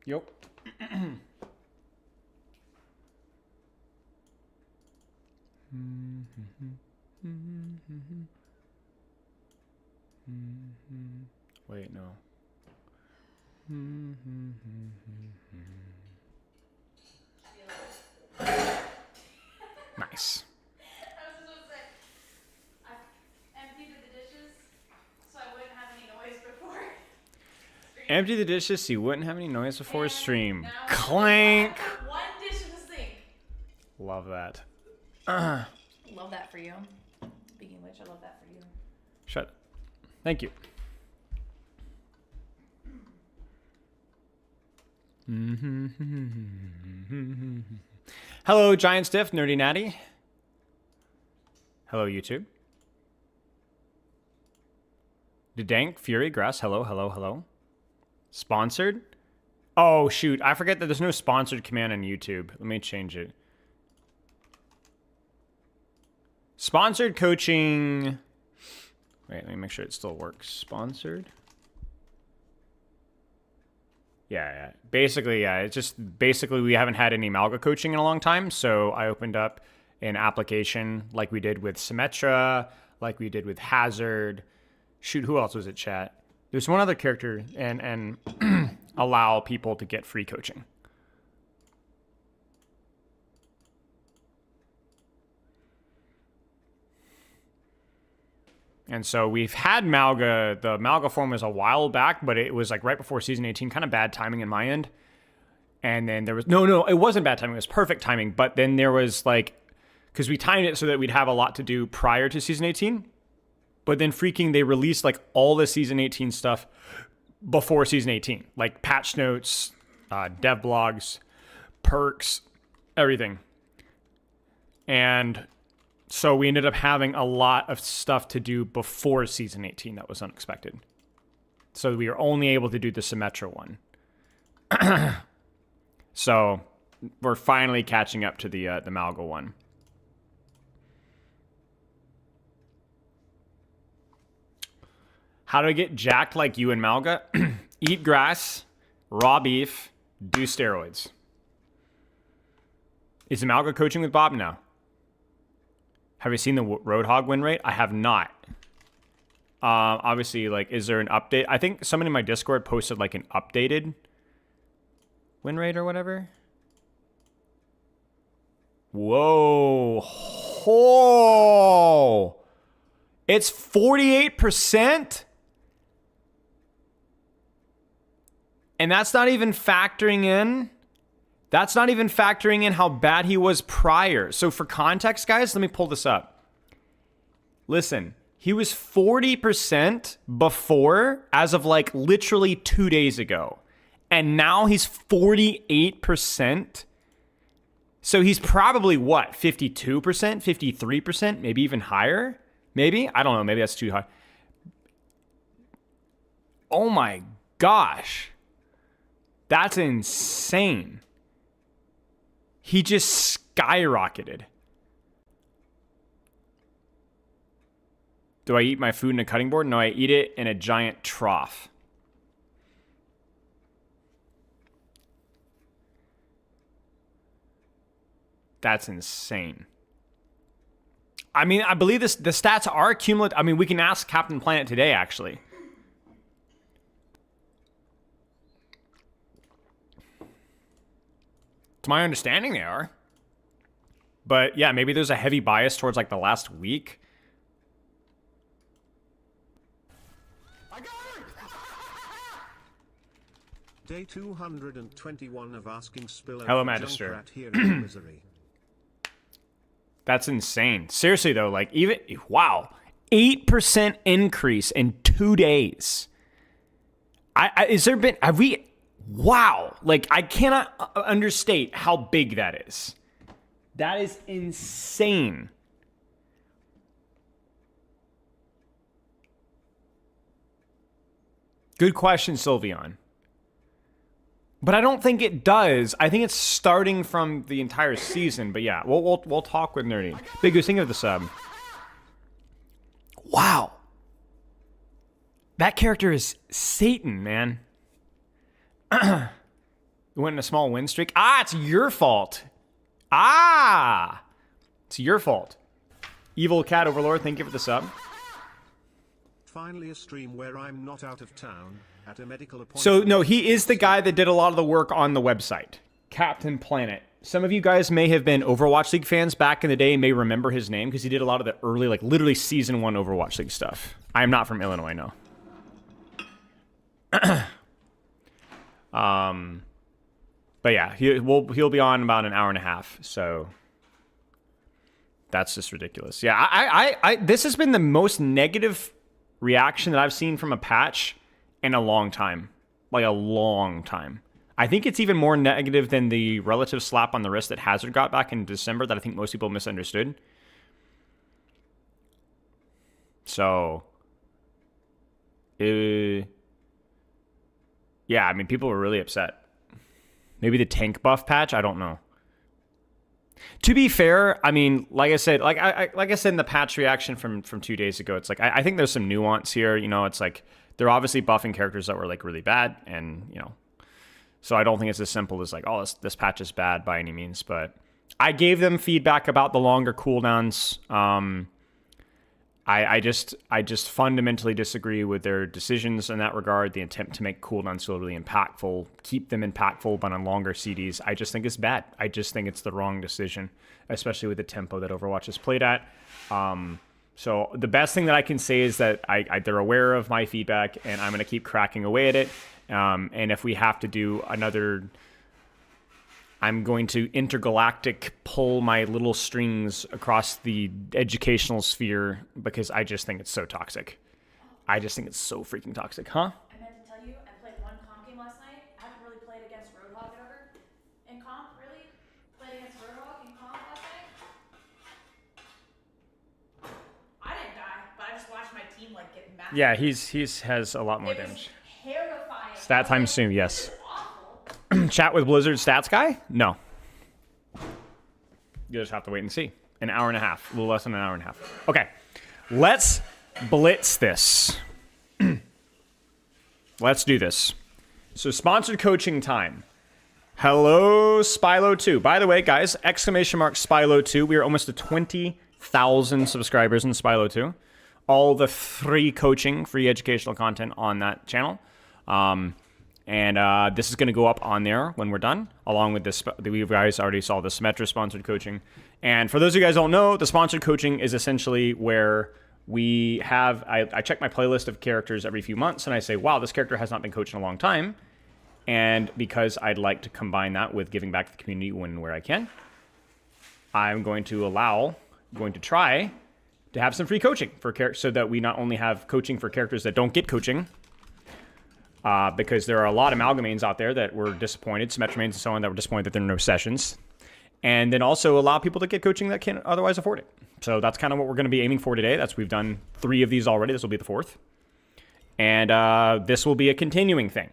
Yep. Wait, no. Nice. I was supposed to say, I emptied the dishes so I wouldn't have any noise before. Empty the dishes so you wouldn't have any noise before And stream. now Clank! I put one dish in the sink. Love that. Love that for you. Speaking of which, I love that for you. Shut up. Thank you. Hello, Giant Stiff, Nerdy Natty. Hello, YouTube. Dedank, Fury, Grass, hello, hello, hello. Sponsored? Oh, shoot. I forget that there's no sponsored command on YouTube. Let me change it. Sponsored coaching. Wait, let me make sure it still works. Sponsored. Yeah. Basically, yeah. It's just basically we haven't had any Mauga coaching in a long time. So I opened up an application like we did with Symmetra, like we did with Hazard. Shoot, who else was it, chat? There's one other character and allow people to get free coaching. And so we've had Mauga. The Mauga form was a while back, but it was like right before season 18, kind of bad timing in my end. And then there was, no, it wasn't bad timing. It was perfect timing. But then there was like, because we timed it so that we'd have a lot to do prior to season 18. But then freaking they released like all the season 18 stuff before season 18. Like patch notes, dev blogs, perks, everything. And so we ended up having a lot of stuff to do before season 18 that was unexpected. So we were only able to do the Symmetra one. So we're finally catching up to the Mauga one. How do I get jacked like you and Mauga? Eat grass, raw beef, do steroids. Is Mauga coaching with Bob now? Have you seen the Roadhog win rate? I have not. Obviously, like, is there an update? I think someone in my Discord posted, like, an updated win rate or whatever. Whoa. Oh. It's 48%? And that's not even factoring in... That's not even factoring in how bad he was prior. So for context, guys, let me pull this up. Listen, he was 40% before, as of like literally 2 days ago. And now he's 48%. So he's probably what, 52%, 53%, maybe even higher? Maybe? I don't know. Maybe that's too high. Oh my gosh. That's insane. He just skyrocketed. Do I eat my food in a cutting board? No, I eat it in a giant trough. That's insane. I mean, I believe this. The stats are cumulative. I mean, we can ask Captain Planet today, actually. To my understanding, they are. But yeah, maybe there's a heavy bias towards like the last week. I got it! Day 221 of asking Spiller. Hello, Magister. Here in misery. That's insane. Seriously though, like even wow, 8% increase in 2 days. Is there been? Have we? Wow, like I cannot understate how big that is. That is insane. Good question, Sylveon. But I don't think it does. I think it's starting from the entire season. But yeah, we'll talk with Nerdy. Big Goose, think of the sub. Wow. That character is Satan, man. Went in a small win streak. Ah, it's your fault. Ah, it's your fault. Evil Cat Overlord, thank you for the sub. Finally a stream where I'm not out of town at a medical appointment. So, no, he is the guy that did a lot of the work on the website. Captain Planet. Some of you guys may have been Overwatch League fans back in the day and may remember his name because he did a lot of the early, like literally Season 1 Overwatch League stuff. I am not from Illinois, no. But yeah, he'll be on about an hour and a half, so that's just ridiculous. Yeah, I this has been the most negative reaction that I've seen from a patch in a long time. Like a long time. I think it's even more negative than the relative slap on the wrist that Hazard got back in December that I think most people misunderstood. So, yeah, I mean, people were really upset. Maybe the tank buff patch, I don't know. To be fair, I mean, like I said, like I said in the patch reaction from 2 days ago, it's like I think there's some nuance here. You know, it's like they're obviously buffing characters that were like really bad, and you know, so I don't think it's as simple as like, oh, this patch is bad by any means. But I gave them feedback about the longer cooldowns. I just fundamentally disagree with their decisions in that regard. The attempt to make cooldowns feel really impactful, keep them impactful, but on longer CDs, I just think it's bad. I just think it's the wrong decision, especially with the tempo that Overwatch is played at. So the best thing that I can say is that they're aware of my feedback, and I'm going to keep cracking away at it. And if we have to do another, I'm going to intergalactic pull my little strings across the educational sphere because I just think it's so toxic. I just think it's so freaking toxic, huh? I meant to tell you, I played one comp game last night. I haven't really played against Roadhog ever. In comp, really? Played against Roadhog in comp last night? I didn't die, but I just watched my team like get massive. Yeah, he's has a lot more damage. Terrifying. Stat time soon, yes. Chat with Blizzard stats guy? No. You just have to wait and see. An hour and a half. A little less than an hour and a half. Okay. Let's blitz this. Let's do this. So sponsored coaching time. Hello, Spylo2. By the way, guys, exclamation mark Spylo2. We are almost to 20,000 subscribers in Spylo2. All the free coaching, free educational content on that channel. And this is going to go up on there when we're done, along with this. You guys already saw the Symmetra sponsored coaching. And for those of you guys who don't know, the sponsored coaching is essentially where we have, I check my playlist of characters every few months, and I say, wow, this character has not been coached in a long time. And because I'd like to combine that with giving back to the community when and where I can, I'm going to try to have some free coaching for characters so that we not only have coaching for characters that don't get coaching, because there are a lot of Amalgamains out there that were disappointed, Symmetra mains and so on, that were disappointed that there are no sessions. And then also allow people to get coaching that can't otherwise afford it. So that's kind of what we're going to be aiming for today. We've done 3 of these already. This will be the 4th. And this will be a continuing thing.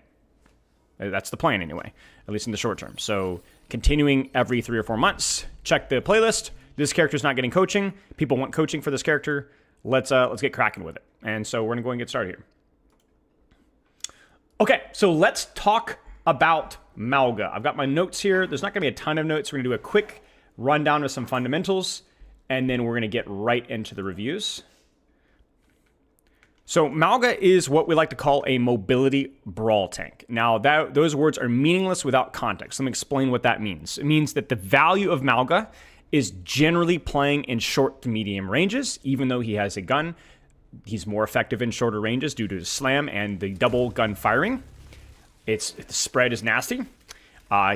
That's the plan anyway, at least in the short term. So continuing every 3 or 4 months. Check the playlist. This character's not getting coaching. People want coaching for this character. Let's get cracking with it. And so we're going to go and get started here. Okay, so let's talk about Mauga. I've got my notes here. There's not going to be a ton of notes. We're going to do a quick rundown of some fundamentals, and then we're going to get right into the reviews. So Mauga is what we like to call a mobility brawl tank. Now, those words are meaningless without context. Let me explain what that means. It means that the value of Mauga is generally playing in short to medium ranges, even though he has a gun. He's more effective in shorter ranges due to his slam and the double gun firing. The spread is nasty.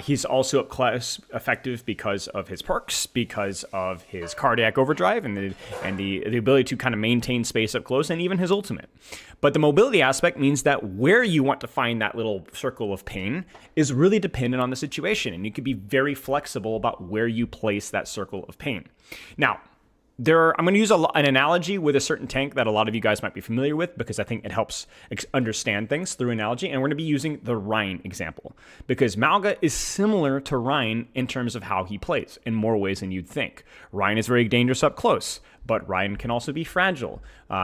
He's also up close effective because of his perks, because of his cardiac overdrive, and the ability to kind of maintain space up close, and even his ultimate. But the mobility aspect means that where you want to find that little circle of pain is really dependent on the situation, and you can be very flexible about where you place that circle of pain. Now, I'm going to use an analogy with a certain tank that a lot of you guys might be familiar with because I think it helps understand things through analogy. And we're going to be using the Rein example because Mauga is similar to Rein in terms of how he plays in more ways than you'd think. Rein is very dangerous up close, but Ryan can also be fragile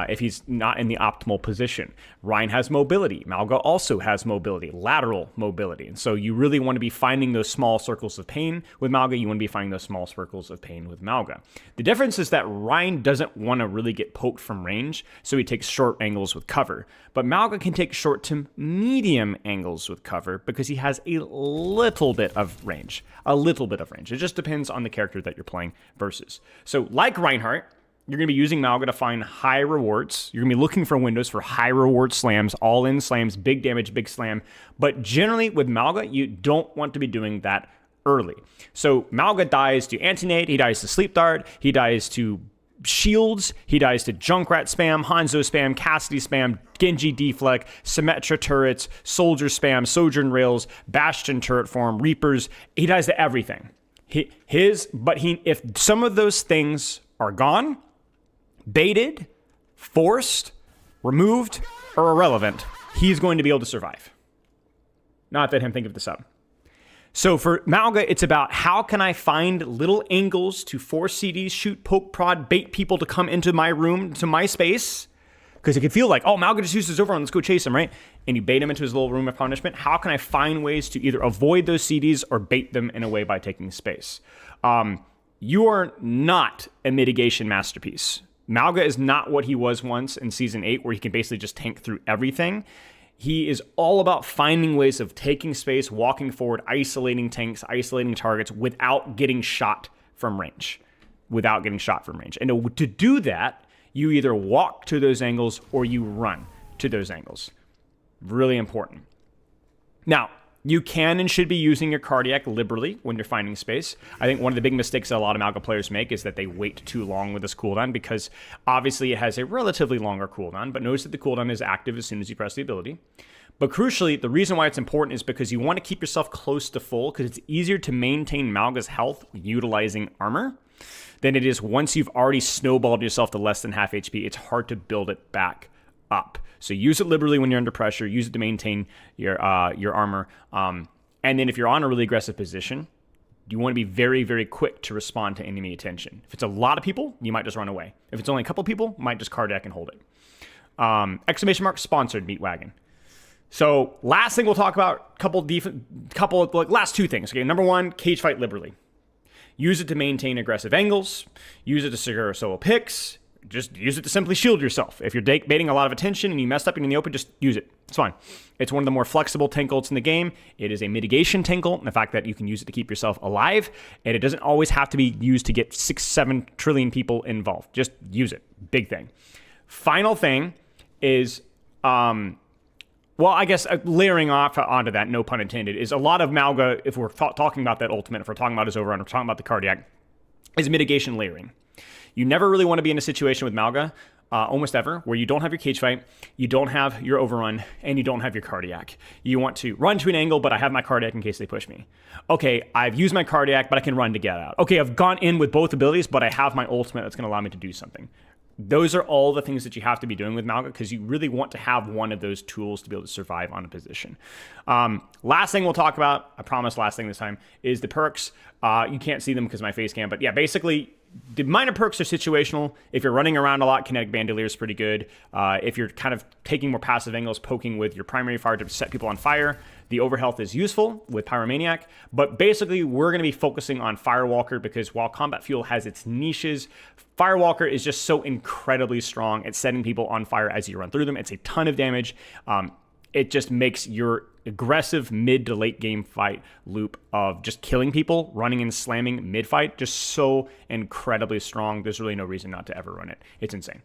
if he's not in the optimal position. Ryan has mobility. Mauga also has mobility, lateral mobility. And so you really want to be finding those small circles of pain with Mauga. You want to be finding those small circles of pain with Mauga. The difference is that Ryan doesn't want to really get poked from range, so he takes short angles with cover. But Mauga can take short to medium angles with cover because he has a little bit of range. A little bit of range. It just depends on the character that you're playing versus. So like Reinhardt, you're going to be using Mauga to find high rewards. You're going to be looking for windows for high reward slams, all-in slams, big damage, big slam. But generally with Mauga, you don't want to be doing that early. So Mauga dies to anti-nade, he dies to sleep dart, he dies to shields, he dies to Junkrat spam, Hanzo spam, Cassidy spam, Genji deflect, Symmetra turrets, Soldier spam, Sojourn rails, Bastion turret form, Reapers. He dies to everything. If some of those things are gone, baited, forced, removed, or irrelevant, he's going to be able to survive. Not that him think of this up. So for Mauga, it's about how can I find little angles to force CDs, shoot, poke, prod, bait people to come into my room, to my space. Because it could feel like, oh, Mauga just used his overrun, let's go chase him, right? And you bait him into his little room of punishment. How can I find ways to either avoid those CDs or bait them in a way by taking space? You are not a mitigation masterpiece. Mauga is not what he was once in Season 8, where he can basically just tank through everything. He is all about finding ways of taking space, walking forward, isolating tanks, isolating targets without getting shot from range. And to do that, you either walk to those angles or you run to those angles. Really important. Now, you can and should be using your cardiac liberally when you're finding space. I think one of the big mistakes that a lot of Mauga players make is that they wait too long with this cooldown because obviously it has a relatively longer cooldown, but notice that the cooldown is active as soon as you press the ability. But crucially, the reason why it's important is because you want to keep yourself close to full because it's easier to maintain Mauga's health utilizing armor than it is once you've already snowballed yourself to less than half HP. It's hard to build it back up. So use it liberally when you're under pressure. Use it to maintain your armor. And then if you're on a really aggressive position, you want to be very, very quick to respond to enemy attention. If it's a lot of people, you might just run away. If it's only a couple people, you might just cardiac and hold it. Exclamation mark, sponsored Meatwagon. So last thing we'll talk about, last two things. Okay, number one, cage fight liberally. Use it to maintain aggressive angles. Use it to secure solo picks. Just use it to simply shield yourself. If you're baiting a lot of attention and you messed up in the open, just use it. It's fine. It's one of the more flexible tank ults in the game. It is a mitigation tank ult, and the fact that you can use it to keep yourself alive, and it doesn't always have to be used to get 6-7 trillion people involved. Just use it. Big thing. Final thing is, layering off onto that, no pun intended, is a lot of Mauga, if we're talking about that ultimate, if we're talking about his overrun, if we're talking about the cardiac, is mitigation layering. You never really want to be in a situation with Mauga, almost ever, where you don't have your cage fight, you don't have your overrun, and you don't have your cardiac. You want to run to an angle, but I have my cardiac in case they push me. Okay, I've used my cardiac, but I can run to get out. Okay, I've gone in with both abilities, but I have my ultimate that's going to allow me to do something. Those are all the things that you have to be doing with Mauga because you really want to have one of those tools to be able to survive on a position. Last thing we'll talk about, I promise last thing this time, is the perks. You can't see them because of my face cam, but yeah, basically, the minor perks are situational. If you're running around a lot, Kinetic Bandolier is pretty good. If you're kind of taking more passive angles, poking with your primary fire to set people on fire, the overhealth is useful with Pyromaniac. But basically, we're going to be focusing on Firewalker because while Combat Fuel has its niches, Firewalker is just so incredibly strong at setting people on fire as you run through them. It's a ton of damage. It just makes your aggressive mid to late game fight loop of just killing people, running and slamming mid fight, just so incredibly strong. There's really no reason not to ever run it. It's insane.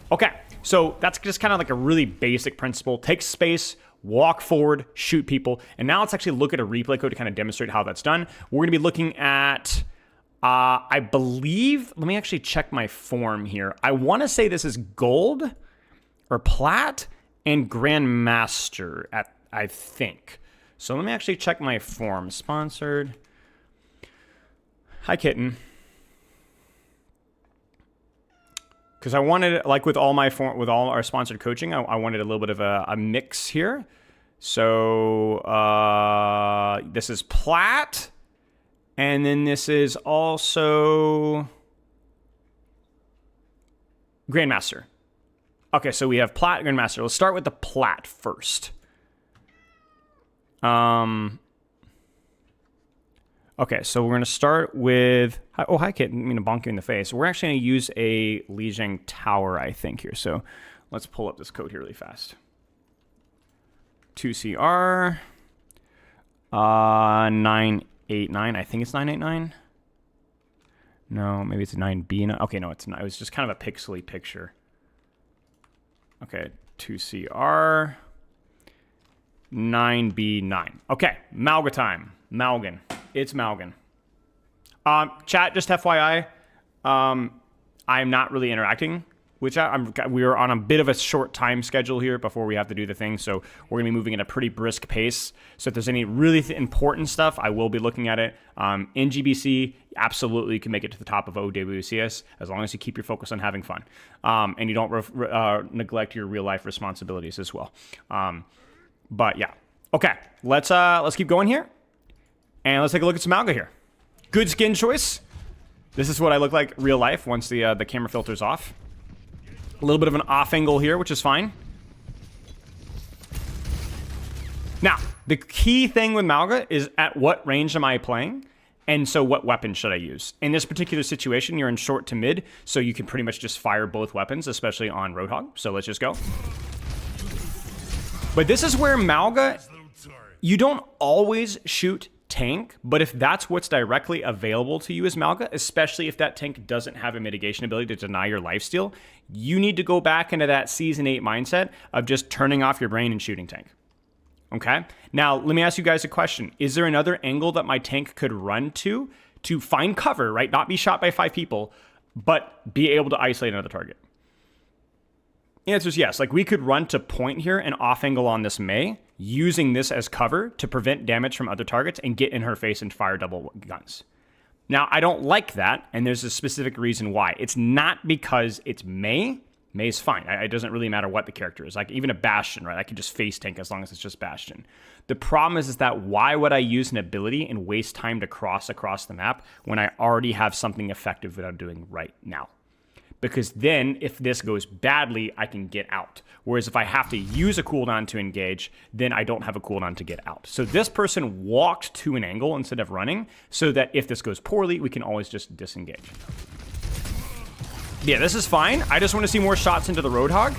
Okay, so that's just kind of like a really basic principle. Take space, walk forward, shoot people. And now let's actually look at a replay code to kind of demonstrate how that's done. We're going to be looking at, I believe, let me actually check my form here. I want to say this is gold or plat and Grandmaster I think. So let me actually check my form. Sponsored. Hi, Kitten. Because I wanted, like with all our sponsored coaching, I wanted a little bit of a mix here. So this is plat, and then this is also Grandmaster. Okay, so we have Plat, Grandmaster. Let's start with the Plat first. Okay, so we're going to start with... Oh, hi, Kit. I didn't mean to bonk you in the face. We're actually going to use a Lijiang Tower, I think, here. So let's pull up this code here really fast. 2CR. 989. I think it's 989. No, maybe it's 9B. Okay, no, it's not. It was just kind of a pixely picture. Okay, 2CR. 9B9. Okay, Mauga time. Maugan. It's Maugan. Chat, just FYI, I'm not really interacting with chat. We are on a bit of a short time schedule here before we have to do the thing, so we're going to be moving at a pretty brisk pace. So if there's any really important stuff, I will be looking at it. In GBC, absolutely you can make it to the top of OWCS as long as you keep your focus on having fun. And you don't neglect your real-life responsibilities as well. But yeah. Okay, let's keep going here. And let's take a look at some Mauga here. Good skin choice. This is what I look like real life once the camera filter's off. A little bit of an off angle here, which is fine. Now, the key thing with Mauga is at what range am I playing? And so what weapon should I use? In this particular situation, you're in short to mid, so you can pretty much just fire both weapons, especially on Roadhog. So let's just go. But this is where Mauga, you don't always shoot tank, but if that's what's directly available to you as Mauga, especially if that tank doesn't have a mitigation ability to deny your lifesteal, you need to go back into that Season 8 mindset of just turning off your brain and shooting tank. Okay? Now, let me ask you guys a question. Is there another angle that my tank could run to find cover, right? Not be shot by 5 people, but be able to isolate another target? The answer is yes. Like, we could run to point here and off angle on this Mei, using this as cover to prevent damage from other targets and get in her face and fire double guns. Now, I don't like that, and there's a specific reason why. It's not because it's Mei. Mei's fine. It doesn't really matter what the character is. Like, even a Bastion, right? I can just face tank as long as it's just Bastion. The problem is that why would I use an ability and waste time to cross across the map when I already have something effective that I'm doing right now? Because then, if this goes badly, I can get out. Whereas if I have to use a cooldown to engage, then I don't have a cooldown to get out. So this person walked to an angle instead of running, so that if this goes poorly, we can always just disengage. Yeah, this is fine. I just want to see more shots into the Roadhog.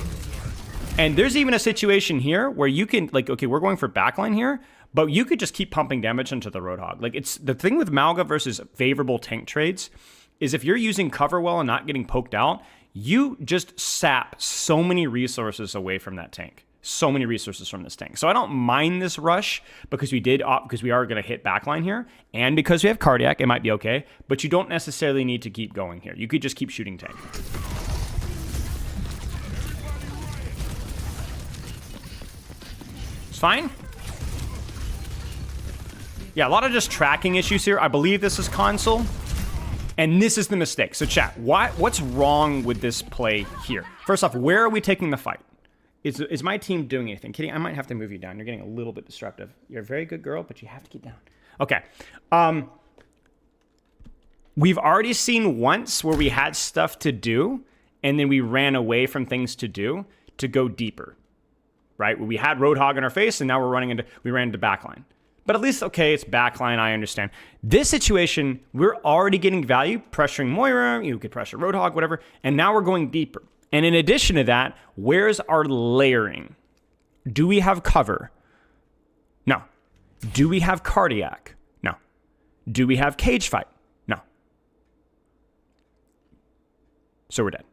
And there's even a situation here where you can, like, okay, we're going for backline here, but you could just keep pumping damage into the Roadhog. Like, it's the thing with Mauga versus favorable tank trades is if you're using cover well and not getting poked out, you just sap so many resources away from that tank. So many resources from this tank. So I don't mind this rush because we are going to hit backline here, and because we have cardiac, it might be okay, but you don't necessarily need to keep going here. You could just keep shooting tank. It's fine. Yeah, a lot of just tracking issues here. I believe this is console. And this is the mistake. So chat, what's wrong with this play here? First off, where are we taking the fight? Is my team doing anything? Kitty, I might have to move you down. You're getting a little bit disruptive. You're a very good girl, but you have to keep down. Okay. We've already seen once where we had stuff to do, and then we ran away from things to do to go deeper, right? We had Roadhog in our face, and now we ran into backline. But at least, okay, it's backline, I understand. This situation, we're already getting value, pressuring Moira, you could pressure Roadhog, whatever, and now we're going deeper. And in addition to that, where's our layering? Do we have cover? No. Do we have cardiac? No. Do we have cage fight? No. So we're dead.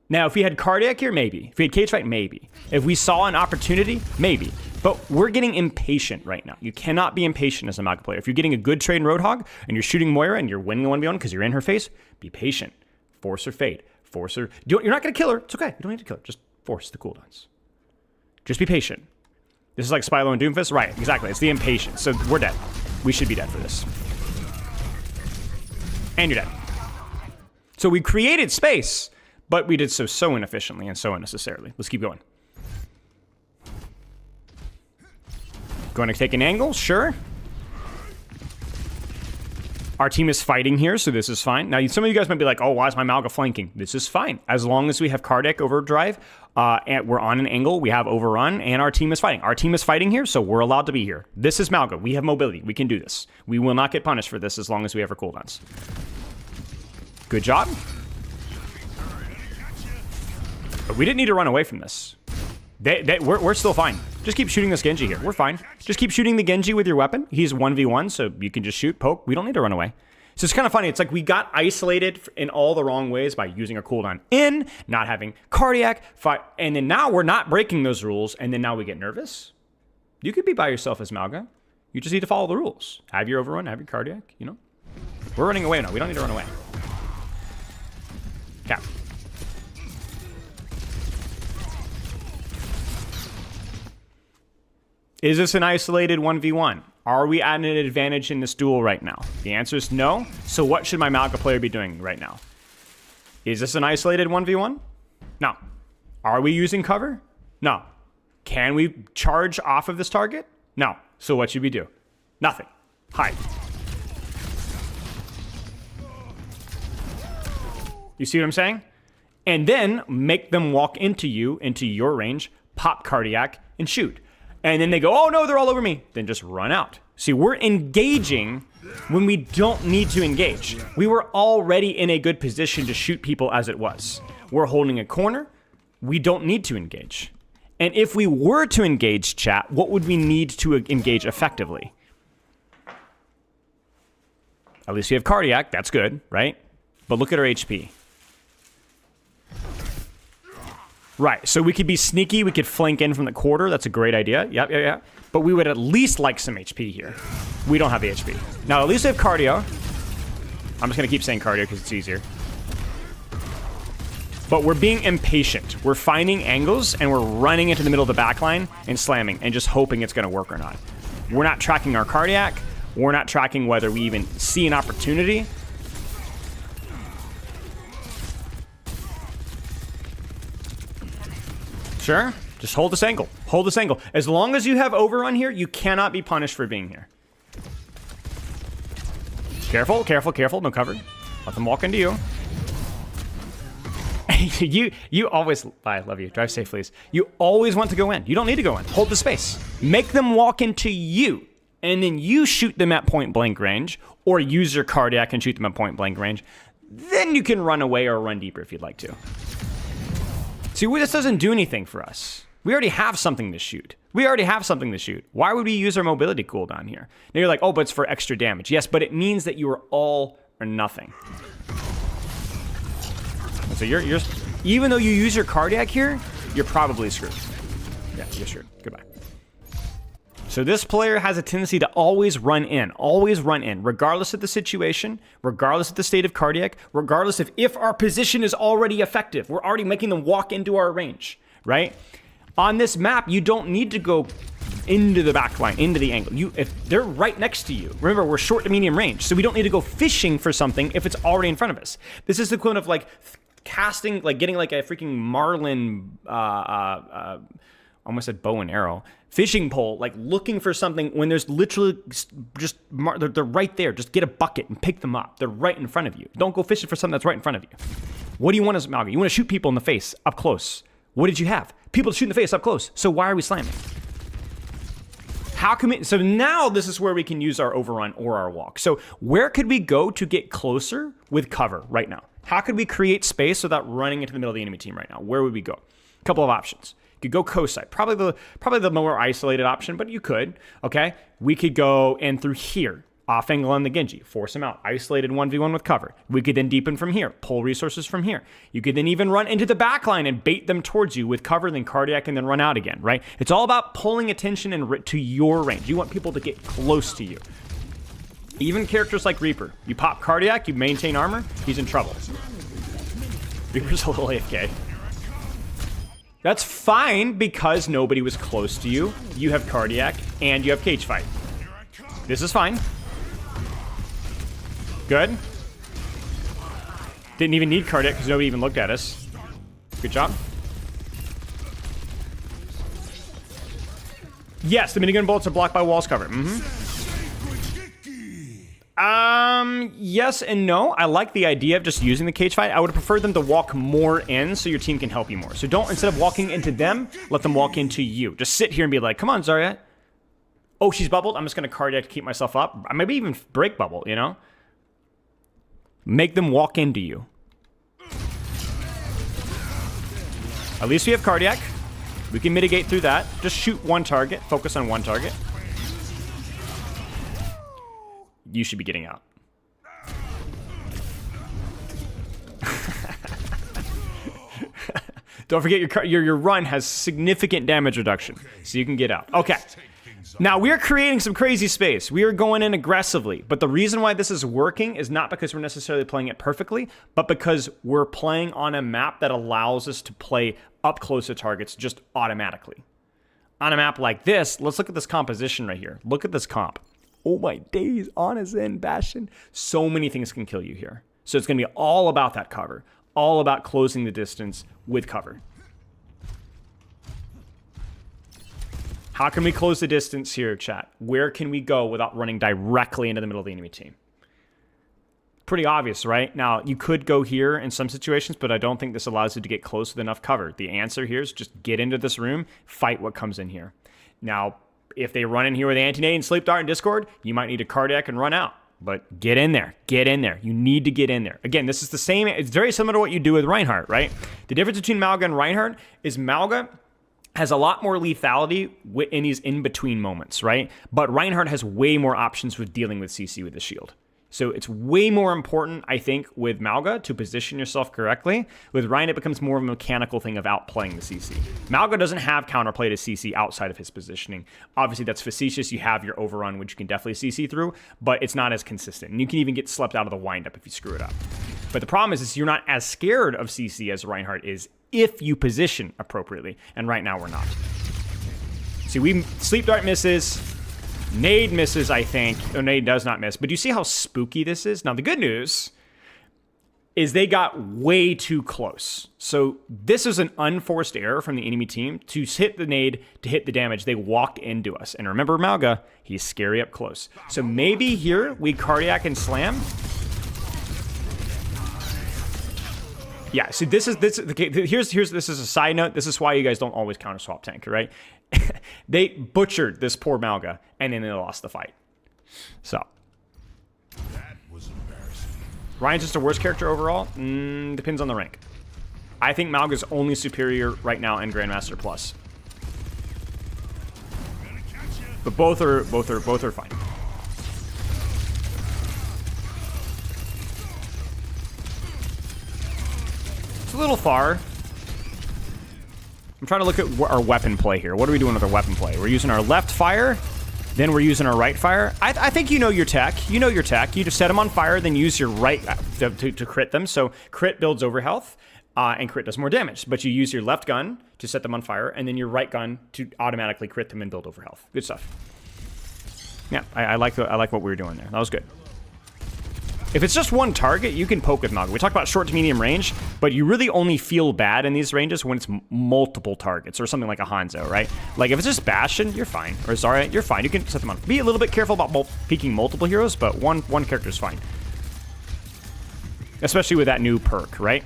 Now, if we had cardiac here, maybe. If we had cage fight, maybe. If we saw an opportunity, maybe. But we're getting impatient right now. You cannot be impatient as a Mauga player. If you're getting a good trade in Roadhog and you're shooting Moira and you're winning the 1v1 because you're in her face, be patient. Force her fade. Force her. You're not going to kill her. It's okay. You don't need to kill her. Just force the cooldowns. Just be patient. This is like Spylo and Doomfist? Right, exactly. It's the impatience. So we're dead. We should be dead for this. And you're dead. So we created space, but we did so inefficiently and so unnecessarily. Let's keep going. Going to take an angle? Sure. Our team is fighting here, so this is fine. Now, some of you guys might be like, oh, why is my Mauga flanking? This is fine. As long as we have cardiac overdrive, and we're on an angle, we have overrun, and our team is fighting. Our team is fighting here, so we're allowed to be here. This is Mauga. We have mobility. We can do this. We will not get punished for this as long as we have our cooldowns. Good job. But we didn't need to run away from this. We're still fine. Just keep shooting this Genji here. We're fine. Just keep shooting the Genji with your weapon. He's 1v1, so you can just shoot, poke. We don't need to run away. So it's kind of funny. It's like we got isolated in all the wrong ways by using our cooldown in, not having cardiac, fight, and then now we're not breaking those rules, and then now we get nervous. You could be by yourself as Mauga. You just need to follow the rules. Have your overrun, have your cardiac, you know? We're running away now. We don't need to run away. Cap. Is this an isolated 1v1? Are we at an advantage in this duel right now? The answer is no. So what should my Mauga player be doing right now? Is this an isolated 1v1? No. Are we using cover? No. Can we charge off of this target? No. So what should we do? Nothing. Hide. You see what I'm saying? And then make them walk into you, into your range, pop cardiac, and shoot. And then they go, oh no, they're all over me. Then just run out. See, we're engaging when we don't need to engage. We were already in a good position to shoot people as it was. We're holding a corner. We don't need to engage. And if we were to engage, chat, what would we need to engage effectively? At least we have cardiac. That's good, right? But look at our HP. Right, so we could be sneaky, we could flank in from the quarter, that's a great idea, yep. But we would at least like some HP here. We don't have the HP. Now, at least we have cardio. I'm just gonna keep saying cardio because it's easier. But we're being impatient. We're finding angles, and we're running into the middle of the backline and slamming, and just hoping it's gonna work or not. We're not tracking our cardiac, we're not tracking whether we even see an opportunity. Sure, just hold this angle. Hold this angle. As long as you have overrun here, you cannot be punished for being here. Careful, careful, careful. No cover. Let them walk into you. you always, I love you. Drive safe, please. You always want to go in. You don't need to go in. Hold the space. Make them walk into you, and then you shoot them at point blank range, or use your cardiac and shoot them at point blank range. Then you can run away or run deeper if you'd like to. See, this doesn't do anything for us. We already have something to shoot. Why would we use our mobility cooldown here? Now you're like, oh, but it's for extra damage. Yes, but it means that you are all or nothing. And so you're even though you use your cardiac here, you're probably screwed. Yeah, you're screwed. Goodbye. So this player has a tendency to always run in, regardless of the situation, regardless of the state of cardiac, regardless of if our position is already effective. We're already making them walk into our range, right? On this map, you don't need to go into the back line, into the angle. If they're right next to you. Remember, we're short to medium range, so we don't need to go fishing for something if it's already in front of us. This is the equivalent of like casting, like getting like a freaking marlin, almost said bow and arrow, fishing pole, like looking for something when there's literally just, they're right there. Just get a bucket and pick them up. They're right in front of you. Don't go fishing for something that's right in front of you. What do you want as Mauga? You want to shoot people in the face up close. What did you have? People to shoot in the face up close. So why are we slamming? How can we, so now this is where we can use our overrun or our walk. So where could we go to get closer with cover right now? How could we create space without running into the middle of the enemy team right now? Where would we go? A couple of options. You could go coast side, probably the more isolated option, but you could, okay? We could go in through here, off angle on the Genji, force him out, isolated 1v1 with cover. We could then deepen from here, pull resources from here. You could then even run into the back line and bait them towards you with cover, then cardiac, and then run out again, right? It's all about pulling attention and to your range. You want people to get close to you. Even characters like Reaper, you pop cardiac, you maintain armor, he's in trouble. Reaper's a little AFK. That's fine because nobody was close to you. You have cardiac and you have cage fight. This is fine. Good. Didn't even need cardiac because nobody even looked at us. Good job. Yes, the minigun bullets are blocked by walls cover. Yes and no. I like the idea of just using the cage fight. I would prefer them to walk more in so your team can help you more. So don't, instead of walking into them, let them walk into you. Just sit here and be like, come on, Zarya. Oh, she's bubbled. I'm just going to cardiac to keep myself up. Maybe even break bubble, you know? Make them walk into you. At least we have cardiac. We can mitigate through that. Just shoot one target. Focus on one target. You should be getting out. Don't forget your run has significant damage reduction, so you can get out. Okay. Now, we are creating some crazy space. We are going in aggressively. But the reason why this is working is not because we're necessarily playing it perfectly, but because we're playing on a map that allows us to play up close to targets just automatically. On a map like this, let's look at this composition right here. Look at this comp. Oh my days, Honest and Bastion. So many things can kill you here. So it's going to be all about that cover. All about closing the distance with cover. How can we close the distance here, chat? Where can we go without running directly into the middle of the enemy team? Pretty obvious, right? Now, you could go here in some situations, but I don't think this allows you to get close with enough cover. The answer here is just get into this room, fight what comes in here. Now, if they run in here with Anti-Nade and Sleep Dart and Discord, you might need a cardiac and run out. But get in there. Get in there. You need to get in there. Again, this is the same. It's very similar to what you do with Reinhardt, right? The difference between Mauga and Reinhardt is Mauga has a lot more lethality in these in-between moments, right? But Reinhardt has way more options with dealing with CC with the shield. So it's way more important, I think, with Mauga to position yourself correctly. With Ryan, it becomes more of a mechanical thing of outplaying the CC. Mauga doesn't have counterplay to CC outside of his positioning. Obviously, that's facetious. You have your overrun, which you can definitely CC through, but it's not as consistent. And you can even get slept out of the windup if you screw it up. But the problem is you're not as scared of CC as Reinhardt is if you position appropriately. And right now, we're not. See, we Sleep Dart misses. Nade misses, I think. Oh, Nade does not miss. But do you see how spooky this is? Now, the good news is they got way too close. So this is an unforced error from the enemy team to hit the nade, to hit the damage. They walked into us. And remember Mauga, he's scary up close. So maybe here we cardiac and slam. Yeah, so this is a side note. This is why you guys don't always counter swap tank, right? They butchered this poor Mauga, and then they lost the fight. So That was embarrassing. Ryan's just a worse character overall. Depends on the rank. I think Mauga's only superior right now in Grandmaster Plus, but both are fine. It's a little far. I'm trying to look at our weapon play here. What are we doing with our weapon play? We're using our left fire, then we're using our right fire. I think you know your tech. You know your tech. You just set them on fire, then use your right to crit them. So crit builds over health, and crit does more damage. But you use your left gun to set them on fire, and then your right gun to automatically crit them and build over health. Good stuff. Yeah, I like what we were doing there. That was good. If it's just one target, you can poke with Mauga. We talked about short to medium range, but you really only feel bad in these ranges when it's multiple targets or something like a Hanzo, right? Like if it's just Bastion, you're fine. Or Zarya, you're fine. You can set them on. Be a little bit careful about peeking multiple heroes, but one character is fine. Especially with that new perk, right?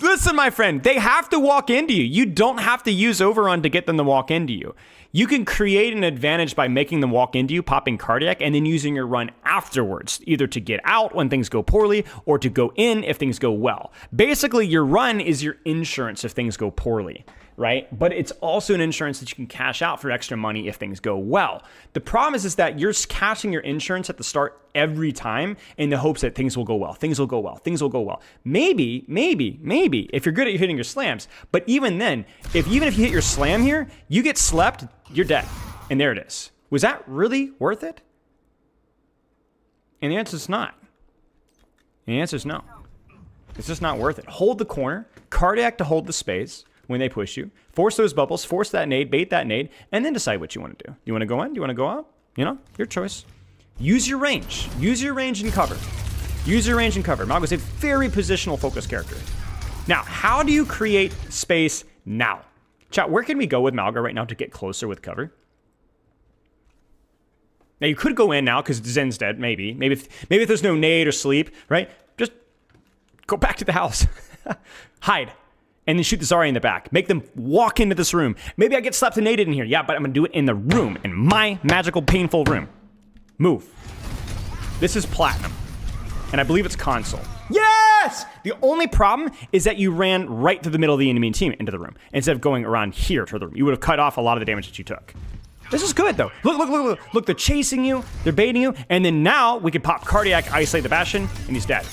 Listen, my friend, they have to walk into you. You don't have to use overrun to get them to walk into you. You can create an advantage by making them walk into you, popping cardiac, and then using your run afterwards, either to get out when things go poorly or to go in if things go well. Basically, your run is your insurance if things go poorly, right? But it's also an insurance that you can cash out for extra money if things go well. The problem is that you're cashing your insurance at the start every time in the hopes that things will go well. Things will go well. Things will go well. Maybe, if you're good at hitting your slams. But even then, even if you hit your slam here, you get slept, you're dead. And there it is. Was that really worth it? And the answer is not. And the answer is no. It's just not worth it. Hold the corner, cardiac to hold the space when they push you. Force those bubbles, force that nade, bait that nade, and then decide what you want to do. You want to go in? Do you want to go out? You know, your choice. Use your range. Use your range and cover. Use your range and cover. Mauga's a very positional focused character. Now, how do you create space now? Chat, where can we go with Mauga right now to get closer with cover? Now, you could go in now because Zen's dead, maybe. Maybe if there's no nade or sleep, right? Just go back to the house. Hide. And then shoot the Zarya in the back. Make them walk into this room. Maybe I get slapped and naded in here. Yeah, but I'm going to do it in the room. In my magical, painful room. Move. This is platinum. And I believe it's console. Yes! The only problem is that you ran right through the middle of the enemy team into the room instead of going around here to the room. You would have cut off a lot of the damage that you took. This is good, though. Look, they're chasing you. They're baiting you. And then now we can pop Cardiac, isolate the Bastion, and he's dead.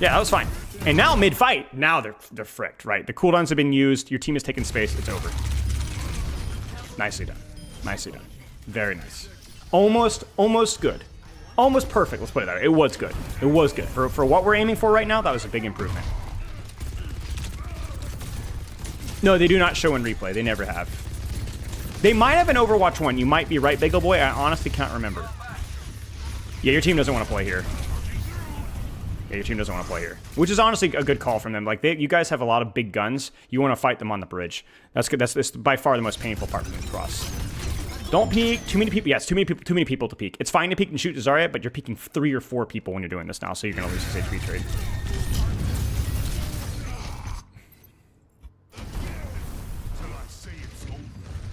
Yeah, that was fine. And now mid-fight, now they're fricked, right? The cooldowns have been used. Your team has taken space. It's over. Nicely done. Nicely done. Very nice. Almost good. Almost perfect, let's put it that way. It was good. It was good. For what we're aiming for right now, that was a big improvement. No, they do not show in replay. They never have. They might have in Overwatch 1. You might be right, Bagel Boy. I honestly can't remember. Yeah, your team doesn't want to play here. Yeah, your team doesn't want to play here. Which is honestly a good call from them. Like, you guys have a lot of big guns. You want to fight them on the bridge. That's good. That's by far the most painful part from the cross. Don't peek. Too many people. Yes, too many people to peek. It's fine to peek and shoot Zarya, but you're peeking 3 or 4 people when you're doing this now, so you're going to lose this HP trade.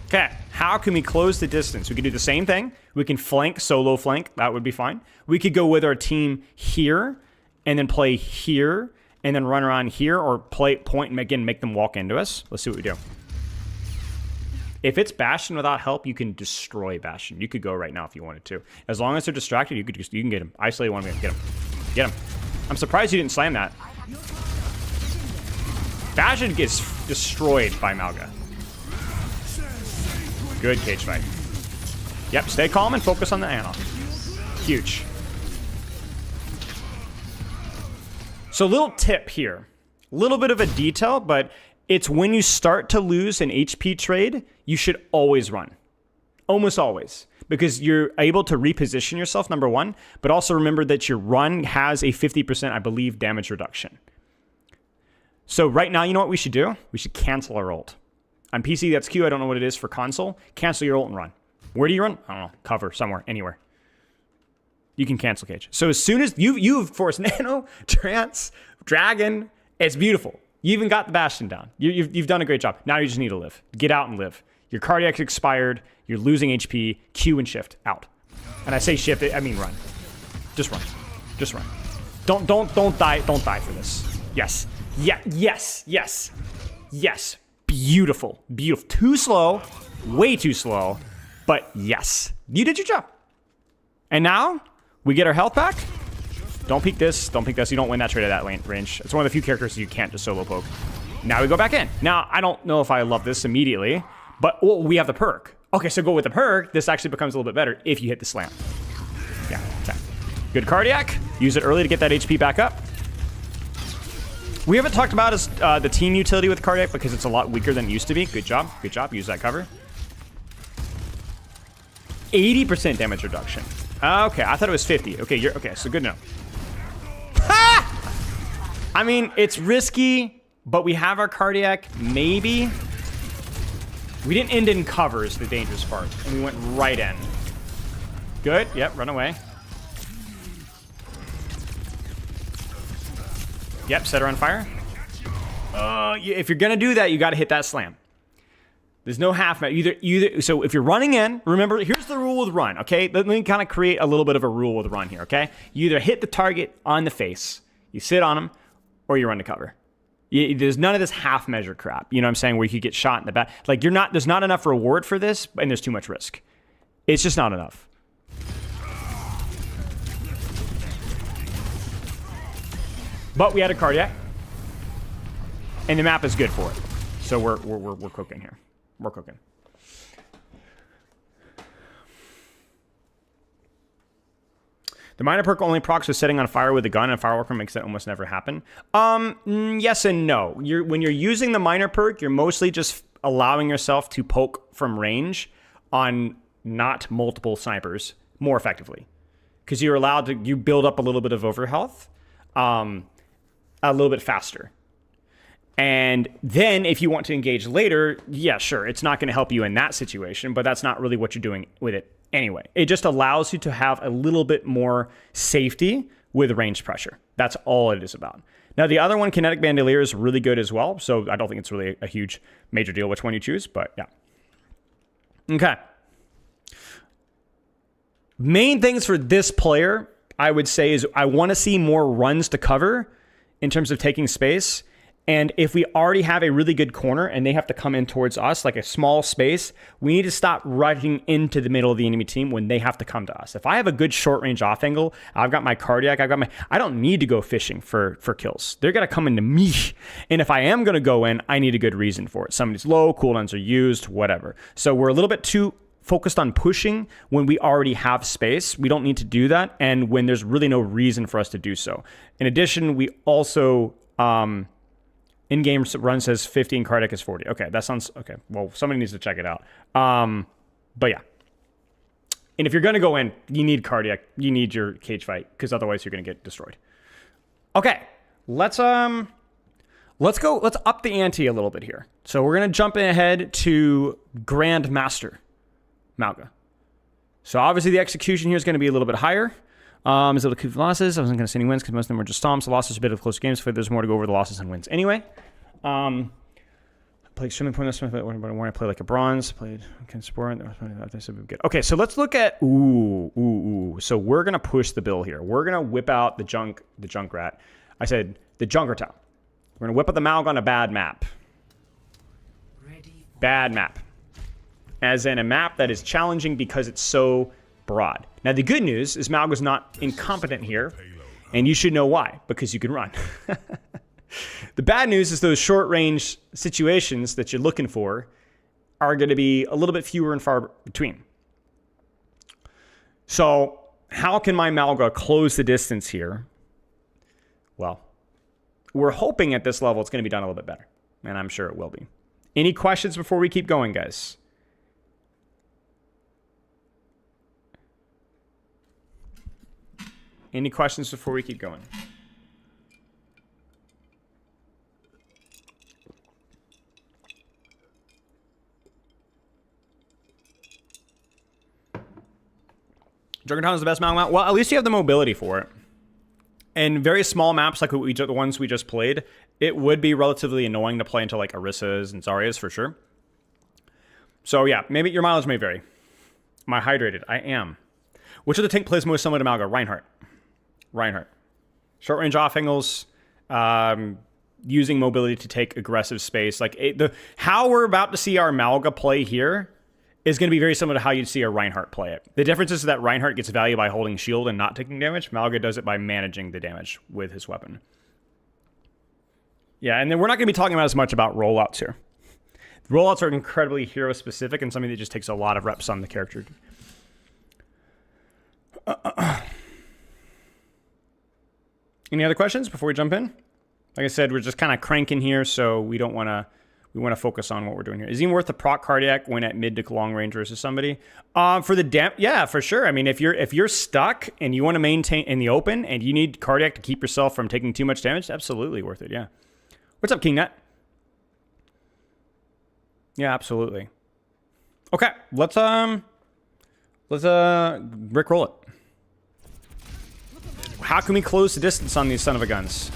Okay, how can we close the distance? We could do the same thing. We can flank, solo flank. That would be fine. We could go with our team here, and then play here, and then run around here, or play point and again make them walk into us. Let's see what we do. If it's Bastion without help, you can destroy Bastion. You could go right now if you wanted to. As long as they're distracted, you can get him. Isolate one, get him. Get him. I'm surprised you didn't slam that. Bastion gets destroyed by Mauga. Good cage fight. Yep, stay calm and focus on the Ana. Huge. So little tip here. Little bit of a detail, but it's when you start to lose an HP trade, you should always run. Almost always. Because you're able to reposition yourself, number one, but also remember that your run has a 50%, I believe, damage reduction. So right now, you know what we should do? We should cancel our ult. On PC, that's Q. I don't know what it is for console. Cancel your ult and run. Where do you run? I don't know. Cover, somewhere, anywhere. You can cancel cage. So as soon as you've forced Nano, Trance, Dragon, it's beautiful. You even got the Bastion down. You've done a great job. Now you just need to live. Get out and live. Your cardiac's expired. You're losing HP. Q and shift out. And I say shift, I mean run. Just run. Just run. Don't die. Don't die for this. Yes. Yeah. Yes. Yes. Yes. Beautiful. Beautiful. Too slow. Way too slow. But yes. You did your job. And now we get our health back. Don't peek this. Don't peek this. You don't win that trade at that range. It's one of the few characters you can't just solo poke. Now we go back in. Now, I don't know if I love this immediately, but we have the perk. Okay, so go with the perk. This actually becomes a little bit better if you hit the slam. Yeah, okay. Good cardiac. Use it early to get that HP back up. We haven't talked about the team utility with cardiac because it's a lot weaker than it used to be. Good job. Good job. Use that cover. 80% damage reduction. Okay, I thought it was 50. Okay, okay, so good enough. Ha! I mean, it's risky, but we have our cardiac, maybe. We didn't end in cover is the dangerous part, and we went right in. Good, yep, run away. Yep, set her on fire. If you're gonna do that, you gotta hit that slam. There's no half match. Either. So if you're running in, remember, here's the rule with run, okay? Let me kind of create a little bit of a rule with run here, okay? You either hit the target on the face, you sit on them, or you run to cover. There's none of this half measure crap, you know what I'm saying, where you could get shot in the back. Like, there's not enough reward for this, and there's too much risk. It's just not enough. But we had a cardiac, and the map is good for it. So we're cooking here. We're cooking. The minor perk only procs with setting on fire with a gun, and fireworker makes that almost never happen. Yes and no. When you're using the minor perk, you're mostly just allowing yourself to poke from range on not multiple snipers more effectively. Because you're allowed to, you build up a little bit of overhealth a little bit faster. And then if you want to engage later, yeah, sure, it's not going to help you in that situation, but that's not really what you're doing with it anyway. It just allows you to have a little bit more safety with range pressure. That's all it is about. Now, the other one, Kinetic Bandolier, is really good as well, so I don't think it's really a huge major deal which one you choose, but yeah. Okay. Main things for this player, I would say, is I want to see more runs to cover in terms of taking space. And if we already have a really good corner and they have to come in towards us, like a small space, we need to stop rushing into the middle of the enemy team when they have to come to us. If I have a good short range off angle, I've got my cardiac, I don't need to go fishing for kills. They're going to come into me. And if I am going to go in, I need a good reason for it. Somebody's low, cooldowns are used, whatever. So we're a little bit too focused on pushing when we already have space. We don't need to do that. And when there's really no reason for us to do so. In addition, we also, in-game run says 50 and cardiac is 40. Okay, that sounds... Okay, well, somebody needs to check it out. But yeah. And if you're going to go in, you need cardiac. You need your cage fight, because otherwise you're going to get destroyed. Okay, let's up the ante a little bit here. So we're going to jump ahead to Grandmaster Mauga. So obviously the execution here is going to be a little bit higher. Is able to keep losses. I wasn't going to say any wins because most of them were just stomps. The losses are a bit of close games, but there's more to go over the losses and wins. Anyway, play extremely pointless. When I play like a bronze, played can sport. Good. Okay, so let's look at So we're gonna push the bill here. We're gonna whip out the Junkrat. I said the Junkrat. We're gonna whip out the Mauga on a bad map. Bad map. As in a map that is challenging because it's so broad. Now, the good news is Mauga's not incompetent here, and you should know why, because you can run. The bad news is those short-range situations that you're looking for are going to be a little bit fewer and far between. So, how can my Mauga close the distance here? Well, we're hoping at this level it's going to be done a little bit better, and I'm sure it will be. Any questions before we keep going, guys? Any questions before we keep going? Juggernaut is the best map. Well, at least you have the mobility for it. And very small maps like the ones we just played, it would be relatively annoying to play into like Orissas and Zaryas for sure. So yeah, maybe your mileage may vary. Am I hydrated? I am. Which of the tank plays most similar to Mauga? Reinhardt. Short range off angles, using mobility to take aggressive space. Like how we're about to see our Mauga play here is going to be very similar to how you'd see a Reinhardt play it. The difference is that Reinhardt gets value by holding shield and not taking damage. Mauga does it by managing the damage with his weapon. Yeah, and then we're not going to be talking about as much about rollouts here. Rollouts are incredibly hero specific and something that just takes a lot of reps on the character. Any other questions before we jump in? Like I said, we're just kind of cranking here, so we don't want to. We want to focus on what we're doing here. Is it even worth the proc cardiac when at mid to long range versus somebody? For the yeah, for sure. I mean, if you're stuck and you want to maintain in the open and you need cardiac to keep yourself from taking too much damage, absolutely worth it. Yeah. What's up, KingNet? Yeah, absolutely. Okay, let's Rickroll it. How can we close the distance on these son of a guns?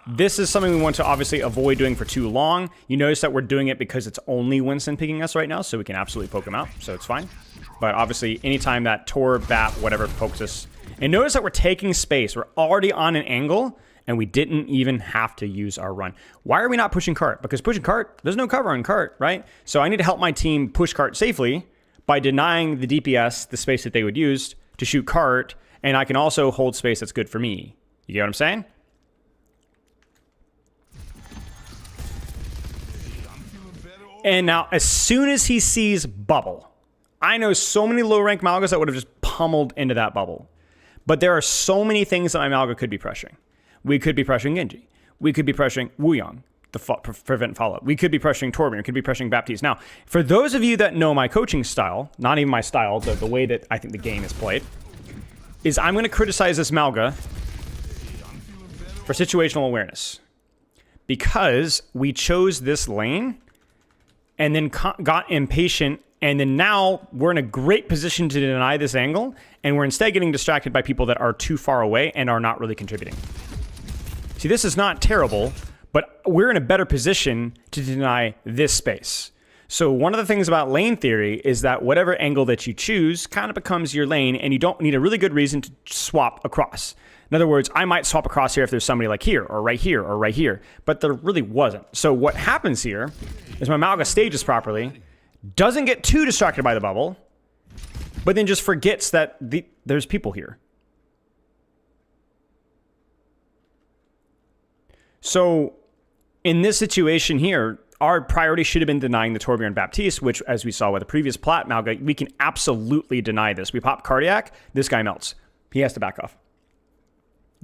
This is something we want to obviously avoid doing for too long. You notice that we're doing it because it's only Winston picking us right now, so we can absolutely poke him out, so it's fine. But obviously, anytime that Tor, Bap, whatever pokes us. And notice that we're taking space. We're already on an angle, and we didn't even have to use our run. Why are we not pushing cart? Because pushing cart, there's no cover on cart, right? So I need to help my team push cart safely by denying the DPS the space that they would use to shoot cart, and I can also hold space that's good for me. You get what I'm saying? And now, as soon as he sees bubble, I know so many low-rank Maugas that would have just pummeled into that bubble. But there are so many things that my Mauga could be pressuring. We could be pressuring Genji. We could be pressuring Wuyong to prevent follow-up. We could be pressuring Torbjorn. We could be pressuring Baptiste. Now, for those of you that know my coaching style, not even my style, the way that I think the game is played, is I'm going to criticize this Mauga for situational awareness. because we chose this lane and then got impatient, and then now we're in a great position to deny this angle, and we're instead getting distracted by people that are too far away and are not really contributing. See, this is not terrible, but we're in a better position to deny this space. So one of the things about lane theory is that whatever angle that you choose kind of becomes your lane, and you don't need a really good reason to swap across. In other words, I might swap across here if there's somebody like here, or right here, or right here, but there really wasn't. So what happens here is my Mauga stages properly, doesn't get too distracted by the bubble, but then just forgets that there's people here. So in this situation here, our priority should have been denying the Torbjorn Baptiste, which, as we saw with the previous plat Mauga, we can absolutely deny this. We pop Cardiac, this guy melts. He has to back off.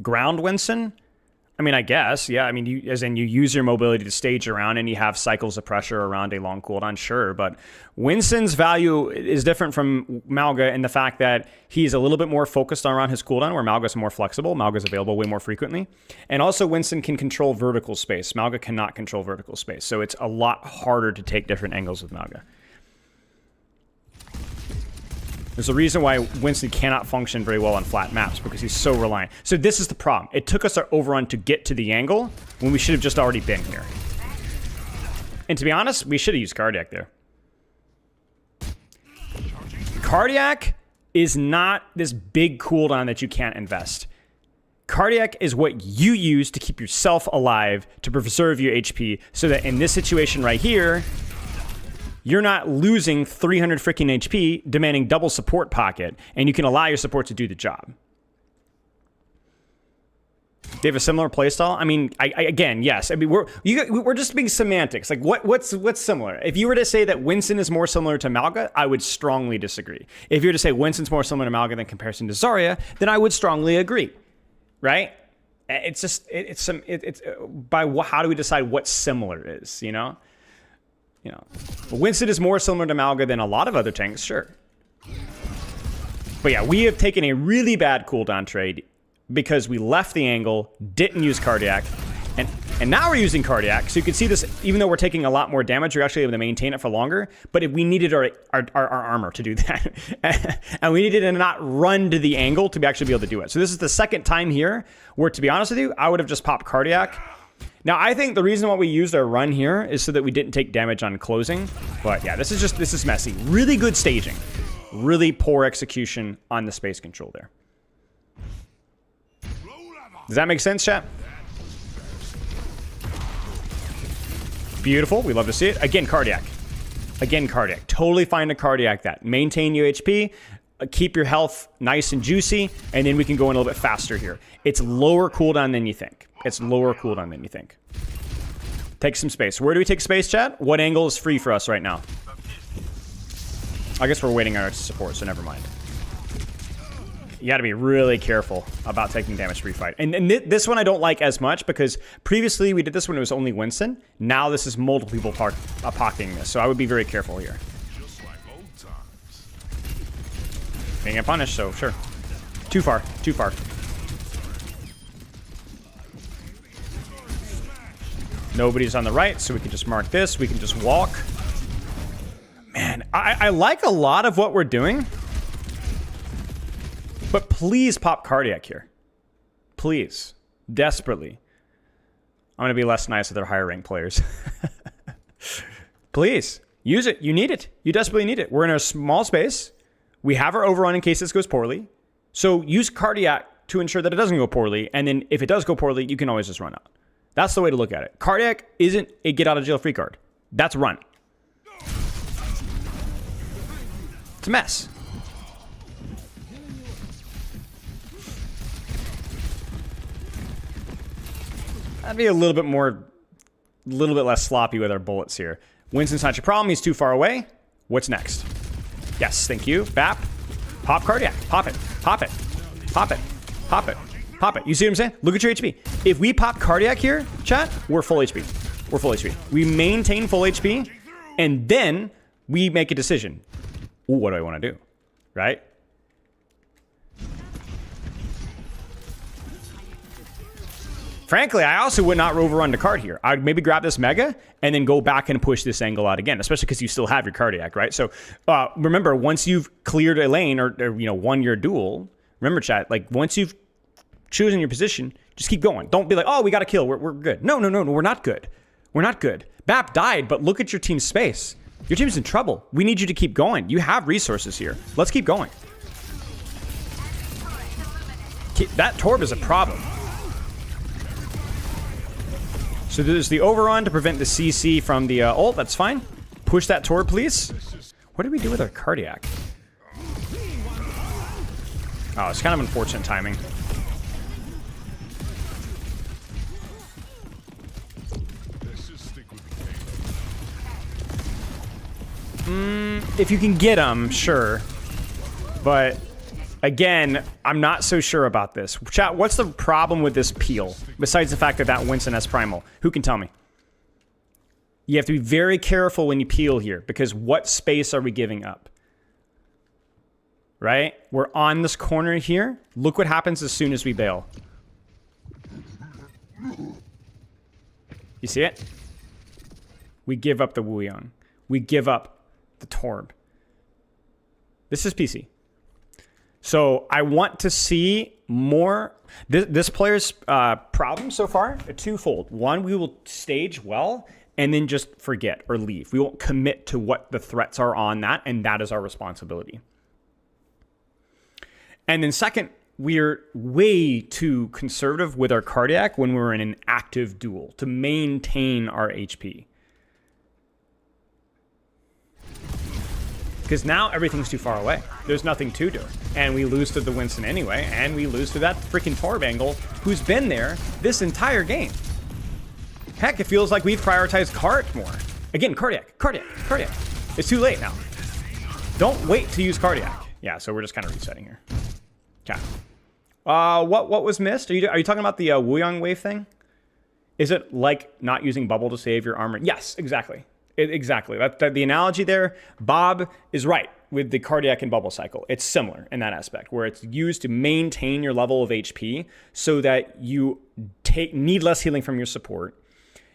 Ground Winston? I mean, I guess, yeah. I mean, you use your mobility to stage around and you have cycles of pressure around a long cooldown, sure. But Winston's value is different from Mauga in the fact that he's a little bit more focused around his cooldown, where Mauga's more flexible. Mauga's available way more frequently. And also, Winston can control vertical space. Mauga cannot control vertical space. So it's a lot harder to take different angles with Mauga. There's a reason why Winston cannot function very well on flat maps, because he's so reliant. So this is the problem. It took us our overrun to get to the angle when we should have just already been here. And to be honest, we should have used Cardiac there. Cardiac is not this big cooldown that you can't invest. Cardiac is what you use to keep yourself alive, to preserve your HP, so that in this situation right here, you're not losing 300 freaking HP, demanding double support pocket, and you can allow your support to do the job. They have a similar playstyle. I mean, again, yes. I mean, we're just being semantics. Like, what's similar? If you were to say that Winston is more similar to Mauga, I would strongly disagree. If you were to say Winston's more similar to Mauga than comparison to Zarya, then I would strongly agree. Right? It's just it's how do we decide what similar is? You know. Winston is more similar to Mauga than a lot of other tanks, sure. But yeah, we have taken a really bad cooldown trade because we left the angle, didn't use Cardiac, and now we're using Cardiac. So you can see this, even though we're taking a lot more damage, we're actually able to maintain it for longer. But if we needed our armor to do that, and we needed to not run to the angle to actually be able to do it. So this is the second time here where, to be honest with you, I would have just popped Cardiac. Now, I think the reason why we used our run here is so that we didn't take damage on closing. But yeah, this is messy. Really good staging. Really poor execution on the space control there. Does that make sense, chat? Beautiful. We love to see it. Again, Cardiac. Again, Cardiac. Totally fine to Cardiac that. Maintain your HP. Keep your health nice and juicy. And then we can go in a little bit faster here. It's lower cooldown than you think. It's lower cooldown than you think. Take some space. Where do we take space, chat? What angle is free for us right now? I guess we're waiting on our support, so never mind. You got to be really careful about taking damage free fight. And this one I don't like as much because previously we did this when it was only Winston. Now this is multiple people pocketing this, so I would be very careful here. Being get punished, so sure. Too far, too far. Nobody's on the right, so we can just mark this. We can just walk. Man, I like a lot of what we're doing. But please pop Cardiac here. Please. Desperately. I'm going to be less nice with our higher ranked players. Please. Use it. You need it. You desperately need it. We're in a small space. We have our overrun in case this goes poorly. So use Cardiac to ensure that it doesn't go poorly. And then if it does go poorly, you can always just run out. That's the way to look at it. Cardiac isn't a get out of jail free card. That's run. It's a mess. I'd be a little bit less sloppy with our bullets here. Winston's not your problem. He's too far away. What's next? Yes, thank you. Bap. Pop Cardiac. Pop it. Pop it. Pop it. Pop it. Pop it. You see what I'm saying? Look at your HP. If we pop Cardiac here, chat, we're full HP. We're full HP. We maintain full HP, and then we make a decision. Ooh, what do I want to do? Right? Frankly, I also would not overrun the card here. I'd maybe grab this Mega and then go back and push this angle out again, especially because you still have your Cardiac, right? So remember, once you've cleared a lane or won your duel, remember, chat, like once you've chosen your position, just keep going. Don't be like, oh, we got to kill. We're good. No, we're not good. We're not good. BAP died, but look at your team's space. Your team's in trouble. We need you to keep going. You have resources here. Let's keep going. That Torb is a problem. So there's the overrun to prevent the CC from the ult. That's fine. Push that Torb, please. What did we do with our Cardiac? Oh, it's kind of unfortunate timing. If you can get them, sure. But again, I'm not so sure about this. Chat, what's the problem with this peel? Besides the fact that that Winston has primal. Who can tell me? You have to be very careful when you peel here, because what space are we giving up? Right? We're on this corner here. Look what happens as soon as we bail. You see it? We give up the Wuyong. We give up the Torb. This is PC. So I want to see more. This player's problem so far, twofold. One, we will stage well and then just forget or leave. We won't commit to what the threats are on that, and that is our responsibility. And then second, we're way too conservative with our Cardiac when we're in an active duel to maintain our HP. Because now everything's too far away. There's nothing to do. And we lose to the Winston anyway, and we lose to that freaking Torb angle who's been there this entire game. Heck, it feels like we've prioritized Cart more. Again, Cardiac. It's too late now. Don't wait to use Cardiac. Yeah, so we're just kind of resetting here. Okay. What was missed? Are you talking about the Wuyong wave thing? Is it like not using bubble to save your armor? Yes, exactly. Exactly. The analogy there, Bob is right with the Cardiac and bubble cycle. It's similar in that aspect, where it's used to maintain your level of HP so that you need less healing from your support.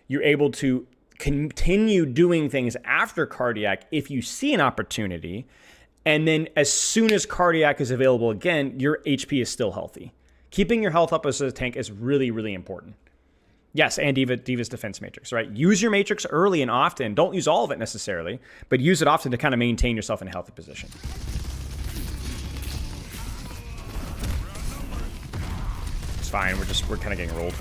You're able to continue doing things after Cardiac if you see an opportunity. And then as soon as Cardiac is available again, your HP is still healthy. Keeping your health up as a tank is really, really important. Yes, and Diva's defense matrix, right? Use your matrix early and often. Don't use all of it necessarily, but use it often to kind of maintain yourself in a healthy position. It's fine. We're kind of getting rolled.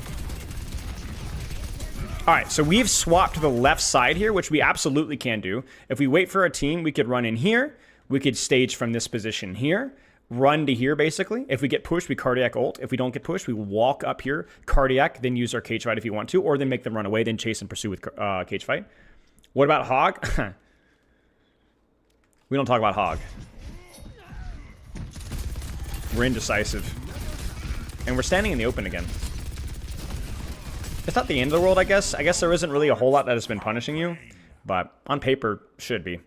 All right, so we've swapped to the left side here, which we absolutely can do. If we wait for our team, we could run in here. We could stage from this position here. Run to here, basically. If we get pushed, we Cardiac ult. If we don't get pushed, we walk up here, Cardiac, then use our cage fight if you want to, or then make them run away, then chase and pursue with cage fight. What about Hog? We don't talk about Hog. We're indecisive. And we're standing in the open again. It's not the end of the world, I guess. I guess there isn't really a whole lot that has been punishing you, but on paper, should be.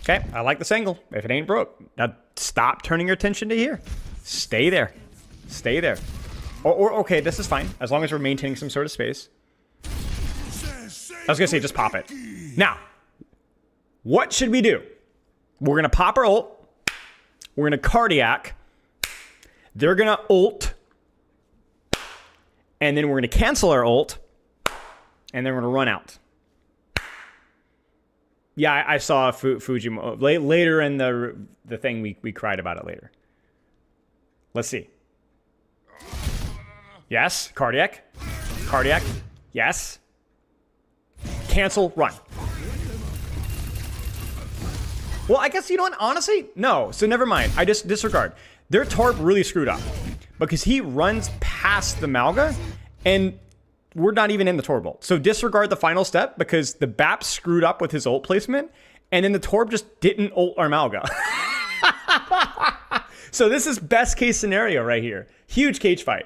Okay, I like this angle. If it ain't broke, now stop turning your attention to here. Stay there. Stay there. Or okay, this is fine, as long as we're maintaining some sort of space. I was gonna say, just pop it. Now, what should we do? We're gonna pop our ult. We're gonna Cardiac. They're gonna ult. And then we're gonna cancel our ult. And then we're gonna run out. Yeah, I saw Fujimo later in the thing. We cried about it later. Let's see. Yes, Cardiac. Cardiac. Yes. Cancel, run. Well, I guess, you know what? Honestly, no. So never mind. I just disregard. Their Torb really screwed up because he runs past the Mauga and we're not even in the Torb ult. So disregard the final step because the BAP screwed up with his ult placement and then the Torb just didn't ult our Mauga. So this is best case scenario right here. Huge cage fight.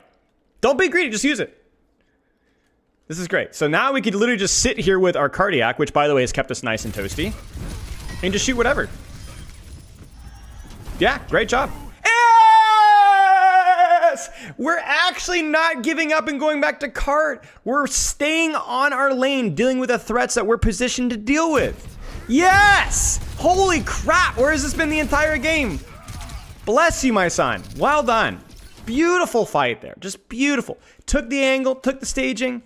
Don't be greedy, just use it. This is great. So now we could literally just sit here with our Cardiac, which by the way has kept us nice and toasty, and just shoot whatever. Yeah, great job. Yes! We're actually not giving up and going back to cart. We're staying on our lane, dealing with the threats that we're positioned to deal with. Yes! Holy crap, where has this been the entire game? Bless you, my son. Well done. Beautiful fight there, just beautiful. Took the angle, took the staging,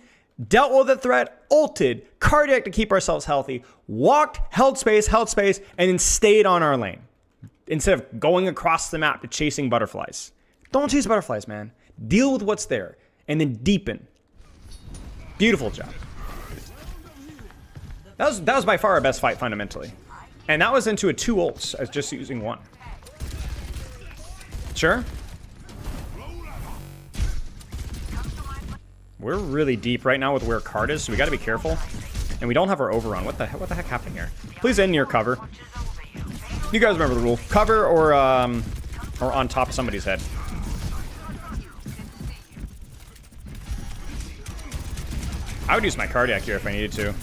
dealt with the threat, ulted, cardiac to keep ourselves healthy, walked, held space, and then stayed on our lane. Instead of going across the map to chasing butterflies. Don't chase butterflies, man. Deal with what's there and then deepen. Beautiful job. That was by far our best fight fundamentally. And that was into a 2 ults as just using 1. Sure. We're really deep right now with where card is, so we got to be careful. And we don't have our overrun. What the heck happened here? Please end near cover. You guys remember the rule. Cover or on top of somebody's head. I would use my cardiac here if I needed to.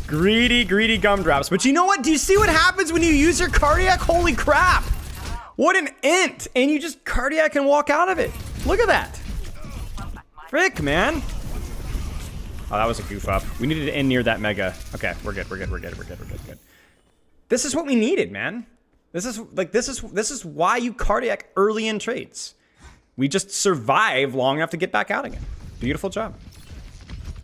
Greedy gumdrops. But you know what? Do you see what happens when you use your cardiac? Holy crap. What an int. And you just cardiac and walk out of it. Look at that. Frick, man. Oh, that was a goof up. We needed to end near that mega. Okay, we're good. This is what we needed, man. This is why you cardiac early in trades. We just survive long enough to get back out again. Beautiful job.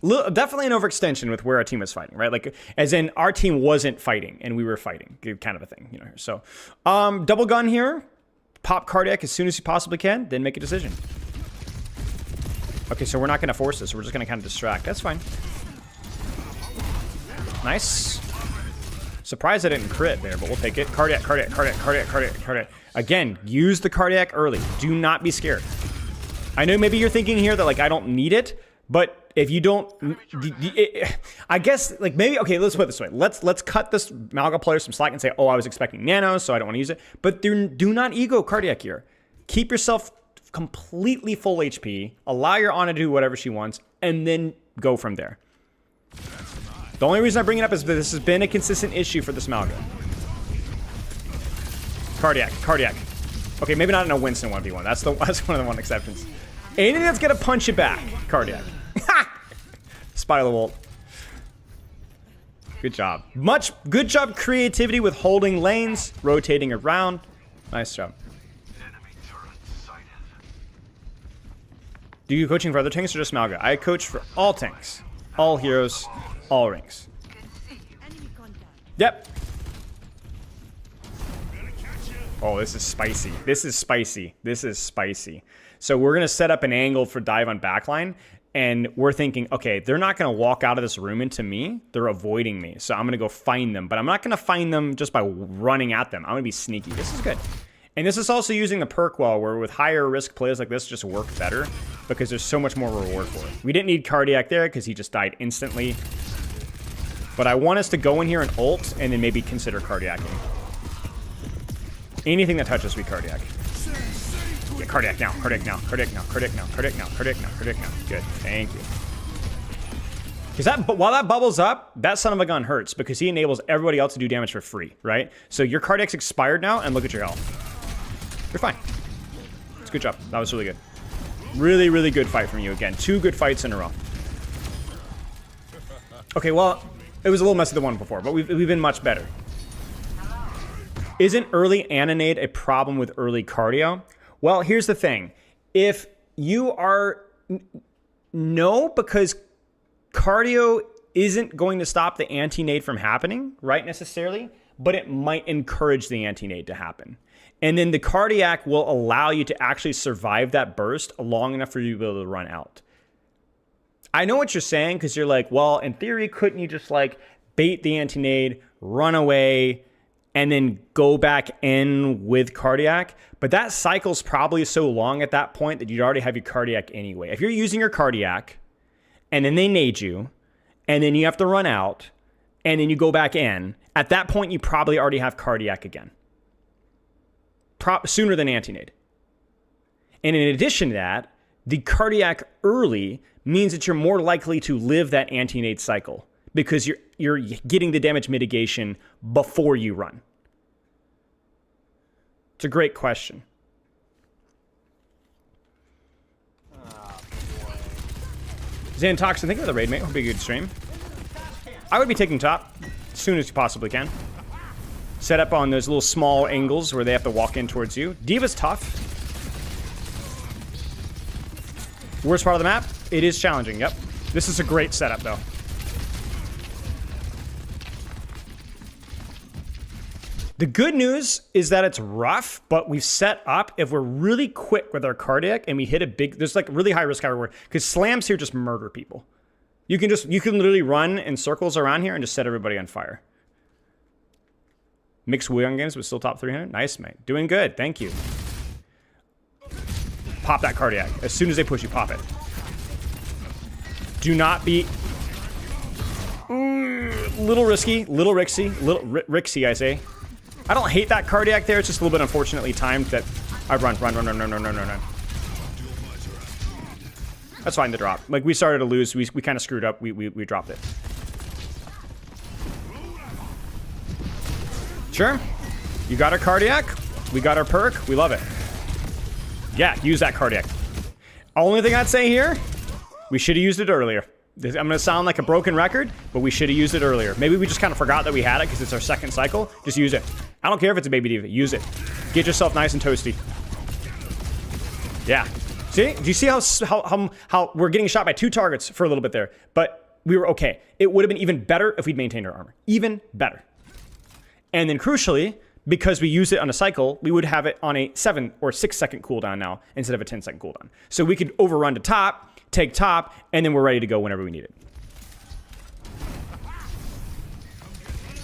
Definitely an overextension with where our team was fighting, right? Like, as in our team wasn't fighting and we were fighting, kind of a thing, you know. So, double gun here. Pop cardiac as soon as you possibly can, then make a decision. Okay, so we're not going to force this. We're just going to kind of distract. That's fine. Nice. Surprised I didn't crit there, but we'll take it. Cardiac. Again, use the cardiac early. Do not be scared. I know maybe you're thinking here that, like, I don't need it, but if you don't, I guess, like, maybe, okay, let's put it this way. Let's cut this Mauga player some slack and say, oh, I was expecting nanos, so I don't want to use it. But do not ego cardiac here. Keep yourself completely full HP, allow your Ana to do whatever she wants, and then go from there. The only reason I bring it up is that this has been a consistent issue for this Mauga. Cardiac. Okay, maybe not in a Winston 1v1. That's one of the one exceptions. Anything that's gonna punch you back, cardiac. Spiral ult. Good job. Good job creativity with holding lanes, rotating around. Nice job. Do you coaching for other tanks or just Mauga? I coach for all tanks, all heroes, all ranks. Yep. Oh, this is spicy. So we're going to set up an angle for dive on backline. And we're thinking, okay, they're not going to walk out of this room into me. They're avoiding me. So I'm going to go find them. But I'm not going to find them just by running at them. I'm going to be sneaky. This is good. And this is also using the perk well, where with higher risk plays like this just work better because there's so much more reward for it. We didn't need cardiac there because he just died instantly. But I want us to go in here and ult and then maybe consider cardiacking. Anything that touches, we cardiac. Yeah, cardiac now. Good, thank you. Because while that bubbles up, that son of a gun hurts because he enables everybody else to do damage for free, right? So your cardiac's expired now, and look at your health. You're fine. It's a good job. That was really good. Really good fight from you again. 2 good fights in a row. Okay, well, it was a little messy the one before, but we've been much better. Isn't early Ananade a problem with early cardio? Well, here's the thing. If you are... No, because cardio isn't going to stop the anti-nade from happening, right, necessarily, but it might encourage the anti-nade to happen. And then the cardiac will allow you to actually survive that burst long enough for you to be able to run out. I know what you're saying, because you're like, well, in theory, couldn't you just, like, bait the anti-nade, run away, and then go back in with cardiac? But that cycle's probably so long at that point that you'd already have your cardiac anyway. If you're using your cardiac, and then they nade you, and then you have to run out, and then you go back in, at that point, you probably already have cardiac again. Sooner than anti-nade. And in addition to that, the cardiac early means that you're more likely to live that anti-nade cycle because you're getting the damage mitigation before you run. It's a great question. Xantoxin, thank you for the raid, mate. Hope you had a good stream. I would be taking top as soon as you possibly can. Set up on those little small angles where they have to walk in towards you. D.Va's tough. Worst part of the map? It is challenging, yep. This is a great setup, though. The good news is that it's rough, but we've set up, if we're really quick with our cardiac and we hit a big, there's like really high risk, high reward, because slams here just murder people. You can literally run in circles around here and just set everybody on fire. Mixed Wuyon games, but still top 300. Nice, mate. Doing good. Thank you. Pop that cardiac. As soon as they push you, pop it. Do not be... little risky, little Rixy, Rixy, I say. I don't hate that cardiac there. It's just a little bit unfortunately timed that I run. That's fine to drop. Like, we started to lose. We kind of screwed up. We dropped it. Sure. You got our cardiac. We got our perk. We love it. Yeah, use that cardiac. Only thing I'd say here, we should have used it earlier. I'm going to sound like a broken record, but we should have used it earlier. Maybe we just kind of forgot that we had it because it's our second cycle. Just use it. I don't care if it's a baby diva. Use it. Get yourself nice and toasty. Yeah. See? Do you see how we're getting shot by 2 targets for a little bit there? But we were okay. It would have been even better if we'd maintained our armor. Even better. And then crucially, because we used it on a cycle, we would have it on a 7 or 6 second cooldown now instead of a 10-second cooldown. So we could overrun to top, take top, and then we're ready to go whenever we need it.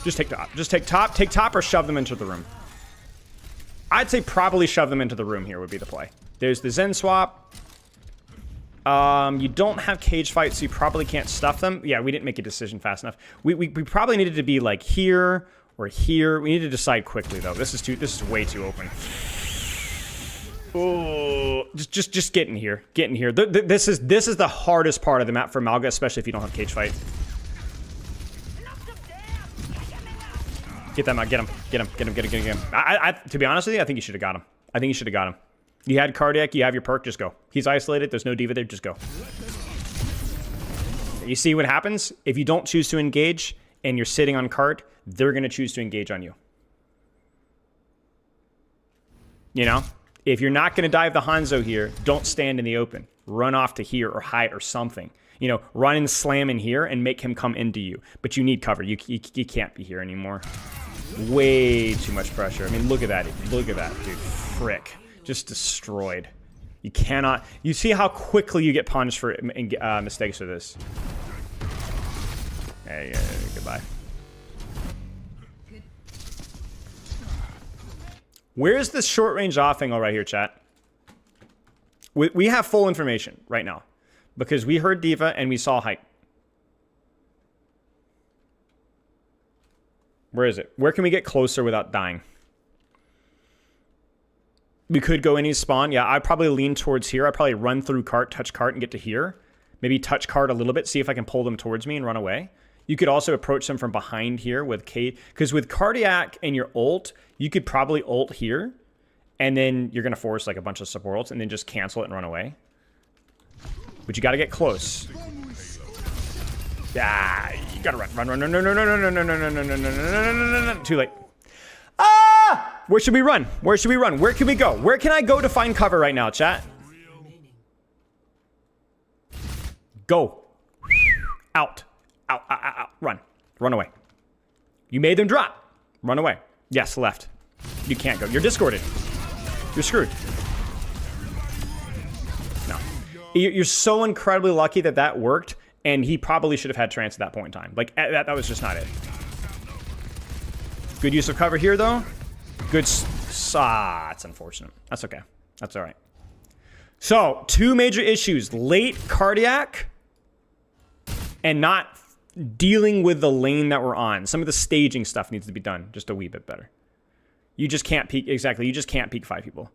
Just take top. Just take top. Take top or shove them into the room. I'd say probably shove them into the room here would be the play. There's the Zen swap. You don't have cage fights, so you probably can't stuff them. Yeah, we didn't make a decision fast enough. We probably needed to be like here or here. We need to decide quickly though. This is way too open. Oh, just get in here. Get in here. This is the hardest part of the map for Mauga, especially if you don't have cage fight. Get them out. Get him. Get him. Get him. Get him. Get him. To be honest with you, I think you should have got him. I think you should have got him. You had cardiac. You have your perk. Just go. He's isolated. There's no diva there. Just go. You see what happens? If you don't choose to engage and you're sitting on cart, they're going to choose to engage on you. You know? If you're not going to dive the Hanzo here, don't stand in the open. Run off to here or hide or something. You know, run and slam in here and make him come into you. But you need cover. You can't be here anymore. Way too much pressure. I mean, look at that. Look at that, dude. Frick. Just destroyed. You cannot... You see how quickly you get punished for mistakes with this. Hey, goodbye. Where's this short-range off angle right here, chat? We have full information right now. Because we heard Diva and we saw height. Where is it? Where can we get closer without dying? We could go any spawn. Yeah, I'd probably lean towards here. I'd probably run through cart, touch cart, and get to here. Maybe touch cart a little bit, see if I can pull them towards me and run away. You could also approach them from behind here with Kate. Because with cardiac and your ult, you could probably ult here. And then you're going to force like a bunch of support ults and then just cancel it and run away. But you got to get close. Ah, you got to run. Run. Too late. Ah! Where should we run? Where should we run? Where can we go? Where can I go to find cover right now, chat? Go. Out. Out. Run. Run away. You made them drop. Run away. Yes, left. You can't go. You're discorded. You're screwed. No. You're so incredibly lucky that that worked, and he probably should have had trance at that point in time. Like, that was just not it. Good use of cover here, though. Good. It's unfortunate. That's okay. That's all right. So, 2 major issues. Late cardiac and not dealing with the lane that we're on. Some of the staging stuff needs to be done just a wee bit better. You just can't peek. Exactly. You just can't peek 5 people.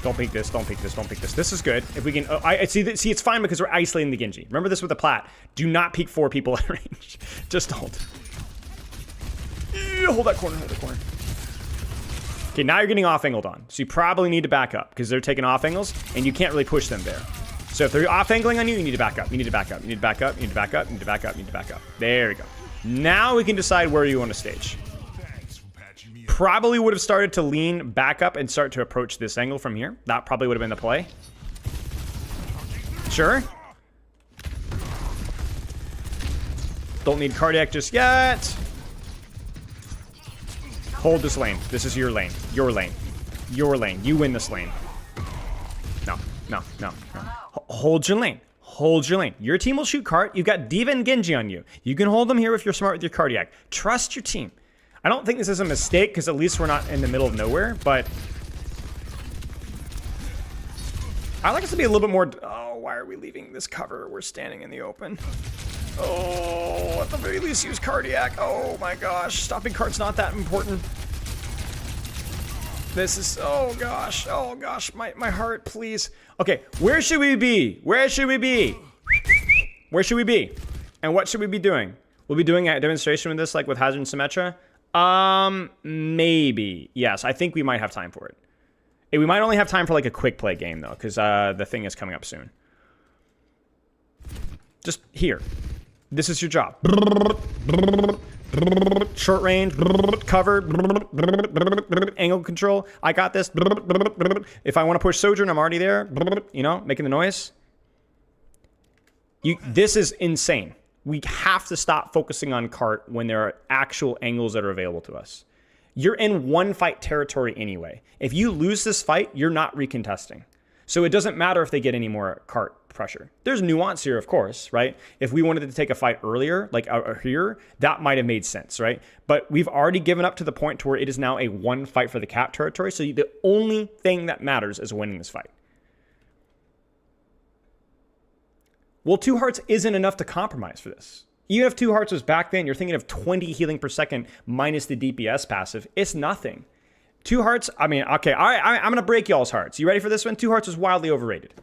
Don't peek this, don't peek this, don't peek this. This is good. If we can, I see, it's fine because we're isolating the Genji. Remember this with the plat. Do not peek 4 people at range. Just hold. Hold that corner, hold that corner. Okay, now you're getting off-angled on. So you probably need to back up because they're taking off angles and you can't really push them there. So if they're off-angling on you, you need to back up. You need to back up. You need to back up. You need to back up. You need to back up. You need to back up. There we go. Now we can decide where you want to stage. Probably would have started to lean back up and start to approach this angle from here. That probably would have been the play. Sure. Don't need cardiac just yet. Hold this lane. This is your lane. Your lane. Your lane. You win this lane. No, no, no, no. Hold your lane. Hold your lane. Your team will shoot cart. You've got D.Va and Genji on you. You can hold them here if you're smart with your cardiac. Trust your team. I don't think this is a mistake because at least we're not in the middle of nowhere, but I like us to be a little bit more. Oh, why are we leaving this cover? We're standing in the open. Oh, at the very least use cardiac. Oh my gosh, stopping cart's not that important. This is, oh gosh, my heart, please. Okay, where should we be? Where should we be? Where should we be? And what should we be doing? We'll be doing a demonstration with this, like with Hazard and Symmetra? Maybe. Yes, I think we might have time for it. We might only have time for like a quick play game though, because the thing is coming up soon. Just here. This is your job. Short range, cover, angle control. I got this. If I want to push Sojourn, I'm already there. You know, making the noise. This is insane. We have to stop focusing on cart when there are actual angles that are available to us. You're in one fight territory anyway. If you lose this fight, you're not recontesting. So it doesn't matter if they get any more cart pressure. There's nuance here, of course, right? If we wanted to take a fight earlier, like here, that might have made sense, right? But we've already given up to the point to where it is now a one fight for the cap territory. So the only thing that matters is winning this fight. Well, 2 hearts isn't enough to compromise for this. Even if 2 hearts was back then, you're thinking of 20 healing per second minus the DPS passive. It's nothing. 2 hearts, I mean, okay, all right, I'm going to break y'all's hearts. You ready for this one? 2 hearts was wildly overrated.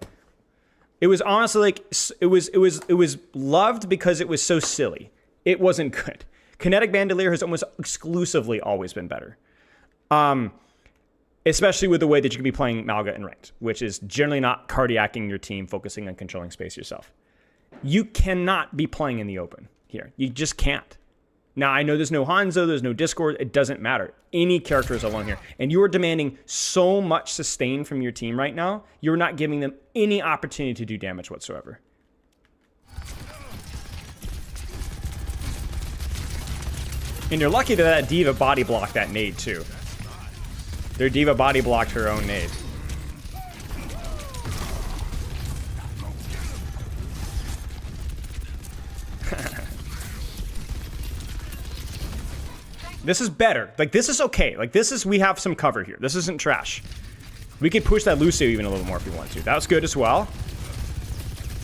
It was honestly like, it was loved because it was so silly. It wasn't good. Kinetic Bandolier has almost exclusively always been better. Especially with the way that you can be playing Mauga in ranked, which is generally not cardiacking your team, focusing on controlling space yourself. You cannot be playing in the open here. You just can't. Now, I know there's no Hanzo, there's no Discord. It doesn't matter. Any character is alone here. And you are demanding so much sustain from your team right now, you're not giving them any opportunity to do damage whatsoever. And you're lucky that that D.Va body blocked that nade, too. Their D.Va body blocked her own nade. This is better. Like, this is okay. Like, this is, we have some cover here. This isn't trash. We could push that Lucio even a little more if we want to. That was good as well.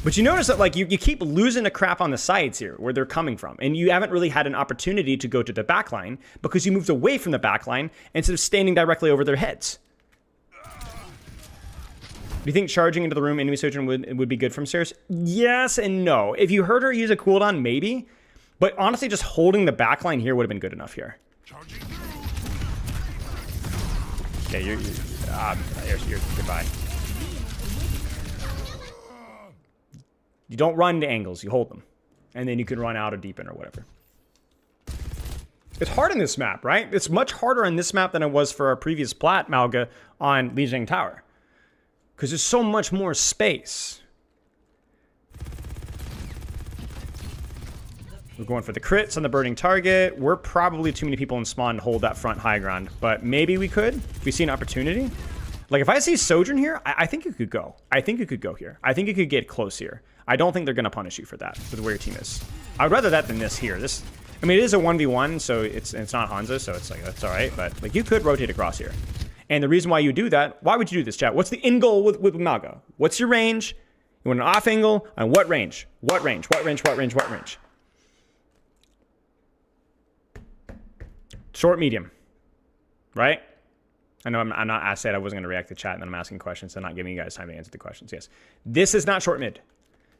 But you notice that, like, you keep losing the crap on the sides here where they're coming from. And you haven't really had an opportunity to go to the backline because you moved away from the backline instead of standing directly over their heads. Do you think charging into the room enemy Sojourn would be good from stairs? Yes and no. If you heard her use a cooldown, maybe. But honestly, just holding the backline here would have been good enough here. Okay, you're goodbye. You don't run to angles, you hold them. And then you can run out or deepen or whatever. It's hard in this map, right? It's much harder on this map than it was for our previous plat Mauga on Lijiang Tower. Because there's so much more space. We're going for the crits on the burning target. We're probably too many people in spawn to hold that front high ground. But maybe we could, if we see an opportunity. Like, if I see Sojourn here, I think you could go. I think you could go here. I think you could get close here. I don't think they're going to punish you for that, with where your team is. I would rather that than this here. This, I mean, it is a 1v1, so it's not Hanzo, so it's like, that's all right. But, like, you could rotate across here. And the reason why you do that, why would you do this, chat? What's the end goal with Mauga? What's your range? You want an off angle? On what range? What range? What range? What range? What range? Short, medium. Right? I know I'm not. I said I wasn't going to react to chat, and then I'm asking questions, so I'm not giving you guys time to answer the questions. Yes, this is not short mid,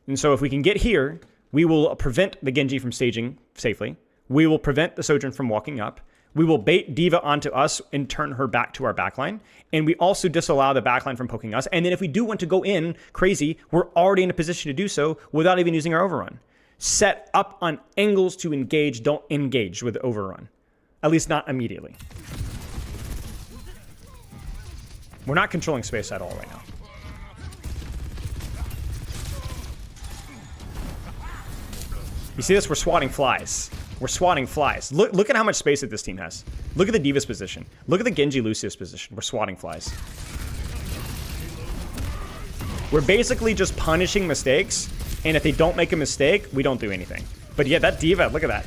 and so if we can get here, we will prevent the Genji from staging safely. We will prevent the Sojourn from walking up. We will bait D.Va onto us and turn her back to our backline, and we also disallow the backline from poking us. And then if we do want to go in crazy, we're already in a position to do so without even using our overrun. Set up on angles to engage. Don't engage with overrun, at least not immediately. We're not controlling space at all right now. You see this? We're swatting flies. We're swatting flies. Look at how much space that this team has. Look at the D.Va's position. Look at the Genji Lucius position. We're swatting flies. We're basically just punishing mistakes, and if they don't make a mistake, we don't do anything. But yeah, that D.Va, look at that.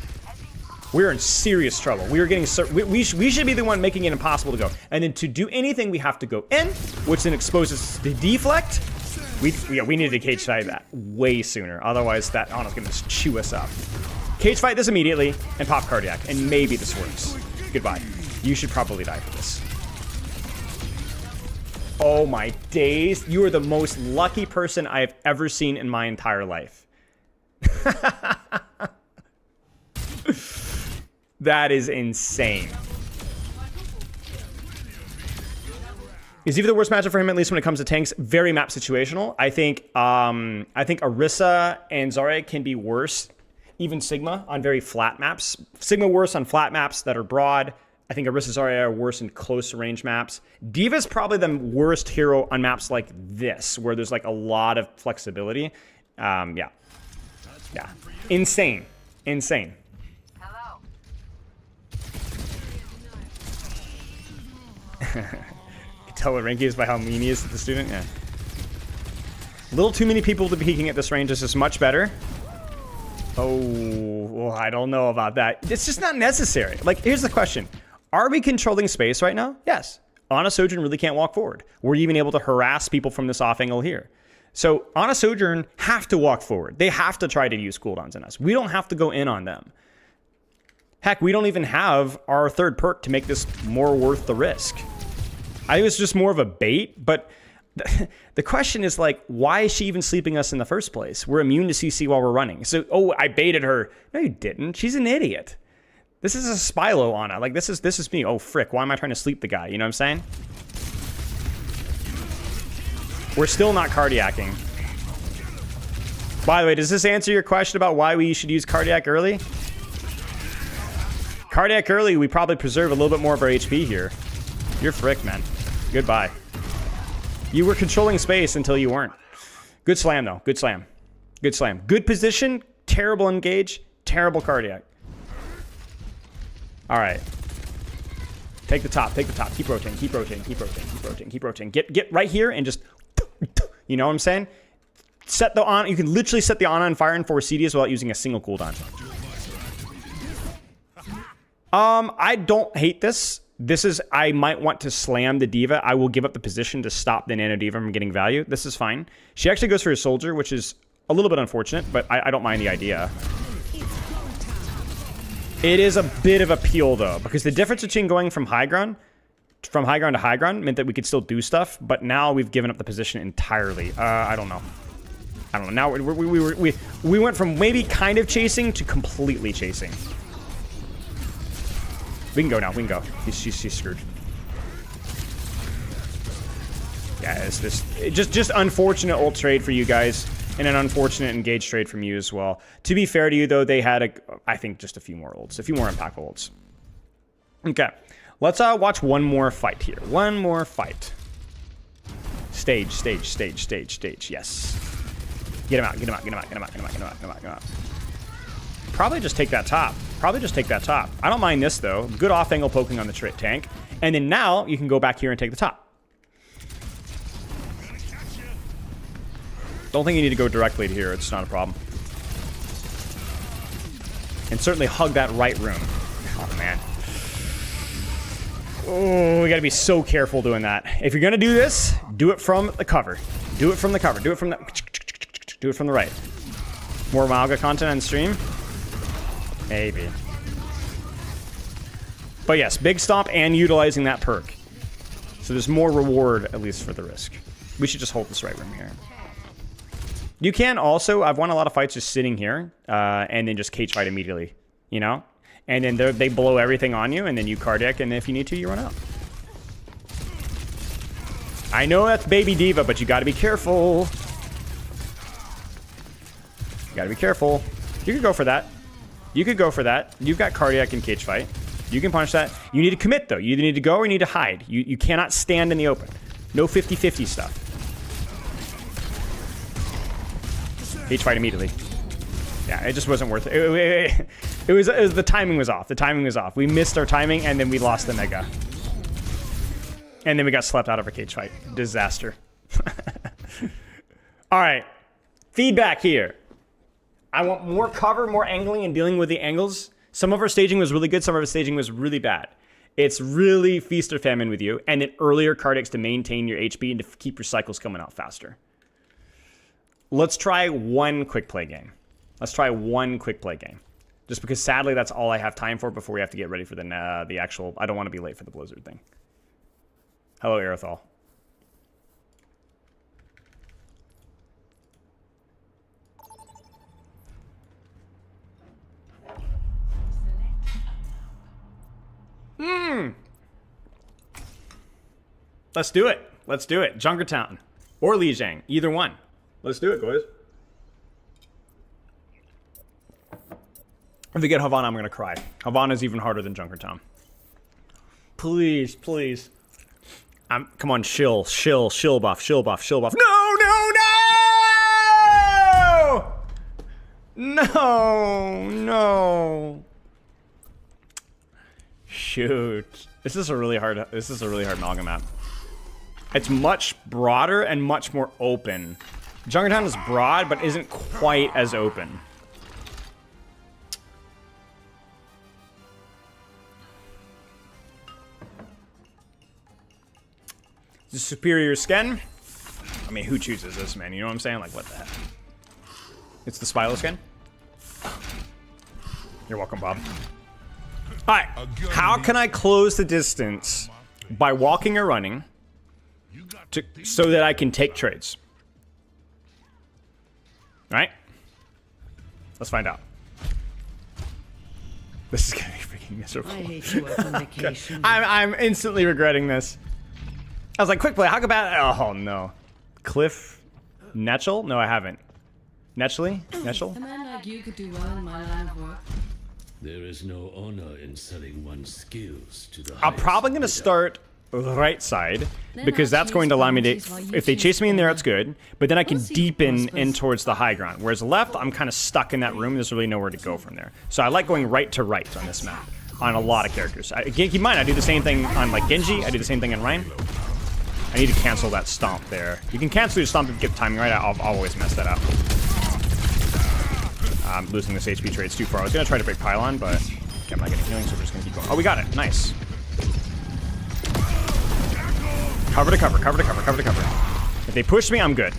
We're in serious trouble. We are getting we should be the one making it impossible to go. And then to do anything, we have to go in, which then exposes the deflect. We needed to cage fight that way sooner. Otherwise, that Ana's gonna just chew us up. Cage fight this immediately and pop cardiac, and maybe this works. Goodbye. You should probably die for this. Oh my days! You are the most lucky person I have ever seen in my entire life. That is insane. Is either the worst matchup for him, at least when it comes to tanks? Very map situational. I think Orisa and Zarya can be worse. Even Sigma on very flat maps. Sigma worse on flat maps that are broad. I think Orisa Zarya are worse in close range maps. D.Va's probably the worst hero on maps like this, where there's like a lot of flexibility. Yeah. Insane. Hello. Tell what rank he is by how mean he is to the student. Yeah. A little too many people to be peeking at this range. This is much better. Oh, well, I don't know about that. It's just not necessary. Like, here's the question. Are we controlling space right now? Yes. Ana Sojourn really can't walk forward. We're even able to harass people from this off angle here. So Ana Sojourn have to walk forward. They have to try to use cooldowns on us. We don't have to go in on them. Heck, we don't even have our third perk to make this more worth the risk. I think it's just more of a bait, but the question is like, why is she even sleeping us in the first place? We're immune to CC while we're running. So, oh, I baited her. No, you didn't. She's an idiot. This is a Spylo Ana. Like, this is me. Oh, frick. Why am I trying to sleep the guy? You know what I'm saying? We're still not cardiacking. By the way, does this answer your question about why we should use cardiac early? Cardiac early, we probably preserve a little bit more of our HP here. You're frick, man. Goodbye. You were controlling space until you weren't. Good slam, though. Good slam. Good slam. Good position. Terrible engage. Terrible cardiac. All right. Take the top. Take the top. Keep rotating. Keep rotating. Keep rotating. Keep rotating. Keep rotating. Get right here and just... You know what I'm saying? Set the on. You can literally set the Ana on fire in 4 CDs without using a single cooldown. I don't hate this. This is, I might want to slam the D.Va. I will give up the position to stop the Nano D.Va from getting value. This is fine. She actually goes for a soldier, which is a little bit unfortunate, but I don't mind the idea. It is a bit of a peel, though, because the difference between going from high ground to high ground meant that we could still do stuff, but now we've given up the position entirely. I don't know. Now we went from maybe kind of chasing to completely chasing. We can go now. We can go. She's screwed. Yeah, it's just unfortunate ult trade for you guys, and an unfortunate engage trade from you as well. To be fair to you, though, they had I think just a few more ults, a few more impactful ults. Okay, let's watch one more fight here. One more fight. Stage. Yes. Get him out. Get him out. Get him out. Get him out. Get him out. Get him out. Get him out. Get him out. Probably just take that top. Probably just take that top. I don't mind this, though. Good off-angle poking on the tank. And then now you can go back here and take the top. Don't think you need to go directly to here. It's not a problem. And certainly hug that right room. Oh, man. Oh, we got to be so careful doing that. If you're going to do this, do it from the cover. Do it from the cover. Do it from the... Do it from the right. More Mauga content on stream? Maybe. But yes, big stomp and utilizing that perk. So there's more reward, at least for the risk. We should just hold this right room here. You can also, I've won a lot of fights just sitting here, and then just cage fight immediately, you know? And then they blow everything on you, and then you cardiac, and if you need to, you run out. I know that's Baby Diva, but you gotta be careful. You gotta be careful. You could go for that. You could go for that. You've got cardiac and cage fight. You can punch that. You need to commit, though. You either need to go or you need to hide. You cannot stand in the open. No 50-50 stuff. Cage fight immediately. Yeah, it just wasn't worth it. It was the timing was off. The timing was off. We missed our timing, and then we lost the mega. And then we got slept out of our cage fight. Disaster. All right. Feedback here. I want more cover, more angling, and dealing with the angles. Some of our staging was really good. Some of our staging was really bad. It's really feast or famine with you. And then earlier cardiacs to maintain your HP and to keep your cycles coming out faster. Let's try one quick play game. Let's try one quick play game. Just because sadly that's all I have time for before we have to get ready for the actual... I don't want to be late for the Blizzard thing. Hello, Aerothol. Let's do it. Let's do it. Junkertown or Lijiang, either one. Let's do it, boys. If we get Havana, I'm gonna cry. Havana's even harder than Junkertown. Please, please. Come on, shill buff. No. Shoot. This is a really hard Mauga map. It's much broader and much more open. Junkertown is broad, but isn't quite as open. The superior skin? I mean, who chooses this, man? You know what I'm saying? Like, what the heck? It's the Spilo skin? You're welcome, Bob. Alright, how can I close the distance by walking or running so that I can take trades? Alright? Let's find out. This is gonna be freaking miserable. I hate you on vacation. I'm instantly regretting this. I was like, quick play, how about... Oh, no. Cliff Netchel? No, I haven't. Netchel? A man like you could do well in my line of work. There is no honor in selling one's skills to the I'm probably going to start right side because that's going to allow me to... If they chase me in there, it's good. But then I can deepen in towards the high ground. Whereas left, I'm kind of stuck in that room. There's really nowhere to go from there. So I like going right to right on this map. On a lot of characters. Keep in mind, I do the same thing on like Genji. I do the same thing in Ryan. I need to cancel that stomp there. You can cancel your stomp if you get the timing right. I'll always mess that up. I'm losing this HP trade. It's too far. I was going to try to break Pylon, but okay, I'm not getting healing, so we're just going to keep going. Oh, we got it. Nice. Cover to cover, cover to cover, cover to cover. If they push me, I'm good.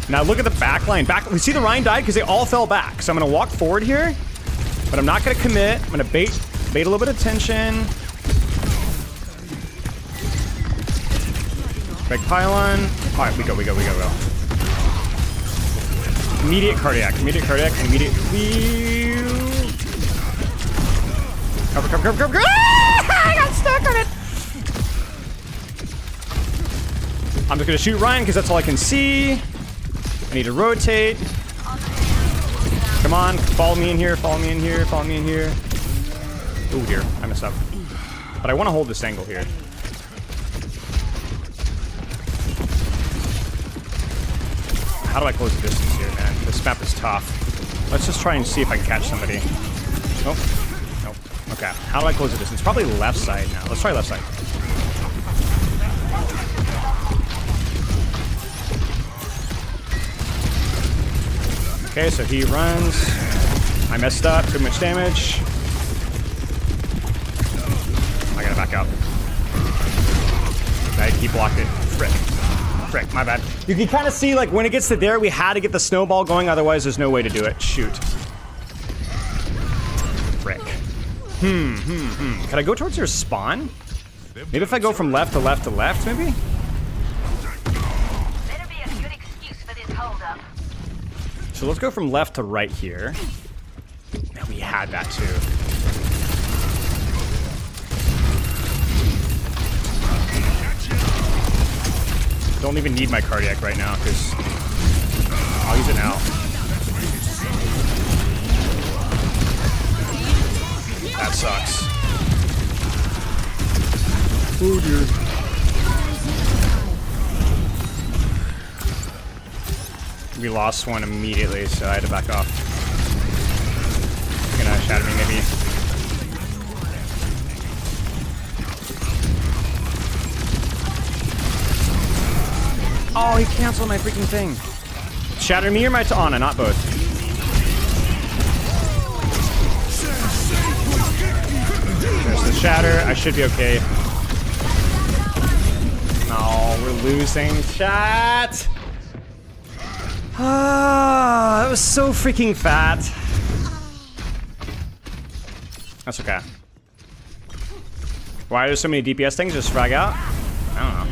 Now look at the back line. We see the Ryan died because they all fell back. So I'm going to walk forward here, but I'm not going to commit. I'm going to bait a little bit of tension. Break Pylon. All right, we go. Immediate cardiac, immediate. Cover. Ah! I got stuck on it. I'm just gonna shoot Ryan because that's all I can see. I need to rotate. Come on, follow me in here. Oh dear, I messed up. But I want to hold this angle here. How do I close the distance here, man? This map is tough. Let's just try and see if I can catch somebody. Nope. Okay, how do I close the distance? Probably left side now. Let's try left side. Okay, so he runs. I messed up, too much damage. I gotta back out. He blocked it. Frick, my bad. You can kind of see, like, when it gets to there, we had to get the snowball going, otherwise there's no way to do it. Shoot. Frick. Could I go towards your spawn? Maybe if I go from left to left to left, maybe? Better be a good excuse for this holdup. So let's go from left to right here. Man, we had that too. Don't even need my cardiac right now, because I'll use it now. That sucks. Oh dear. We lost one immediately, so I had to back off. They're gonna shatter me, maybe. Oh, he canceled my freaking thing. Shatter me or my Ana? Not both. There's the shatter. I should be okay. No, we're losing. Chat. Ah, that was so freaking fat. That's okay. Why are there so many DPS things? Just frag out? I don't know.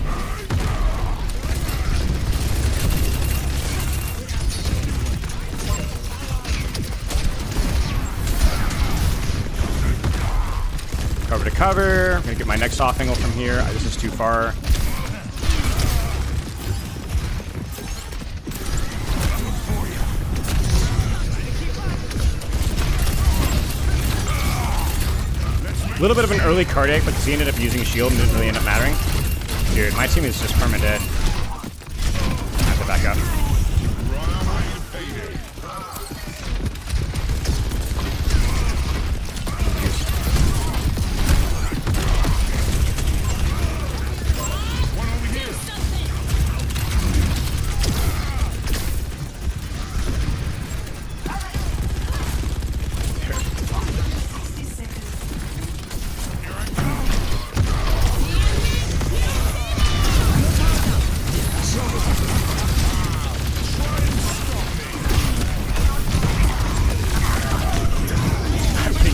Cover to cover. I'm gonna get my next off angle from here. This is too far. A little bit of an early cardiac, but he ended up using a shield and didn't really end up mattering. Dude, my team is just permanent dead. I have to back up.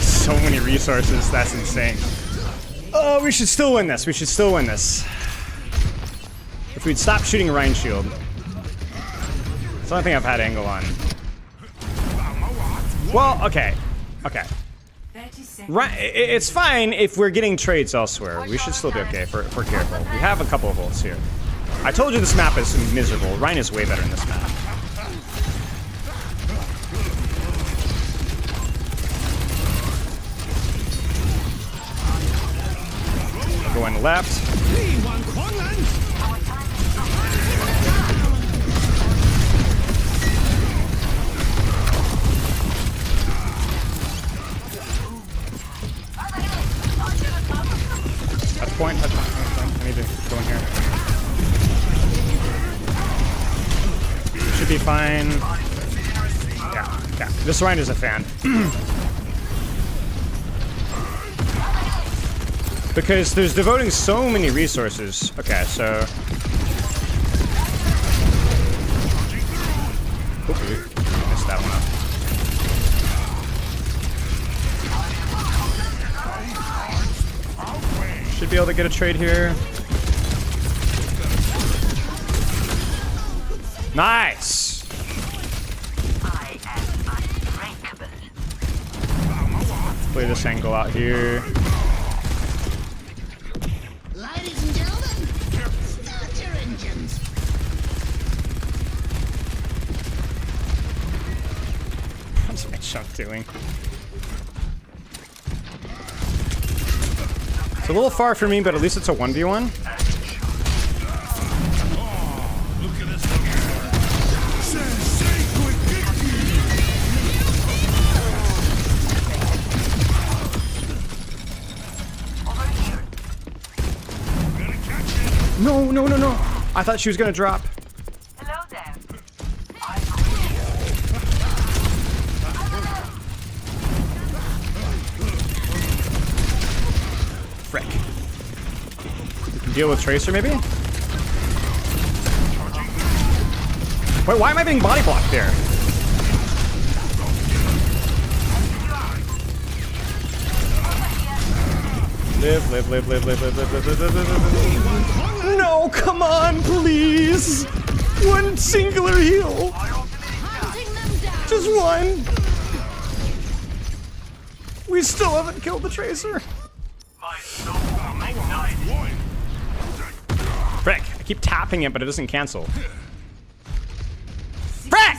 So many resources, that's insane. Oh, we should still win this. We should still win this. If we'd stop shooting Rhine Shield. It's the only thing I've had angle on. Well, okay. Okay. It's fine if we're getting trades elsewhere. We should still be okay if we're careful. We have a couple of ults here. I told you this map is miserable. Rhine is way better in this map. Going left. Touch point, touch point. I need to go in here. Should be fine. Yeah. This Rhine is a fan. Because there's devoting so many resources. Okay, so... Oops, missed that one up. Should be able to get a trade here. Nice! Play this angle out here. Ladies and gentlemen, start your engines. What's my chunk doing? It's a little far for me, but at least it's a 1v1. No, no, no, no. I thought she was gonna drop. Hello there. Frick. We can deal with Tracer, maybe? Wait, why am I being body blocked there? Live, live, live, live, live, live, live, live, live, live, live, live. No, come on, please. One singular heal. Just one. We still haven't killed the Tracer. Frick, I keep tapping it, but it doesn't cancel. Frick!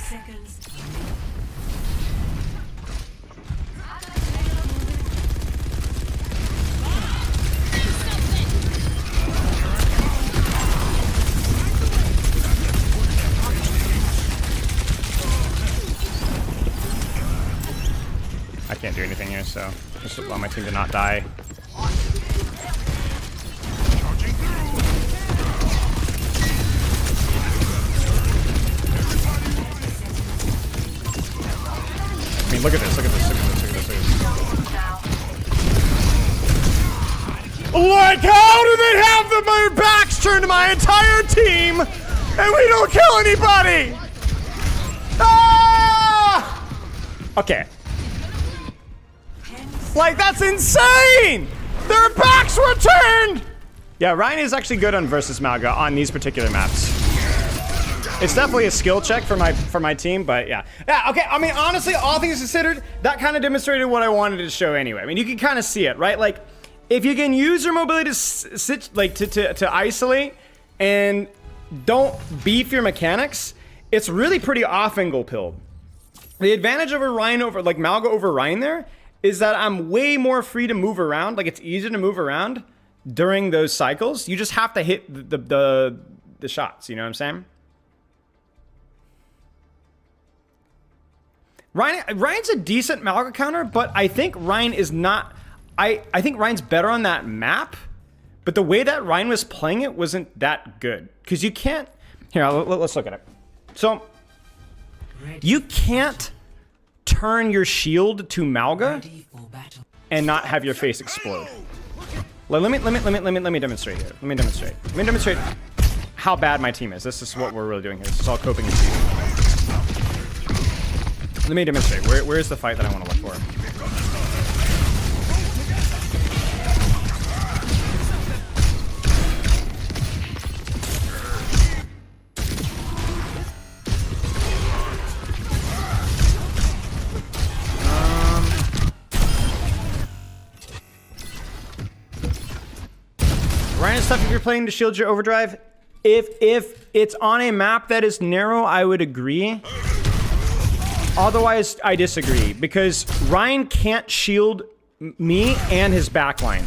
I can't do anything here, so just allow my team to not die. I mean, look at this, look at this, look at this, look at this, look at this. Like, how do they have their backs turned to my entire team and we don't kill anybody? Ah! Okay. Like, that's insane! Their backs were turned! Yeah, Ryan is actually good on versus Mauga on these particular maps. It's definitely a skill check for my team, but yeah. Yeah, okay, I mean, honestly, all things considered, that kind of demonstrated what I wanted to show anyway. I mean, you can kind of see it, right? Like, if you can use your mobility to isolate and don't beef your mechanics, it's really pretty off-angle pilled. The advantage over Ryan over, like, Mauga over Ryan there is that I'm way more free to move around. Like, it's easier to move around during those cycles. You just have to hit the shots, you know what I'm saying? Ryan's a decent Mauga counter, but I think Ryan is not... I think Ryan's better on that map, but the way that Ryan was playing it wasn't that good. Because you can't... Here, let's look at it. So, you can't turn your shield to Mauga and not have your face explode. Let me demonstrate here. Let me demonstrate how bad my team is. This is what we're really doing here. This is all coping and cheating. Let me demonstrate. Where's the fight that I want to look for? Ryan, stuff if you're playing to shield your overdrive. If it's on a map that is narrow, I would agree. Otherwise, I disagree, because Ryan can't shield me and his backline.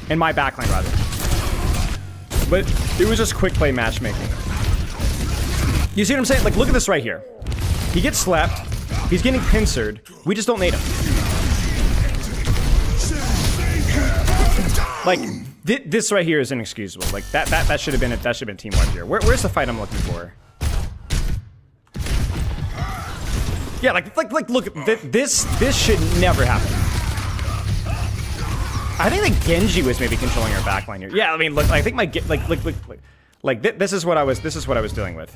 And my backline, rather. But it was just quick play matchmaking. You see what I'm saying? Like, look at this right here. He gets slapped. He's getting pincered. We just don't nade him. Like, this right here is inexcusable. Like, that should have been a team wipe here. Where's the fight I'm looking for? Yeah, like look, this should never happen. I think that Genji was maybe controlling our backline here. Yeah, I mean, look, I think my this is what I was dealing with.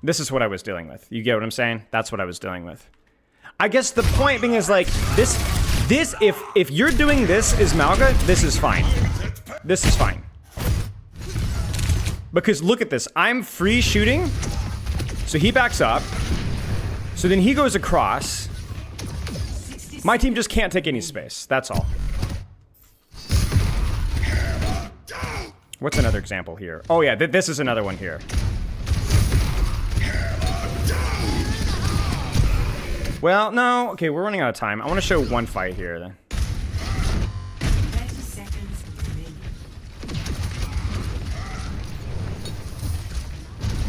This is what I was dealing with. You get what I'm saying? That's what I was dealing with. I guess the point being is like this if you're doing this as Mauga, this is fine. This is fine. Because look at this. I'm free shooting. So he backs up. So then he goes across. My team just can't take any space. That's all. What's another example here? Oh yeah, this is another one here. Well, no. Okay, we're running out of time. I want to show one fight here then.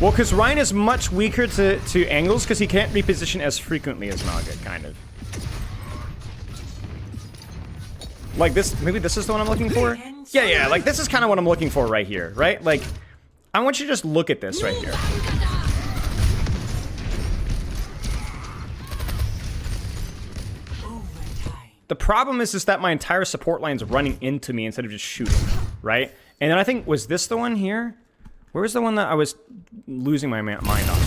Well, because Ryan is much weaker to angles because he can't reposition as frequently as Mauga, kind of. Like this, maybe this is the one I'm looking for? Yeah, like this is kind of what I'm looking for right here, right? Like, I want you to just look at this right here. The problem is that my entire support line's running into me instead of just shooting, right? And then I think, was this the one here? Where was the one that I was losing my mind on?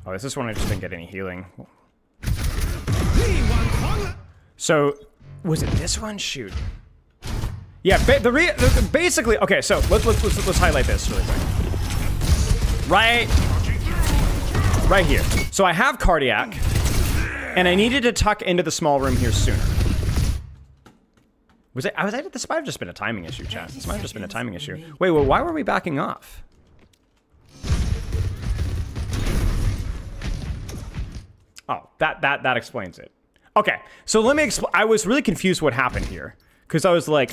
Oh, is this one I just didn't get any healing? So, was it this one? Shoot. Yeah, basically, okay, so let's highlight this really quick. Right here. So I have cardiac, and I needed to tuck into the small room here sooner. This might have just been a timing issue, chat. This might have just been a timing issue. Wait, well, why were we backing off? Oh, that explains it. Okay, so let me explain. I was really confused what happened here, because I was like,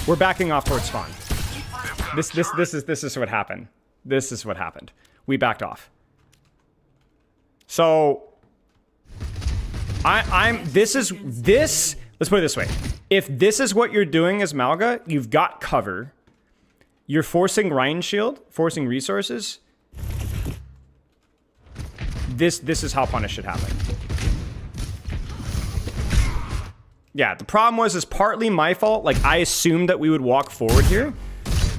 we're backing off towards spawn. This is what happened. This is what happened. We backed off. So let's put it this way. If this is what you're doing as Mauga, you've got cover. You're forcing Ryan shield, forcing resources. This is how punish should happen. Yeah, the problem was partly my fault. Like, I assumed that we would walk forward here,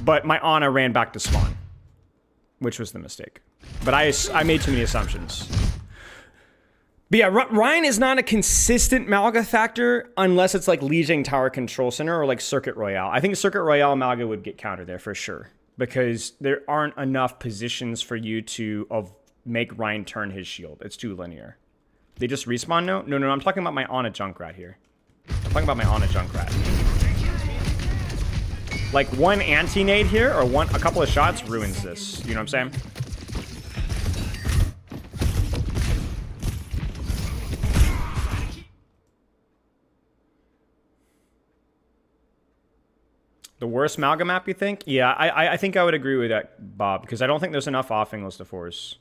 but my Ana ran back to spawn, which was the mistake. But I made too many assumptions. But yeah, Ryan is not a consistent Mauga factor unless it's like Lijiang Tower Control Center or like Circuit Royale. I think Circuit Royale Mauga would get countered there for sure, because there aren't enough positions for you to make Ryan turn his shield. It's too linear. They just respawn? No, I'm talking about my Ana Junkrat here. I'm talking about my Ana Junkrat. Like one anti-nade here or a couple of shots ruins this. You know what I'm saying? The worst Mauga map, you think? Yeah, I think I would agree with that, Bob, because I don't think there's enough off angles to force.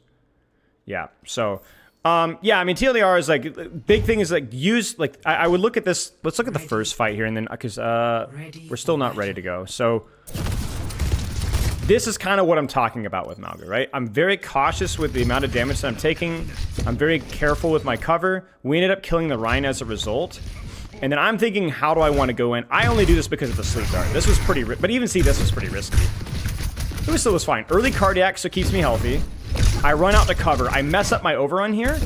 Yeah, so, yeah, I mean, TLDR is like, big thing is like, I would look at this, let's look at the first fight here, and then, because we're still not ready to go. So, this is kind of what I'm talking about with Mauga, right? I'm very cautious with the amount of damage that I'm taking. I'm very careful with my cover. We ended up killing the Rhine as a result. And then I'm thinking, how do I want to go in? I only do this because of the sleep dart. This was pretty, but even see, this was pretty risky. It still was fine. Early cardiac, so it keeps me healthy. I run out to cover. I mess up my overrun here,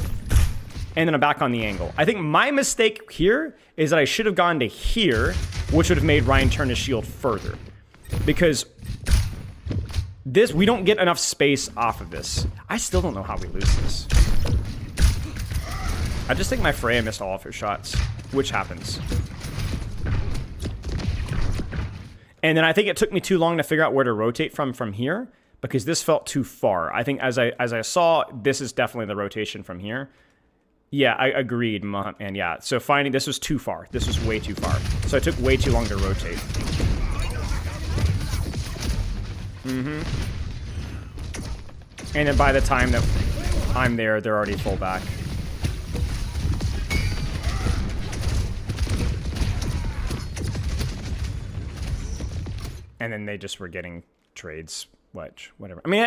and then I'm back on the angle. I think my mistake here is that I should have gone to here, which would have made Ryan turn his shield further. Because we don't get enough space off of this. I still don't know how we lose this. I just think my Freya missed all of her shots, which happens. And then I think it took me too long to figure out where to rotate from here, because this felt too far. I think as I saw, this is definitely the rotation from here. Yeah, I agreed, and yeah. So finding this was too far. This was way too far. So it took way too long to rotate. And then by the time that I'm there, they're already full back. And then they just were getting trades, whatever. I mean,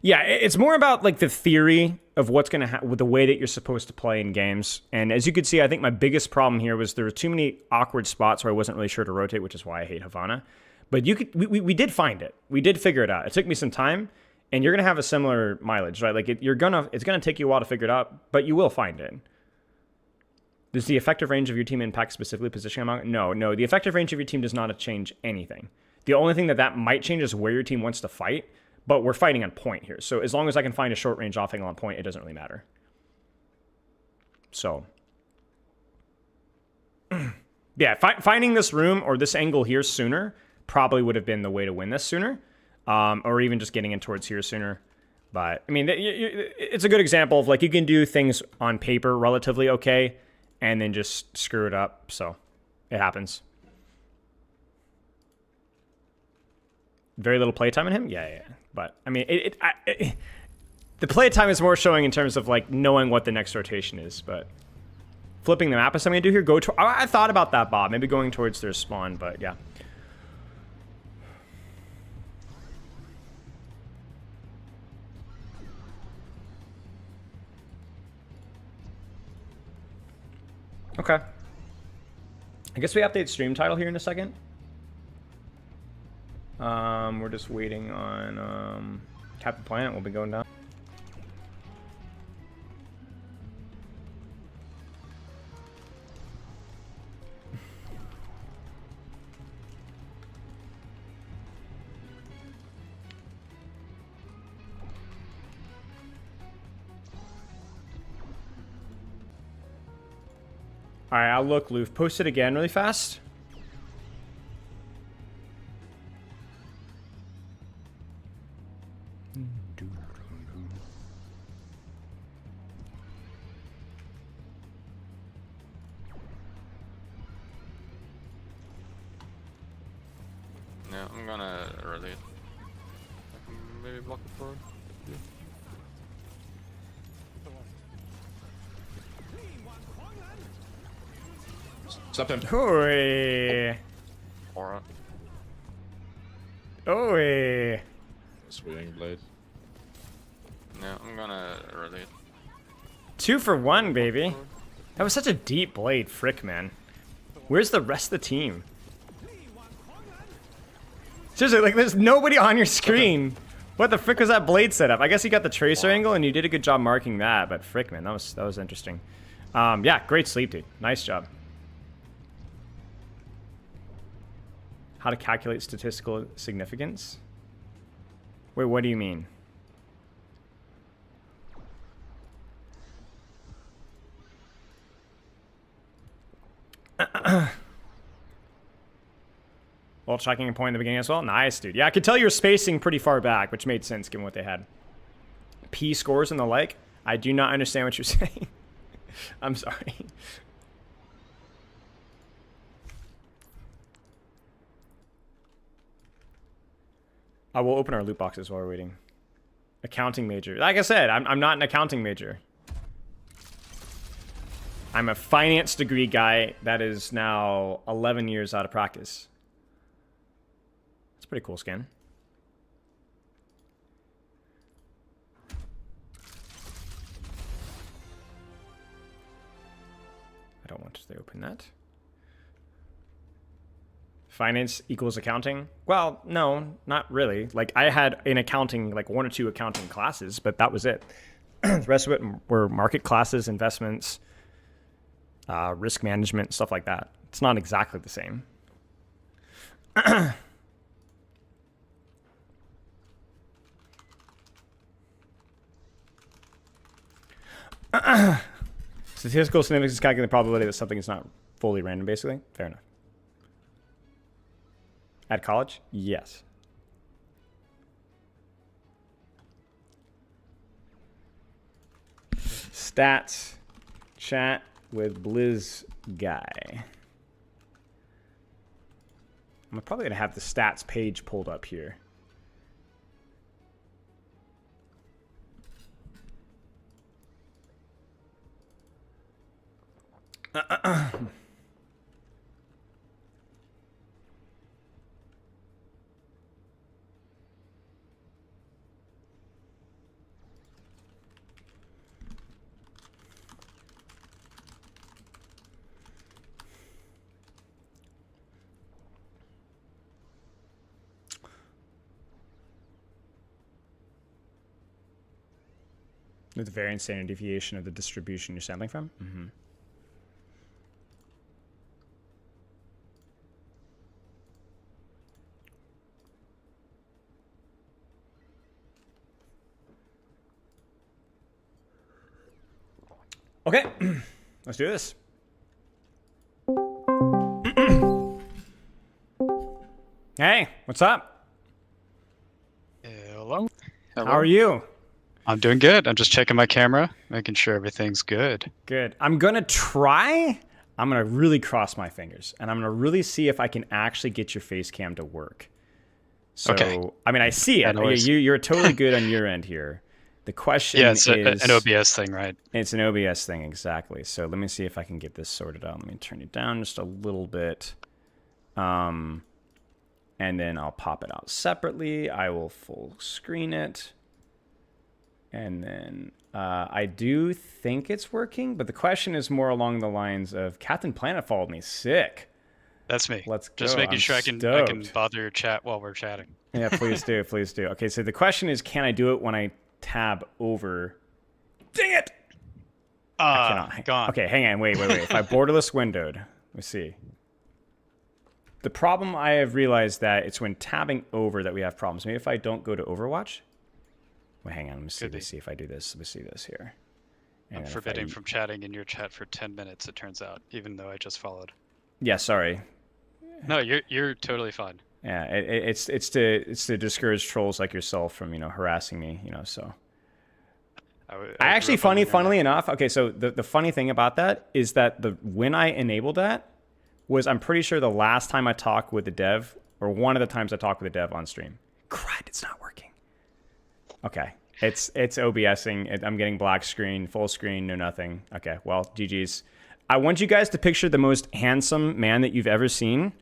it's more about like the theory of what's going to happen with the way that you're supposed to play in games. And as you could see, I think my biggest problem here was there were too many awkward spots where I wasn't really sure to rotate, which is why I hate Havana. But we did find it. We did figure it out. It took me some time, and you're going to have a similar mileage, right? Like it's going to take you a while to figure it out, but you will find it. Does the effective range of your team impact specifically positioning among? No. The effective range of your team does not change anything. The only thing that might change is where your team wants to fight, but we're fighting on point here. So as long as I can find a short range off angle on point, it doesn't really matter. So, yeah, finding this room or this angle here sooner probably would have been the way to win this sooner, or even just getting in towards here sooner. But, I mean, it's a good example of, like, you can do things on paper relatively okay and then just screw it up. So, it happens. Very little playtime in him? Yeah. But, I mean, the playtime is more showing in terms of, like, knowing what the next rotation is. But flipping the map is something to do here. I thought about that, Bob. Maybe going towards their spawn, but yeah. Okay. I guess we update stream title here in a second. We're just waiting on Captain Planet will be going down. All right, I'll look, Loof. Post it again really fast. Yeah, I'm gonna rotate. Maybe block it forward. Yeah. Stop him. Oi. Aura. Oi. Swinging blade. Yeah, I'm gonna rotate. 2 for 1, baby. That was such a deep blade, frick, man. Where's the rest of the team? Seriously, like, there's nobody on your screen. What the frick was that blade setup? I guess you got the tracer angle, and you did a good job marking that, but frick, man, that was interesting. Yeah, great sleep, dude. Nice job. How to calculate statistical significance? Wait, what do you mean? Well, tracking a point in the beginning as well. Nice, dude. Yeah, I could tell you were spacing pretty far back, which made sense given what they had. P scores and the like. I do not understand what you're saying. I'm sorry. I will open our loot boxes while we're waiting. Accounting major. Like I said, I'm not an accounting major. I'm a finance degree guy that is now 11 years out of practice. It's a pretty cool skin. I don't want to open that. Finance equals accounting? Well, no, not really. Like, I had in accounting, like 1 or 2 accounting classes, but that was it. The rest of it were market classes, investments, risk management, stuff like that. It's not exactly the same. Statistical significance is calculating the probability that something is not fully random, basically. Fair enough. At college? Yes. Stats. Chat with Blizz guy. I'm probably going to have the stats page pulled up here. With the variance standard deviation of the distribution you're sampling from? Mm-hmm. Okay, let's do this. Hey, what's up? Hello. How are you? I'm doing good. I'm just checking my camera, making sure everything's good. Good. I'm gonna really cross my fingers, and I'm gonna really see if I can actually get your face cam to work. So, okay. I mean, I see it. You're totally good on your end here. The question is... Yeah, it's an OBS thing, right? It's an OBS thing, exactly. So let me see if I can get this sorted out. Let me turn it down just a little bit. And then I'll pop it out separately. I will full screen it. And then I do think it's working, but the question is more along the lines of Captain Planet followed me. Sick. That's me. Let's go. Just making sure I can bother your chat while we're chatting. Yeah, please do. Please do. Okay, so the question is, can I do it when I tab over? Dang it! I cannot. Gone. Okay, hang on. Wait. If I borderless windowed, let's see. The problem I have realized that it's when tabbing over that we have problems. Maybe if I don't go to Overwatch. Wait, hang on. Let me see if I do this. Let me see this here. I'm And if forbidden I- from chatting in your chat for 10 minutes, it turns out, even though I just followed. Yeah, sorry. No, you're totally fine. Yeah, it's to discourage trolls like yourself from harassing me. So. I I grew actually, up on the funnily internet. enough, okay, so the funny thing about that is that when I enabled that was, I'm pretty sure the last time I talked with the dev, or one of the times I talked with the dev on stream. Crud, it's not working. Okay, it's OBSing. I'm getting black screen, full screen, no nothing. Okay, well, GG's. I want you guys to picture the most handsome man that you've ever seen,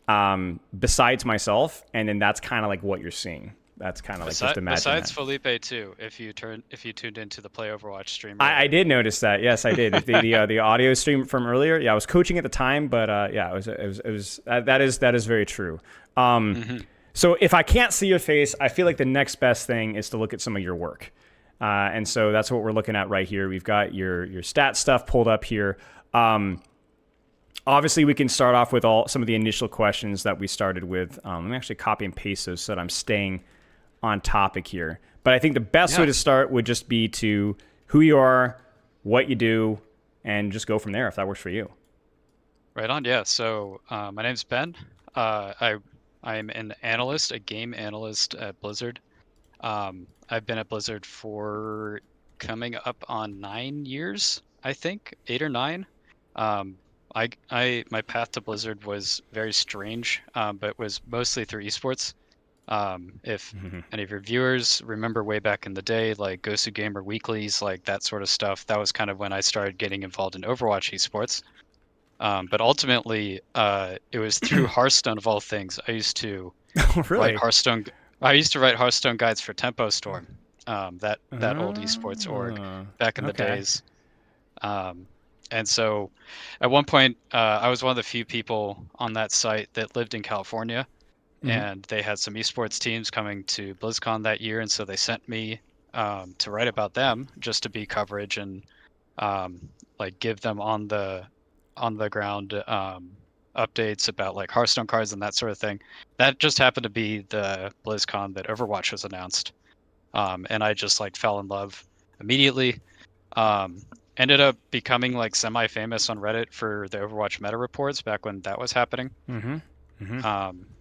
besides myself, and then that's kind of like what you're seeing. That's kind of like, just imagine Besides that. Felipe too, if you tuned into the Play Overwatch stream. I did notice that. Yes, I did. The audio stream from earlier. Yeah, I was coaching at the time, but yeah, it was that is very true. So if I can't see your face, I feel like the next best thing is to look at some of your work, and so that's what we're looking at right here. We've got your stat stuff pulled up here. Obviously, we can start off with some of the initial questions that we started with. Let me actually copy and paste those so that I'm staying on topic here. But I think the best way to start would just be to who you are, what you do, and just go from there if that works for you. Right on, yeah. So my name's Ben. I'm an analyst, a game analyst at Blizzard. I've been at Blizzard for coming up on 9 years, I think, 8 or 9. My path to Blizzard was very strange, but was mostly through esports. If any of your viewers remember way back in the day, like Gosu Gamer weeklies, like that sort of stuff, that was kind of when I started getting involved in Overwatch esports. But ultimately, it was through Hearthstone of all things. I used to Really? write Hearthstone. I used to write Hearthstone guides for Tempo Storm, that old esports org back in the days. And so, at one point, I was one of the few people on that site that lived in California. And they had some esports teams coming to BlizzCon that year, and so they sent me to write about them, just to be coverage and like give them on the ground updates about like Hearthstone cards and that sort of thing. That just happened to be the BlizzCon that Overwatch was announced, and I just like fell in love immediately. Ended up becoming like semi-famous on Reddit for the Overwatch meta reports back when that was happening.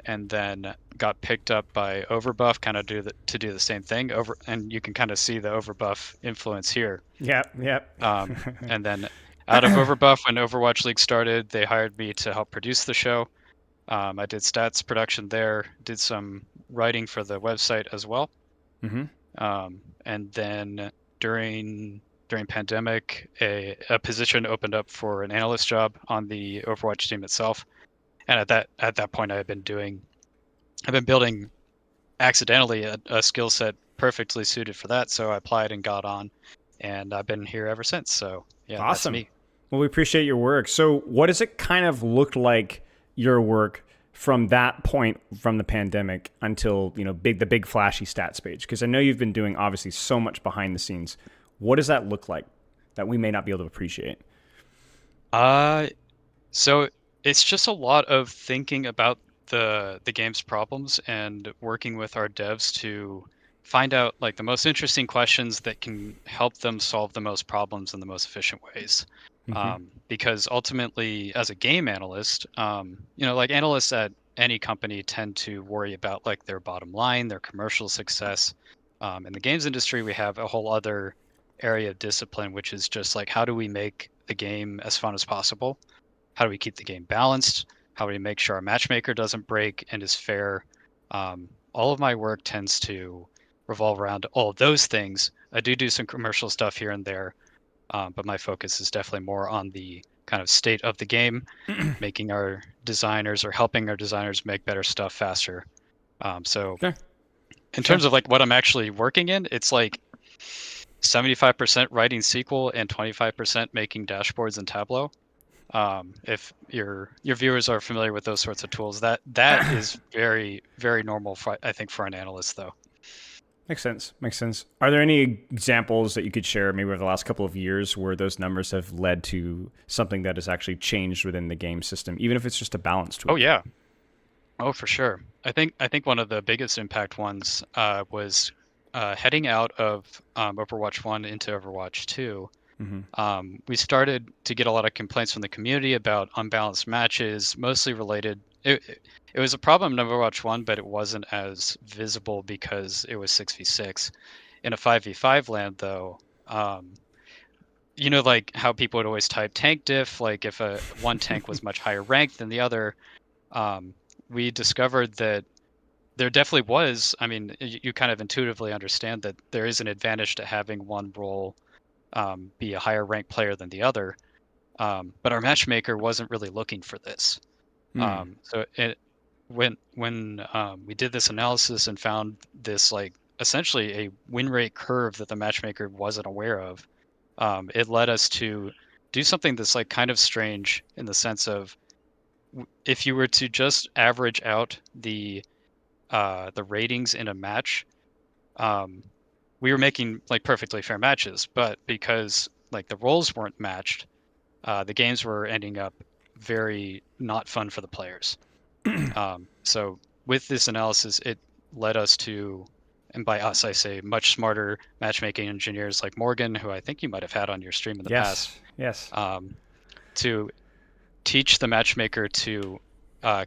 And then got picked up by Overbuff, kind of to do the same thing. And you can kind of see the Overbuff influence here. Yep. And then out of Overbuff, when Overwatch League started, they hired me to help produce the show. I did stats production there, did some writing for the website as well. And then during pandemic, a position opened up for an analyst job on the Overwatch team itself. And at that point, I've been building accidentally a skill set perfectly suited for that. So I applied and got on, and I've been here ever since. So yeah, Awesome. That's me. Well, we appreciate your work. So what does it kind of look like, your work, from that point, from the pandemic until, the big flashy stats page? Because I know you've been doing obviously so much behind the scenes. What does that look like that we may not be able to appreciate? So it's just a lot of thinking about the game's problems and working with our devs to find out like the most interesting questions that can help them solve the most problems in the most efficient ways. Because ultimately, as a game analyst, like analysts at any company tend to worry about like their bottom line, their commercial success. In the games industry, we have a whole other area of discipline, which is just like, how do we make the game as fun as possible? How do we keep the game balanced? How do we make sure our matchmaker doesn't break and is fair? All of my work tends to revolve around all of those things. I do some commercial stuff here and there, but my focus is definitely more on the kind of state of the game, making our designers or helping our designers make better stuff faster. In terms of like what I'm actually working in, it's like 75% writing SQL and 25% making dashboards in Tableau. If your viewers are familiar with those sorts of tools, that is very, very normal I think for an analyst though. Makes sense. Are there any examples that you could share maybe over the last couple of years where those numbers have led to something that has actually changed within the game system, even if it's just a balance tool? Oh yeah. Oh, for sure. I think one of the biggest impact ones was heading out of Overwatch 1 into Overwatch 2. We started to get a lot of complaints from the community about unbalanced matches, mostly related. It was a problem in Overwatch 1, but it wasn't as visible because it was 6v6. In a 5v5 land, though, you know, like how people would always type tank diff, like if one tank was much higher ranked than the other, we discovered that there definitely was. I mean, you kind of intuitively understand that there is an advantage to having one role be a higher ranked player than the other, but our matchmaker wasn't really looking for this. So when we did this analysis and found this, like, essentially a win rate curve that the matchmaker wasn't aware of, it led us to do something that's like kind of strange in the sense of, if you were to just average out the ratings in a match, we were making like perfectly fair matches, but because like the roles weren't matched, the games were ending up very not fun for the players. So with this analysis, it led us to, and by us I say much smarter matchmaking engineers like Morgan, who I think you might have had on your stream in the past. Yes. To teach the matchmaker to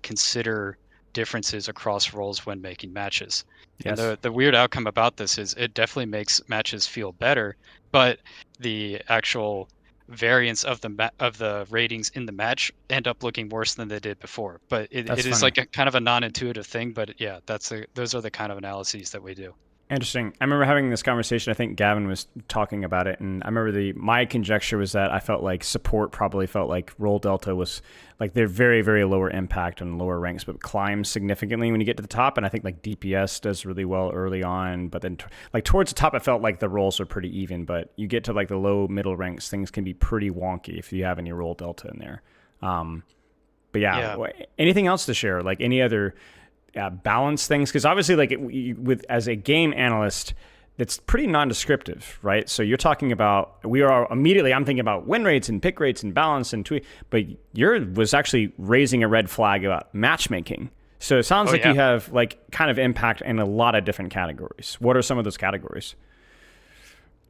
consider differences across roles when making matches. Yes. And the weird outcome about this is it definitely makes matches feel better, but the actual variance of the ratings in the match end up looking worse than they did before. But it is funny. like a kind of a non-intuitive thing. But yeah, those are the kind of analyses that we do. Interesting. I remember having this conversation. I think Gavin was talking about it, and I remember my conjecture was that I felt like support probably felt like role delta was like they're very, very lower impact and lower ranks, but climbs significantly when you get to the top. And I think like DPS does really well early on, but then like towards the top, it felt like the roles are pretty even. But you get to like the low middle ranks, things can be pretty wonky if you have any role delta in there. But yeah, anything else to share? Like any other balance things, because obviously like with as a game analyst, that's pretty non-descriptive, right? So you're talking about, I'm thinking about win rates and pick rates and balance and tweet, but yours was actually raising a red flag about matchmaking. So it sounds like you have like kind of impact in a lot of different categories. What are some of those categories?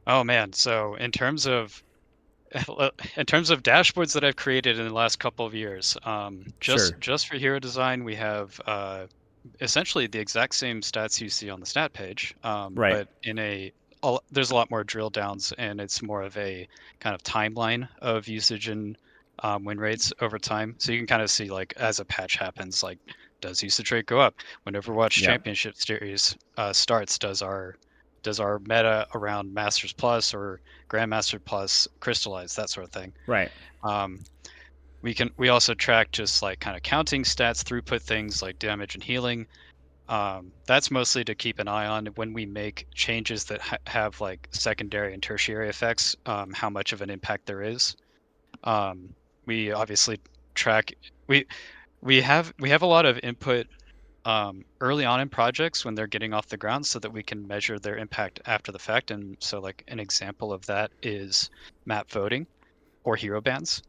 Oh man, so in terms of dashboards that I've created in the last couple of years, just for hero design, we have essentially the exact same stats you see on the stat page, but there's a lot more drill downs, and it's more of a kind of timeline of usage and win rates over time. So you can kind of see, like, as a patch happens, like, does usage rate go up? When Overwatch Championship Series starts, does our meta around Masters Plus or Grandmaster Plus crystallize, that sort of thing. Right. We also track just like kind of counting stats, throughput things like damage and healing. That's mostly to keep an eye on when we make changes that have like secondary and tertiary effects, how much of an impact there is. We obviously track. We have a lot of input early on in projects when they're getting off the ground, so that we can measure their impact after the fact. And so, like, an example of that is map voting or hero bans.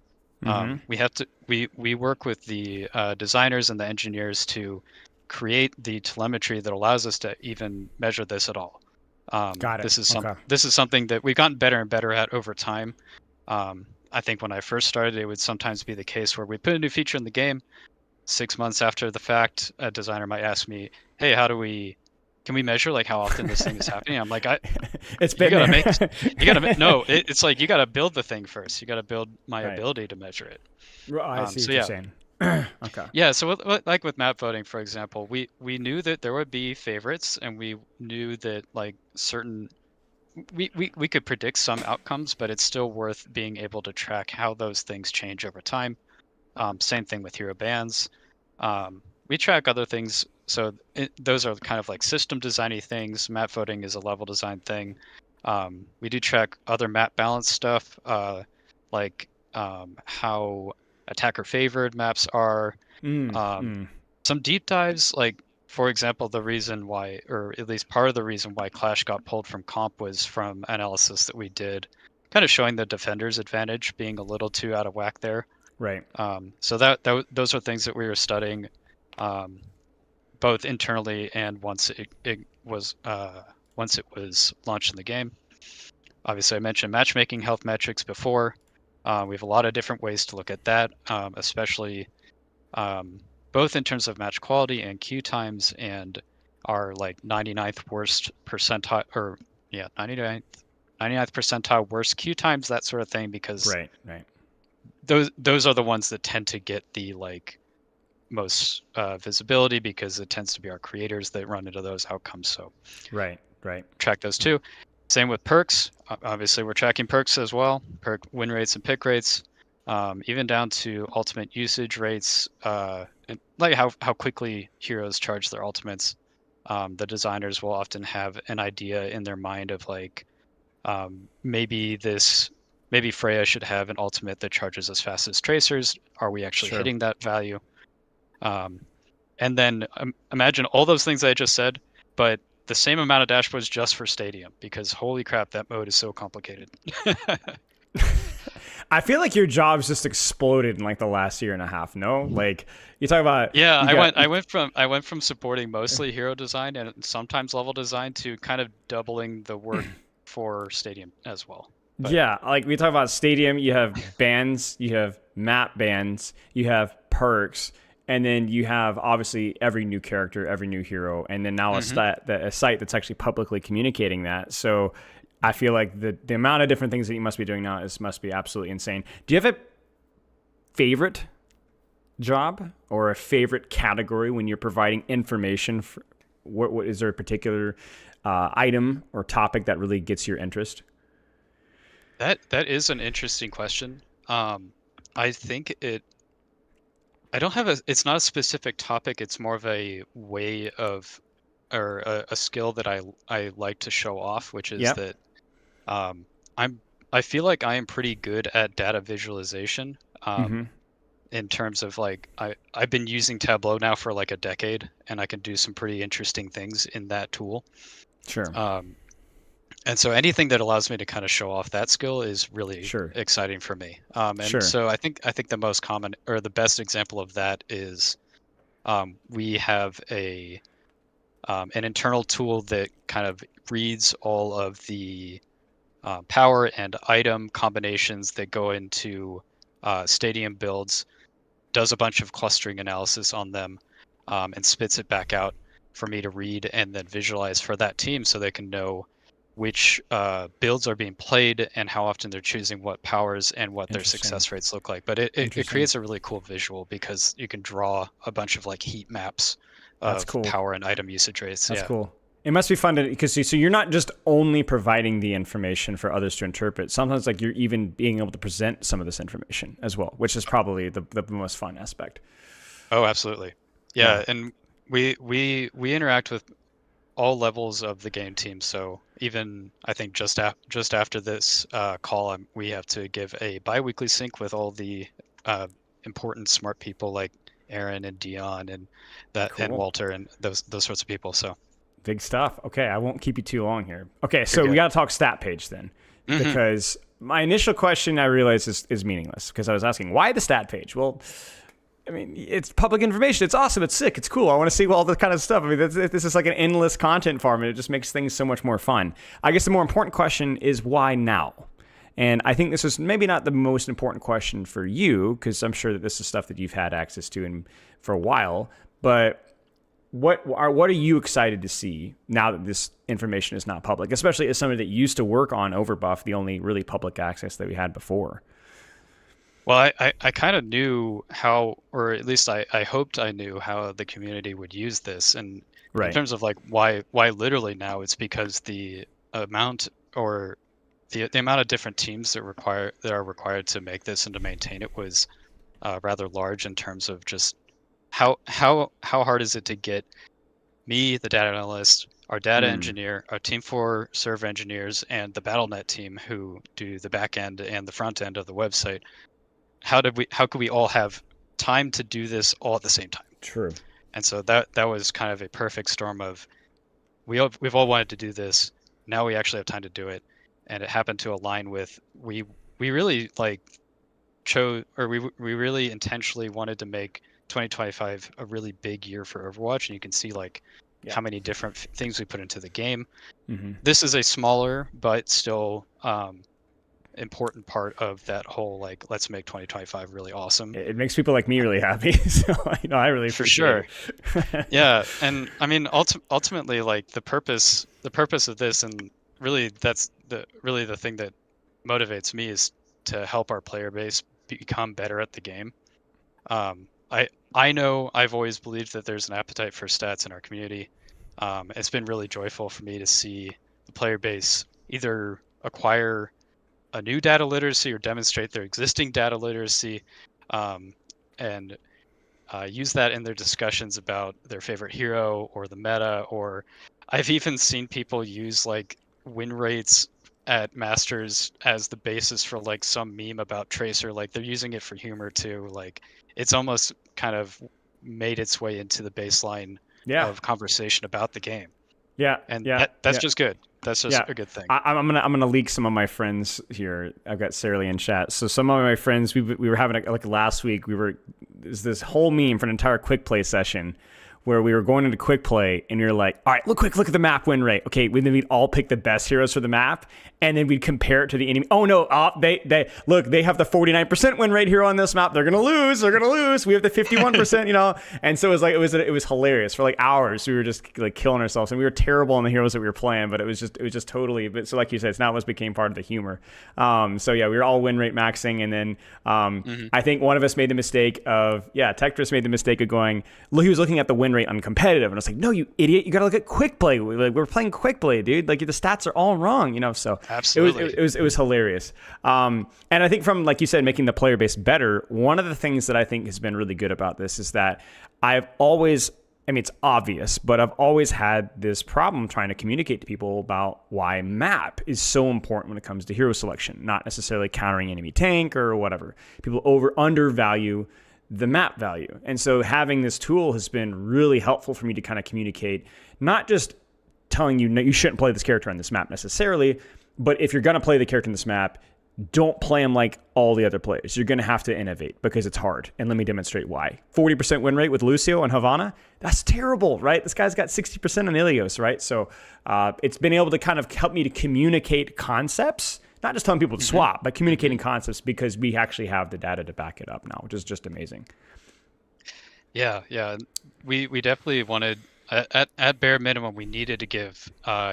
We work with the designers and the engineers to create the telemetry that allows us to even measure this at all. Got it. This is something that we've gotten better and better at over time. I think when I first started, it would sometimes be the case where we put a new feature in the game. 6 months after the fact, a designer might ask me, "Hey, can we measure like how often this thing is happening?" I'm like, it's like you gotta build the thing first. You gotta build my ability to measure it. I see what you're saying. Okay. Yeah. So like with map voting, for example, we knew that there would be favorites, and we knew that like certain we could predict some outcomes, but it's still worth being able to track how those things change over time. Same thing with hero bans. We track other things. So those are kind of like system designy things. Map voting is a level design thing. We do track other map balance stuff, like how attacker favored maps are. Some deep dives, like, for example, the reason why, or at least part of the reason why Clash got pulled from comp was from analysis that we did, kind of showing the defender's advantage being a little too out of whack there. Right. So those are things that we were studying, both internally and once it was launched in the game. obviously I mentioned matchmaking health metrics before. We have a lot of different ways to look at that, especially both in terms of match quality and queue times, and our like 99th worst percentile, or yeah, 99th percentile worst queue times, that sort of thing, because Right. those are the ones that tend to get the like most visibility, because it tends to be our creators that run into those outcomes. So Right. track those too. Same with perks. Obviously, we're tracking perks as well, perk win rates and pick rates, even down to ultimate usage rates, and like how quickly heroes charge their ultimates. The designers will often have an idea in their mind of like, maybe Freya should have an ultimate that charges as fast as Tracers. Are we actually Sure. hitting that value? And then imagine all those things I just said, but the same amount of dashboards just for Stadium, because holy crap, that mode is so complicated. I feel like your job's just exploded in like the last year and a half. No, like you talk about. Yeah, I went from supporting mostly hero design and sometimes level design to kind of doubling the work for Stadium as well. But, yeah, like we talk about Stadium, you have bans, you have map bans, you have perks, and then you have obviously every new character, every new hero, and then now a site that's actually publicly communicating that. So I feel like the amount of different things that you must be doing now must be absolutely insane. Do you have a favorite job or a favorite category when you're providing information? What is there a particular item or topic that really gets your interest? That is an interesting question. I think I don't have it's not a specific topic. It's more of a way of, or a skill that I like to show off, which is that I feel like I am pretty good at data visualization. In terms of like, I've been using Tableau now for like a decade, and I can do some pretty interesting things in that tool. Sure. And so anything that allows me to kind of show off that skill is really exciting for me. So I think the most common, or the best example of that is, we have an internal tool that kind of reads all of the power and item combinations that go into Stadium builds, does a bunch of clustering analysis on them, and spits it back out for me to read and then visualize for that team, so they can know which builds are being played and how often they're choosing what powers and what their success rates look like. But it creates a really cool visual, because you can draw a bunch of like heat maps of power and item usage rates. That's cool. It must be fun to, because so you're not just only providing the information for others to interpret. Sometimes like you're even being able to present some of this information as well, which is probably the most fun aspect. Oh, absolutely. Yeah. And we interact with all levels of the game team. So even I think just after this call, we have to give a bi-weekly sync with all the important smart people like Aaron and Dion and and Walter and those sorts of people. So big stuff. Okay, I won't keep you too long here. Okay, so we got to talk stat page then, because my initial question I realized is meaningless, because I was asking why the stat page. Well, I mean, it's public information. It's awesome. It's sick. It's cool. I want to see all this kind of stuff. I mean, this is like an endless content farm, and it just makes things so much more fun. I guess the more important question is why now? And I think this is maybe not the most important question for you, because I'm sure that this is stuff that you've had access to for a while. But what are you excited to see now that this information is not public, especially as somebody that used to work on Overbuff, the only really public access that we had before? Well, I kind of knew how, or at least I hoped I knew how the community would use this. And in terms of like why literally now, it's because the amount, or the amount of different teams that are required to make this and to maintain it was rather large, in terms of just how hard is it to get me, the data analyst, our data engineer, our team 4 server engineers, and the BattleNet team who do the back end and the front end of the website. How could we all have time to do this all at the same time? True. And so that was kind of a perfect storm of, we've all wanted to do this. Now we actually have time to do it. And it happened to align with, we really like chose, or we really intentionally wanted to make 2025 a really big year for Overwatch. And you can see like how many different things we put into the game. This is a smaller but still important part of that whole like let's make 2025 really awesome. It makes people like me really happy. So I really For appreciate sure. it. Yeah, and I mean ultimately like the purpose of this, and really that's the thing that motivates me, is to help our player base become better at the game. I know I've always believed that there's an appetite for stats in our community. It's been really joyful for me to see the player base either acquire a new data literacy or demonstrate their existing data literacy, and use that in their discussions about their favorite hero or the meta. Or I've even seen people use like win rates at Masters as the basis for like some meme about Tracer. Like they're using it for humor too. Like it's almost kind of made its way into the baseline of conversation about the game. Yeah, and yeah, that's just good. That's just a good thing. I'm gonna leak some of my friends here. I've got Sarah in chat. So some of my friends, we were having like last week. There's this whole meme for an entire quick play session where we were going into quick play and we were like, all right, look at the map win rate. Okay, then we'd all pick the best heroes for the map, and then we'd compare it to the enemy. Oh no, they have the 49% win rate hero on this map. They're gonna lose. We have the 51%, you know. And so it was hilarious for like hours. We were just like killing ourselves, and we were terrible on the heroes that we were playing. But it was just totally. But so like you said, it's now almost became part of the humor. So yeah, we were all win rate maxing, and then I think one of us made the mistake of Tectris made the mistake of going. He was looking at the win rate on competitive, and I was like, no, you idiot, you gotta look at quick play. We're playing quick play, dude. Like the stats are all wrong, you know. So absolutely, it was hilarious. And I think from, like you said, making the player base better, one of the things that I think has been really good about this is that I've always, I mean, it's obvious, but I've always had this problem trying to communicate to people about why map is so important when it comes to hero selection, not necessarily countering enemy tank or whatever. People undervalue the map value. And so having this tool has been really helpful for me to kind of communicate, not just telling you, no, you shouldn't play this character on this map necessarily, but if you're going to play the character in this map, don't play him like all the other players. You're going to have to innovate because it's hard. And let me demonstrate why. 40% win rate with Lucio and Havana, that's terrible, right? This guy's got 60% on Ilios, right? So it's been able to kind of help me to communicate concepts, not just telling people to swap, but communicating concepts, because we actually have the data to back it up now, which is just amazing. Yeah. We definitely wanted, at bare minimum, we needed to give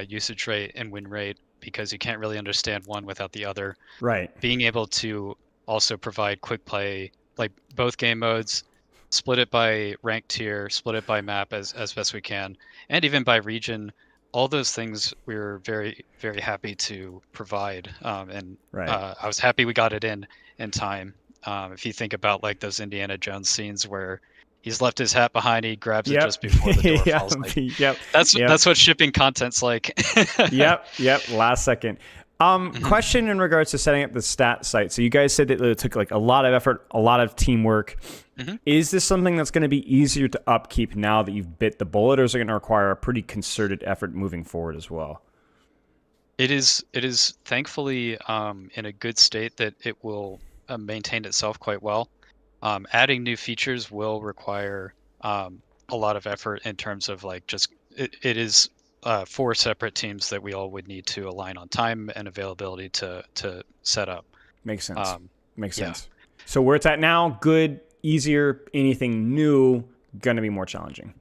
usage rate and win rate, because you can't really understand one without the other. Right. Being able to also provide quick play, like both game modes, split it by rank tier, split it by map as best we can, and even by region. All those things we were very, very happy to provide. I was happy we got it in time. If you think about like those Indiana Jones scenes where he's left his hat behind, he grabs it just before the door falls. Like, that's what shipping content's like. Yep. Last second. Question in regards to setting up the stat site. So you guys said that it took like a lot of effort, a lot of teamwork. Is this something that's going to be easier to upkeep now that you've bit the bullet, or is it going to require a pretty concerted effort moving forward as well? It is thankfully in a good state that it will maintain itself quite well. Adding new features will require a lot of effort in terms of like it is 4 separate teams that we all would need to align on time and availability to set up. Makes sense. Makes sense. So where it's at now, good, easier. Anything new, going to be more challenging.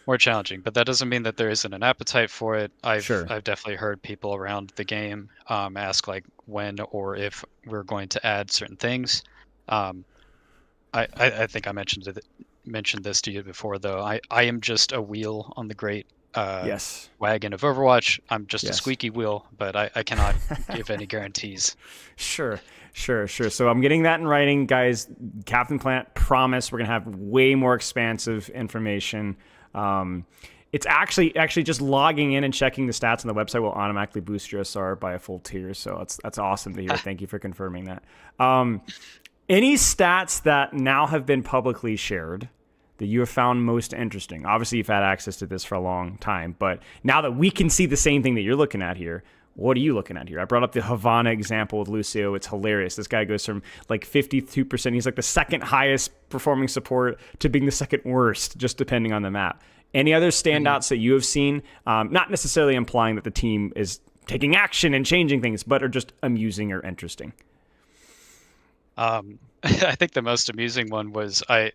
More challenging, but that doesn't mean that there isn't an appetite for it. I've definitely heard people around the game ask like when or if we're going to add certain things. I think I mentioned this to you before, though. I am just a wheel on the great wagon of Overwatch. I'm just a squeaky wheel, but I cannot give any guarantees. Sure. So I'm getting that in writing, guys. Captain Plant, promise we're going to have way more expansive information. It's actually just logging in and checking the stats on the website will automatically boost your SR by a full tier. So that's awesome to hear. Thank you for confirming that. Any stats that now have been publicly shared that you have found most interesting? Obviously, you've had access to this for a long time, but now that we can see the same thing that you're looking at here, what are you looking at here? I brought up the Havana example with Lucio. It's hilarious. This guy goes from like 52%. He's like the second highest performing support to being the second worst, just depending on the map. Any other standouts that you have seen? Not necessarily implying that the team is taking action and changing things, but are just amusing or interesting. I think the most amusing one was I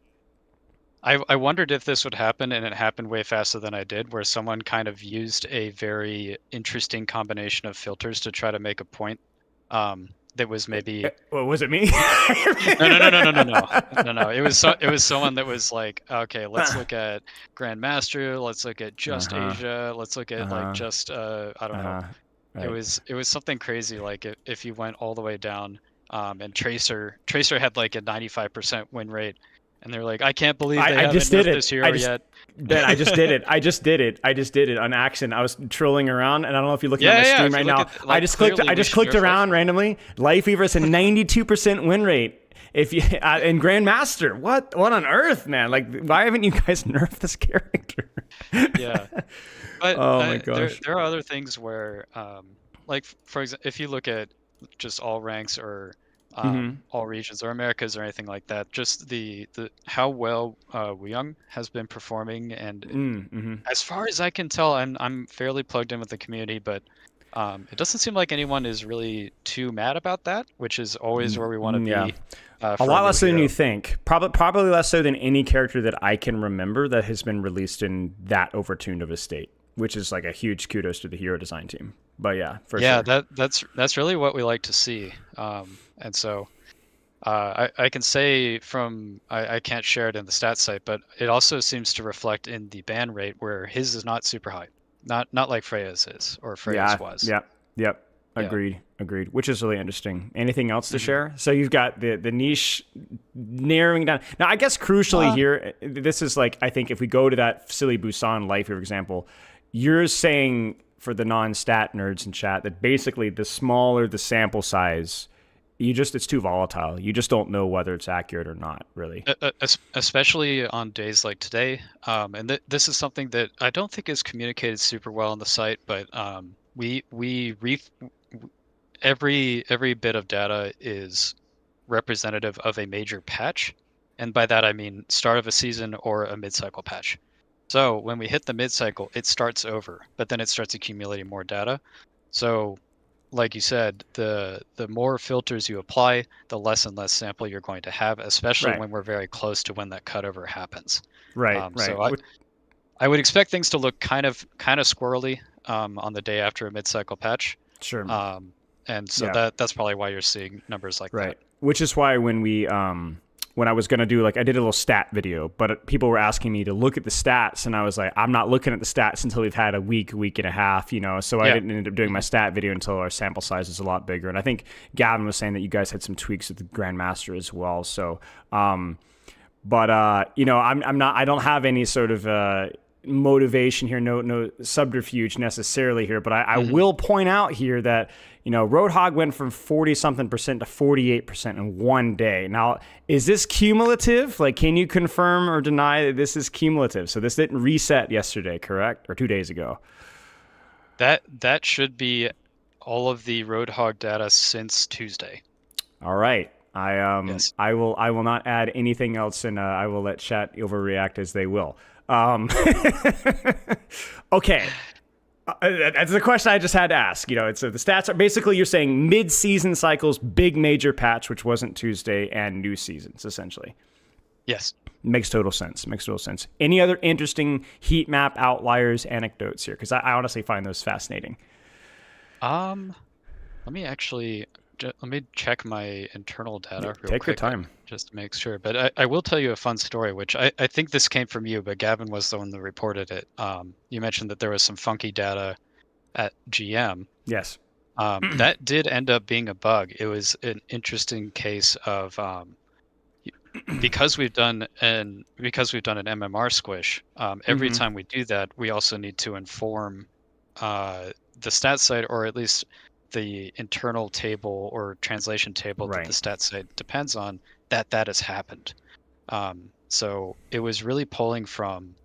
wondered if this would happen, and it happened way faster than I did, where someone kind of used a very interesting combination of filters to try to make a point. That was maybe. Well, was it me? No. It was someone that was like, okay, let's look at Grandmaster, let's look at just Asia, let's look at like just I don't know. Right. It was something crazy. Like if you went all the way down, and Tracer had like a 95% win rate. And they're like, I can't believe they haven't nerfed this hero yet. Ben, I just did it. I just did it on accident. I was trolling around, and I don't know if you're looking at my stream right now. I just clicked around randomly. Life Weaver has a 92% win rate. If you in Grandmaster, what on earth, man? Like, why haven't you guys nerfed this character? Yeah. But oh my gosh. There are other things where, like for example, if you look at just all ranks or all regions or Americas or anything like that, just the how well Wuyang has been performing, and as far as I can tell, I'm fairly plugged in with the community, but it doesn't seem like anyone is really too mad about that, which is always where we want to be. A lot less than you think. Probably less so than any character that I can remember that has been released in that overtuned of a state, which is like a huge kudos to the hero design team. But yeah, for sure. That's really what we like to see. And so I can say from I can't share it in the stats site, but it also seems to reflect in the ban rate where his is not super high, not like Freya's is or Freya's was. Yep. Agreed. Which is really interesting. Anything else to share? So you've got the niche narrowing down. Now, I guess crucially here, this is like, I think if we go to that silly Busan Life, for example, you're saying for the non-stat nerds in chat that basically the smaller the sample size, it's too volatile. You just don't know whether it's accurate or not, really. Especially on days like today. And this is something that I don't think is communicated super well on the site, but every bit of data is representative of a major patch, and by that I mean start of a season or a mid-cycle patch. So when we hit the mid-cycle, it starts over, but then it starts accumulating more data. So like you said, the more filters you apply, the less and less sample you're going to have, especially when we're very close to when that cutover happens. Right. So I would expect things to look kind of squirrely on the day after a mid-cycle patch. Sure. And so that's probably why you're seeing numbers like that. Which is why when we when I was going to do, like, I did a little stat video, but people were asking me to look at the stats, and I was like, I'm not looking at the stats until we've had a week and a half, so I didn't end up doing my stat video until our sample size is a lot bigger. And I think Gavin was saying that you guys had some tweaks with the Grandmaster as well. So, I'm not, I don't have any sort of motivation here, no subterfuge necessarily here, but I will point out here that Roadhog went from 40-something% to 48% in one day. Now, is this cumulative? Like, can you confirm or deny that this is cumulative? So this didn't reset yesterday, correct? Or 2 days ago? That should be all of the Roadhog data since Tuesday. All right. I will not add anything else, and I will let chat overreact as they will. Okay. That's the question I just had to ask. So the stats are basically, you're saying mid-season cycles, big major patch, which wasn't Tuesday, and new seasons, essentially. Yes. Makes total sense. Any other interesting heat map outliers, anecdotes here? Because I honestly find those fascinating. Let me check my internal data real quick. Take your time. Just to make sure. But I will tell you a fun story, which I think this came from you, but Gavin was the one that reported it. You mentioned that there was some funky data at GM. Yes. That did end up being a bug. It was an interesting case of because we've done an MMR squish. Every time we do that, we also need to inform the stat site, or at least the internal table or translation table that the stat site depends on, that has happened. So it was really pulling from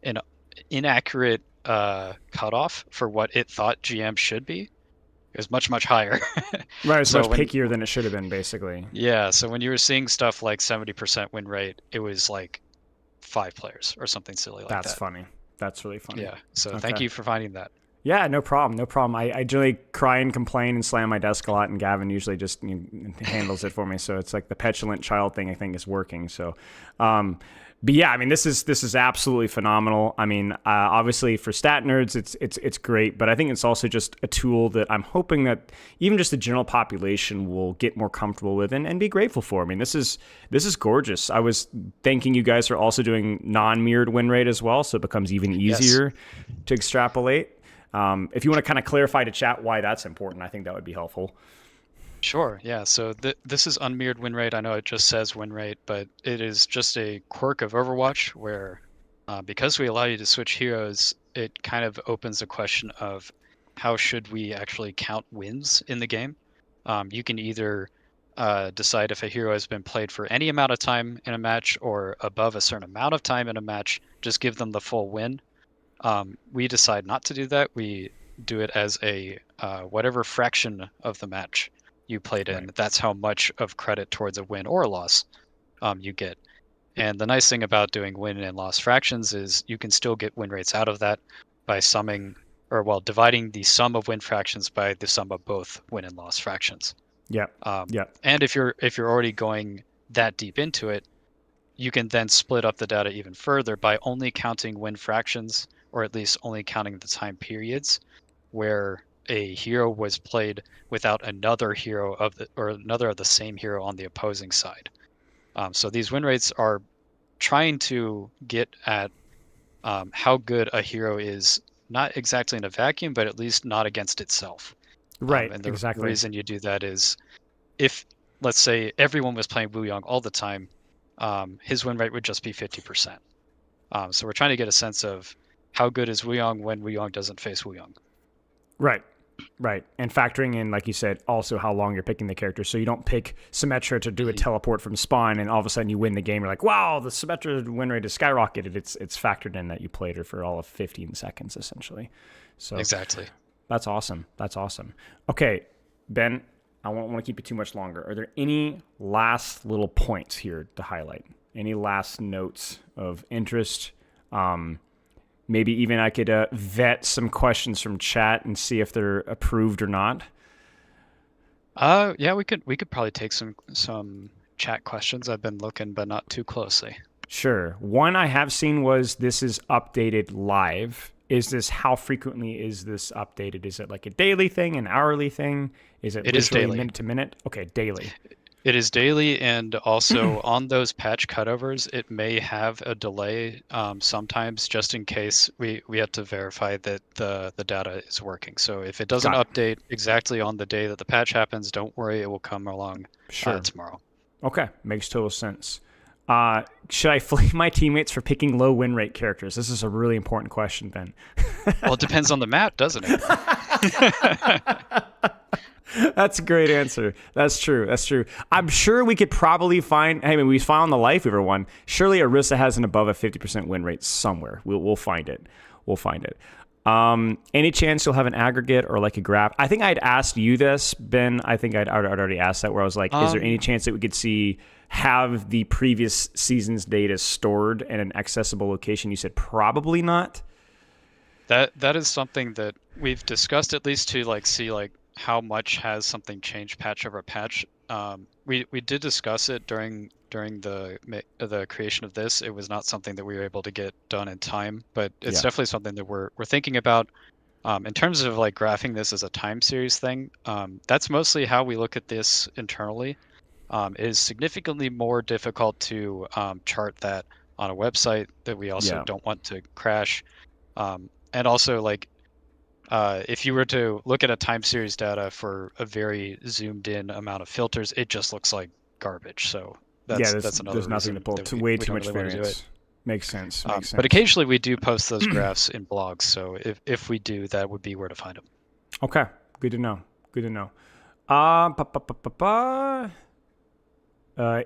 an inaccurate cutoff for what it thought GM should be. It was much higher. Right, it's much pickier than it should have been, basically. Yeah, so when you were seeing stuff like 70% win rate, it was like 5 players or something silly like that. That's funny. That's really funny. Yeah. So Okay. thank you for finding that. Yeah, no problem. No problem. I generally cry and complain and slam my desk a lot, and Gavin usually just handles it for me. So it's like the petulant child thing, I think, is working. So, but yeah, I mean, this is absolutely phenomenal. I mean, obviously for stat nerds, it's great, but I think it's also just a tool that I'm hoping that even just the general population will get more comfortable with and be grateful for. I mean, this is gorgeous. I was thinking you guys are also doing non-mirrored win rate as well, so it becomes even easier to extrapolate. If you want to kind of clarify to chat why that's important, I think that would be helpful. Sure. Yeah. So this is unmirrored win rate. I know it just says win rate, but it is just a quirk of Overwatch where, because we allow you to switch heroes, it kind of opens the question of how should we actually count wins in the game. You can either decide if a hero has been played for any amount of time in a match or above a certain amount of time in a match, just give them the full win. We decide not to do that. We do it as a whatever fraction of the match you played in. Right. That's how much of credit towards a win or a loss you get. And the nice thing about doing win and loss fractions is you can still get win rates out of that by dividing the sum of win fractions by the sum of both win and loss fractions. Yeah. And if you're already going that deep into it, you can then split up the data even further by only counting win fractions, or at least only counting the time periods where a hero was played without another another of the same hero on the opposing side. So these win rates are trying to get at how good a hero is, not exactly in a vacuum, but at least not against itself. Right, and the exactly. reason you do that is if, let's say, everyone was playing Wuyong all the time, his win rate would just be 50%. So we're trying to get a sense of how good is Wuyong when Wuyong doesn't face Wuyong. Right. And factoring in, like you said, also how long you're picking the character. So you don't pick Symmetra to do a teleport from spawn and all of a sudden you win the game. You're like, wow, the Symmetra win rate is skyrocketed. It's factored in that you played her for all of 15 seconds, essentially. So exactly. That's awesome. Okay, Ben, I won't want to keep you too much longer. Are there any last little points here to highlight? Any last notes of interest? Maybe even I could vet some questions from chat and see if they're approved or not. Yeah, we could probably take some chat questions. I've been looking, but not too closely. Sure. One I have seen was this is updated live. How frequently is this updated? Is it like a daily thing, an hourly thing? It is daily. Minute to minute? Okay, daily. It is daily, and also on those patch cutovers, it may have a delay sometimes, just in case we have to verify that the data is working. So if it doesn't update exactly on the day that the patch happens, don't worry, it will come along tomorrow. Okay, makes total sense. Should I flame my teammates for picking low win rate characters? This is a really important question, Ben. Well, it depends on the map, doesn't it? That's a great answer. That's true. I'm sure we could probably find. I mean, we found the Lifeweaver one. Surely Orisa has an above a 50% win rate somewhere. We'll find it. Any chance you'll have an aggregate or like a graph? I think I'd asked you this, Ben. I think I'd already asked that. Where I was like, is there any chance that we could have the previous season's data stored in an accessible location? You said probably not. That is something that we've discussed, at least to see how much has something changed patch over patch. We did discuss it during the creation of this. It was not something that we were able to get done in time, but it's definitely something that we're thinking about. In terms of graphing this as a time series thing, that's mostly how we look at this internally. It is significantly more difficult to chart that on a website that we also don't want to crash. And also if you were to look at a time series data for a very zoomed in amount of filters, it just looks like garbage. So that's another there's nothing to pull. Way too much variance. Makes sense. But occasionally we do post those graphs in blogs. So if we do, that would be where to find them. Okay. Good to know.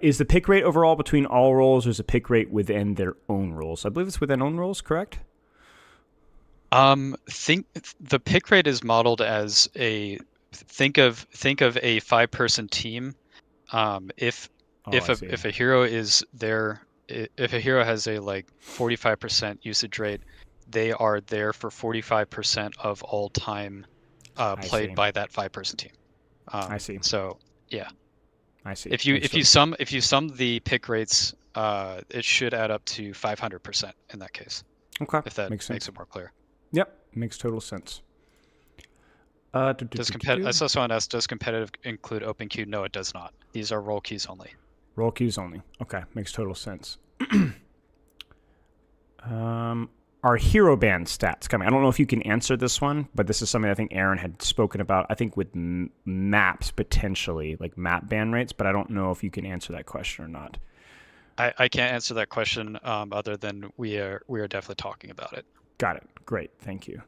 Is the pick rate overall between all roles, or is the pick rate within their own roles? I believe it's within own roles, correct? Think the pick rate is modeled as think of a 5-person team. If a hero is there, if a hero has a 45% usage rate, they are there for 45% of all time I see. played by that 5-person team. I see. So yeah, I see. if you sum the pick rates, it should add up to 500% in that case. Okay, If that makes sense. makes it more clear. Yep, makes total sense. I saw someone ask, does competitive include open queue? No, it does not. These are role queues only. Roll queues only. Okay, makes total sense. Are hero band stats coming? I don't know if you can answer this one, but this is something I think Aaron had spoken about. I think with maps potentially, like map ban rates, but I don't know if you can answer that question or not. I can't answer that question other than we are definitely talking about it. Got it. Great. Thank you.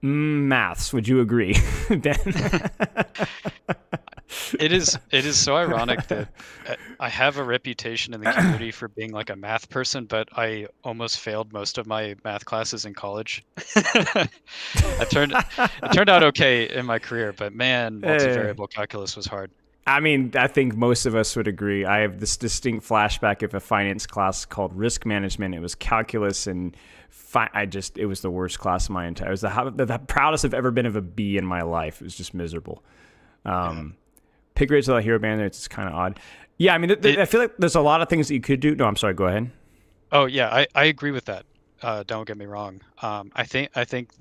Maths. Would you agree, Ben? It is so ironic that I have a reputation in the community for being like a math person, but I almost failed most of my math classes in college. It turned out okay in my career, but man, multivariable calculus was hard. I mean, I think most of us would agree. I have this distinct flashback of a finance class called risk management. It was calculus, and it was the worst class of my entire. It was the proudest I've ever been of a B in my life. It was just miserable. Pick rates without hero band rates is kind of odd. Yeah, I mean, I feel like there's a lot of things that you could do. No, I'm sorry. Go ahead. Oh yeah, I agree with that. Don't get me wrong. I think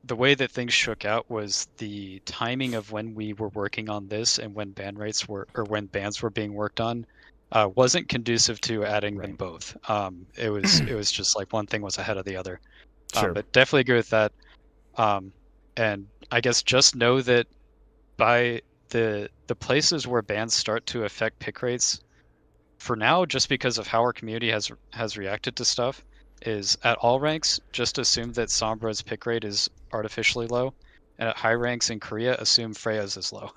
the way that things shook out was the timing of when we were working on this and when when bans were being worked on wasn't conducive to adding them both. It was just like one thing was ahead of the other. Sure. But definitely agree with that. And I guess just know that by the places where bans start to affect pick rates, for now, just because of how our community has reacted to stuff, is at all ranks, just assume that Sombra's pick rate is artificially low, and at high ranks in Korea, assume Freya's is low.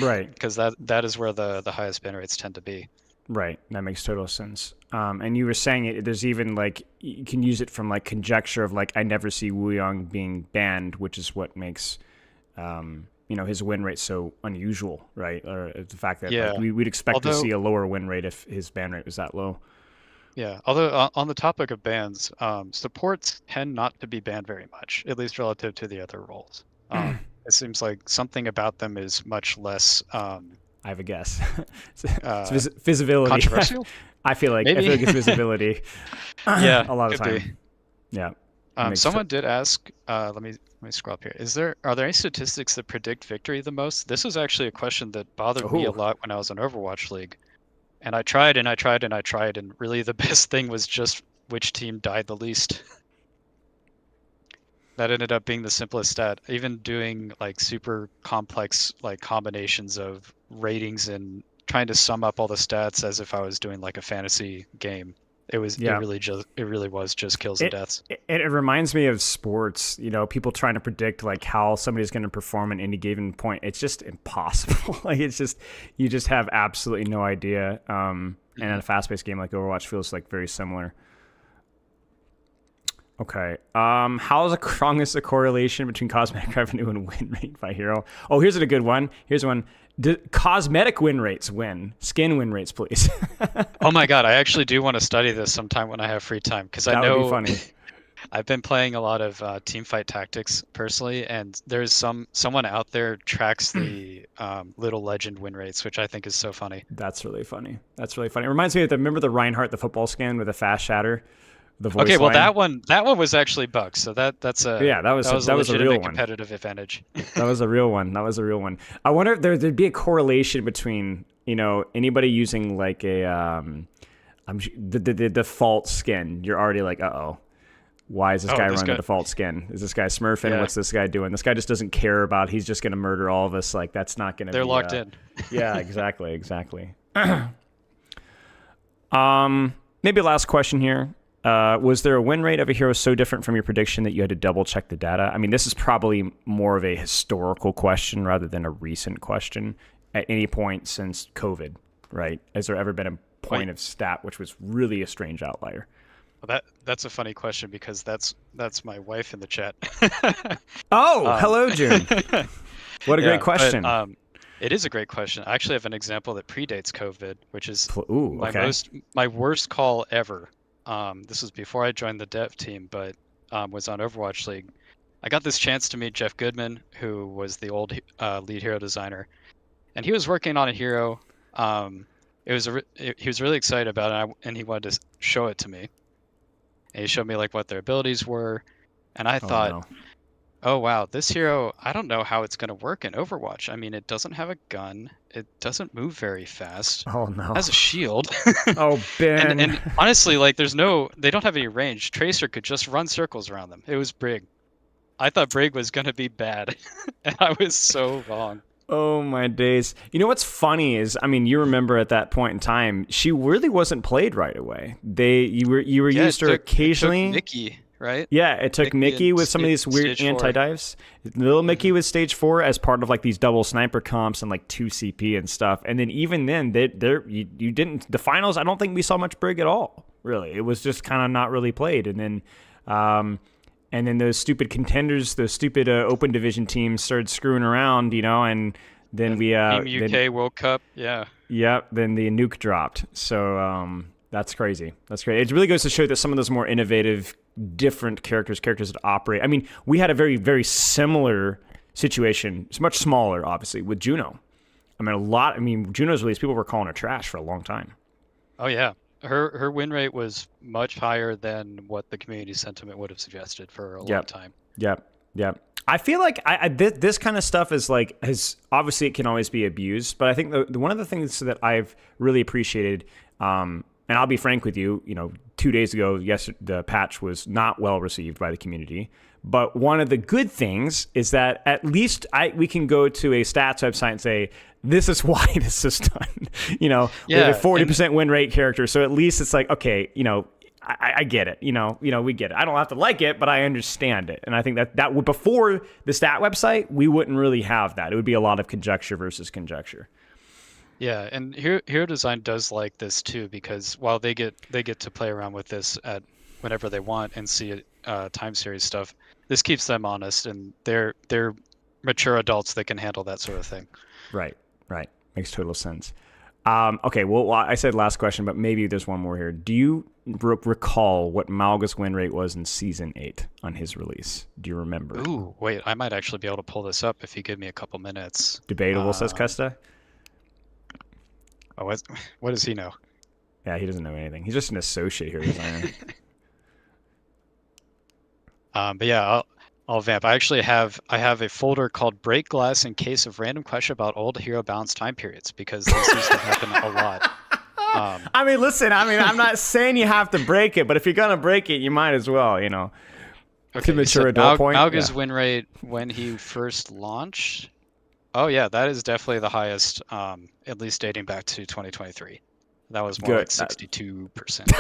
Right. Because that is where the highest ban rates tend to be. Right. That makes total sense. And you were saying there's even like, you can use it from like conjecture of like, I never see Wu Yong being banned, which is what makes, his win rate so unusual, right? Or the fact that like, we'd expect to see a lower win rate if his ban rate was that low. Yeah, although on the topic of bans, supports tend not to be banned very much, at least relative to the other roles. It seems like something about them is much less. I have a guess. It's visibility. Controversial? I feel like it's visibility. Yeah, a lot of could time. Yeah. Someone did ask. Let me scroll up here. Are there any statistics that predict victory the most? This was actually a question that bothered me a lot when I was in Overwatch League. And I tried, and really the best thing was just which team died the least. That ended up being the simplest stat. Even doing like super complex like combinations of ratings and trying to sum up all the stats as if I was doing like a fantasy game. It really was just kills and deaths. It reminds me of sports, people trying to predict like how somebody's going to perform at any given point. It's just impossible. Like you just have absolutely no idea. And in a fast-paced game like Overwatch feels like very similar. Okay. How strong is the correlation between cosmetic revenue and win rate by hero? Oh, here's a good one. Here's one. Do cosmetic win rates win? Skin win rates, please. Oh my god, I actually do want to study this sometime when I have free time, because I know would be funny. I've been playing a lot of teamfight tactics personally, and there's someone out there tracks the Little Legend win rates, which I think is so funny. That's really funny. It reminds me of remember the Reinhardt, the football skin with a fast shatter? The voice okay, well line? that one was actually bugged, so that's a that was a real one. Competitive advantage. That was a real one. I wonder if there'd be a correlation between anybody using like the default skin. You're already like, why is this guy running the default skin? Is this guy smurfing? Yeah. What's this guy doing? This guy just doesn't care about. He's just going to murder all of us. Like that's not going to. They're locked in. Yeah, exactly. Maybe last question here. Was there a win rate of a hero so different from your prediction that you had to double check the data? I mean, this is probably more of a historical question rather than a recent question at any point since COVID, right? Has there ever been a point of stat which was really a strange outlier? Well, that's a funny question because that's my wife in the chat. Hello, June. What a great question. It is a great question. I actually have an example that predates COVID, which is Ooh, okay. my worst call ever. This was before I joined the dev team, but was on Overwatch League. I got this chance to meet Jeff Goodman, who was the old lead hero designer, and he was working on a hero. He was really excited about it, and he wanted to show it to me. And he showed me like what their abilities were, and I thought, no. oh wow, this hero, I don't know how it's going to work in Overwatch. I mean, it doesn't have a gun, it doesn't move very fast, Oh no. it has a shield. Oh, Ben. and honestly, like they don't have any range. Tracer could just run circles around them. It was Brig. I thought Brig was going to be bad, and I was so wrong. Oh my days. You know what's funny is, I mean, you remember at that point in time, she really wasn't played right away. You were used her occasionally. It took Mickey, right? Yeah, it took Mickey with some of these weird stage 4. anti-dives. Little Mickey was stage 4 as part of like these double sniper comps and like 2 CP and stuff. And then even then, you didn't, the finals, I don't think we saw much Brig at all, really. It was just kind of not really played. And then those stupid contenders, those stupid open division teams started screwing around, and then Team UK World Cup, yeah. Yeah, then the nuke dropped. So that's crazy. That's great. It really goes to show that some of those more innovative, different characters that operate. I mean, we had a very, very similar situation. It's much smaller, obviously, with Juno. Juno's release, people were calling her trash for a long time. Oh yeah. Her win rate was much higher than what the community sentiment would have suggested for a long time. Yep. I feel like this kind of stuff is like, obviously it can always be abused, but I think one of the things that I've really appreciated, and I'll be frank with you, 2 days ago, yes, the patch was not well received by the community. But one of the good things is that at least we can go to a stats website and say, this is why this is done. We have a 40% win rate character. So at least it's like, okay, I get it. We get it. I don't have to like it, but I understand it. And I think that would, before the stat website, we wouldn't really have that. It would be a lot of conjecture versus conjecture. Yeah, and Hero Design does like this too, because while they get to play around with this at whenever they want and see time series stuff, this keeps them honest, and they're mature adults that can handle that sort of thing. Right. Makes total sense. Okay, well, I said last question, but maybe there's one more here. Do you recall what Mauga's win rate was in Season 8 on his release? Do you remember? Ooh, wait, I might actually be able to pull this up if you give me a couple minutes. Debatable, says Custa. Oh, what does he know? Yeah, he doesn't know anything. He's just an associate here designer. But yeah, I'll vamp. I have a folder called "Break Glass" in case of random question about old hero balance time periods, because this used to happen a lot. Listen. I'm not saying you have to break it, but if you're gonna break it, you might as well. Okay, to mature adult point. Mauga's win rate when he first launched. Oh yeah, that is definitely the highest, at least dating back to 2023. That was more like 62%.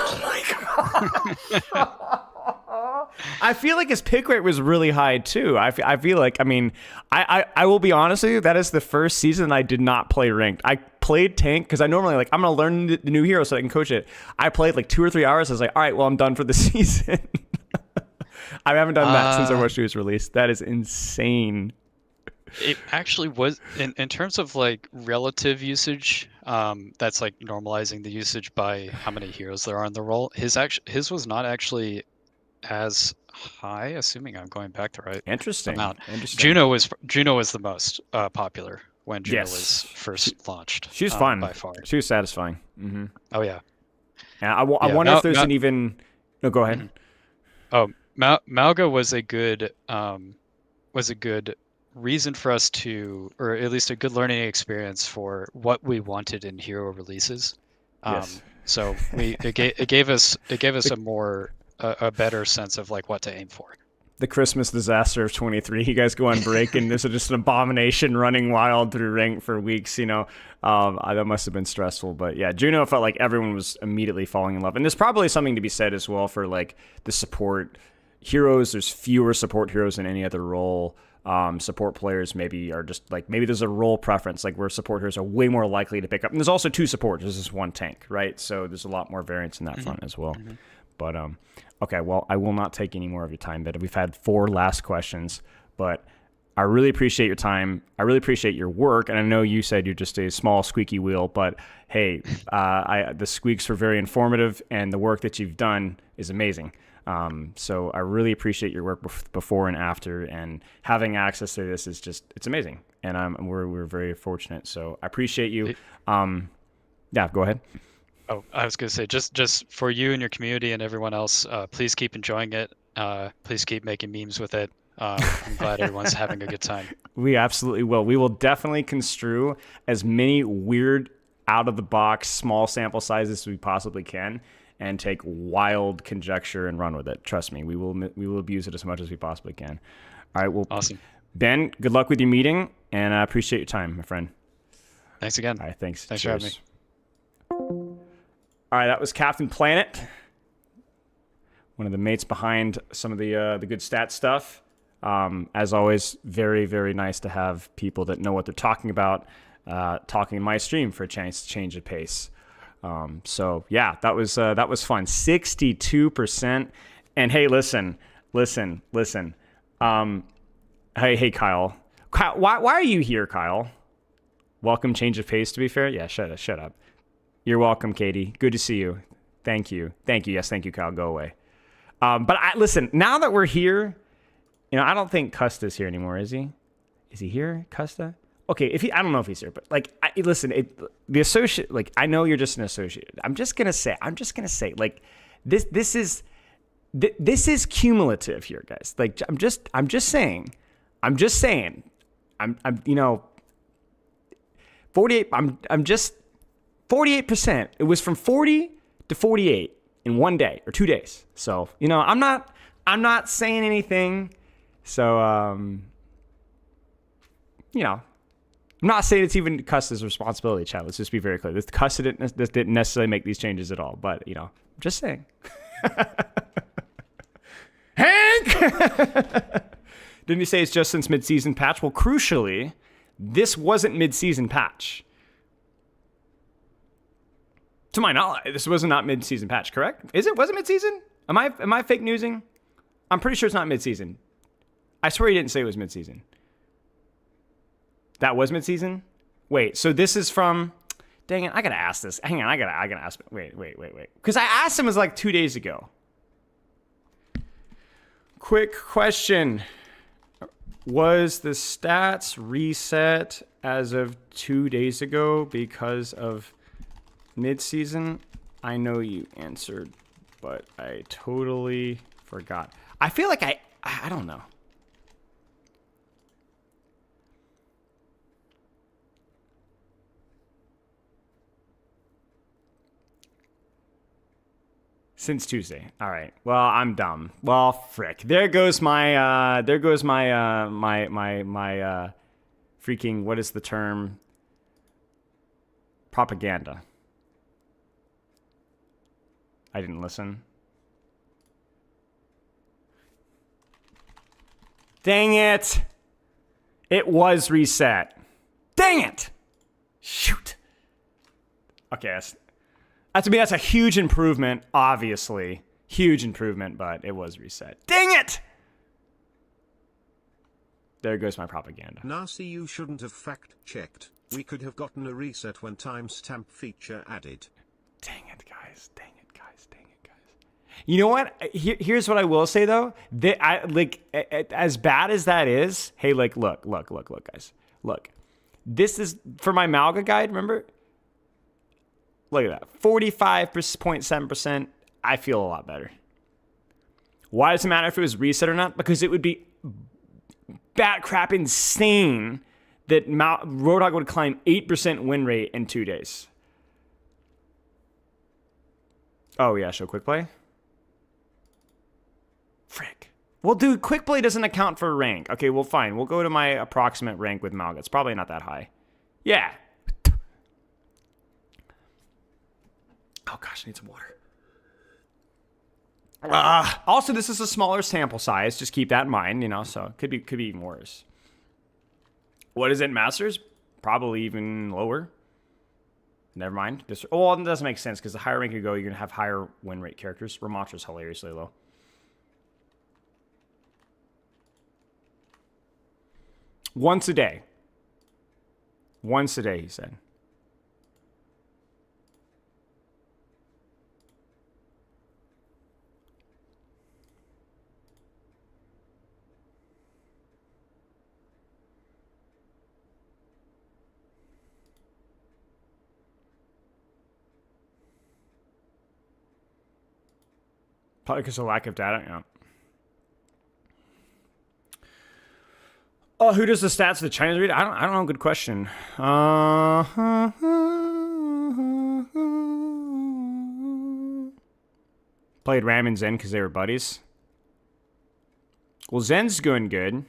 I feel like his pick rate was really high too. I feel like, I will be honest with you, that is the first season I did not play ranked. I played tank because I normally I'm going to learn the new hero so I can coach it. I played like 2 or 3 hours. I was like, all right, well, I'm done for the season. I haven't done that since Overwatch 2 was released. That is insane. It actually was, in terms of like relative usage, that's like normalizing the usage by how many heroes there are in the role. His was not actually as high, assuming I'm going back the right amount. Juno was the most popular when Juno was first launched. She was fun by far. She was satisfying. Mm-hmm. Oh yeah. Yeah, I wonder if there's an even. No, go ahead. Oh, Mauga was a good reason for us to, or at least a good learning experience for what we wanted in hero releases. Yes. So it gave us a better sense of like what to aim for. The Christmas disaster of 23. You guys go on break and this is just an abomination running wild through rank for weeks. That must have been stressful. But yeah, Juno felt like everyone was immediately falling in love. And there's probably something to be said as well for like the support heroes. There's fewer support heroes than any other role. Support players maybe are just like, maybe there's a role preference, like where support heroes are way more likely to pick up. And there's also 2 supports. There's just 1 tank, right? So there's a lot more variance in that front as well. Mm-hmm. But okay, well, I will not take any more of your time, but we've had 4 last questions. But I really appreciate your time. I really appreciate your work. And I know you said you're just a small squeaky wheel, but hey, the squeaks were very informative, and the work that you've done is amazing. So I really appreciate your work before and after, and having access to this is just, it's amazing. And we're very fortunate. So I appreciate you. Yeah, go ahead. Oh, I was going to say, just for you and your community and everyone else, please keep enjoying it. Please keep making memes with it. I'm glad everyone's having a good time. We absolutely will. We will definitely construe as many weird, out-of-the-box, small sample sizes as we possibly can, and take wild conjecture and run with it. Trust me, we will abuse it as much as we possibly can. All right, well, awesome. Ben, good luck with your meeting, and I appreciate your time, my friend. Thanks again. All right, thanks. Thanks for having me. All right, that was Captain Planet, one of the mates behind some of the good stat stuff. As always, very, very nice to have people that know what they're talking about talking in my stream for a chance to change the pace. So yeah, that was fun. 62%. And hey, listen. Hey, Kyle. Kyle, why are you here, Kyle? Welcome, change of pace. To be fair, yeah, shut up. You're welcome, Katie. Good to see you. Thank you. Yes, thank you, Kyle. Go away. But listen. Now that we're here, I don't think Custa's here anymore. Is he? Is he here, Custa? Okay, I don't know if he's here, but listen. The associate. I know you're just an associate. I'm just gonna say. This is cumulative here, guys. I'm just saying. 48. I'm just 48%. It was from 40 to 48 in 1 day or 2 days. So, I'm not saying anything. So, I'm not saying it's even Custa's responsibility, Chad. Let's just be very clear. This Custa didn't necessarily make these changes at all, but, I'm just saying. Hank! Didn't you say it's just since mid-season patch? Well, crucially, this wasn't mid-season patch. To my knowledge, this was not mid-season patch, correct? Was it mid-season? Am I fake newsing? I'm pretty sure it's not mid-season. I swear he didn't say it was mid-season. That was mid-season? Wait, so this is from... Dang it, I gotta ask this. Hang on, I gotta ask... Wait. Because I asked him 2 days ago. Quick question. Was the stats reset as of 2 days ago because of mid-season? I know you answered, but I totally forgot. I feel like I don't know. Since Tuesday. All right. Well, I'm dumb. Well, frick. There goes my freaking, what is the term? Propaganda. I didn't listen. Dang it. It was reset. Dang it. Shoot. Okay, that's a huge improvement, obviously. Huge improvement, but it was reset. Dang it! There goes my propaganda. Narcy, you shouldn't have fact-checked. We could have gotten a reset when timestamp feature added. Dang it, guys. You know what? Here's what I will say, though. As bad as that is, hey, look, guys. Look. This is, for my Mauga guide, remember? Look at that. 45.7%. I feel a lot better. Why does it matter if it was reset or not? Because it would be bat crap insane that Roadhog would climb 8% win rate in 2 days. Oh, yeah, show quick play. Frick. Well, dude, quick play doesn't account for rank. Okay, well, fine. We'll go to my approximate rank with Mauga. It's probably not that high. Yeah. Oh, gosh, I need some water. Also, this is a smaller sample size. Just keep that in mind, so it could be even worse. What is it, Masters? Probably even lower. Never mind. It doesn't make sense because the higher rank you go, you're going to have higher win rate characters. Ramontra's hilariously low. Once a day. Once a day, he said. Probably because of lack of data. Yeah. Oh, who does the stats of the Chinese read? I don't know. Good question. Played Ram and Zen because they were buddies. Well, Zen's going good.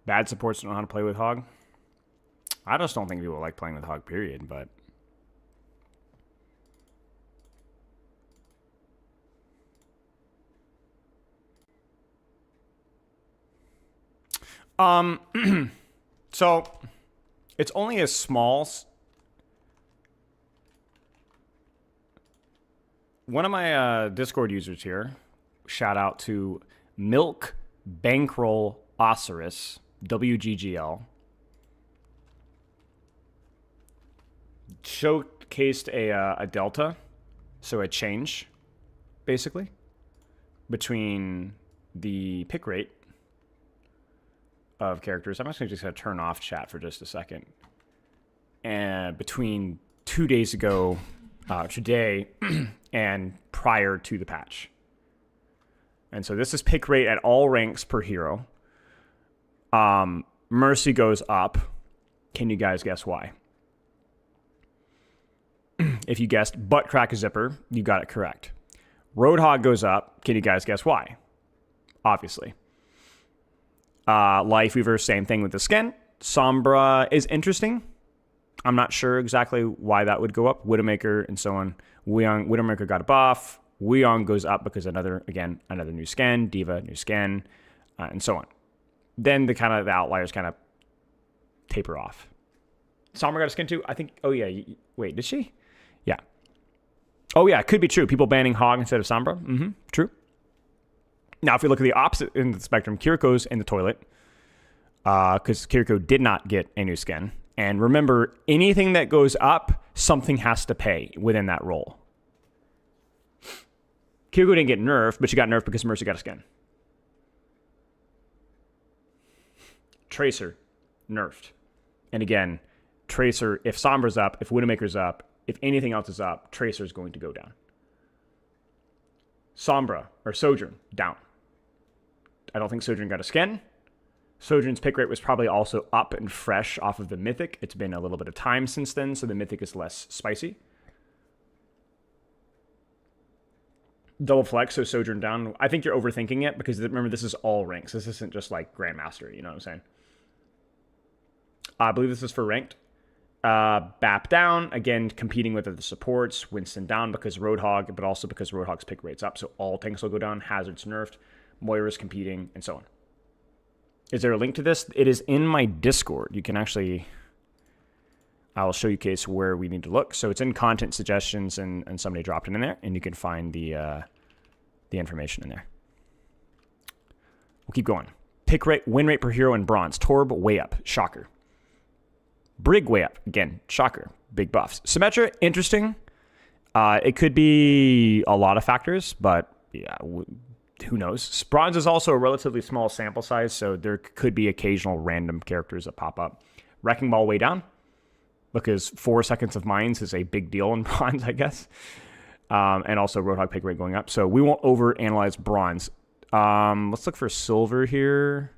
Bad supports don't know how to play with Hog. I just don't think people like playing with Hog, period, but... So, it's only a small... One of my Discord users here, shout out to Milk Bankroll Osiris, WGGL, showcased a delta, so a change, basically, between the pick rate of characters. I'm actually just going to turn off chat for just a second. And between 2 days ago, today, and prior to the patch. And so this is pick rate at all ranks per hero. Mercy goes up. Can you guys guess why? If you guessed butt crack zipper, you got it correct. Roadhog goes up. Can you guys guess why? Obviously. Life Weaver, same thing with the skin. Sombra is interesting. I'm not sure exactly why that would go up. Widowmaker and so on. Widowmaker got a buff. Weon goes up because another new skin. Diva, new skin, and so on. Then the outliers kind of taper off. Sombra got a skin too? I think, oh yeah, wait, did she? Yeah. Oh yeah, it could be true. People banning Hog instead of Sombra. Mm-hmm, true. Now, if we look at the opposite end of the spectrum, Kiriko's in the toilet. Because Kiriko did not get a new skin. And remember, anything that goes up, something has to pay within that role. Kiriko didn't get nerfed, but she got nerfed because Mercy got a skin. Tracer, nerfed. And again, Tracer, if Sombra's up, if Widowmaker's up, if anything else is up, Tracer's going to go down. Sombra, or Sojourn, down. I don't think Sojourn got a skin. Sojourn's pick rate was probably also up and fresh off of the Mythic. It's been a little bit of time since then, so the Mythic is less spicy. Double flex, so Sojourn down. I think you're overthinking it because remember, this is all ranks. This isn't just like Grandmaster, you know what I'm saying? I believe this is for ranked. Bap down, again, competing with the supports. Winston down because Roadhog, but also because Roadhog's pick rate's up. So all tanks will go down. Hazard's nerfed. Moira's competing, and so on. Is there a link to this? It is in my Discord. You can actually... I will show you case where we need to look. So it's in content suggestions, and somebody dropped it in there, and you can find the information in there. We'll keep going. Pick rate, win rate per hero in bronze. Torb, way up. Shocker. Brig, way up. Again, shocker. Big buffs. Symmetra, interesting. It could be a lot of factors, but yeah, who knows? Bronze is also a relatively small sample size, so there could be occasional random characters that pop up. Wrecking Ball, way down. Because 4 seconds of mines is a big deal in bronze, I guess. And also Roadhog pick rate going up. So we won't overanalyze bronze. Let's look for silver here.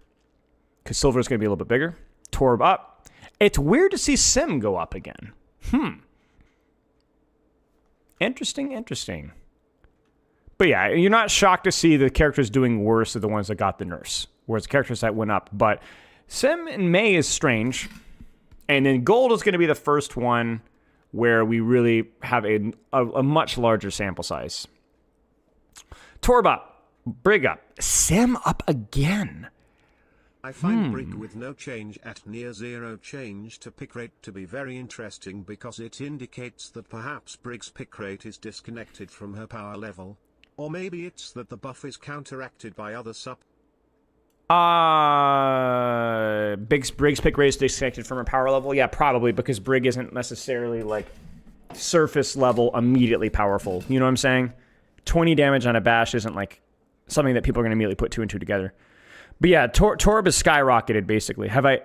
Because silver is going to be a little bit bigger. Torb up. It's weird to see Sim go up again. Interesting. But yeah, you're not shocked to see the characters doing worse are the ones that got the nerfs. Whereas the characters that went up. But Sim in May is strange. And then gold is going to be the first one where we really have a much larger sample size. Torb up. Brig up. Sim up again. I find Brig with no change at near zero change to pick rate to be very interesting because it indicates that perhaps Brig's pick rate is disconnected from her power level. Or maybe it's that the buff is counteracted by other Brig's pick rate is disconnected from her power level? Yeah, probably, because Brig isn't necessarily, like, surface level immediately powerful. You know what I'm saying? 20 damage on a bash isn't, like, something that people are going to immediately put 2 and 2 together. But yeah, Torb is skyrocketed, basically. Have I...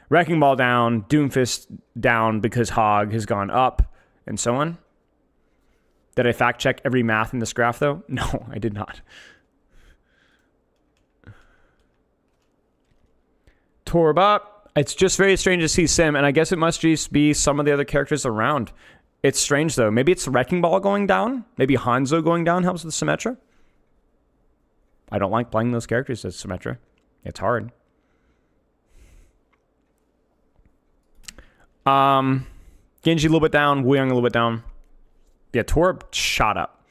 Wrecking Ball down, Doomfist down because Hog has gone up, and so on. Did I fact check every math in this graph, though? No, I did not. Torb up. It's just very strange to see Sim, and I guess it must just be some of the other characters around. It's strange, though. Maybe it's Wrecking Ball going down. Maybe Hanzo going down helps with Symmetra. I don't like playing those characters as Symmetra. It's hard. Genji a little bit down. Wu Young a little bit down. Yeah, Torb shot up.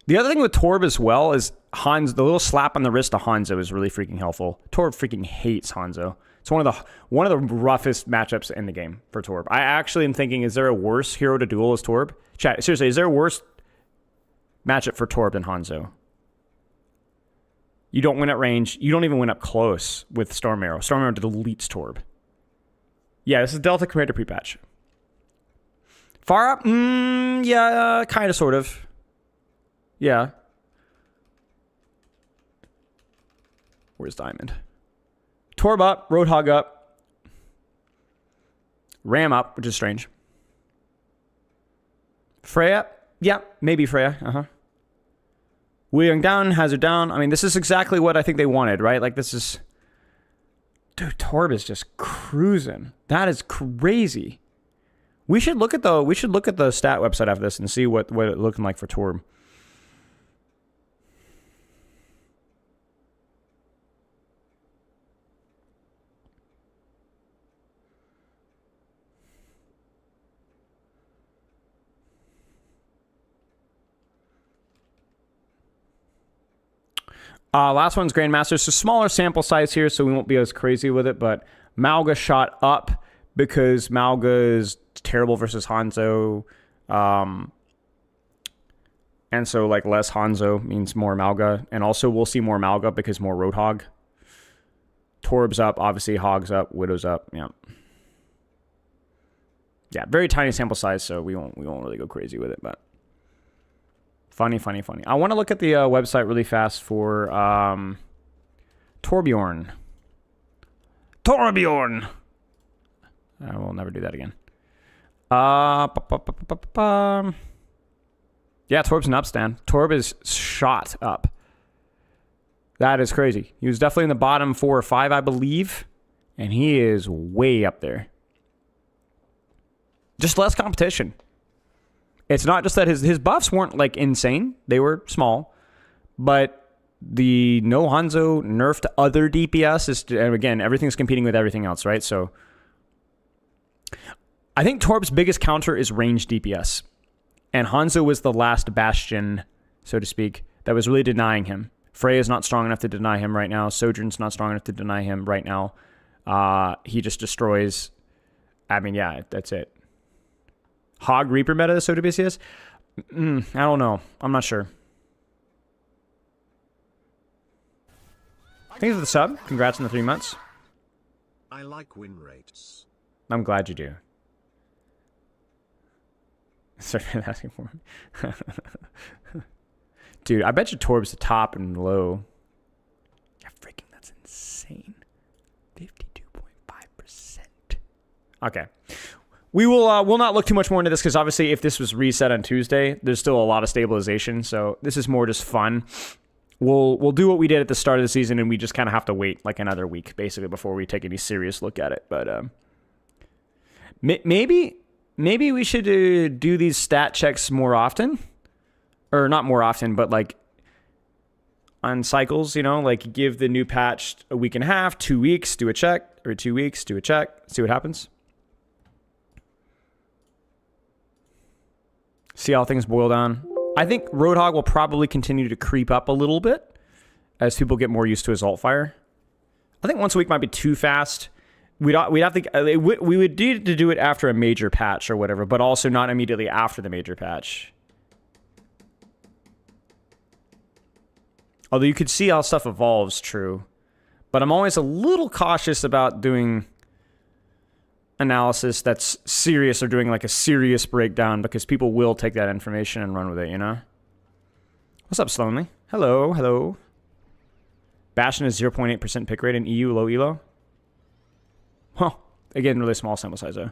The other thing with Torb as well is the little slap on the wrist to Hanzo is really freaking helpful. Torb freaking hates Hanzo. It's one of the roughest matchups in the game for Torb. I actually am thinking, is there a worse hero to duel as Torb? Chat, seriously, is there a worse matchup for Torb than Hanzo? You don't win at range. You don't even win up close with Storm Arrow. Storm Arrow deletes Torb. Yeah, this is Delta Commander pre-patch. Far up? Yeah, kind of, sort of. Yeah. Where's Diamond? Torb up, Roadhog up. Ram up, which is strange. Freya? Yeah, maybe Freya. Wu Young down, Hazard down. I mean, this is exactly what I think they wanted, right? Like, this is... Dude, Torb is just cruising. That is crazy. We should look at the stat website after this and see what it looking like for Torb. Last one's Grandmaster. So smaller sample size here, so we won't be as crazy with it. But Mauga shot up because Mauga is terrible versus Hanzo. And so, like, less Hanzo means more Mauga. And also, we'll see more Mauga because more Roadhog. Torb's up, obviously. Hog's up. Widow's up. Yeah. Yeah, very tiny sample size, so we won't really go crazy with it, but... Funny. I want to look at the website really fast for Torbjorn. Torbjorn! I will never do that again. Yeah, Torb's an upstand. Torb is shot up. That is crazy. He was definitely in the bottom 4 or 5, I believe. And he is way up there. Just less competition. It's not just that his buffs weren't, like, insane. They were small. But the no Hanzo nerfed other DPS is, and again, everything's competing with everything else, right? So I think Torb's biggest counter is range DPS. And Hanzo was the last bastion, so to speak, that was really denying him. Freya's not strong enough to deny him right now. Sojourn's not strong enough to deny him right now. He just destroys. I mean, yeah, that's it. Hog Reaper meta, so to be is? I don't know. I'm not sure. Thanks for the sub. Congrats on the 3 months. I like win rates. I'm glad you do. Sorry for asking for me. Dude, I bet you Torb's the top and low. Yeah, freaking, that's insane. 52.5%. Okay. We'll not look too much more into this because obviously if this was reset on Tuesday, there's still a lot of stabilization. So this is more just fun. We'll do what we did at the start of the season, and we just kind of have to wait like another week basically before we take any serious look at it. But maybe we should do these stat checks more often, or not more often, but like on cycles. You know, like give the new patch a week and a half, 2 weeks, do a check, or 2 weeks, do a check, see what happens. See how things boil down. I think Roadhog will probably continue to creep up a little bit as people get more used to his alt fire. I think once a week might be too fast. We'd have to we would need to do it after a major patch or whatever, but also not immediately after the major patch. Although you could see how stuff evolves, true. But I'm always a little cautious about doing analysis that's serious or doing like a serious breakdown because people will take that information and run with it, you know? What's up, Slonely? Hello, hello. Bastion is 0.8% pick rate in EU, low elo. Well, again, really small sample size, though.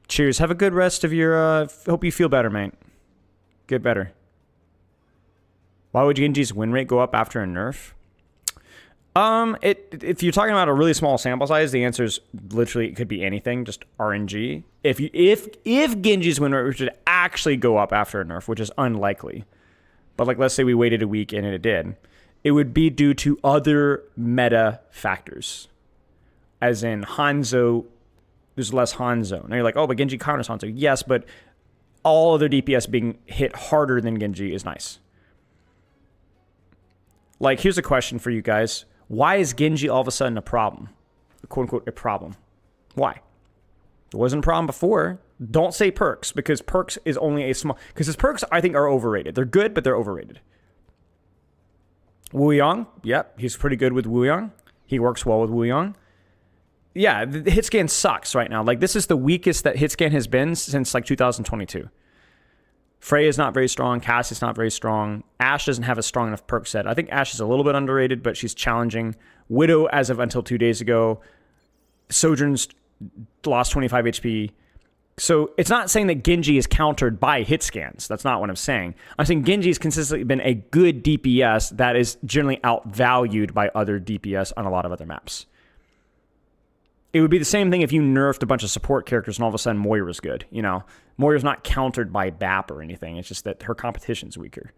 Cheers. Have a good rest of your... hope you feel better, mate. Get better. Why would Genji's win rate go up after a nerf? If you're talking about a really small sample size, the answer is literally it could be anything, just RNG. If Genji's win rate should actually go up after a nerf, which is unlikely, but like let's say we waited a week and it did, it would be due to other meta factors, as in Hanzo. There's less Hanzo. Now you're like, oh, but Genji counters Hanzo. Yes, but all other DPS being hit harder than Genji is nice. Like, here's a question for you guys. Why is Genji all of a sudden a problem? Quote unquote, a problem. Why? It wasn't a problem before. Don't say perks, because perks is only a small... Because his perks, I think, are overrated. They're good, but they're overrated. Wu Yang, yep, he's pretty good with Wu Yang. He works well with Wu Yang. Yeah, the hit scan sucks right now. Like, this is the weakest that hit scan has been since, like, 2022. Frey is not very strong. Cass is not very strong. Ashe doesn't have a strong enough perk set. I think Ashe is a little bit underrated, but she's challenging. Widow, as of until 2 days ago. Sojourn's lost 25 HP. So it's not saying that Genji is countered by hit scans. That's not what I'm saying. I'm saying Genji has consistently been a good DPS that is generally outvalued by other DPS on a lot of other maps. It would be the same thing if you nerfed a bunch of support characters and all of a sudden Moira's good. You know, Moira's not countered by BAP or anything. It's just that her competition's weaker.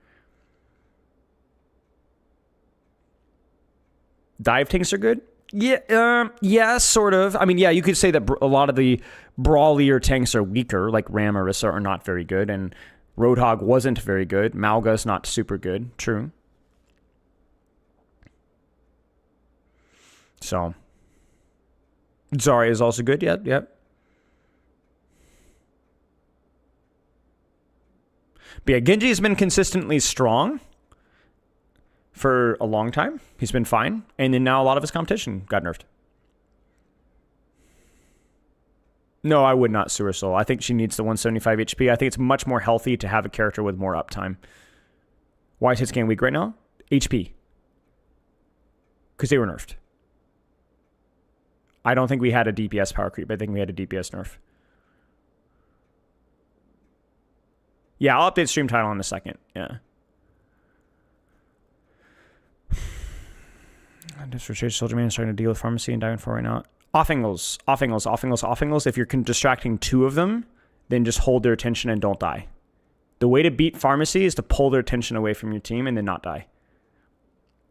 Dive tanks are good? Yeah, sort of. I mean, yeah, you could say that a lot of the brawlier tanks are weaker, like Ram, Orisa are not very good, and Roadhog wasn't very good. Mauga's not super good. True. So... Zarya is also good. Yep. But yeah, Genji has been consistently strong for a long time. He's been fine. And then now a lot of his competition got nerfed. No, I would not Sewer Soul. I think she needs the 175 HP. I think it's much more healthy to have a character with more uptime. Why is hit scan weak right now? HP. Because they were nerfed. I don't think we had a DPS power creep. I think we had a DPS nerf. Yeah, I'll update stream title in a second. Yeah. Just for Soldier Man is trying to deal with pharmacy and Diamond 4 right now. Off angles. If you're distracting two of them, then just hold their attention and don't die. The way to beat pharmacy is to pull their attention away from your team and then not die.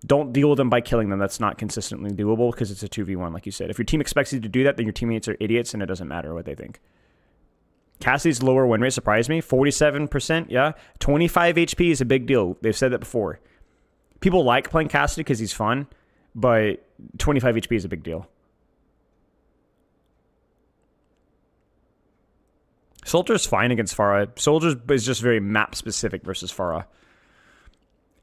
Don't deal with them by killing them. That's not consistently doable because it's a 2v1, like you said. If your team expects you to do that, then your teammates are idiots and it doesn't matter what they think. Cassidy's lower win rate surprised me. 47%, yeah. 25 HP is a big deal. They've said that before. People like playing Cassidy because he's fun, but 25 HP is a big deal. Soldier's fine against Pharah. Soldier is just very map-specific versus Pharah.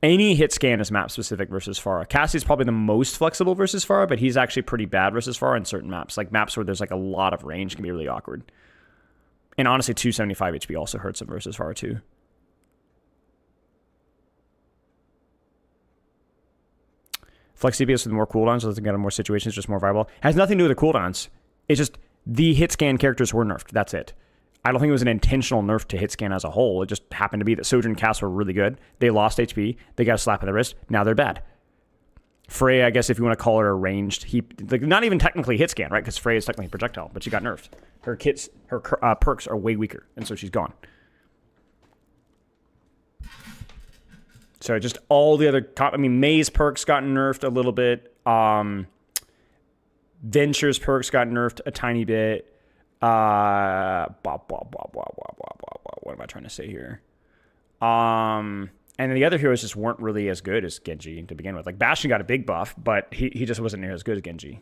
Any hit scan is map specific versus Pharah. Cassie's probably the most flexible versus Pharah, but he's actually pretty bad versus Pharah in certain maps. Like maps where there's like a lot of range can be really awkward. And honestly, 275 HP also hurts him versus Pharah too. Flex DPS with more cooldowns, so they can get in more situations, just more viable. Has nothing to do with the cooldowns. It's just the hit scan characters were nerfed. That's it. I don't think it was an intentional nerf to hit scan as a whole. It just happened to be that Sojourn and Cass were really good. They lost HP. They got a slap in the wrist. Now they're bad. Frey, I guess if you want to call her a ranged, like not even technically hit scan, right? Because Frey is technically projectile, but she got nerfed. Her perks are way weaker, and so she's gone. So just all the other, May's perks got nerfed a little bit. Venture's perks got nerfed a tiny bit. what am I trying to say here? And the other heroes just weren't really as good as Genji to begin with. Like, Bastion got a big buff, but he just wasn't near as good as Genji.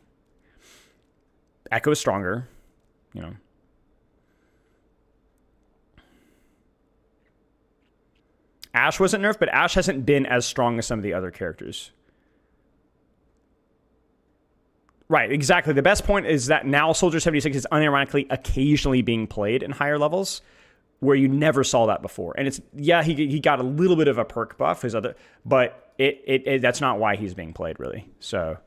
Echo is stronger, you know. Ashe wasn't nerfed, but Ashe hasn't been as strong as some of the other characters. Right, exactly. The best point is that now Soldier 76 is unironically occasionally being played in higher levels, where you never saw that before. And it's, yeah, he got a little bit of a perk buff, but that's not why he's being played, really. So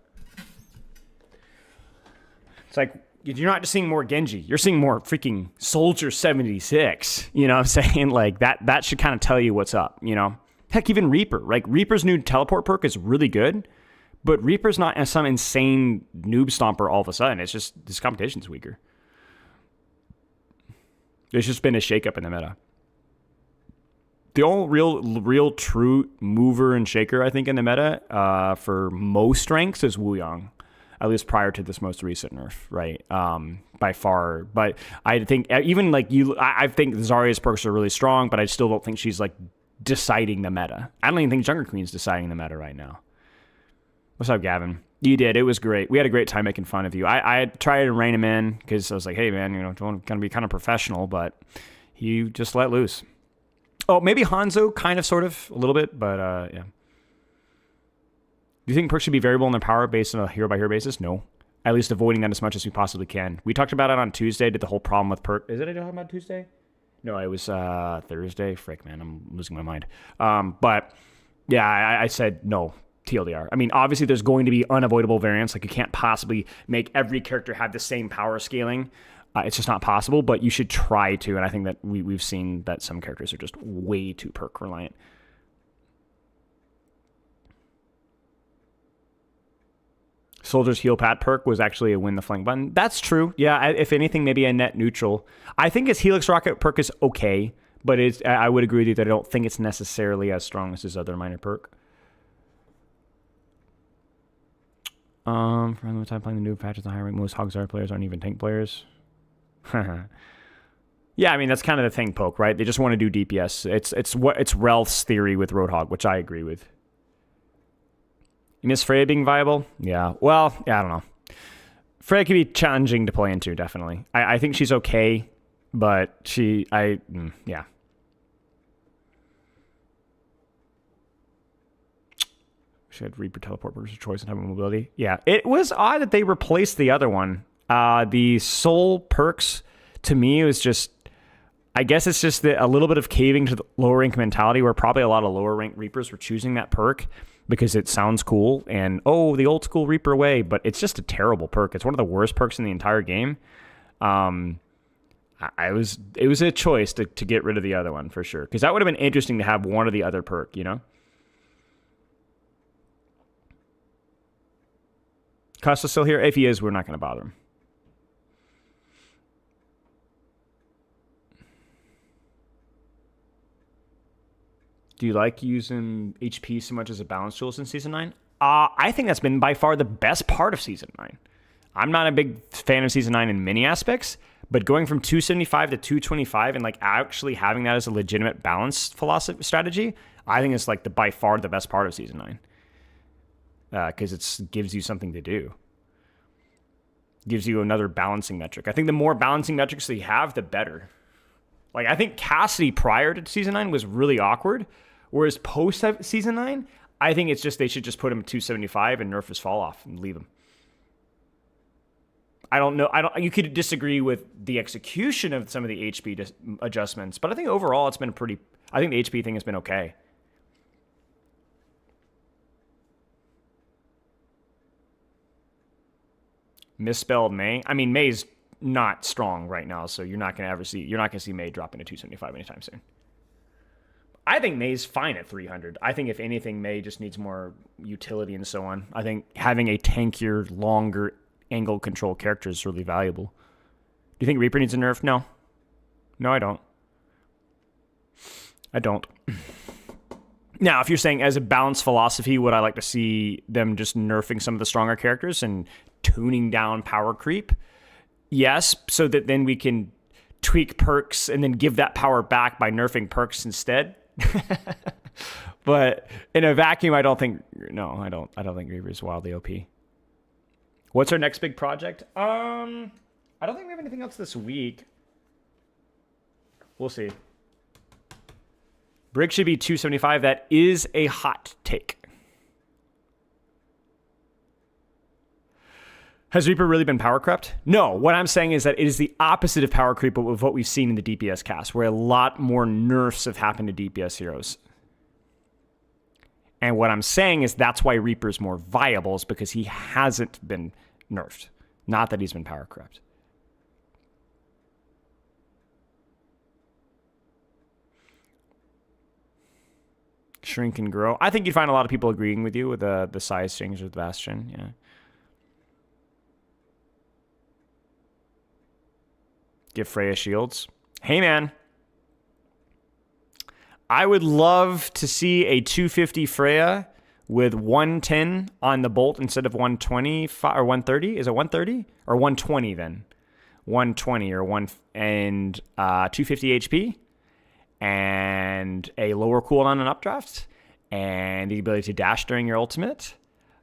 it's like, you're not just seeing more Genji, you're seeing more freaking Soldier 76. You know what I'm saying? Like, that should kind of tell you what's up, you know? Heck, even Reaper. Like, Reaper's new teleport perk is really good, but Reaper's not some insane noob stomper all of a sudden. It's just this competition's weaker. There's just been a shakeup in the meta. The only real true mover and shaker, I think, in the meta for most ranks is Wuyong, at least prior to this most recent nerf, right? By far. But I think even like I think Zarya's perks are really strong, but I still don't think she's like deciding the meta. I don't even think Jungle Queen's deciding the meta right now. What's up, Gavin? You did. It was great. We had a great time making fun of you. I tried to rein him in because I was like, hey, man, you know, don't gonna be kind of professional, but he just let loose. Oh, maybe Hanzo, kind of, sort of, a little bit, but yeah. Do you think perks should be variable in their power based on a hero-by-hero basis? No. At least avoiding that as much as we possibly can. We talked about it on Tuesday, did the whole problem with perk. Is it I talking about Tuesday? No, it was Thursday. Frick, man, I'm losing my mind. But, yeah, I said no. TLDR. I mean, obviously there's going to be unavoidable variance. Like, you can't possibly make every character have the same power scaling. It's just not possible, but you should try to. And I think that we've seen that some characters are just way too perk reliant. Soldier's heal pad perk was actually a win the flank button. That's true. Yeah, if anything, maybe a net neutral. I think his Helix Rocket perk is okay, but I would agree with you that I don't think it's necessarily as strong as his other minor perk. For the time playing the new patches, the high rank, most Hogsar players aren't even tank players. Yeah, I mean, that's kind of the thing, Poke, right? They just want to do DPS. It's Ralph's theory with Roadhog, which I agree with. You miss Freya being viable? Yeah. Well, yeah, I don't know. Freya could be challenging to play into, definitely. I think she's okay, but yeah. She had Reaper teleport versus choice and having mobility. Yeah, it was odd that they replaced the other one. The soul perks, to me, was just, I guess it's just a little bit of caving to the lower rank mentality, where probably a lot of lower rank Reapers were choosing that perk because it sounds cool and, oh, the old school Reaper way, but it's just a terrible perk. It's one of the worst perks in the entire game. It was a choice to get rid of the other one for sure, because that would have been interesting to have one or the other perk, you know? Costa's still here? If he is, we're not going to bother him. Do you like using HP so much as a balance tool in Season 9? I think that's been by far the best part of Season 9. I'm not a big fan of Season 9 in many aspects, but going from 275 to 225 and like actually having that as a legitimate balance philosophy strategy, I think it's like by far the best part of Season 9. Because it gives you something to do. Gives you another balancing metric. I think the more balancing metrics that you have, the better. Like, I think Cassidy prior to Season 9 was really awkward, whereas post Season 9, I think it's just they should just put him at 275 and nerf his fall off and leave him. I don't know. You could disagree with the execution of some of the HP adjustments, but I think overall it's been I think the HP thing has been okay. Misspelled May. I mean, May's not strong right now, so you're not going to see May drop into 275 anytime soon. I think May's fine at 300. I think if anything, May just needs more utility and so on. I think having a tankier, longer angle control character is really valuable. Do you think Reaper needs a nerf? No. No, I don't. I don't. Now, if you're saying as a balanced philosophy, would I like to see them just nerfing some of the stronger characters and tuning down power creep? Yes, so that then we can tweak perks and then give that power back by nerfing perks instead. But in a vacuum, I don't think Reaper's wildly OP. What's our next big project? I don't think we have anything else this week. We'll see. Brig should be 275. That is a hot take. Has Reaper really been power crept? No, what I'm saying is that it is the opposite of power creep of what we've seen in the DPS cast, where a lot more nerfs have happened to DPS heroes. And what I'm saying is that's why Reaper's more viable, is because he hasn't been nerfed. Not that he's been power crept. Shrink and grow. I think you'd find a lot of people agreeing with you with the size change of the Bastion, yeah. Give Freya shields. Hey, man. I would love to see a 250 Freya with 110 on the bolt instead of 120 or 130. Is it 130 or 120 then? 120 or 250 HP and a lower cooldown and updraft and the ability to dash during your ultimate.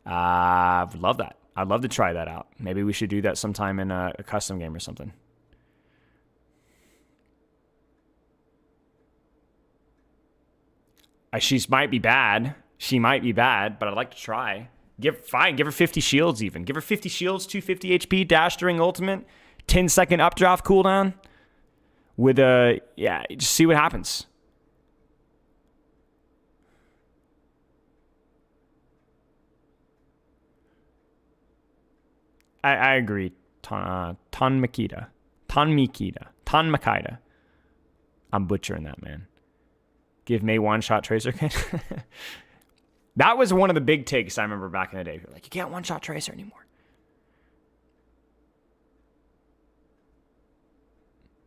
I would love that. I'd love to try that out. Maybe we should do that sometime in a custom game or something. She might be bad. She might be bad, but I'd like to try. Give her 50 shields even. Give her 50 shields, 250 HP, dash during ultimate, 10-second updraft cooldown. With just see what happens. I agree. Ton Makita. I'm butchering that, man. Give May one-shot Tracer kit. That was one of the big takes I remember back in the day. You're like, you can't one-shot Tracer anymore.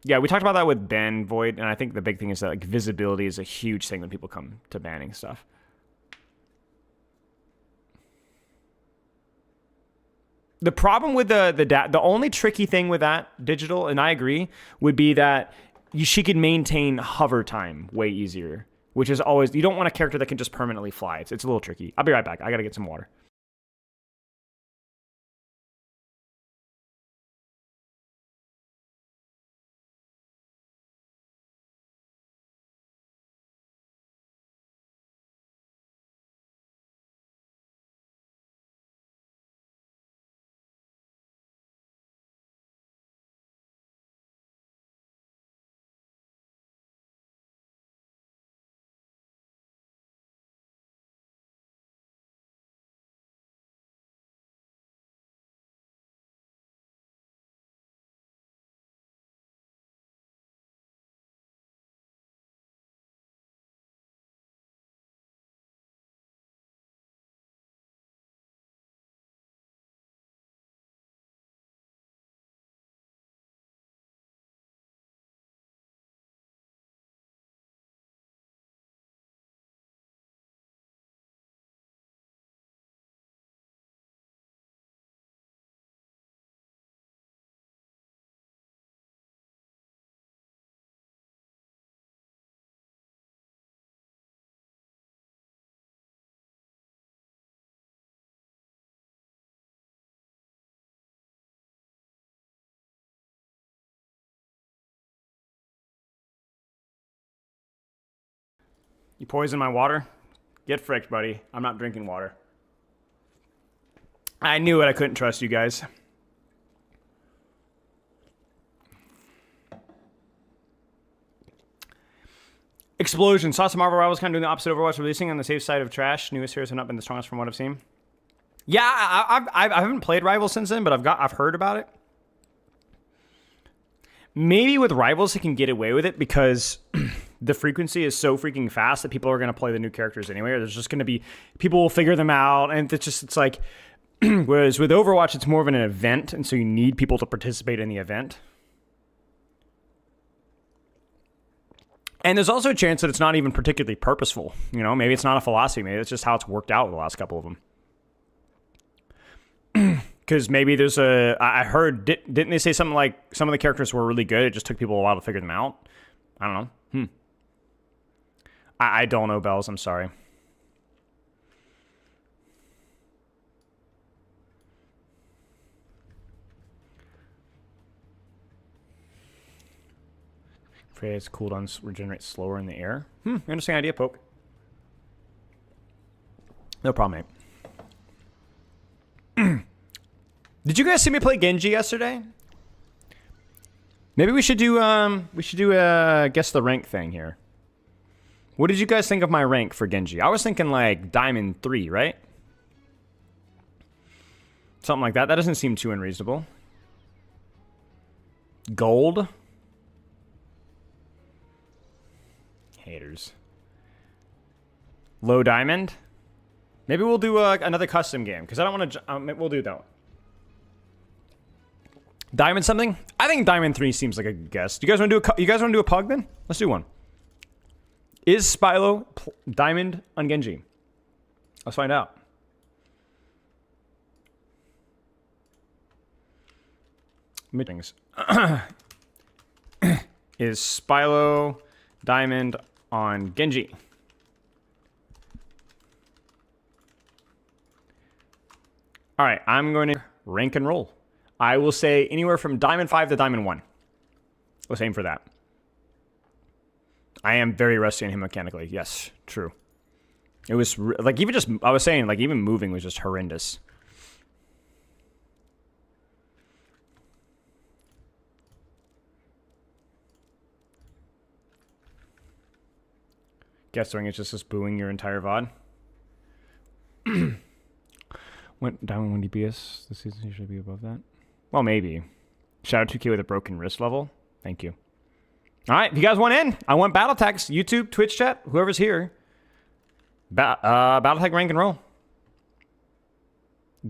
Yeah, we talked about that with ban Void, and I think the big thing is that like visibility is a huge thing when people come to banning stuff. The problem with the only tricky thing with that digital, and I agree, would be that she could maintain hover time way easier. Which is always, you don't want a character that can just permanently fly. It's a little tricky. I'll be right back. I gotta get some water. You poison my water? Get fricked, buddy. I'm not drinking water. I knew it. I couldn't trust you guys. Explosion. Saw some Marvel Rivals kind of doing the opposite of Overwatch, releasing on the safe side of trash. Newest heroes have not been the strongest from what I've seen. Yeah, I haven't played Rivals since then, but I've heard about it. Maybe with Rivals, they can get away with it because the frequency is so freaking fast that people are going to play the new characters anyway. Or there's just going to be people will figure them out, and it's like. Whereas with Overwatch, it's more of an event, and so you need people to participate in the event. And there's also a chance that it's not even particularly purposeful. You know, maybe it's not a philosophy. Maybe it's just how it's worked out with the last couple of them. Because maybe there's I heard, didn't they say something like some of the characters were really good? It just took people a while to figure them out. I don't know. I don't know, Bells. I'm sorry. Freya's cooldowns regenerate slower in the air. Interesting idea, Poke. No problem, mate. Did you guys see me play Genji yesterday? Maybe we should do guess the rank thing here. What did you guys think of my rank for Genji? I was thinking like Diamond 3, right? Something like that. That doesn't seem too unreasonable. Gold. Haters. Low Diamond. Maybe we'll do another custom game because I don't want to. We'll do that. Diamond something? I think Diamond 3 seems like a good guess. Do you guys want to do a pug then? Let's do one. Is Spylo Diamond on Genji? Let's find out. Meetings. Is Spylo Diamond on Genji? All right, I'm going to rank and roll. I will say anywhere from Diamond 5 to Diamond 1. Let's aim for that. I am very rusty on him mechanically. Yes, true. It was like even just, I was saying, like even moving was just horrendous. Guessing it's just booing your entire VOD. Went down 1 DPS. This season usually be above that. Well, maybe. Shout out 2K with a broken wrist level. Thank you. All right, if you guys want in, I want Battletechs, YouTube, Twitch chat, whoever's here. Battletech rank and roll.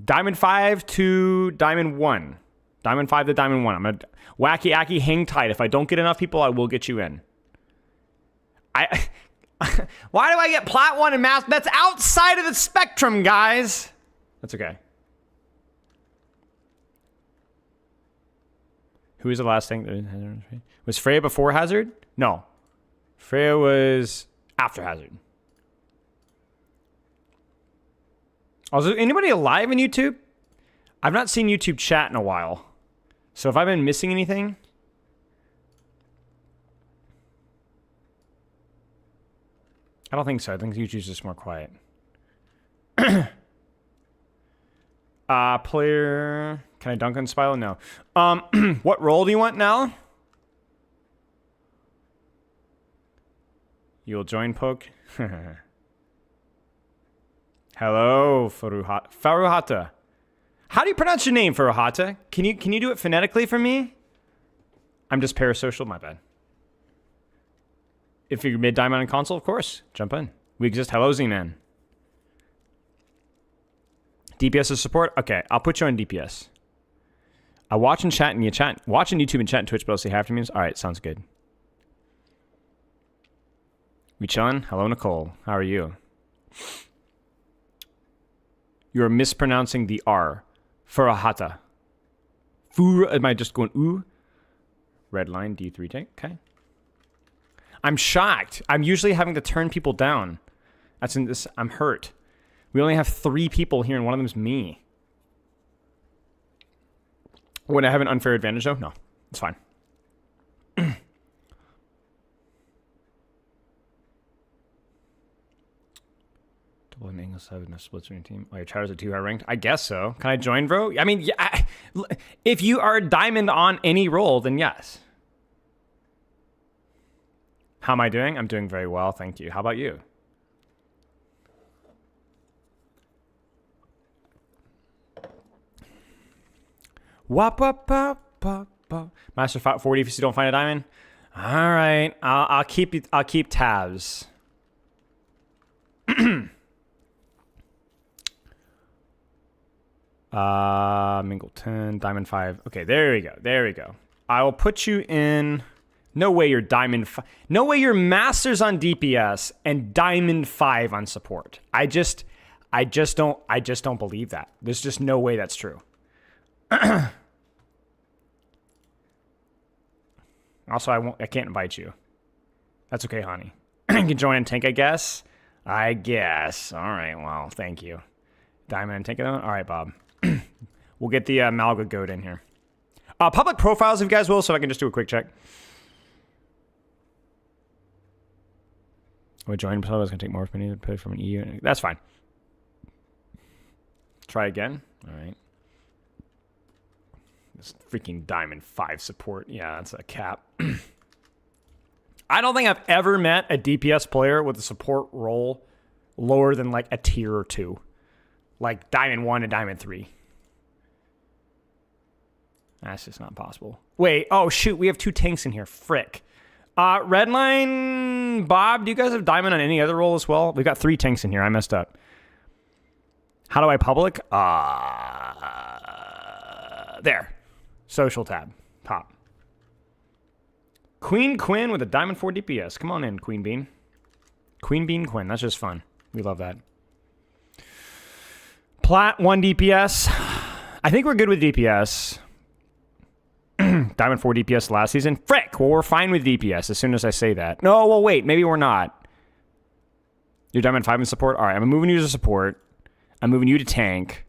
Diamond 5 to Diamond 1. Diamond 5 to Diamond 1. I'm going to wacky acky hang tight. If I don't get enough people, I will get you in. Why do I get Plat 1 and Mass? That's outside of the spectrum, guys. That's okay. Who was the last thing? Was Freya before Hazard? No. Freya was after Hazard. Also, anybody alive in YouTube? I've not seen YouTube chat in a while. So if I've been missing anything... I don't think so. I think YouTube's just more quiet. Player... Can I dunk on Spylo? No. What role do you want now? You'll join Poke? Hello, Faruhata. How do you pronounce your name, Faruhata? Can you do it phonetically for me? I'm just parasocial, my bad. If you're mid-diamond on console, of course. Jump in. We exist. Hello, Z-Man. DPS is support? Okay, I'll put you on DPS. I watch and chat and you chat. Watch on YouTube and chat and Twitch, but I'll say half means. All right, sounds good. We chillin'? Hello, Nicole. How are you? You are mispronouncing the R. Furahata. Am I just going ooh? Red line, D3 tank. Okay. I'm shocked. I'm usually having to turn people down. That's in this. I'm hurt. We only have 3 people here, and one of them is me. Would I have an unfair advantage, though? No. It's fine. Double an English 7 a split screen team. Oh, your chatters are too high ranked? I guess so. Can I join, bro? I mean, yeah. If you are a diamond on any role, then yes. How am I doing? I'm doing very well, thank you. How about you? Wop, wop, wop, wop, wop. Master 40 if you don't find a diamond. All right, I'll keep tabs. Mingle 10, diamond 5. Okay, there we go. There we go. I will put you in. No way you're diamond. No way you're masters on DPS and diamond 5 on support. I just don't believe that. There's just no way that's true. Also, I can't invite you. That's okay, honey. You can join and tank, I guess. I guess. All right. Well, thank you. Diamond and tank it on. All right, Bob. We'll get the Mauga goat in here. Public profiles, if you guys will, so I can just do a quick check. We joined. I was gonna take more if I needed to pay from an EU. That's fine. Try again. All right. This freaking Diamond 5 support. Yeah, that's a cap. I don't think I've ever met a DPS player with a support role lower than like a tier or 2. Like Diamond 1 and Diamond 3. That's just not possible. Wait, oh shoot, we have 2 tanks in here. Frick. Redline, Bob, do you guys have Diamond on any other role as well? We've got 3 tanks in here. I messed up. How do I public? There. Social tab. Top. Queen Quinn with a Diamond 4 DPS. Come on in, Queen Bean. Queen Bean Quinn. That's just fun. We love that. Plat 1 DPS. I think we're good with DPS. Diamond 4 DPS last season. Frick! Well, we're fine with DPS as soon as I say that. No, well, wait. Maybe we're not. You're Diamond 5 in support? All right, I'm moving you to support. I'm moving you to tank.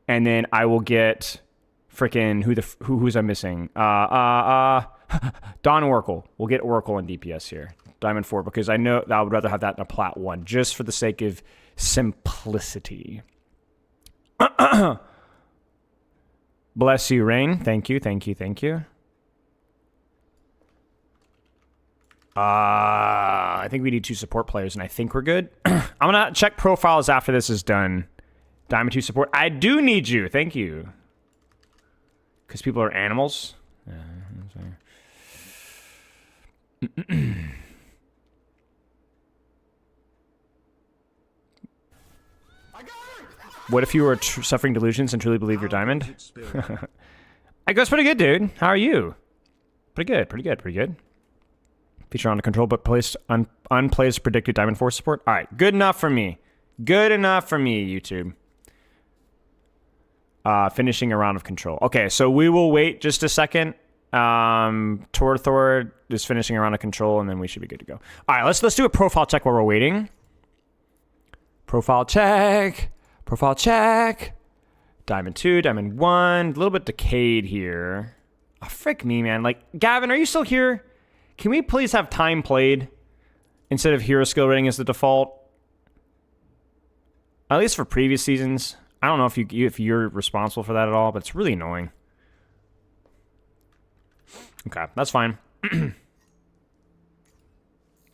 And then I will get frickin' who's I'm missing? Don Oracle. We'll get Oracle and DPS here. Diamond 4, because I know that I would rather have that in a Plat 1, just for the sake of simplicity. Bless you, Rain. Thank you, thank you, thank you. I think we need 2 support players, and I think we're good. I'm gonna check profiles after this is done. Diamond 2 support. I do need you. Thank you. Because people are animals. Yeah, what if you were suffering delusions and truly believe you're Diamond? I guess pretty good, dude. How are you? Pretty good, pretty good, pretty good. Feature on control, but placed unplaced predicted Diamond 4 support. All right, good enough for me. Good enough for me, YouTube. Finishing a round of control. Okay, so we will wait just a second. Torthor is finishing a round of control, and then we should be good to go. All right, let's do a profile check while we're waiting. Profile check. Profile check. Diamond 2, Diamond 1. A little bit decayed here. Oh, frick me, man. Like, Gavin, are you still here? Can we please have time played instead of hero skill rating as the default? At least for previous seasons. I don't know if you're responsible for that at all, but it's really annoying. Okay, that's fine.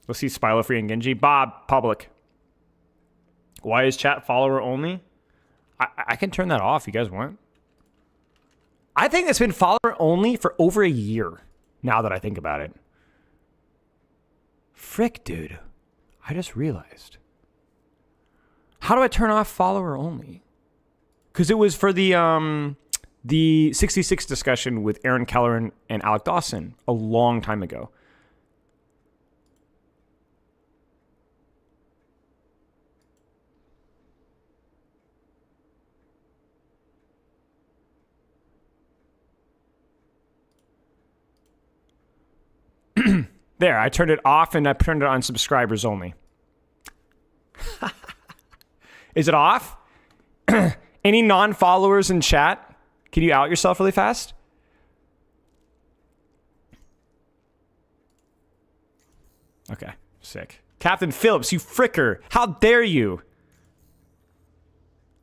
Let's see Spilo Free and Genji. Bob, public. Why is chat follower only? I can turn that off if you guys want. I think it's been follower only for over a year, now that I think about it. Frick, dude. I just realized. How do I turn off follower only? Because it was for the 66 discussion with Aaron Keller and Alec Dawson a long time ago. There, I turned it off and I turned it on subscribers only. Is it off? Any non-followers in chat? Can you out yourself really fast? Okay, sick. Captain Phillips, you fricker. How dare you?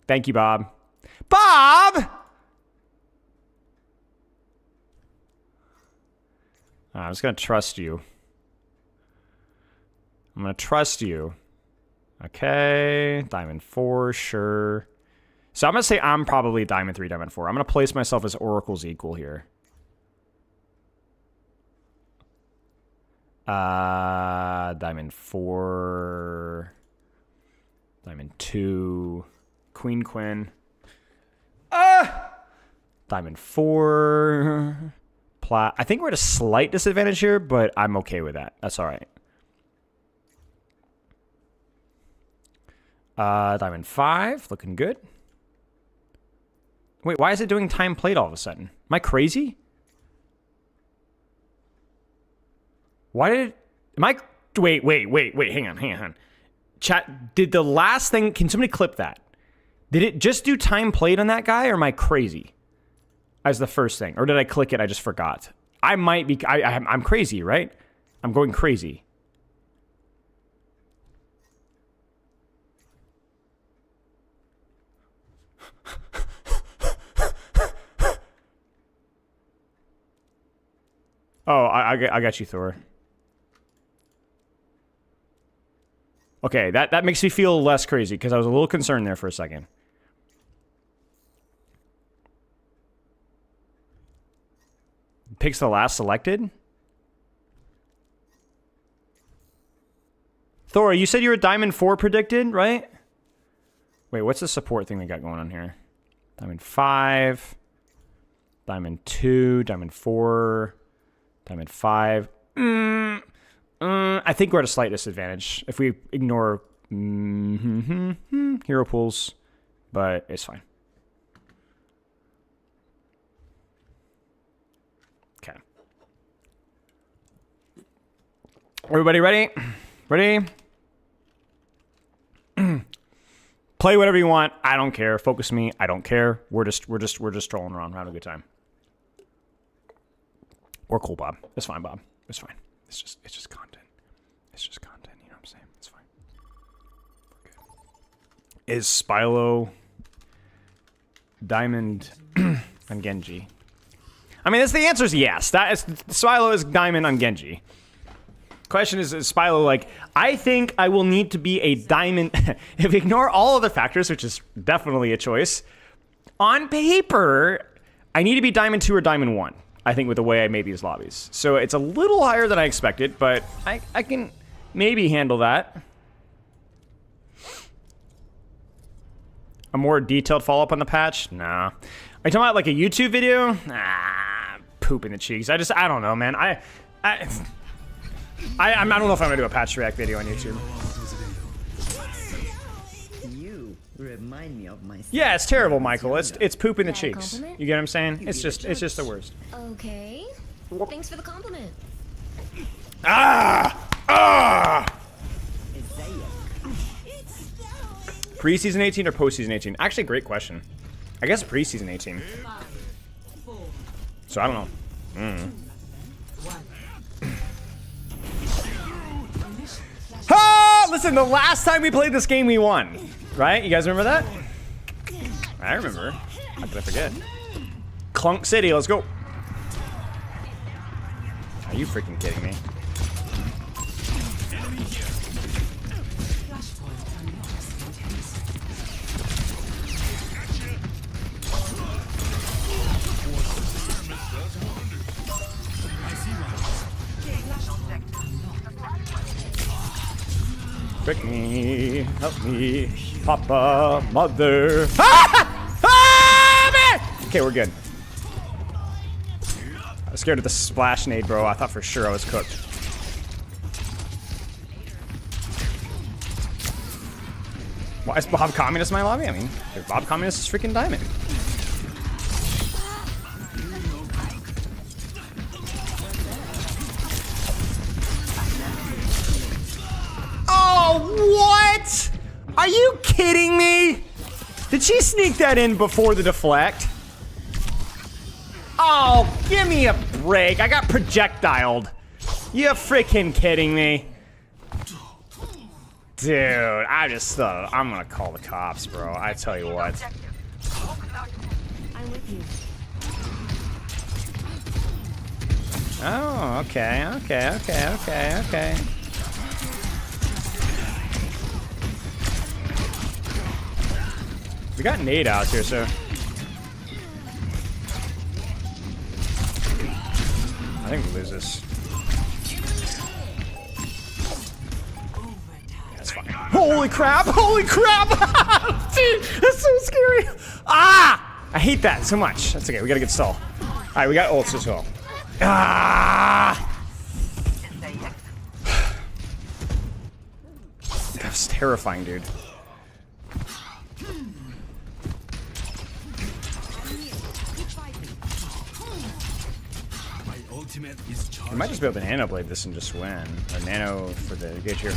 Thank you, Bob. Bob! I'm just going to trust you. I'm going to trust you. Okay, Diamond 4, sure. So I'm going to say I'm probably Diamond 3, Diamond 4. I'm going to place myself as Oracle's equal here. Diamond 4. Diamond 2. Queen Quinn. Diamond 4. Plat. I think we're at a slight disadvantage here, but I'm okay with that. That's all right. Diamond 5. Looking good. Wait, why is it doing time played all of a sudden? Am I crazy? Why did it... Am I... Wait, hang on. Chat, did the last thing... Can somebody clip that? Did it just do time played on that guy, or am I crazy? As the first thing. Or did I click it? I just forgot. I might be... I'm crazy, right? I'm going crazy. Oh, I got you, Thor. Okay, that makes me feel less crazy, because I was a little concerned there for a second. Picks the last selected? Thor, you said you were Diamond 4 predicted, right? Wait, what's the support thing we got going on here? Diamond 5. Diamond 2. Diamond 4. Diamond 5. I think we're at a slight disadvantage if we ignore hero pools, but it's fine. Okay. Everybody ready? Ready? Play whatever you want. I don't care. Focus me. I don't care. We're just trolling around, having a good time. We're cool, Bob. It's fine, Bob. It's fine. It's just content. It's just content. You know what I'm saying? It's fine. We're good. Is Spylo Diamond on Genji? I mean, the answer is yes. Spylo is Diamond on Genji. Question is Spylo like, I think I will need to be a Diamond if we ignore all other factors, which is definitely a choice. On paper, I need to be Diamond 2 or Diamond 1. I think with the way I made these lobbies. So it's a little higher than I expected, but I can maybe handle that. A more detailed follow-up on the patch? Nah. Are you talking about like a YouTube video? Nah, poop in the cheeks. I don't know, man. I don't know if I'm gonna do a patch react video on YouTube. You remind me of myself. Yeah, it's terrible, Michael. It's poop in the cheeks. You get what I'm saying? It's just the worst. Okay. Thanks for the compliment. Preseason 18 or postseason 18? Actually, great question. I guess preseason 18. So I don't know. Listen, the last time we played this game, we won. Right? You guys remember that? I remember. How could I forget? Clunk City, let's go. Are you freaking kidding me? Pick me, help me, Papa, Mother. Man! Okay, we're good. I was scared of the splash nade, bro. I thought for sure I was cooked. Why is Bob Communist in my lobby? I mean, Bob Communist is freaking Diamond. What? Are you kidding me? Did she sneak that in before the deflect? Oh, give me a break. I got projectiled. You freaking kidding me? Dude, I just thought I'm gonna call the cops, bro. I tell you what. I'm with you. Oh, okay. We got nade out here, so I think we lose this. That's fine. Holy crap! Holy crap! Dude, that's so scary. Ah! I hate that so much. That's okay. We gotta get stall. All right, we got ults as well. Ah! That was terrifying, dude. We might just be able to nano blade this and just win. Or nano for the gauge here.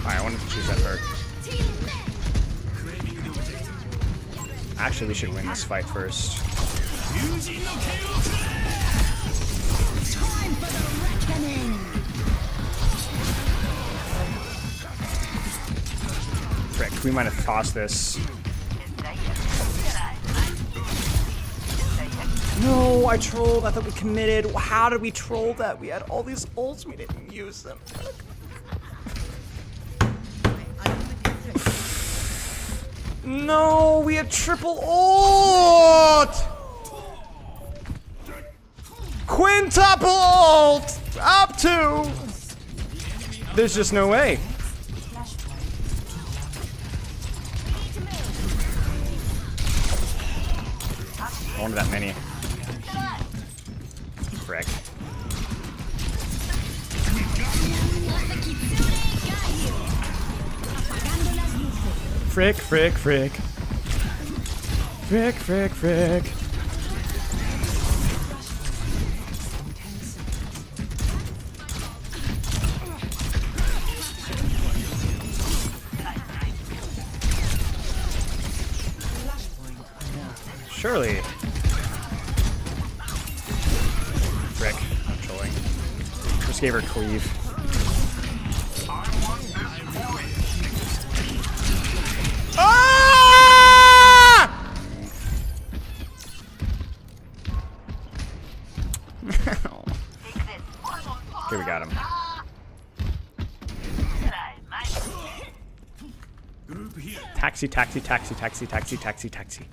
Alright, I wanted to choose that perk. Actually, we should win this fight first. Time for the reckoning. Frick, we might have tossed this. No, I trolled. I thought we committed. How did we troll that? We had all these ults. We didn't use them. No, we had triple ult! Quintuple ult! Up to! There's just no way. I wanted that many. Frick. Frick, frick, frick. Frick, frick, frick. Surely. Frick, I'm trolling. Just gave her cleave. Okay, we got him. Taxi, taxi, taxi, taxi, taxi, taxi, taxi.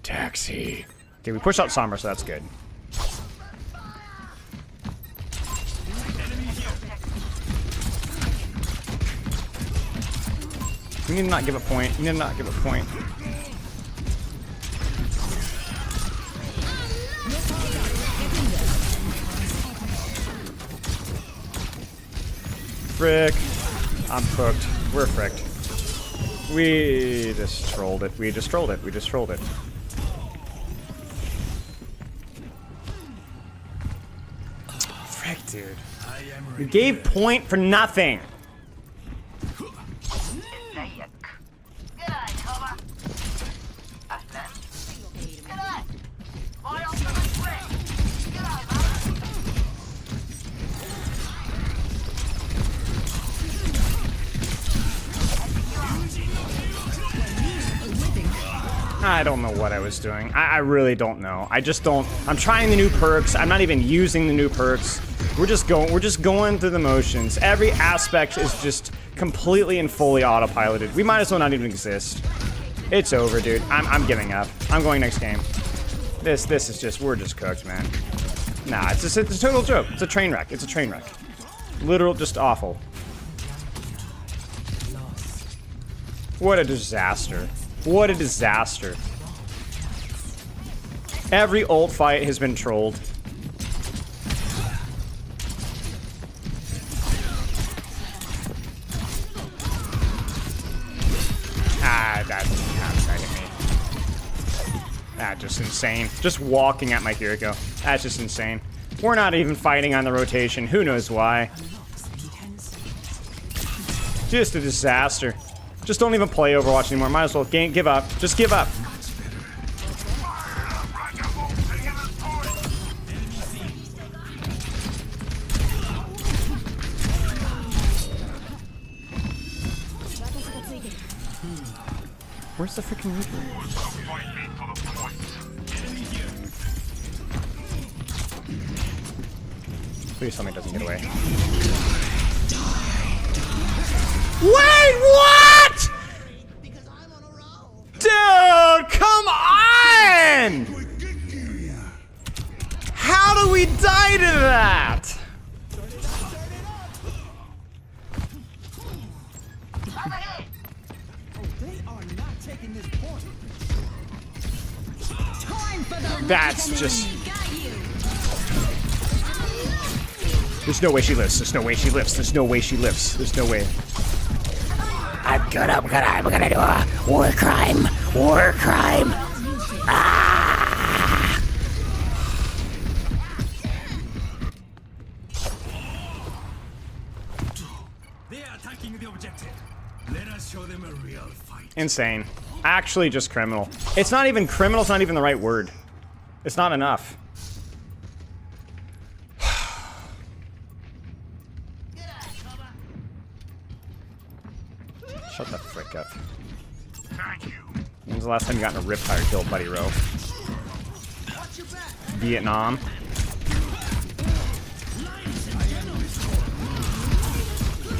Taxi. Okay, we pushed out Sombra, so that's good. We need to not give a point. We need to not give a point. Frick. I'm cooked. We're fricked. We just trolled it. We just trolled it. We just trolled it. Frick, dude. You gave point for nothing. I don't know what I was doing. I really don't know. I just don't. I'm trying the new perks. I'm not even using the new perks. We're just going through the motions. Every aspect is just completely and fully autopiloted. We might as well not even exist. It's over, dude. I'm giving up. I'm going next game. This is just, we're just cooked, man. Nah, it's a total joke. It's a train wreck. It's a train wreck. Literal, just awful. What a disaster. What a disaster. Every ult fight has been trolled. That's me. That's just insane. Just walking at my Kiriko. That's just insane. We're not even fighting on the rotation. Who knows why? Just a disaster. Just don't even play Overwatch anymore. Might as well give up. Just give up. Where's the freaking Reaper? Please tell me it doesn't get away. Wait, what? Dude, come on! How do we die to that? That's just... There's no way she lives. There's no way she lives. There's no way she lives. There's no way. We're gonna do a war crime. War crime. Insane. Actually just criminal. It's not even criminal, it's not even the right word. It's not enough. Shut the frick up. When was the last time you got in a riptire kill, buddy row? Vietnam.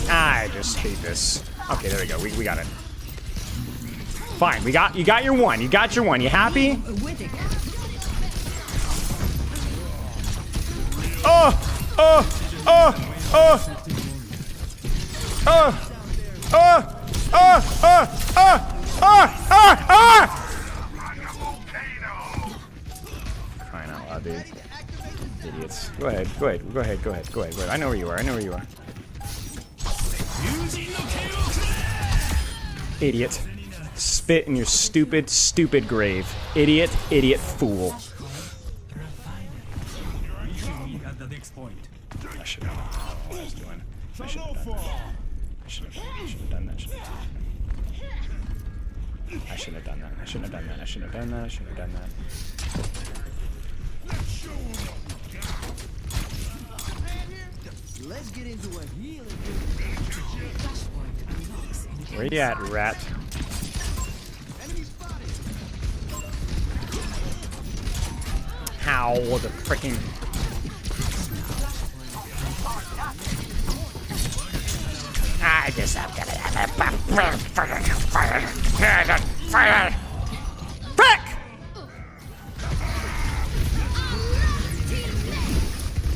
I just hate this. Okay, there we go. We got it. Fine, you got your one. You got your one. You happy? Crying out loud, dude. Idiots. Go ahead. I know where you are. Idiot. Spit in your stupid, stupid grave. Idiot, fool. I should have known what I was doing. I should have done that. I shouldn't have done that. Let's get into a healing. Where you at, rat? How the freaking... I guess I'm gonna have a fire. Frick!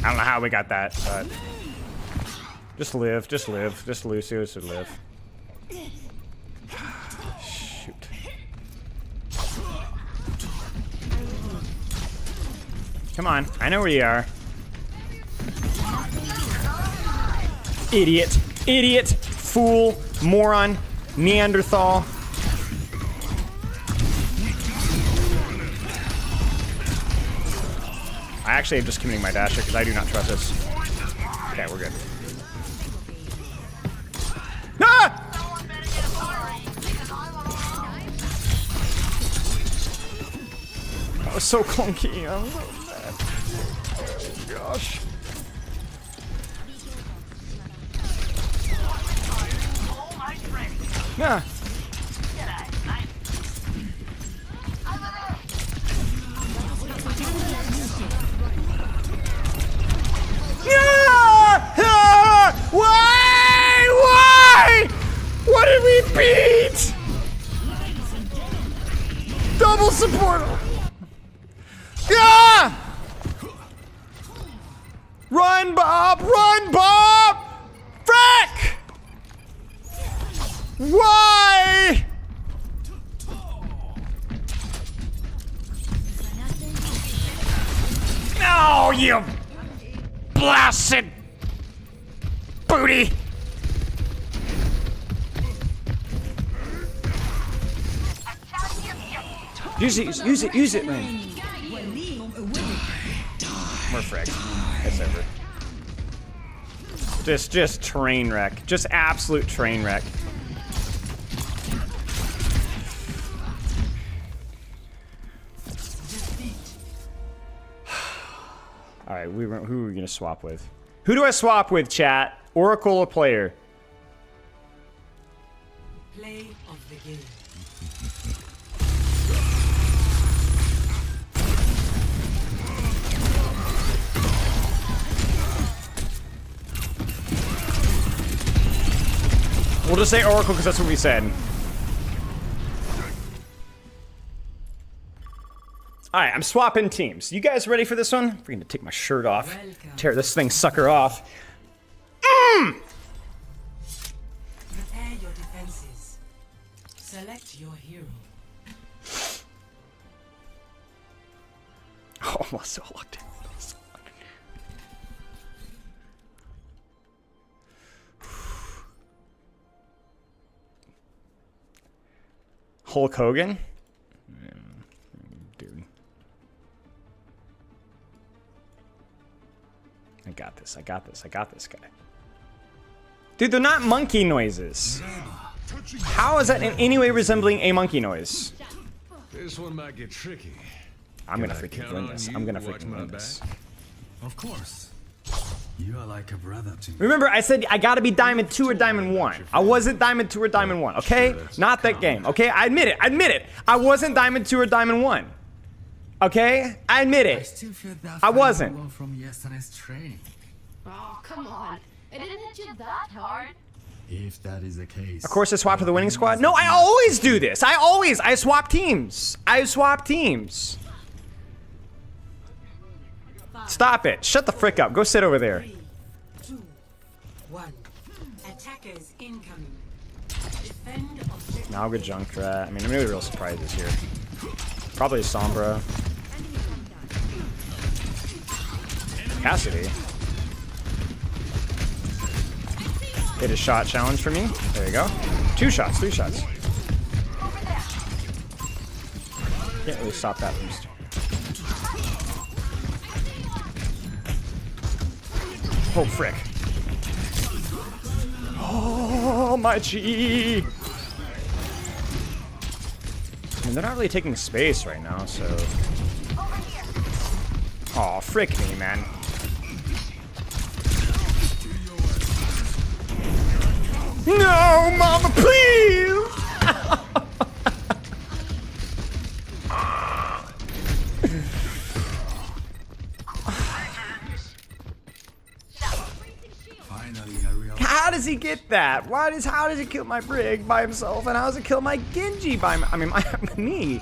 I don't know how we got that, but... Just live. Just Lucius would live. Shoot. Come on, I know where you are. Idiot, fool, moron, Neanderthal. I actually am just committing my dash because I do not trust this. Okay, we're good. Ah! That was so clunky. I'm so mad. Oh, gosh. Yeah. Why? What did we beat? Double support. Yeah! Run, Bob! Frick! Why? No, you blasted booty! Use it, man. We're fricked. It's over. Just train wreck. Just absolute train wreck. All right, who are we gonna swap with? Who do I swap with, chat? Oracle or player? Play of the game. We'll just say Oracle because that's what we said. Alright, I'm swapping teams. You guys ready for this one? I'm gonna take my shirt off. Welcome. Tear this thing sucker off. Prepare your defenses. Select your hero. Almost so locked in. Hulk Hogan? Dude. I got this. I got this. I got this guy. Dude, they're not monkey noises. How is that in any way resembling a monkey noise? This one might get tricky. I'm gonna freaking win this. I'm gonna freaking win this. Of course. You are like a brother to me. Remember, I said I gotta be Diamond 2 or Diamond 1. I wasn't Diamond 2 or Diamond 1, okay? Not that game, okay? I admit it. I admit it. I wasn't Diamond 2 or Diamond 1. Okay? I admit it. I wasn't. From yesterday's training. Oh, come on. I didn't hit you that hard. If that is the case. Of course I swapped to the winning squad. No, I always do this. I swap teams. I swap teams. Stop it. Shut the frick up. Go sit over there. 3, 2, 1. Attackers incoming. Defend objective. Mauga Junkrat. I mean, I'm really real surprises here. Probably Sombra. Cassidy. Hit a shot challenge for me. There you go. 2 shots, 3 shots. Can't really stop that boost. Oh, frick. Oh, my G. I mean, they're not really taking space right now, so. Oh, frick me, man. No, mama, please! How does he get that? How does he kill my Brig by himself, and how does it kill my Genji by me?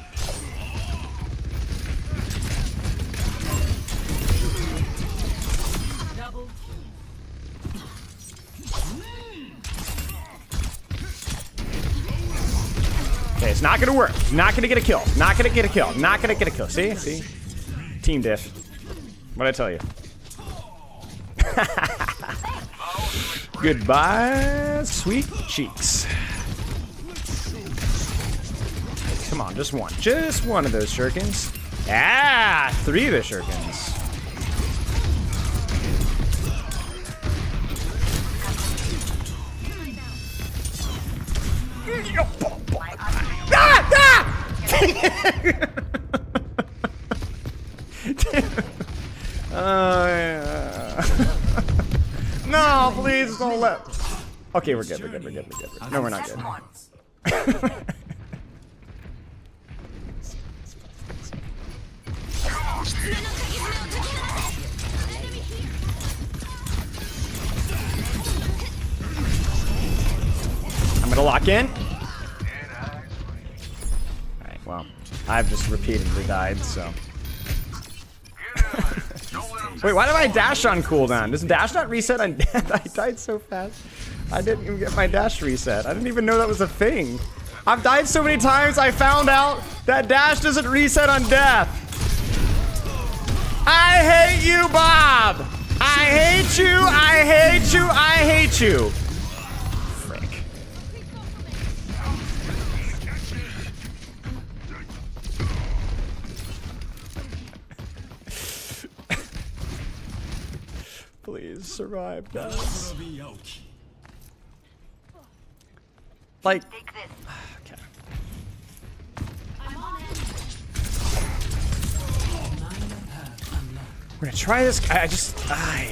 Okay, it's not gonna work. Not gonna get a kill. Not gonna get a kill. Not gonna get a kill. See? See? Team diff. What'd I tell you? Goodbye, sweet cheeks. Come on, just one. Just one of those shurikens. Ah, 3 of the shurikens. Yeah. No, please don't let. Okay, we're good. We're good. We're good. We're good. No, we're not good. I'm gonna lock in. Alright, well, I've just repeatedly died, so. Wait, why did my dash on cooldown? Does dash not reset on death? I died so fast. I didn't even get my dash reset. I didn't even know that was a thing. I've died so many times, I found out that dash doesn't reset on death. I hate you, Bob! I hate you, I hate you, I hate you. Frick. Please survive, guys. Like, okay. We're gonna try this. I just, ay.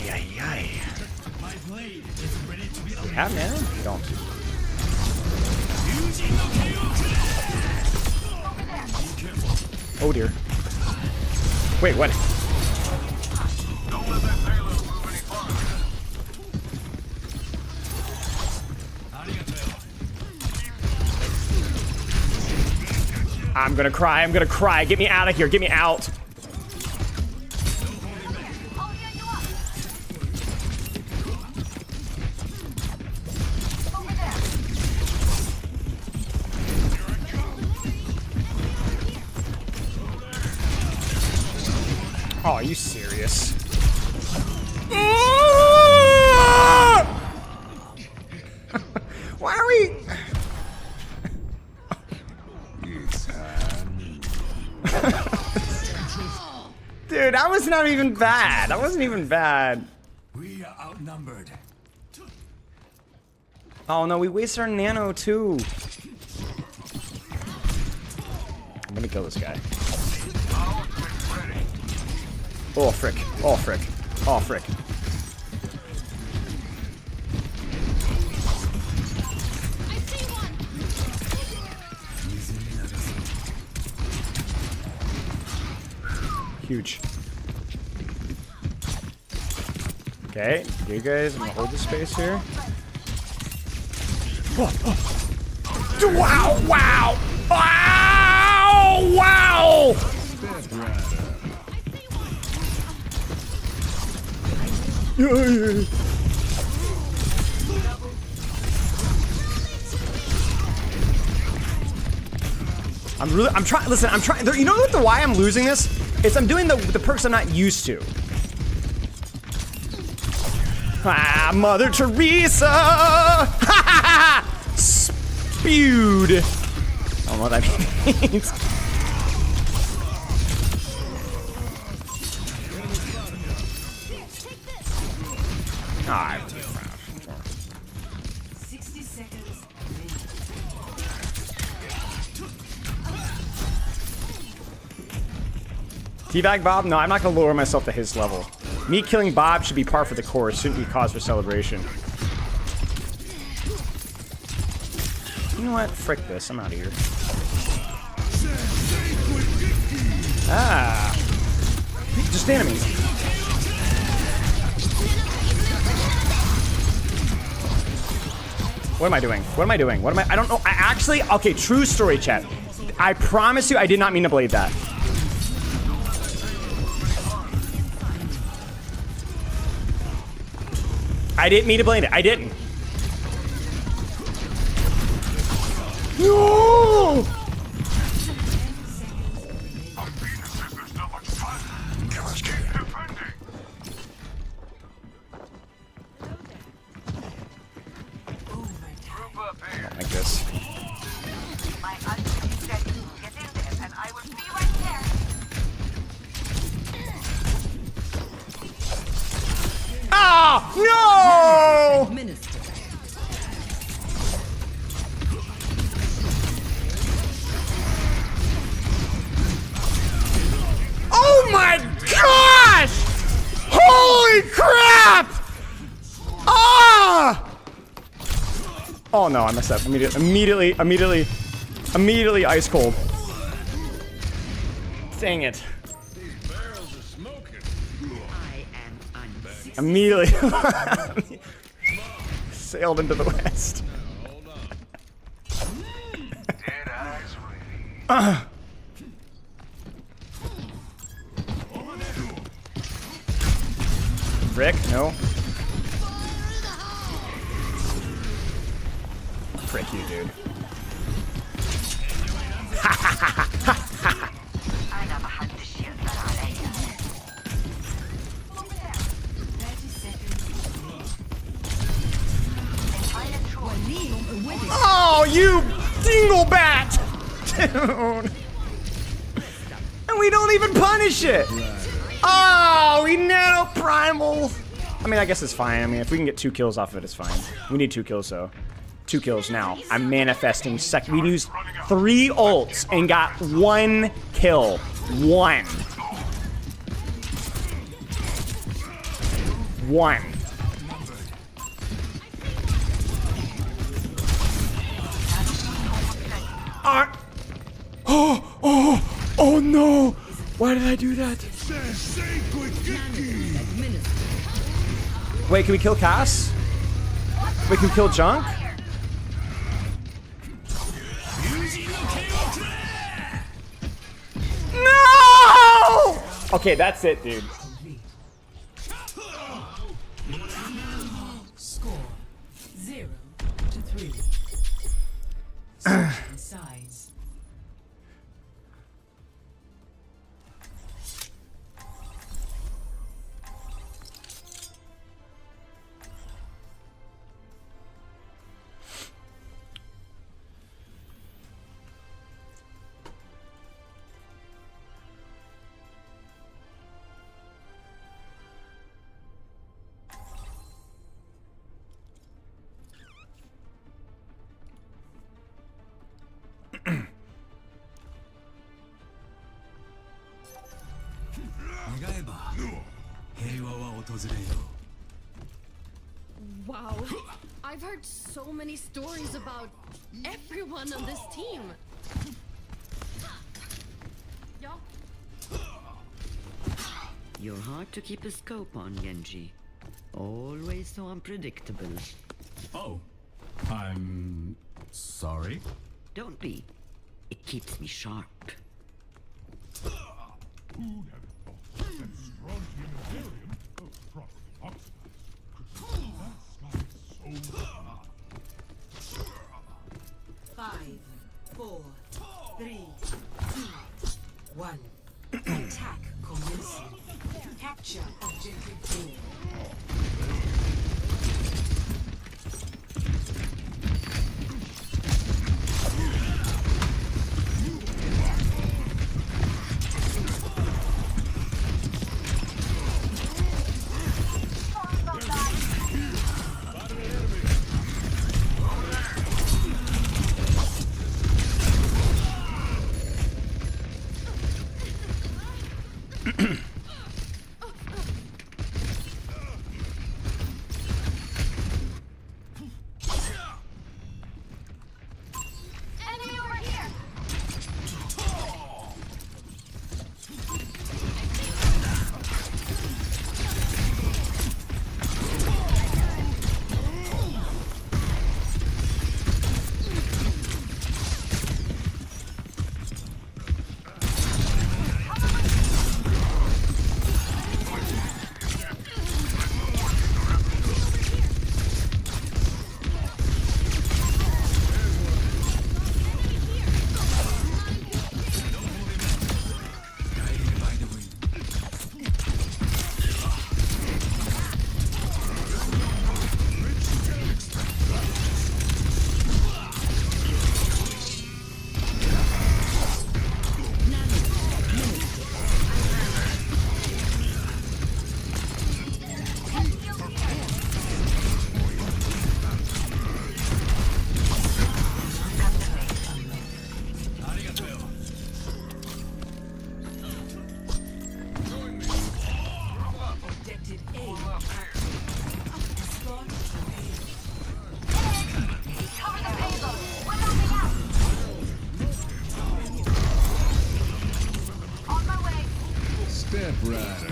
We have now? We don't. Oh dear. Wait, what? I'm gonna cry, I'm gonna cry. Get me out of here, get me out. Oh, are you serious? Why are we... was not even bad. That wasn't even bad. We are outnumbered. Oh no, we wasted our nano too. I'm gonna kill this guy. Oh frick. Oh frick. Oh frick. Huge. Okay, you guys, I'm gonna hold the space here. Wow! Wow! Wow! Wow! I'm trying, listen, I'm trying, you know what why I'm losing this? It's I'm doing the perks I'm not used to. Ah, Mother Teresa! Ha ha ha! Spewed. I don't know what that means. Ah, 60 seconds. Teabag Bob? No, I'm not gonna lower myself to his level. Me killing Bob should be par for the course, shouldn't be cause for celebration. You know what? Frick this, I'm out of here. Ah! Just enemy. What am I doing? What am I doing? What am I don't know. I actually, okay, true story, chat. I promise you I did not mean to blade that. I didn't mean to blade it. I didn't. No! Like this. My ultimate is ready. Get in there, and I will be right there. Ah! No! Oh my gosh! Holy crap! Ah! Oh no, I messed up. Immediately ice cold. Dang it. Immediately sailed into the west. Frick, no. Frick you, dude. أنا بحط الشيطان عليا. Oh, you dinglebat! Dude. And we don't even punish it! Oh, we nano primal! I mean, I guess it's fine. I mean, if we can get 2 kills off of it, it's fine. We need 2 kills, though. 2 kills now. I'm manifesting We used 3 ults and got 1 kill. 1. 1. Oh no! Why did I do that? Wait, can we kill Cass? Wait, can we kill Junk? No! Okay, that's it, dude. Score 0-3. Switching sides. Wow. I've heard so many stories about everyone on this team. You're hard to keep a scope on, Genji. Always so unpredictable. Oh, I'm sorry. Don't be. It keeps me sharp. Five, 4, 3, 2, 1. Attack commencing. Capture objective A. Enemy over here! Objective A. Destroy Cover the payload! We're moving out! On my way! Step right.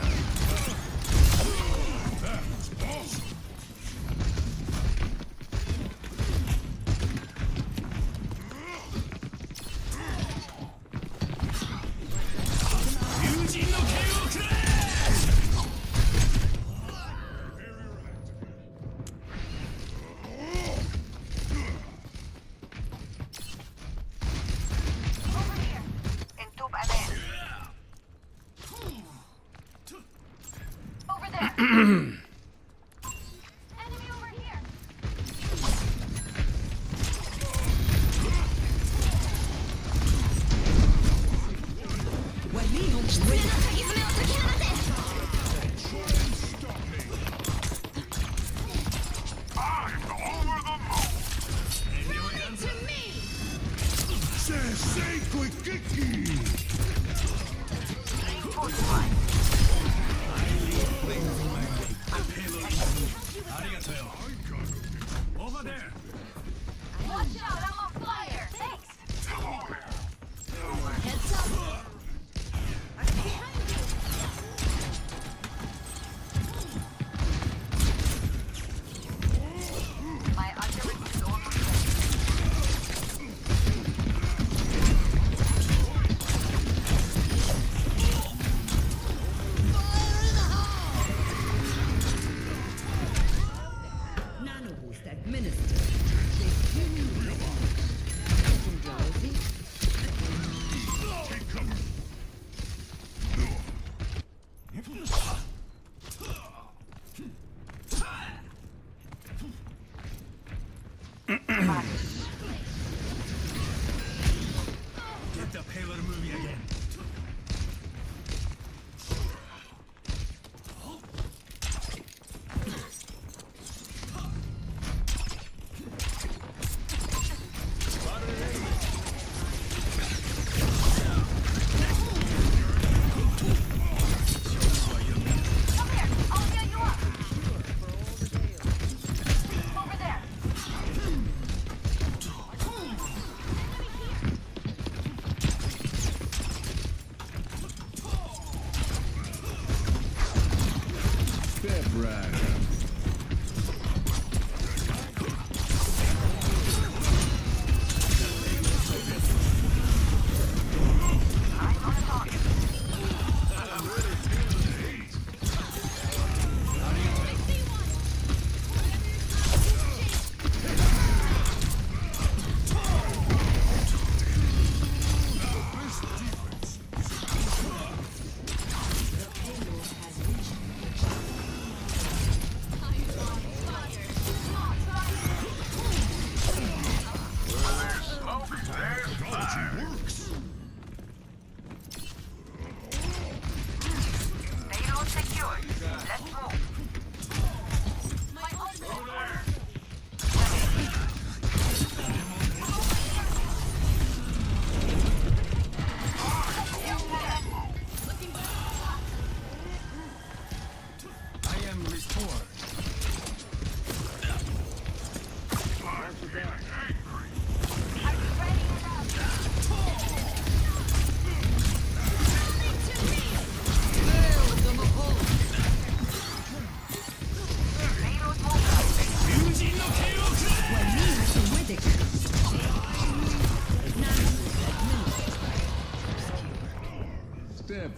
Over here. In tube ahead. Over there! Enemy over here! Watch out, I'm on fire! Thanks! Heads up! I'm behind you! My ultimate is almost Nano boost administered.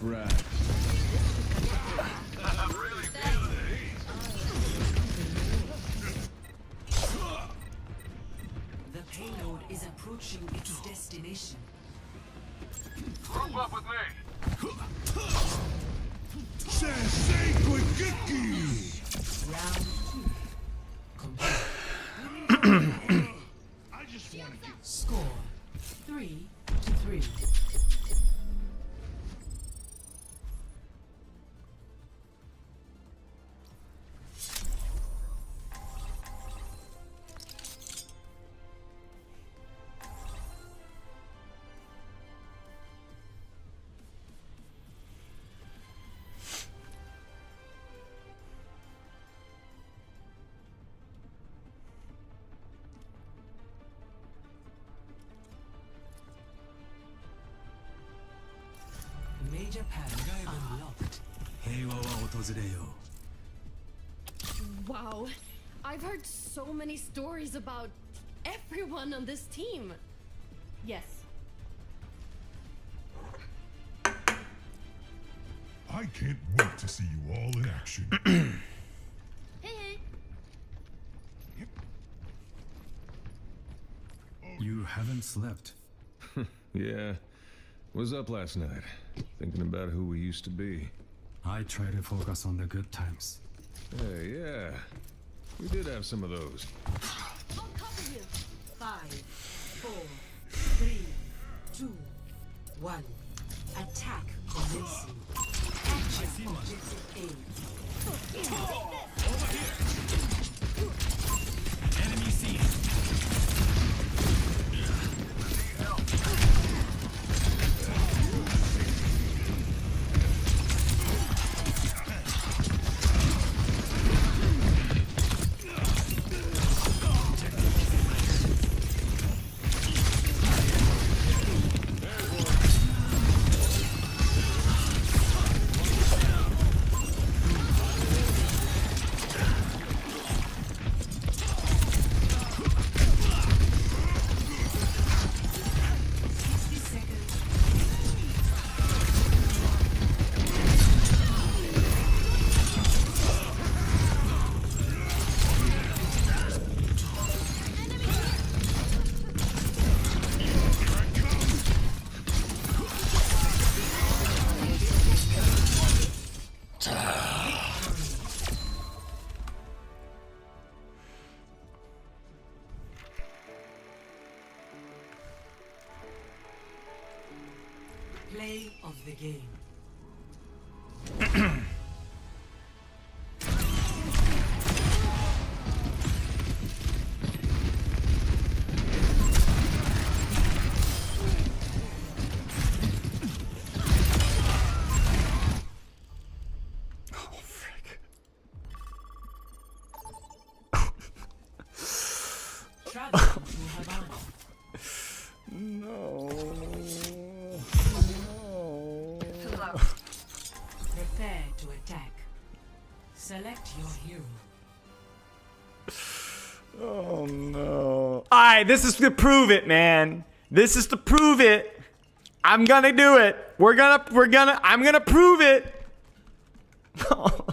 rat. The payload is approaching its destination. Group up with me. Sensei Quickiki! Round 2. I just want to get Score 3-3. Major panel unlocked. Wow. I've heard so many stories about everyone on this team. Yes. I can't wait to see you all in action. Hey. You haven't slept. Yeah. Was up last night, thinking about who we used to be. I try to focus on the good times. Hey, yeah. We did have some of those. I'll cover you. 5, 4, 3, 2, 1. Attack commencing. Capture objective A. Enemy seen. Play of the game. Travel to Havana. Prepare to attack. Select your hero. Oh no. Alright, this is to prove it, man. This is to prove it. I'm gonna do it. I'm gonna prove it. Oh,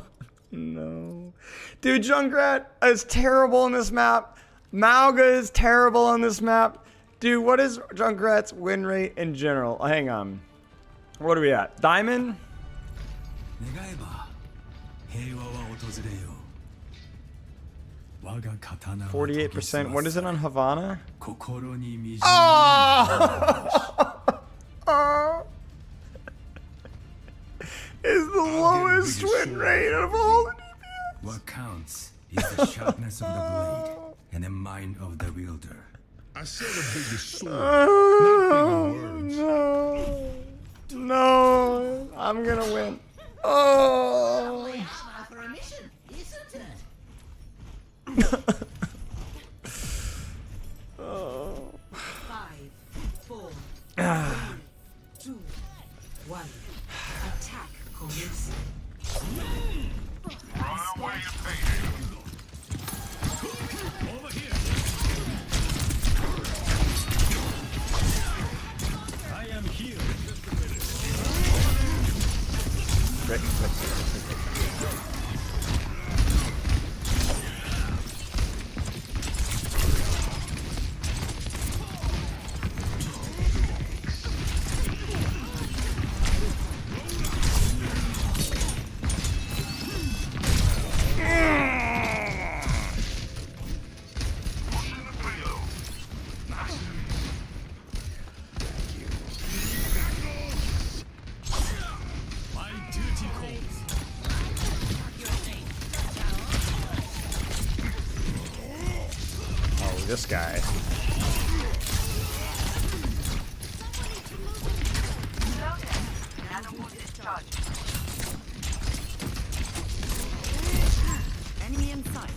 no. Dude, Junkrat is terrible on this map. Mauga is terrible on this map. Dude, what is Junkrat's win rate in general? Hang on. What are we at? Diamond? 48%. What is it on Havana? Oh! Is the lowest win rate of all the DPS. What counts is the sharpness of the blade and the mind of the wielder. I said a bigger sword, not bigger words. No. No. I'm gonna win. Oh. For a mission, isn't it? Oh. 5, 4, 3, 2, 1. Attack commencing. I am here. this guy. Enemy in sight.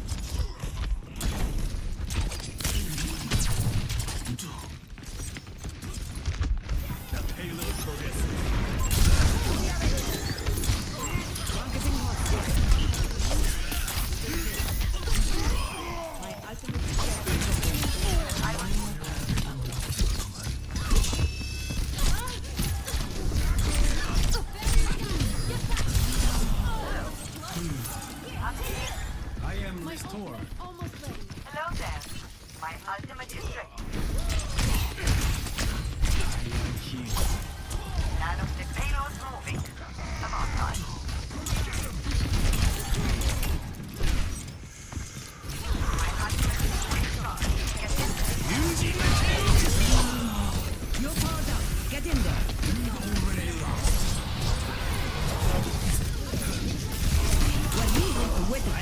Hello there. My ultimate is ready. None of the payloads moving. About time. My ultimate is ready. No power down. Get in there. We're leaving with it.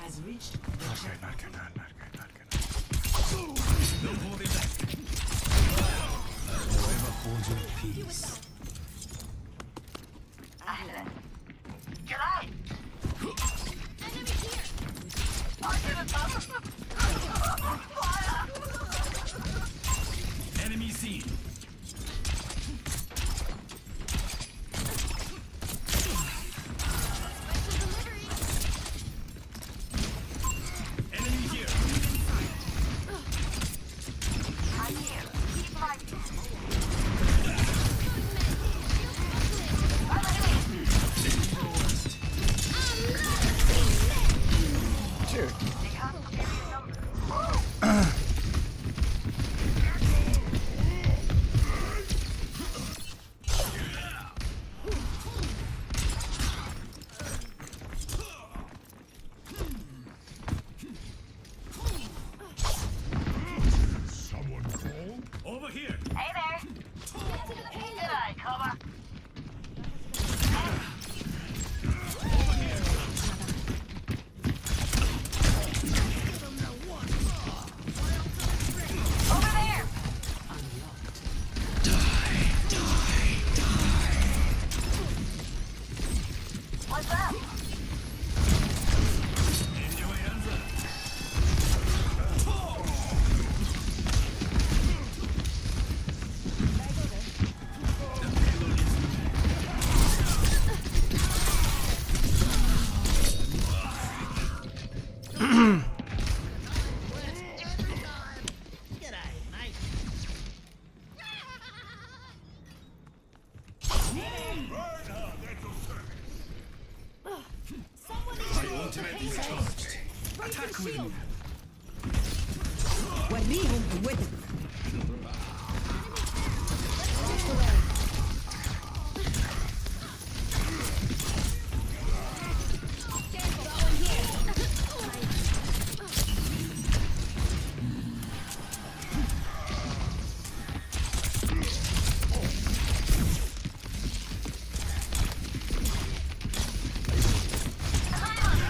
Has reached Not good. No holding back. Whoever holds your peace. Ahlan. July. Enemy seen. Enemy here. I'm here. Keep fighting. Dude. They have superior numbers. Someone call? Over here. Hey there. Good eye, cover. Over there. What's up? Enjoy hands up. My ultimate is charged. Attack with me. We're leaving with it.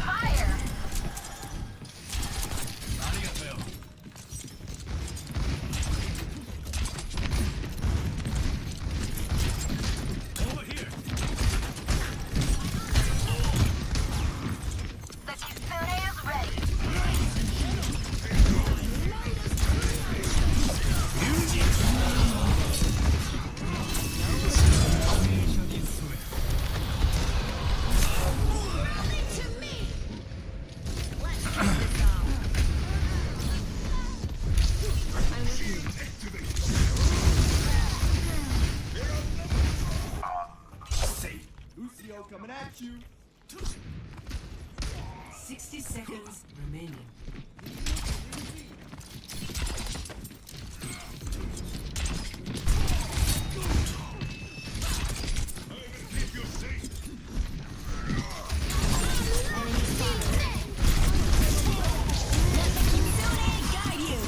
Fire. Over here. The kitsune is ready. Safe. Lucio coming at you. 60 seconds remaining. Keep you safe. Guide you.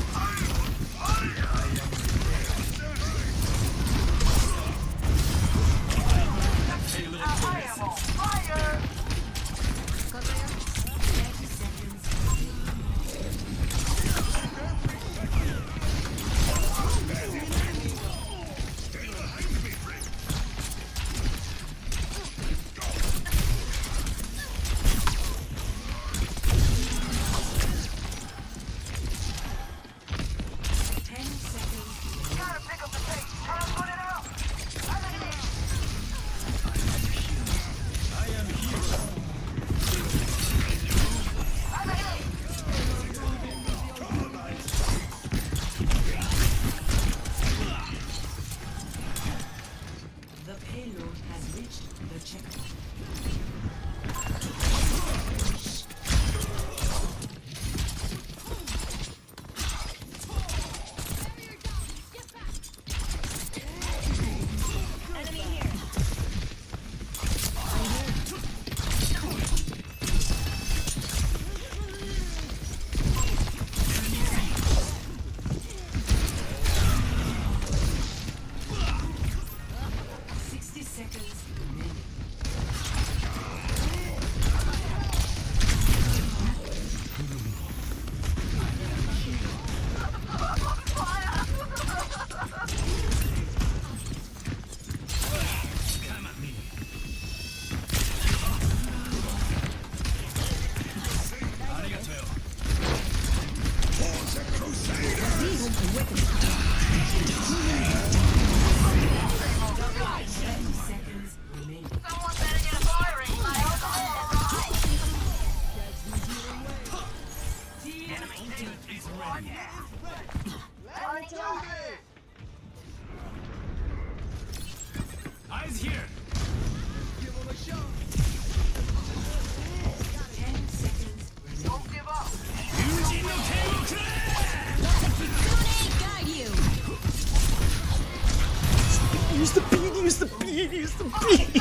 Use the bead, use the bead, use the bead.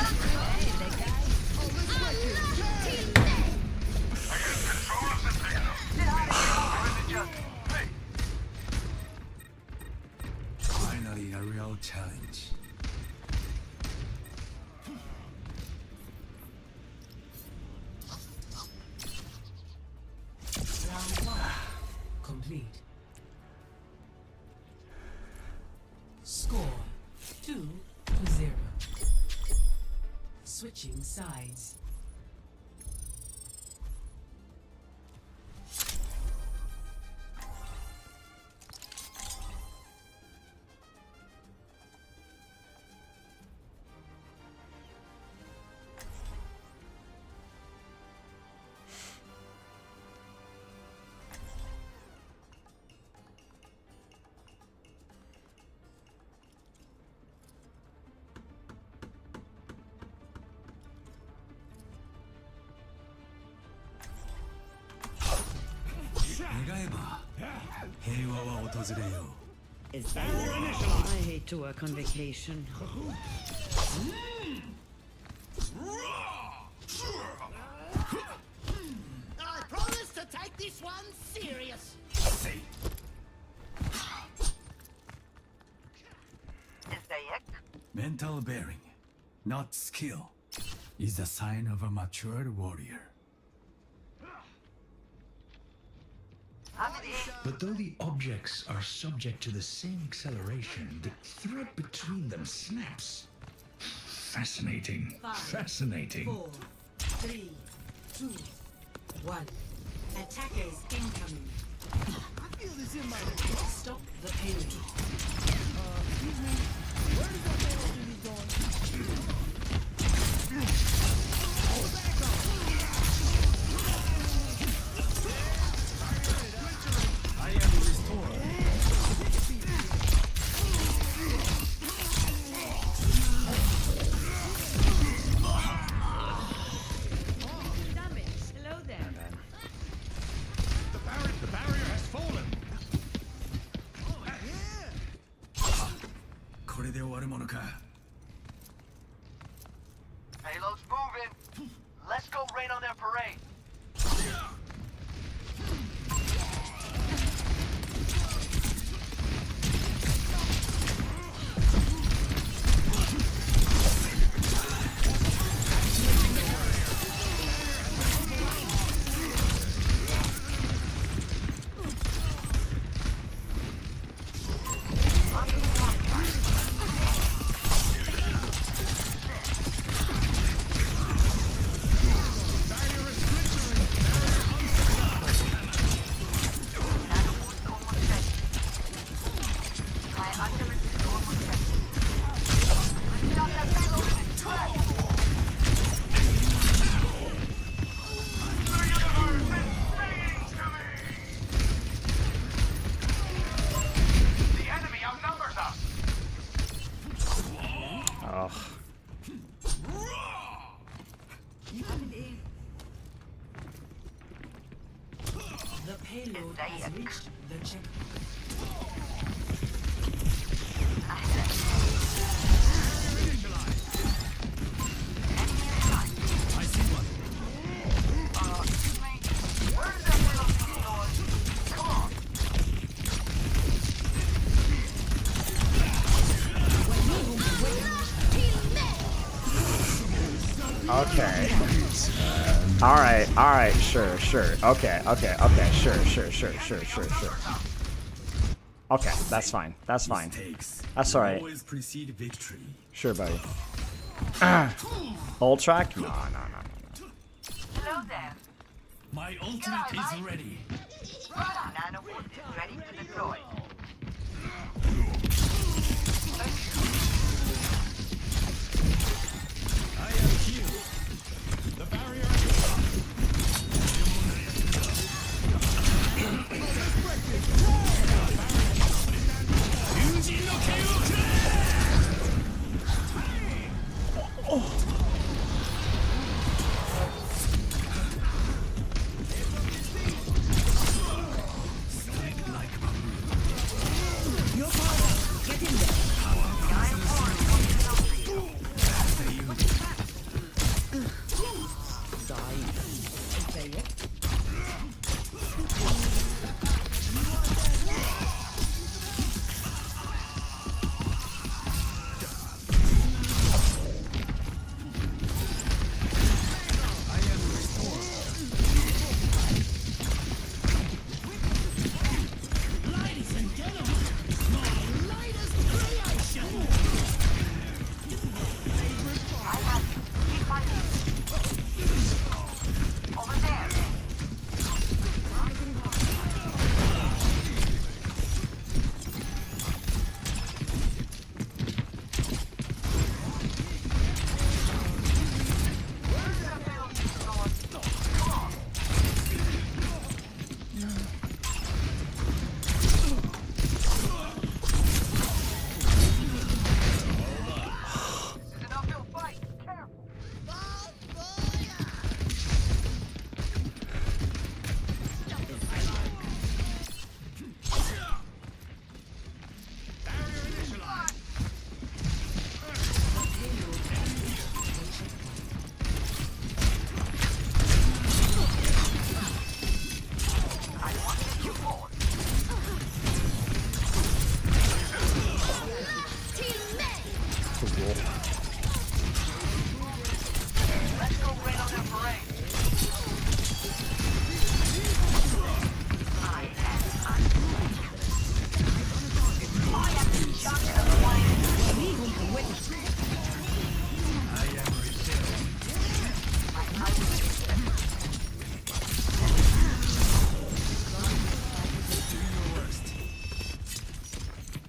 Finally, a real challenge. Round 1 complete. Score 2-0. Switching sides. I hate to work on vacation. I promise to take this one serious. Mental bearing, not skill, is the sign of a matured warrior. But though the objects are subject to the same acceleration, the thread between them snaps. Fascinating. 5, Fascinating. 4, 3, 2, 1. Attackers incoming. I feel this in my leg. Stop the payload. Excuse me. Where does that man going? I am restored. Hello there. The barrier has fallen. これで終わるものか。Payload's moving. Let's go rain on their parade. The payload has reached the checkpoint. I see one. Where did that payload going? Come on. Okay. Alright, sure. Okay, sure. Okay, that's fine. That's alright. Always precede victory. Sure, buddy. Ult track? No. Hello there. My ultimate is ready. Nanobot is ready to deploy. I am healed. The barrier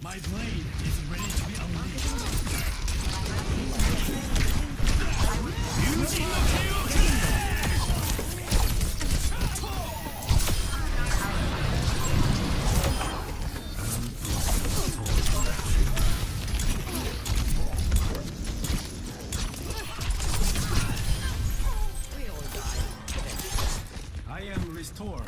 My blade is ready to be unleashed. Using the I am restored.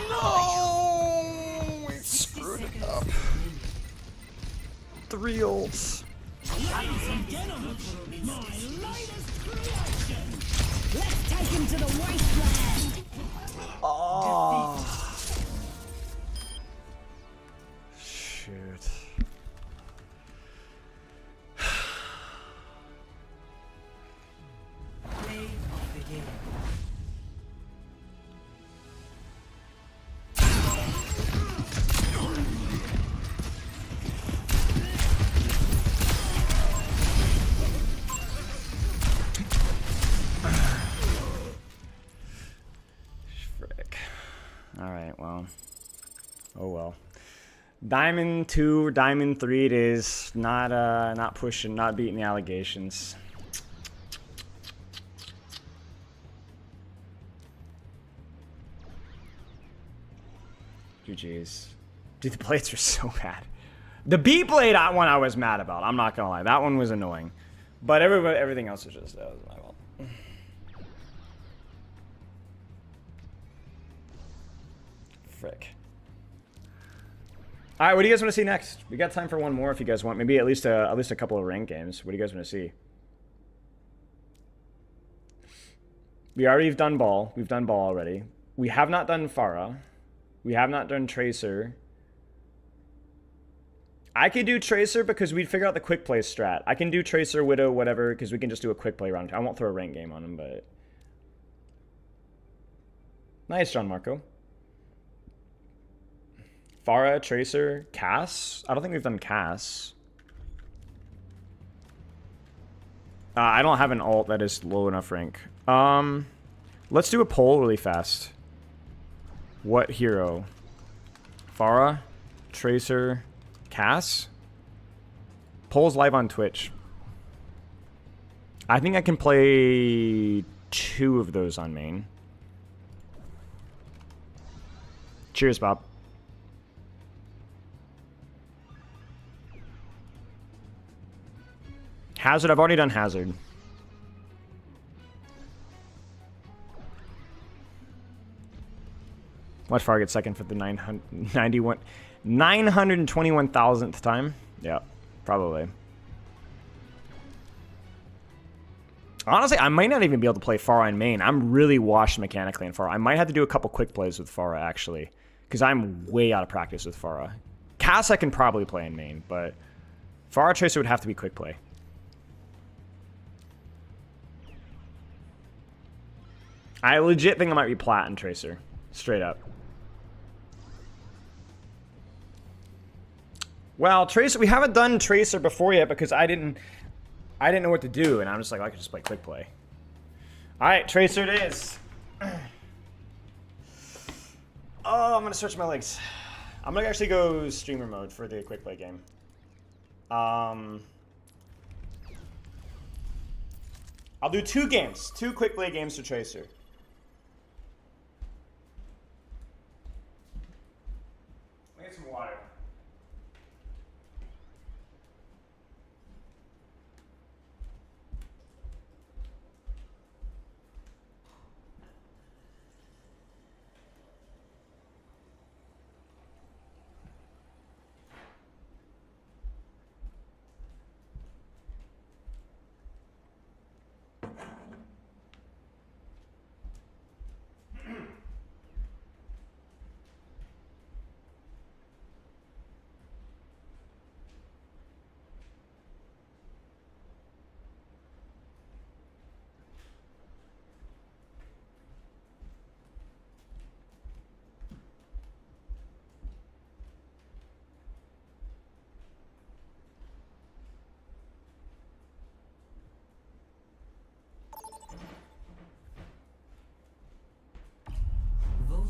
No! We screwed it up. 3 ults. Let's take him to the wasteland. Oh. Shoot. Play of the game. Frick. Alright, well. Oh well. Diamond 2 or Diamond 3 it is. Not pushing, not beating the allegations. GG's. Dude, the blades are so bad. The B blade one I was mad about. I'm not gonna lie. That one was annoying. But everything else was just, that was my fault. Frick. All right, what do you guys want to see next? We got time for one more if you guys want. Maybe at least a couple of ranked games. What do you guys want to see? We've done ball. We've done ball already. We have not done Pharah. We have not done Tracer. I could do Tracer because we'd figure out the quick play strat. I can do Tracer, Widow, whatever, because we can just do a quick play round. I won't throw a rank game on him, but... Nice, John Marco. Pharah, Tracer, Cass. I don't think we've done Cass. I don't have an ult that is low enough rank. Let's do a poll really fast. What hero? Pharah, Tracer, Cass? Poll's live on Twitch. I think I can play 2 of those on main. Cheers, Bob. Hazard, I've already done Hazard. Watch Pharah get second for the 921,000th time. Yeah, probably. Honestly, I might not even be able to play Pharah in main. I'm really washed mechanically in Pharah. I might have to do a couple quick plays with Pharah, actually. Because I'm way out of practice with Pharah. Cass I can probably play in main, but Pharah Tracer would have to be quick play. I legit think I might be plat in Tracer. Straight up. Well, Tracer, we haven't done Tracer before yet because I didn't know what to do, and I'm just like, I could just play quick play. All right, Tracer it is. Oh, I'm gonna stretch my legs. I'm gonna actually go streamer mode for the quick play game. I'll do 2 games, 2 quick play games for Tracer. Let me get some water.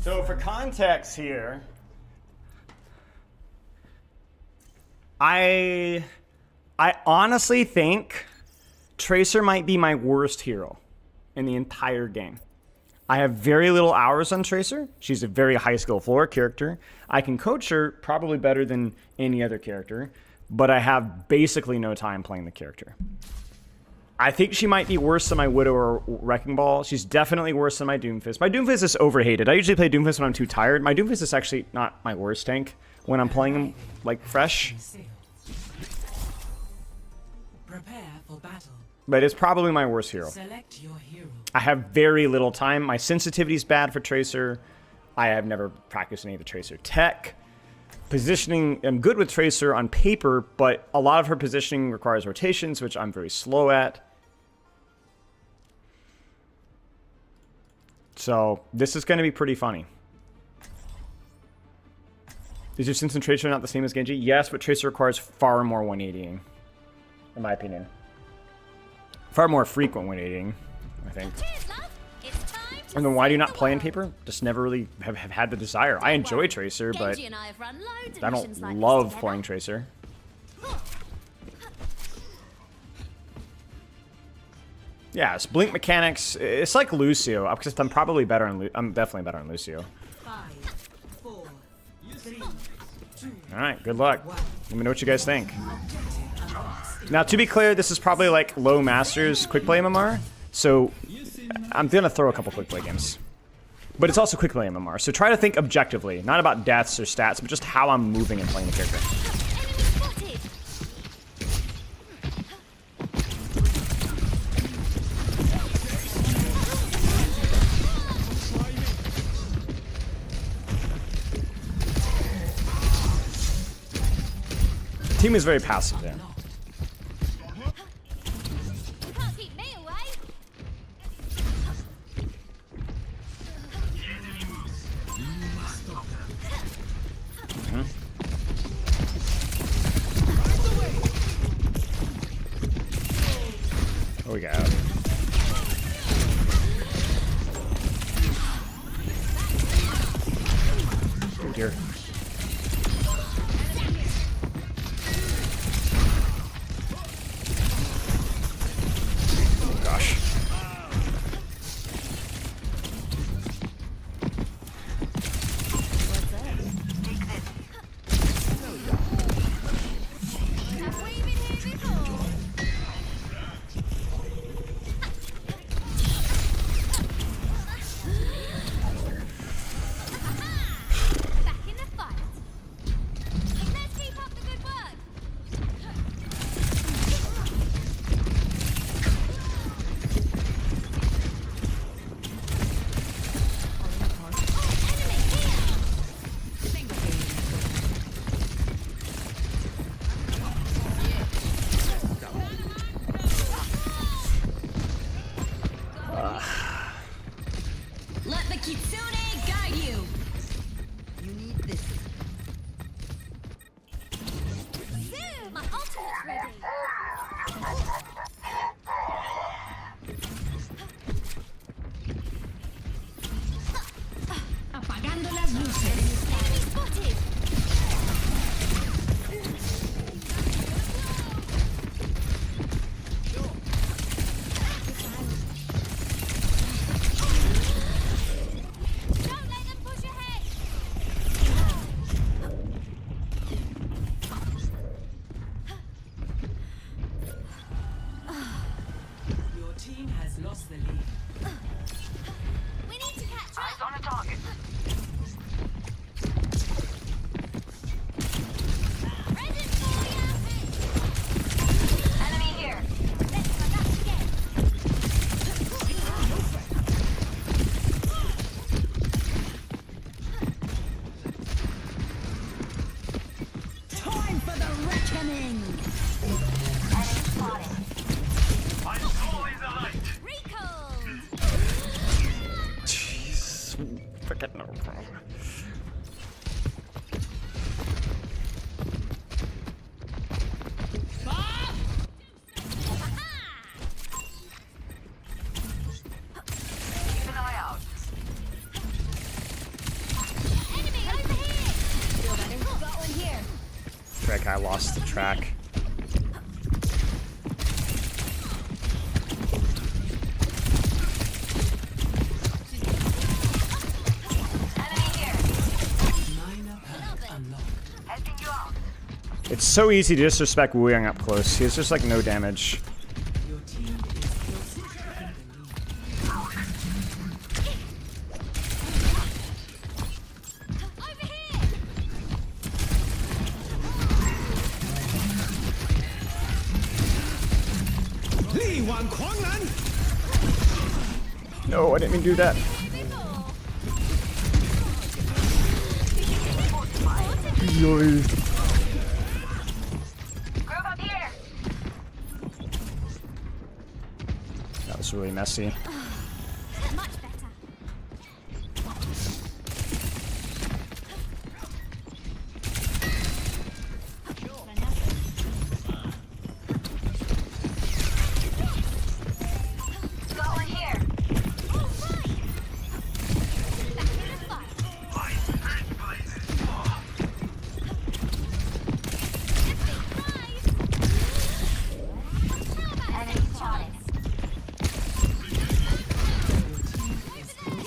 So for context here, I honestly think Tracer might be my worst hero in the entire game. I have very little hours on Tracer. She's a very high skill floor character. I can coach her probably better than any other character, but I have basically no time playing the character. I think she might be worse than my Widow or Wrecking Ball. She's definitely worse than my Doomfist. My Doomfist is overhated. I usually play Doomfist when I'm too tired. My Doomfist is actually not my worst tank when I'm playing him like fresh. Prepare for battle. But it's probably my worst hero. Select your hero. I have very little time. My sensitivity is bad for Tracer. I have never practiced any of the Tracer tech. Positioning, I'm good with Tracer on paper, but a lot of her positioning requires rotations, which I'm very slow at. So this is going to be pretty funny. Is your sense and Tracer not the same as Genji? Yes, but Tracer requires far more 180ing, in my opinion. Far more frequent 180ing, I think. And then why do you not play on paper? Just never really have had the desire. I enjoy Tracer, but I don't love playing Tracer. Yeah, it's blink mechanics. It's like Lucio, because I'm probably better on. I'm definitely better on Lucio. 5, 4, 3, 2. All right, good luck. Let me know what you guys think. Now, to be clear, this is probably like low masters quick play MMR, so I'm gonna throw a couple quick play games. But it's also quick play MMR, so try to think objectively, not about deaths or stats, but just how I'm moving and playing the character. The team is very passive there. What we got? Oh dear. Oh gosh. lost the lead. We need to catch up. Eyes on a target. Present for ya. Enemy here. Let's find out again. Time for the reckoning. Enemy spotted. My soul is alight. Recall. Jeez. Freaking no problem. Keep an eye out. Enemy over here. Got one here. Frick, I lost the track. Enemy here. Minor perk unlocked. Helping you out. It's so easy to disrespect Wu Yang up close. He has just like no damage. Your team is close to taking the lead. Over here. No, I didn't mean to do that. Yoy. Group up here. That was really messy. Much better. Got one here. Enemy spotted.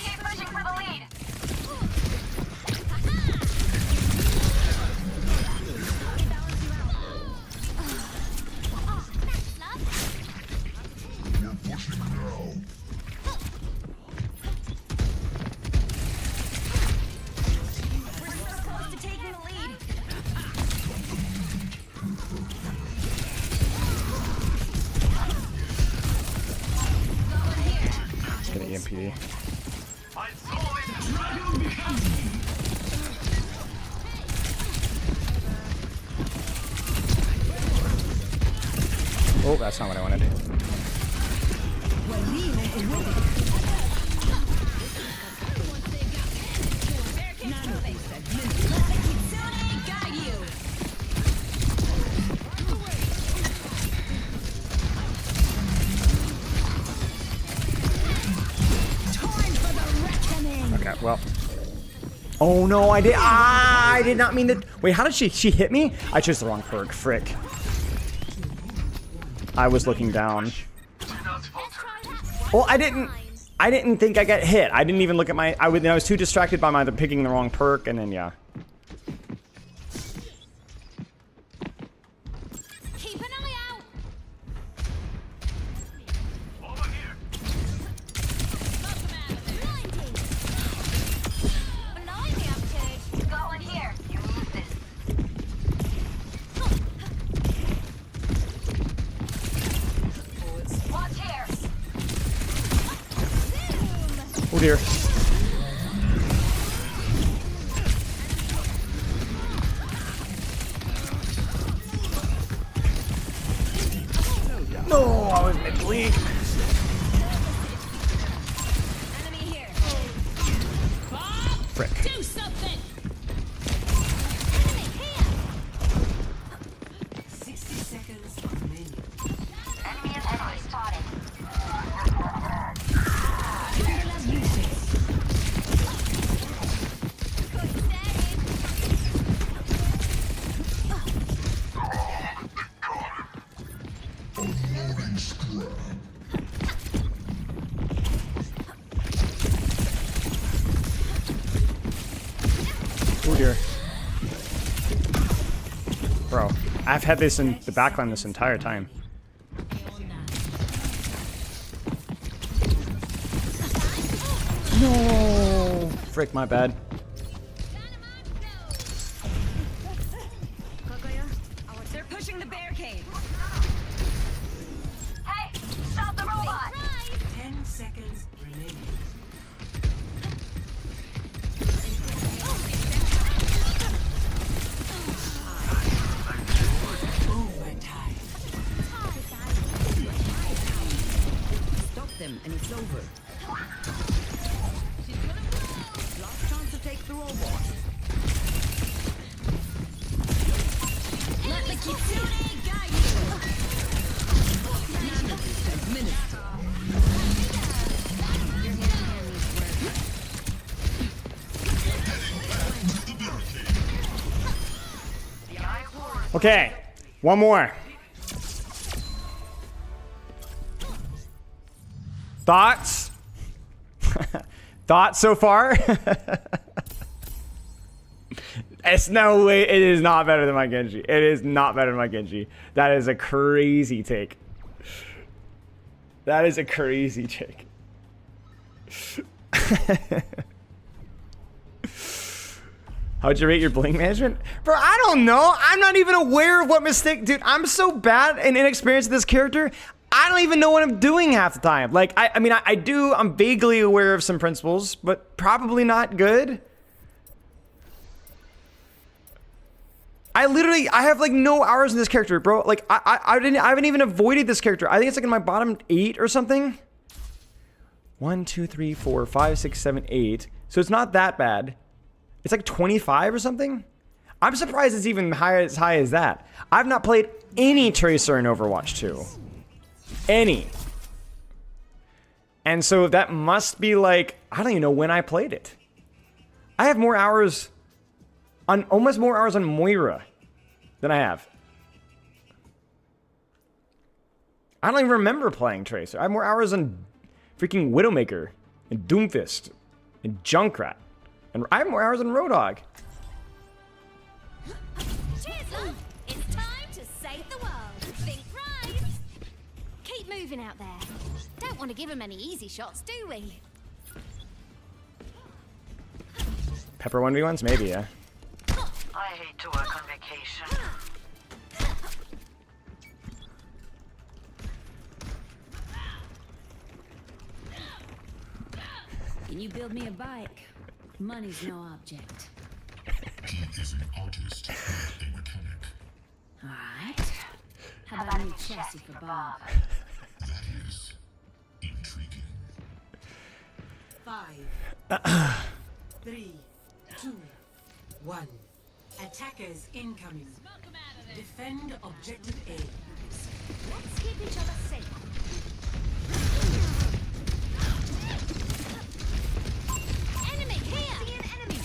Keep pushing for the lead. We're so close to taking the lead. Let's get an EMPD. My soul is dragon behind. Oh, that's not what I wanted to do. Guide you. Time for the reckoning. Okay, well. Oh no, I did not mean to. Wait, how did she hit me? I chose the wrong perk. Frick. I was looking down. Well, I didn't think I got hit. I didn't even look at my. I was too distracted by my picking the wrong perk, and then yeah. Keep an eye out. Over here. Blinding. Blimey, I'm good. Got one here. You need this. Watch here. Oh dear. No, I was mid-league. Enemy here. Frick. Do something. Enemy here. 60 seconds remaining. Enemy spotted. Oh dear. Bro, I've had this in the backline this entire time. No. Frick, my bad. They're pushing the barricade. Hey, stop the robot! 10 seconds remaining. Overtime. Stop them and it's over. Last chance to take the robot. Let the Kitsune guide you. Administer. Okay, one more. Thoughts? Thoughts so far? It's no way. It is not better than my Genji. It is not better than my Genji. That is a crazy take. That is a crazy take. How'd you rate your bling management? Bro, I don't know. I'm not even aware of what mistake. Dude, I'm so bad and inexperienced with this character. I don't even know what I'm doing half the time. Like, I mean, I do. I'm vaguely aware of some principles, but probably not good. I have like no hours in this character, bro. Like, I haven't even avoided this character. I think it's like in my bottom 8 or something. 1, 2, 3, 4, 5, 6, 7, 8. So it's not that bad. It's like 25 or something. I'm surprised it's even as high as that. I've not played any Tracer in Overwatch 2. Any. And so that must be like, I don't even know when I played it. I have more hours on, almost more hours on Moira than I have. I don't even remember playing Tracer. I have more hours on freaking Widowmaker and Doomfist and Junkrat. And I have more hours on Roadhog. Cheers, love. It's time to save the world. Think right. Keep moving out there. Don't want to give him any easy shots, do we? Pepper 1v1s? Maybe, yeah. I hate to work on vacation. Can you build me a bike? Money's no object. He is an artist, not a mechanic. Alright. How about a new chassis for Bob? That is intriguing. 5, 3, 2, 1. Attackers incoming. Defend objective A. Let's keep each other safe. Enemy here! See an enemy!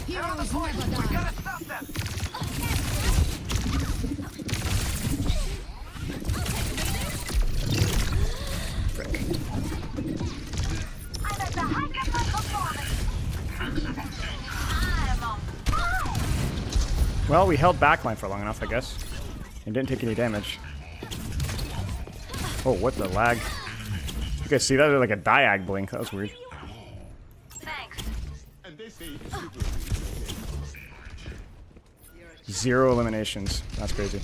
Heroes never die. We gotta stop them. I'm at the height of my performance. I'm on fire. Well, we held backline for long enough, I guess. And didn't take any damage. Oh, what the lag? You guys see that? Like a diag blink. That was weird. Thanks. And they say 0 eliminations. That's crazy.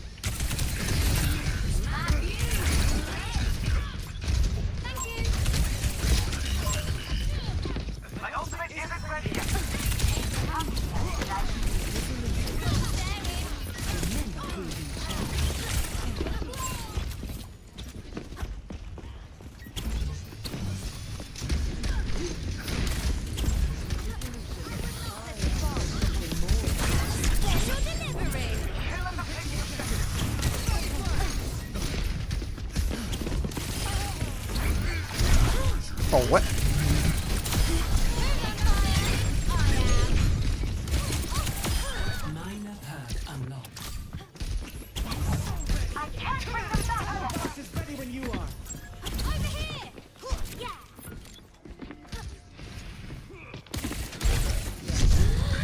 My ultimate isn't ready yet. Oh, what? Minor perk unlocked. I can't bring them back. Box is ready when you are. Over here! Yeah!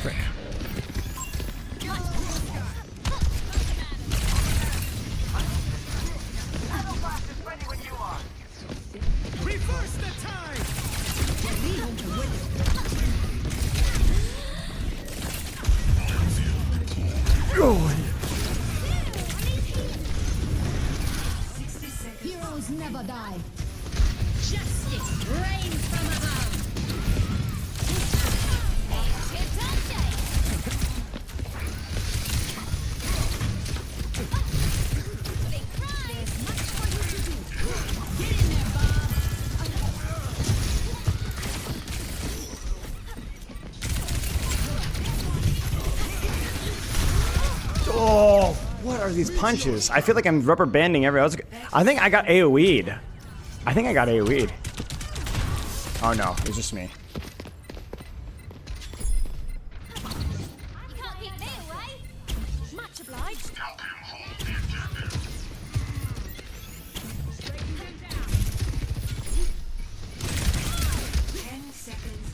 Frick. Battle blast is ready when you are. Reverse the time. Heroes never die. Justice reigns from above. Big prize. Much for you to do. Get in there, Bob. Oh, what are these punches? I feel like I'm rubber banding every. I think I got AoE'd. I think I got AoE'd. Oh no, it was just me. You can't keep me away. Much obliged. 10 seconds.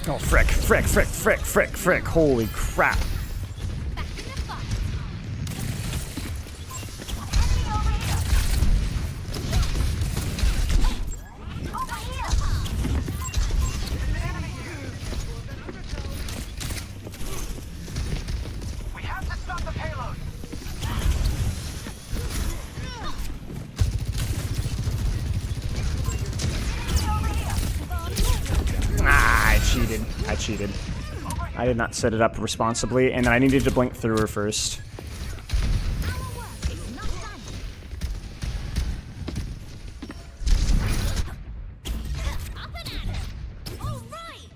Oh, frick, frick, frick, frick, frick, frick. Holy crap. Back in the fight. We have to stop the payload. Ah, I cheated. I cheated. I did not set it up responsibly, and then I needed to blink through her first. Our work is not done. Up and at 'em. All right.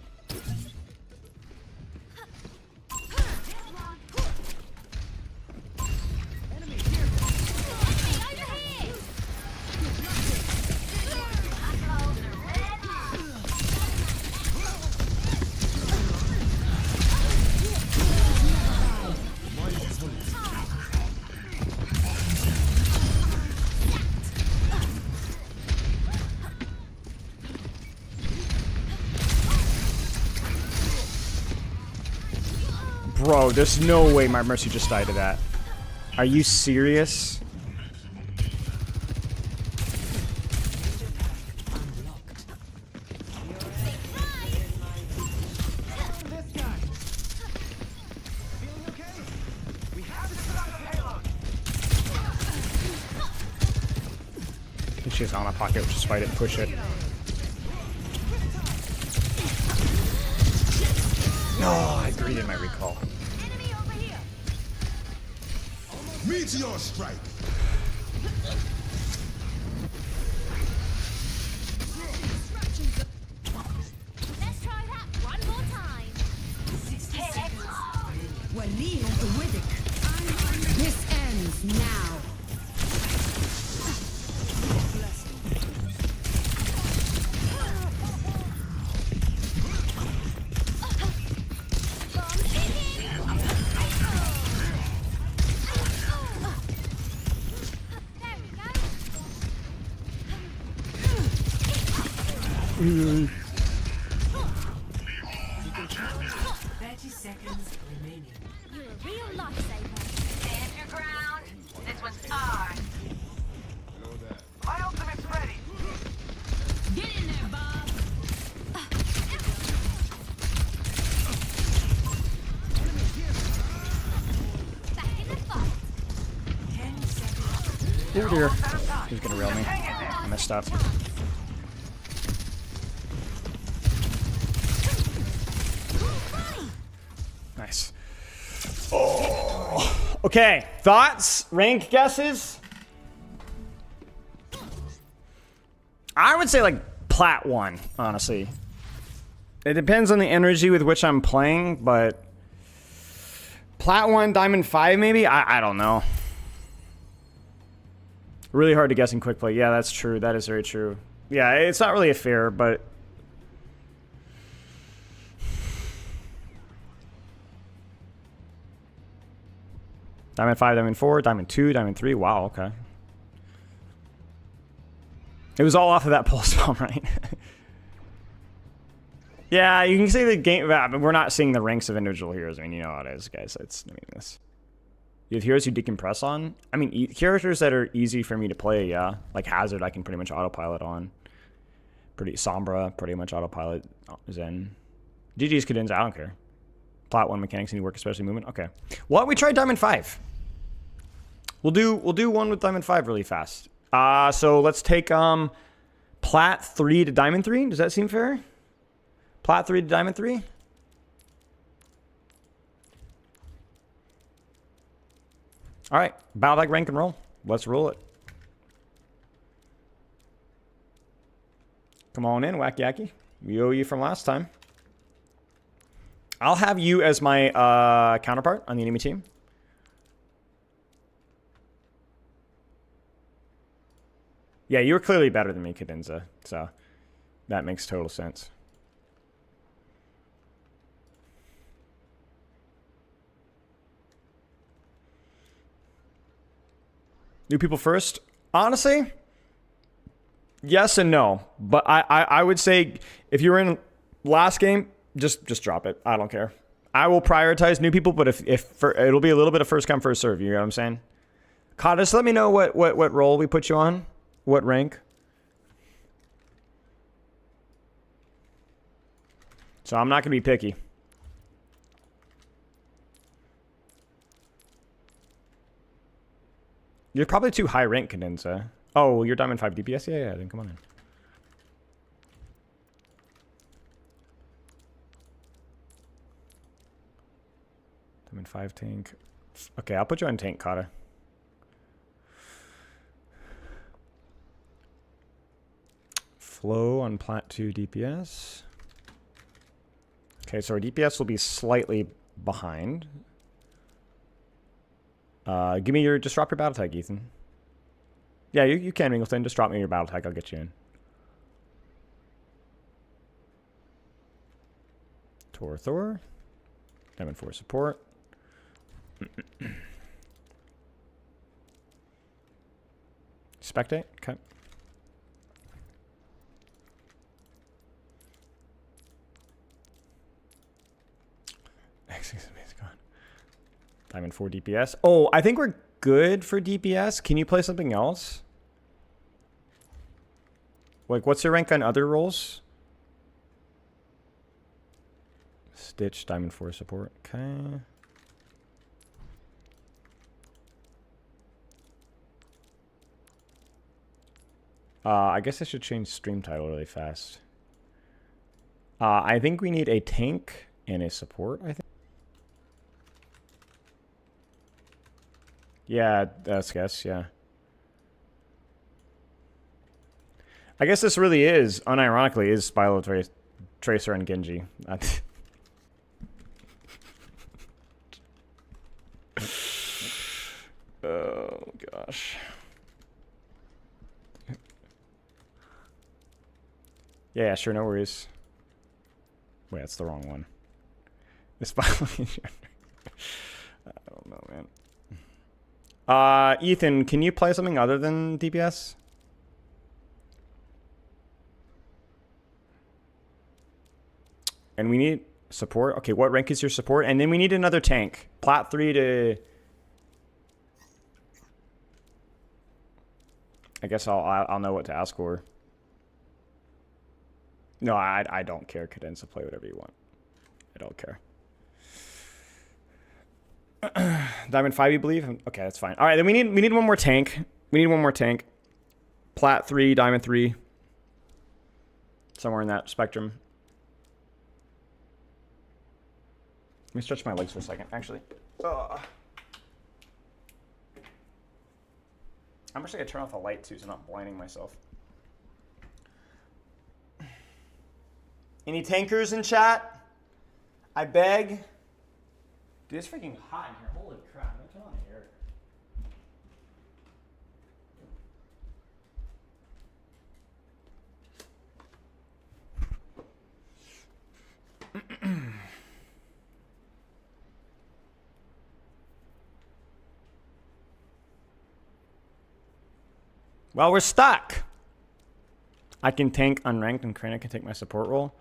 Enemy over here. Bro, there's no way my Mercy just died to that. Are you serious? This guy. Feeling okay? We have to stop the payload. I think she has on my pocket, which is fight it and push it. No, I greeted my recall. Enemy over here. Meteor strike. Let's try that one more time. 60 seconds. This ends now. There we go. 30 seconds remaining. You're a real lifesaver. Stand your ground. This one's ours. My ultimate's ready. Get in there, Bob. Back in the fight. 10 seconds. Oh dear. He's gonna rail me. I messed up. Nice. Oh. Okay, thoughts? Rank guesses? I would say like Plat 1, honestly. It depends on the energy with which I'm playing, but Plat 1, Diamond 5 maybe? I don't know. Really hard to guess in quick play. Yeah, that's true. That is very true. Yeah, it's not really a fair, but... Diamond 5, Diamond 4, Diamond 2, Diamond 3. Wow, okay. It was all off of that pulse bomb, right? Yeah, you can say the game, but we're not seeing the ranks of individual heroes. I mean, you know how it is, guys. It's meaningless. You have heroes you decompress on? I mean, characters that are easy for me to play, yeah. Like Hazard, I can pretty much autopilot on. Sombra, pretty much autopilot. Zen. GG's Cadenza, I don't care. Plat 1 mechanics need work, especially movement. Okay. Why don't we try Diamond 5? We'll do one with Diamond 5 really fast. So let's take Plat 3 to Diamond 3. Does that seem fair? Plat 3 to Diamond 3? All right. Battle tag rank and roll. Let's roll it. Come on in, Wacky Yacky. We owe you from last time. I'll have you as my counterpart on the enemy team. Yeah, you were clearly better than me, Cadenza. So that makes total sense. New people first? Honestly, yes and no. But I would say if you were in last game, just drop it. I don't care. I will prioritize new people, but it'll be a little bit of first come first serve. You know what I'm saying? Kata, just let me know what role we put you on, what rank. So I'm not gonna be picky. You're probably too high rank, Cadenza. Oh, you're Diamond 5 DPS? Yeah, then come on in. Diamond 5 tank. Okay, I'll put you on tank, Kata. Flow on Plat 2 DPS. Okay, so our DPS will be slightly behind. Just drop your battle tag, Ethan. Yeah, you can, Ringleton. Just drop me your battle tag. I'll get you in. Thor. Diamond 4 support. Spectate. Okay. Diamond 4 DPS. Oh, I think we're good for DPS. Can you play something else? Like, what's your rank on other roles? Stitch, Diamond 4 support. Okay. I guess I should change stream title really fast. I think we need a tank and a support, I think. Yeah, that's guess, yeah. I guess this really is, unironically, is Spyro Tracer and Genji. Oh, gosh. Yeah, sure, no worries. Wait, that's the wrong one. It's Spyro. I don't know, man. Ethan, can you play something other than DPS? And we need support. Okay, what rank is your support? And then we need another tank. Plat 3 to... I guess I'll know what to ask for. No, I don't care, Cadenza. Play whatever you want. I don't care. Diamond 5, you believe? Okay, that's fine. All right, then we need one more tank. We need one more tank. Plat 3, Diamond 3. Somewhere in that spectrum. Let me stretch my legs for a second, actually. I'm actually going to turn off the light, too, so I'm not blinding myself. Any tankers in chat? I beg. Dude, it's freaking hot in here. Holy crap. Don't turn on the air. Well, we're stuck. I can tank unranked and Krana can take my support role.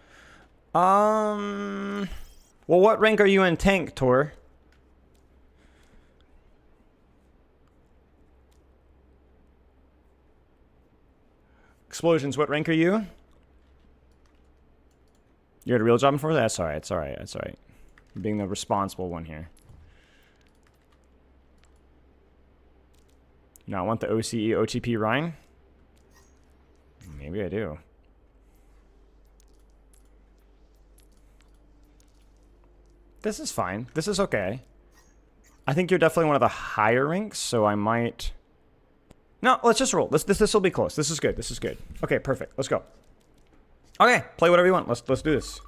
Well, what rank are you in tank, Tor? Explosions, what rank are you? You had a real job before that? That's alright, it's alright, it's alright. Being the responsible one here. You know, I want the OCE OTP Rhine? Maybe I do. This is fine. This is okay. I think you're definitely one of the higher ranks, so I might... No, let's just roll. This will be close. This is good. This is good. Okay, perfect. Let's go. Okay, play whatever you want. Let's do this.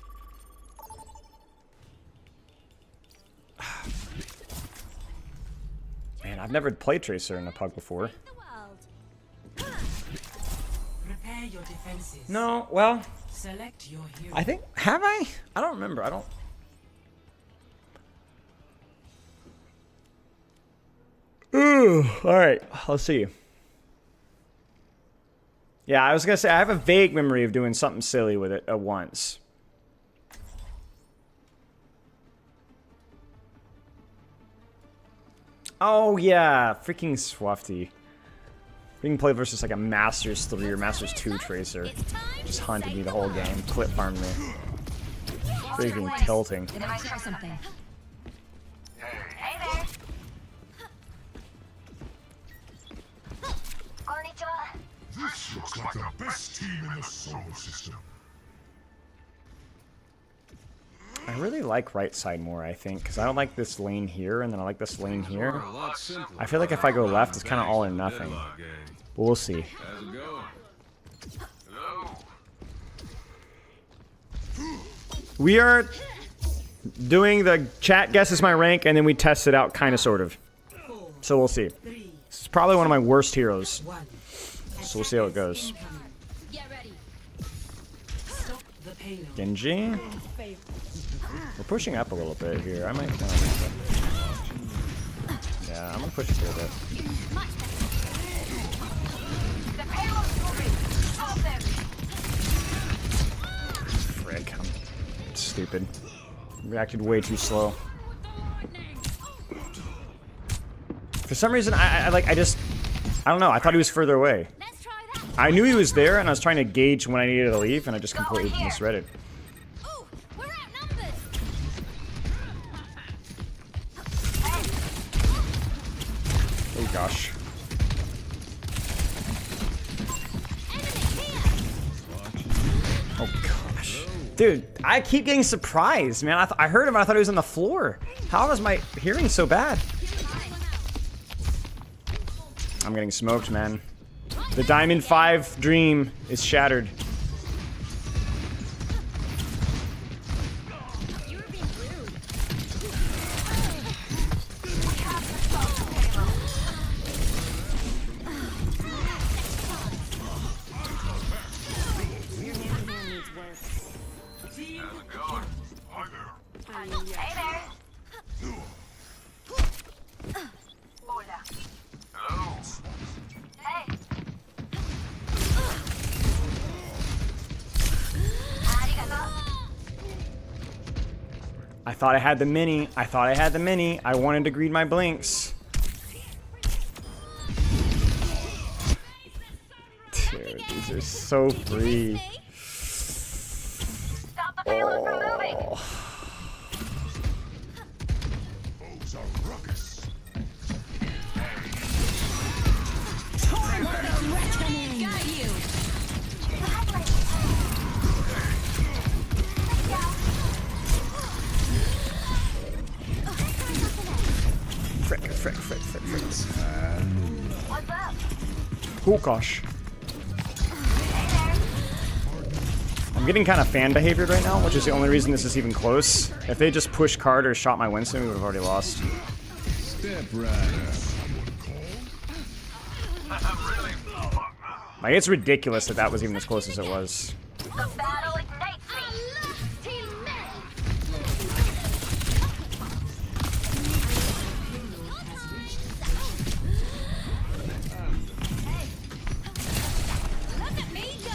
Man, I've never played Tracer in a pug before. Prepare your defenses. No, well... Select your hero. I think... Have I? I don't remember. I don't... Ooh, alright. Let's see. Yeah, I was gonna say, I have a vague memory of doing something silly with it at once. Oh, yeah. Freaking Swafty. We can play versus like a Masters 3 or Masters 2 Tracer. Just hunted me the whole game. Clip farmed me. Freaking tilting. Can I try something? Hey there. This looks like the best team in the solar system. I really like right side more, I think, because I don't like this lane here, and then I like this lane here. I feel like if I go left, it's kind of all or nothing. But we'll see. We are doing the chat guesses my rank, and then we test it out, kind of, sort of. So we'll see. This is probably one of my worst heroes. So we'll see how it goes. Genji? We're pushing up a little bit here. I might... Yeah, I'm gonna push it here a bit. Frick, I'm stupid. Reacted way too slow. For some reason, I don't know. I thought he was further away. I knew he was there, and I was trying to gauge when I needed to leave, and I just completely misread it. Oh gosh. Oh gosh. Dude, I keep getting surprised, man. I heard him, I thought he was on the floor. How was my hearing so bad? I'm getting smoked, man. The Diamond 5 dream is shattered. I thought I had the mini. I thought I had the mini. I wanted to greed my blinks. Dude, these are so free. Stop the payload from moving. Got you. Frick. What's up? Oh gosh. I'm I'm getting kind of fan behaviored right now, which is the only reason this is even close. If they just pushed card or shot my Winston, we would have already lost. Step right Like, it's ridiculous that that was even as close as it was. The battle ignites Look at me go!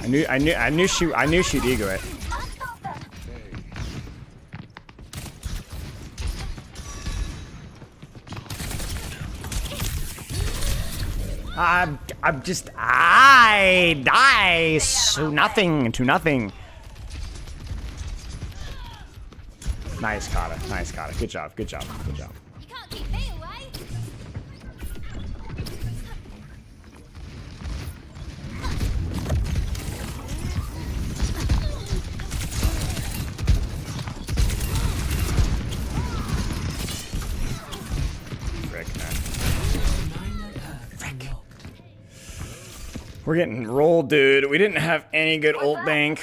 I knew she'd ego it. I'm just I die so nothing to nothing. Nice Kata, nice Kata. Good job, good job, good job. You can't keep me away! Frick, man. We're getting rolled, dude. We didn't have any good ult bank.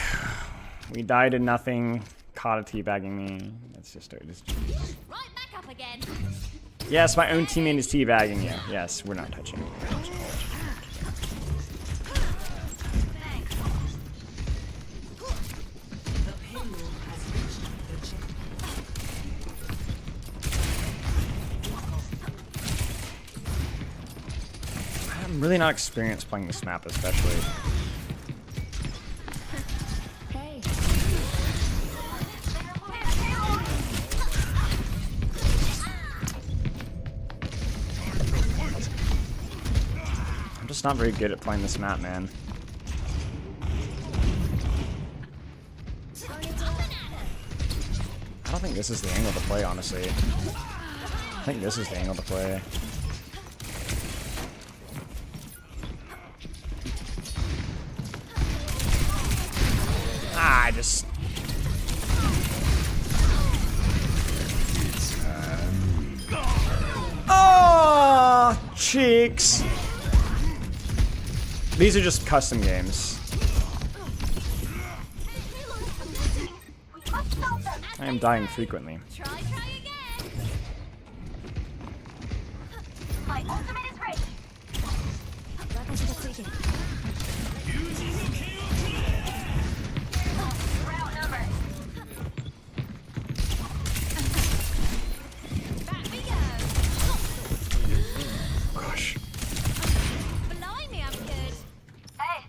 We died to nothing. Kata teabagging me. That's just Right back up again. yes, my own teammate is teabagging you. Yes, we're not touching. I'm really not experienced playing this map, especially. Hey. I'm just not very good at playing this map, man. I don't think this is the angle to play, honestly. I think this is the angle to play. I just... Oh, cheeks. These are just custom games. I am dying frequently. Try again. My ultimate is ready. Route number. Back we go. Gosh. Blimey, I'm good. Hey.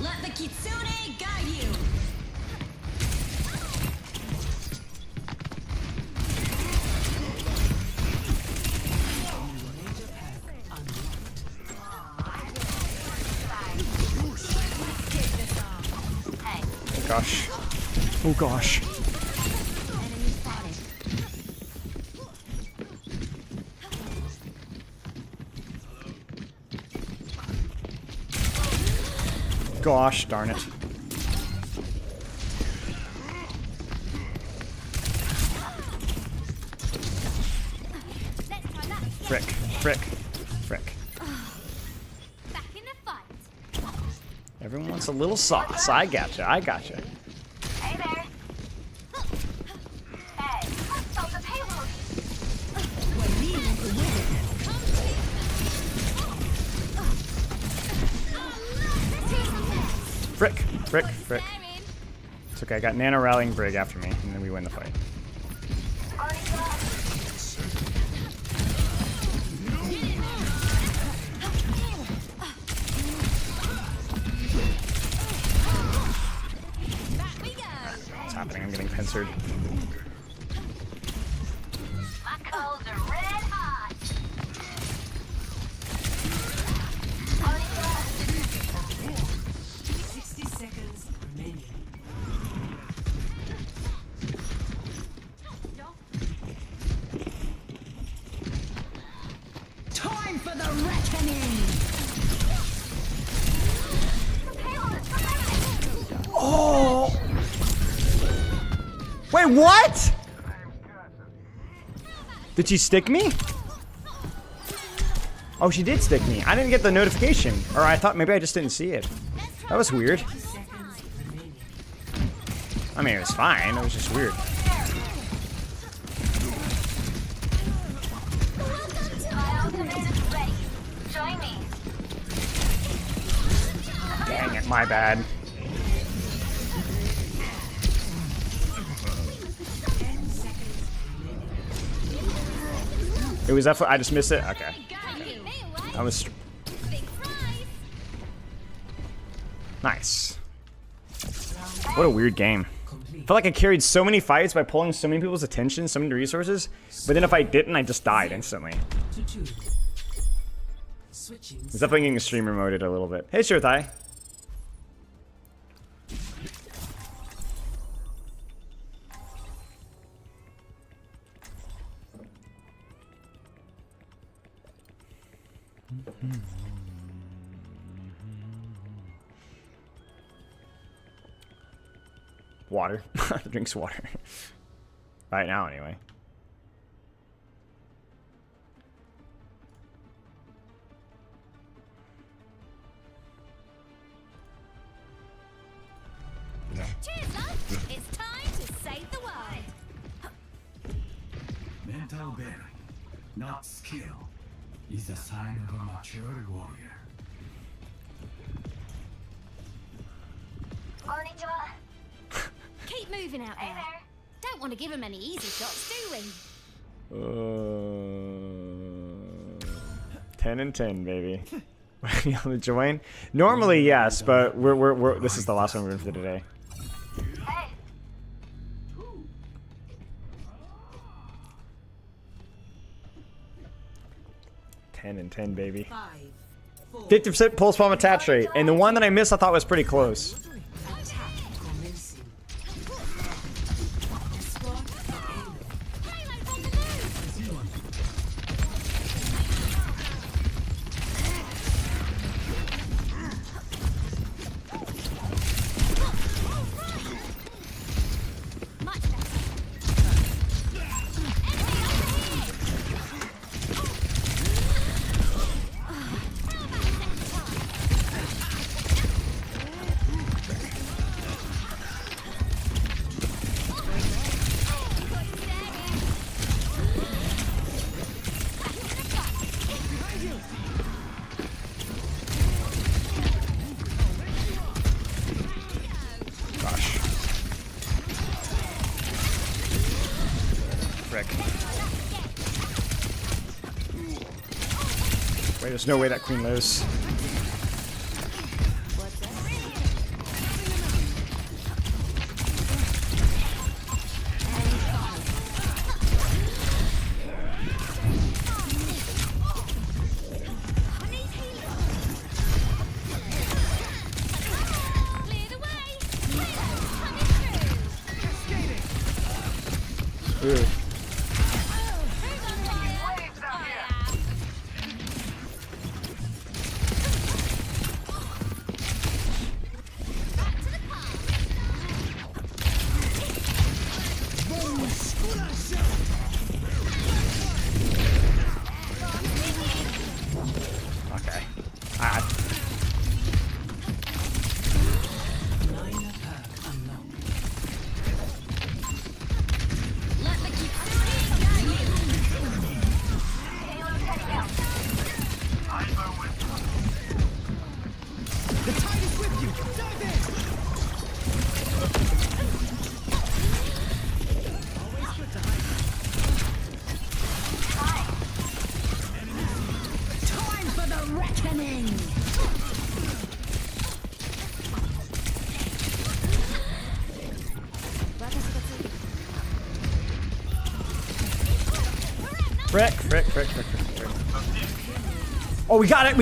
Let the Kitsune guide you. Oh gosh. Oh gosh. Gosh darn it. Frick, frick, frick. Back in the fight. Everyone wants a little sauce. I gotcha, I gotcha. Hey there. Hey, stop the payload. Frick, frick, frick. It's okay, I got Nano rallying Brig after me, and then we win the fight. What's happening? I'm getting pincered. My coals are red hot. 60 seconds remaining. Time for the reckoning. Oh! Wait, what? Did she stick me? Oh, she did stick me. I didn't get the notification. Or I thought maybe I just didn't see it. That was weird. I mean, it was fine. It was just weird. Dang it, my bad. It was that. I just missed it. Okay. I was. Nice. What a weird game. I felt like I carried so many fights by pulling so many people's attention, so many resources, but then if I didn't, I just died instantly. It's definitely getting streamer moded a little bit. Hey, Sure Thigh. Water. Drinks water. Right now, anyway. Cheers, love! It's time to save the world! Mental bearing, not skill, is a sign of a mature warrior. Keep moving out there. Don't want to give him any easy shots, do we? 10 and 10, baby. You want to join? Normally, yes, but we're this is the last one we're in for today. Hey. 10 and 10, baby. 50% pulse bomb attach rate, and the one that I missed I thought was pretty close. Wait, there's no way that queen lives. Ooh. Frick. Oh, we got it.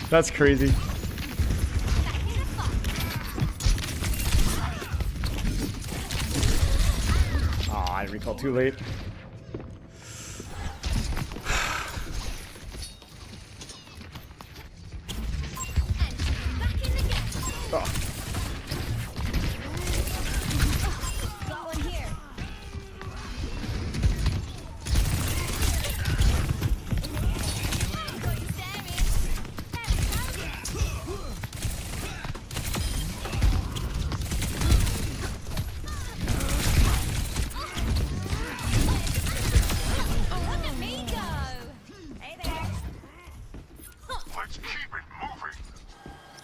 That's crazy. Oh, I recall too late.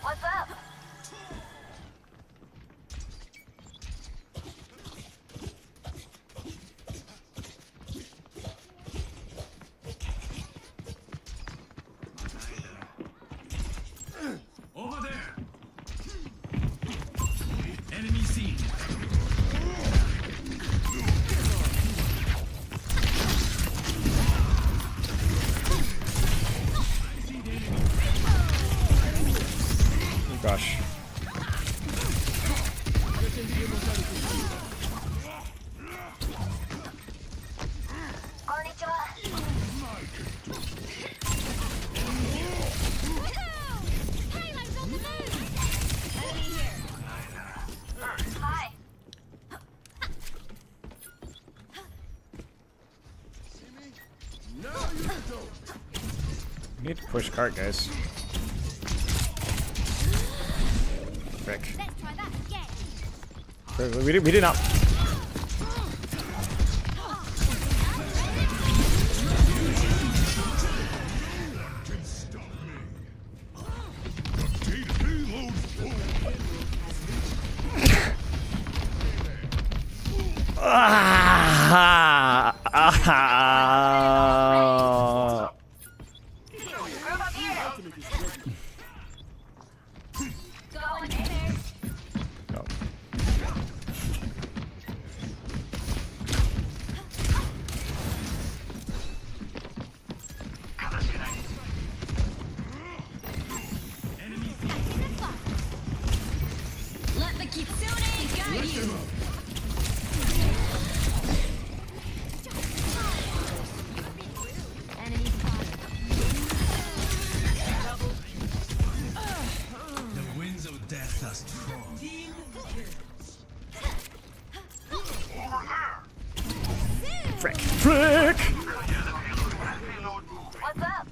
What's up? Over there. Enemy seen. Oh gosh. Payload's on the move! Enemy here. Hi. We need to push cart, guys. Frick. Let's try that again. We did not. Let the Kitsune guide you. Enemy spotted. The winds of death are strong. Frick. Frick! What's up?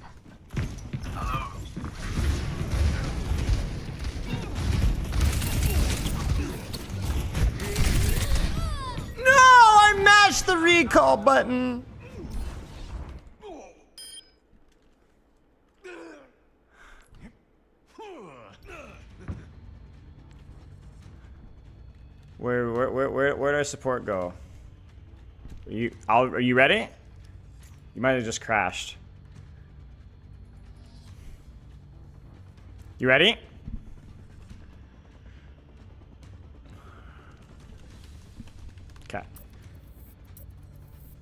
No! I mashed the recall button! Where did our support go? Are you ready? You might have just crashed. You ready? Okay.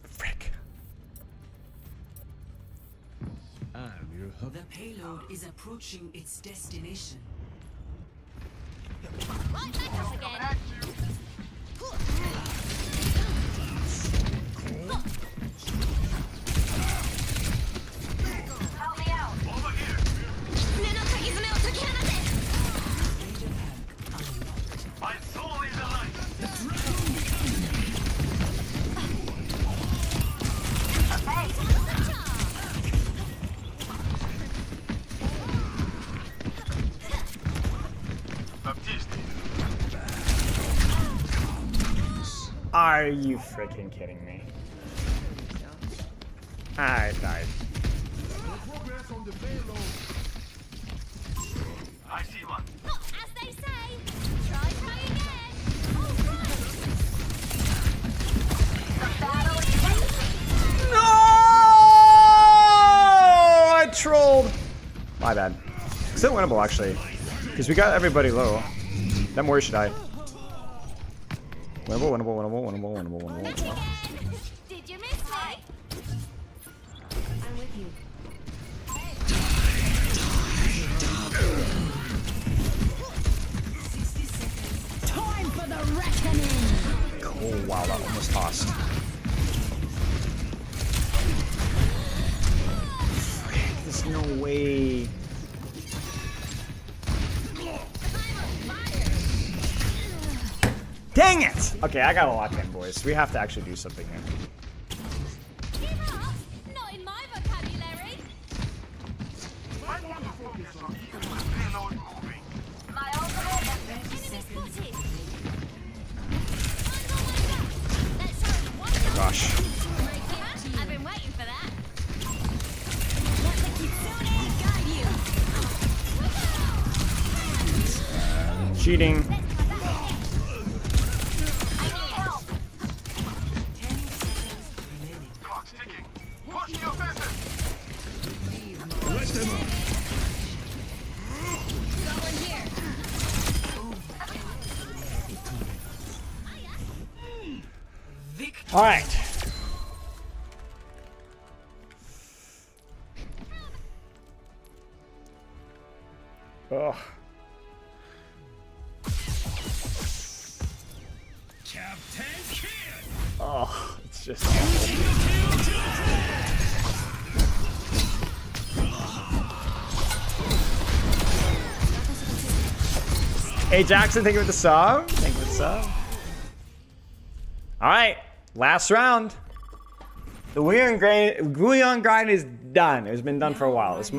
Frick. The payload is approaching its destination. Right back up again. Help me out. Over here. My soul is alive. Are you freaking kidding me? I died. Progress on the payload. I see one. As they say, try again. All right. No! I trolled. My bad. Still winnable actually, because we got everybody low. Then where should I? Winnable, winnable, winnable, winnable, winnable, winnable. Did you miss me? I'm with you. Time for the reckoning! Oh wow, that almost tossed. Frick, there's no way. Dang it! Okay, I gotta lock in, boys. We have to actually do something here. Give up? Not in my vocabulary. I want to focus on keeping the payload moving. My ultimate enemy spotted. Let's hurry. Oh gosh. I've been waiting for that. Let the Kitsune guide you. Cheating. All right. Ugh. Captain Kid! Oh, it's just. Hey Jackson, thank you for the sub. Thank you for the sub. All right, last round. The Guion grind is done. It's been done for a while. It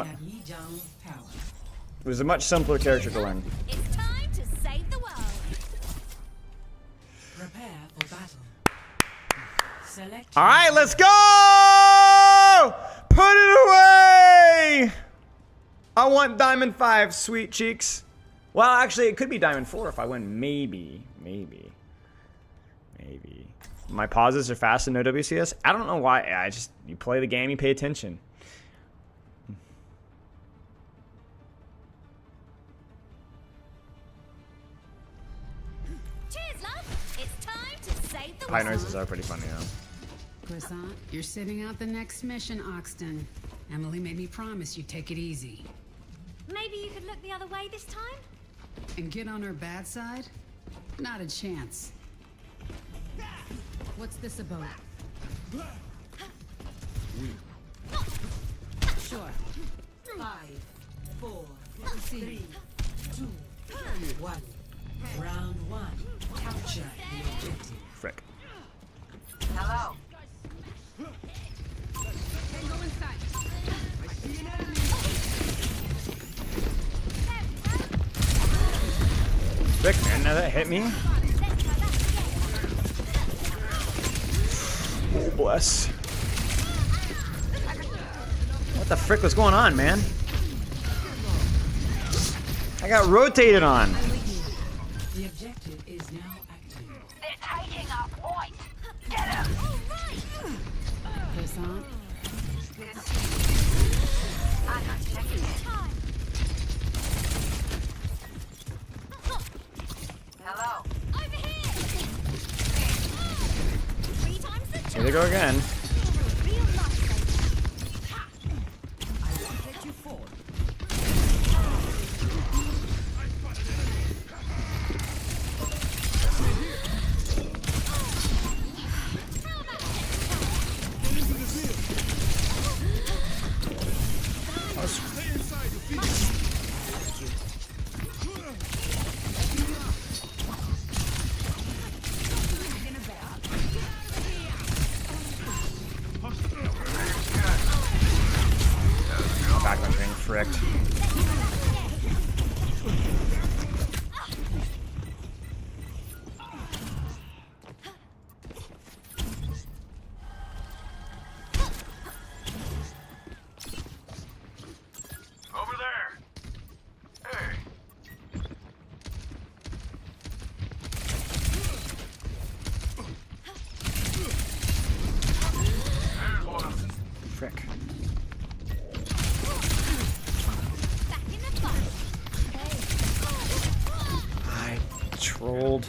was a much simpler character to learn. It's time to save the world. Prepare for battle. Select. All right, let's go! Put it away! I want Diamond 5, sweet cheeks. Well, actually, it could be Diamond 4 if I win. Maybe. My pauses are fast and no WCS. I don't know why. You play the game, you pay attention. Cheers, love. It's time to save the Pie world. noises are pretty funny, though. Croissant, you're sitting out the next mission, Oxton. Emily made me promise you'd take it easy. Maybe you could look the other way this time? And get on her bad side? Not a chance. What's this about? Sure. 5, 4, 3, 2, 1. Round 1. Capture the objective. Frick. Hello. Go inside. I see an enemy. Frick, man, now that hit me. Oh, bless. What the frick was going on, man? I got rotated on. The objective is now active. They're taking our point. Get him. Croissant. I got checking in. Hello. Over here. 3 times the Here they go again. real life. I won't let you fall. Backline train fricked. Over there. Hey. There's one. Frick. Back in the fight. I trolled.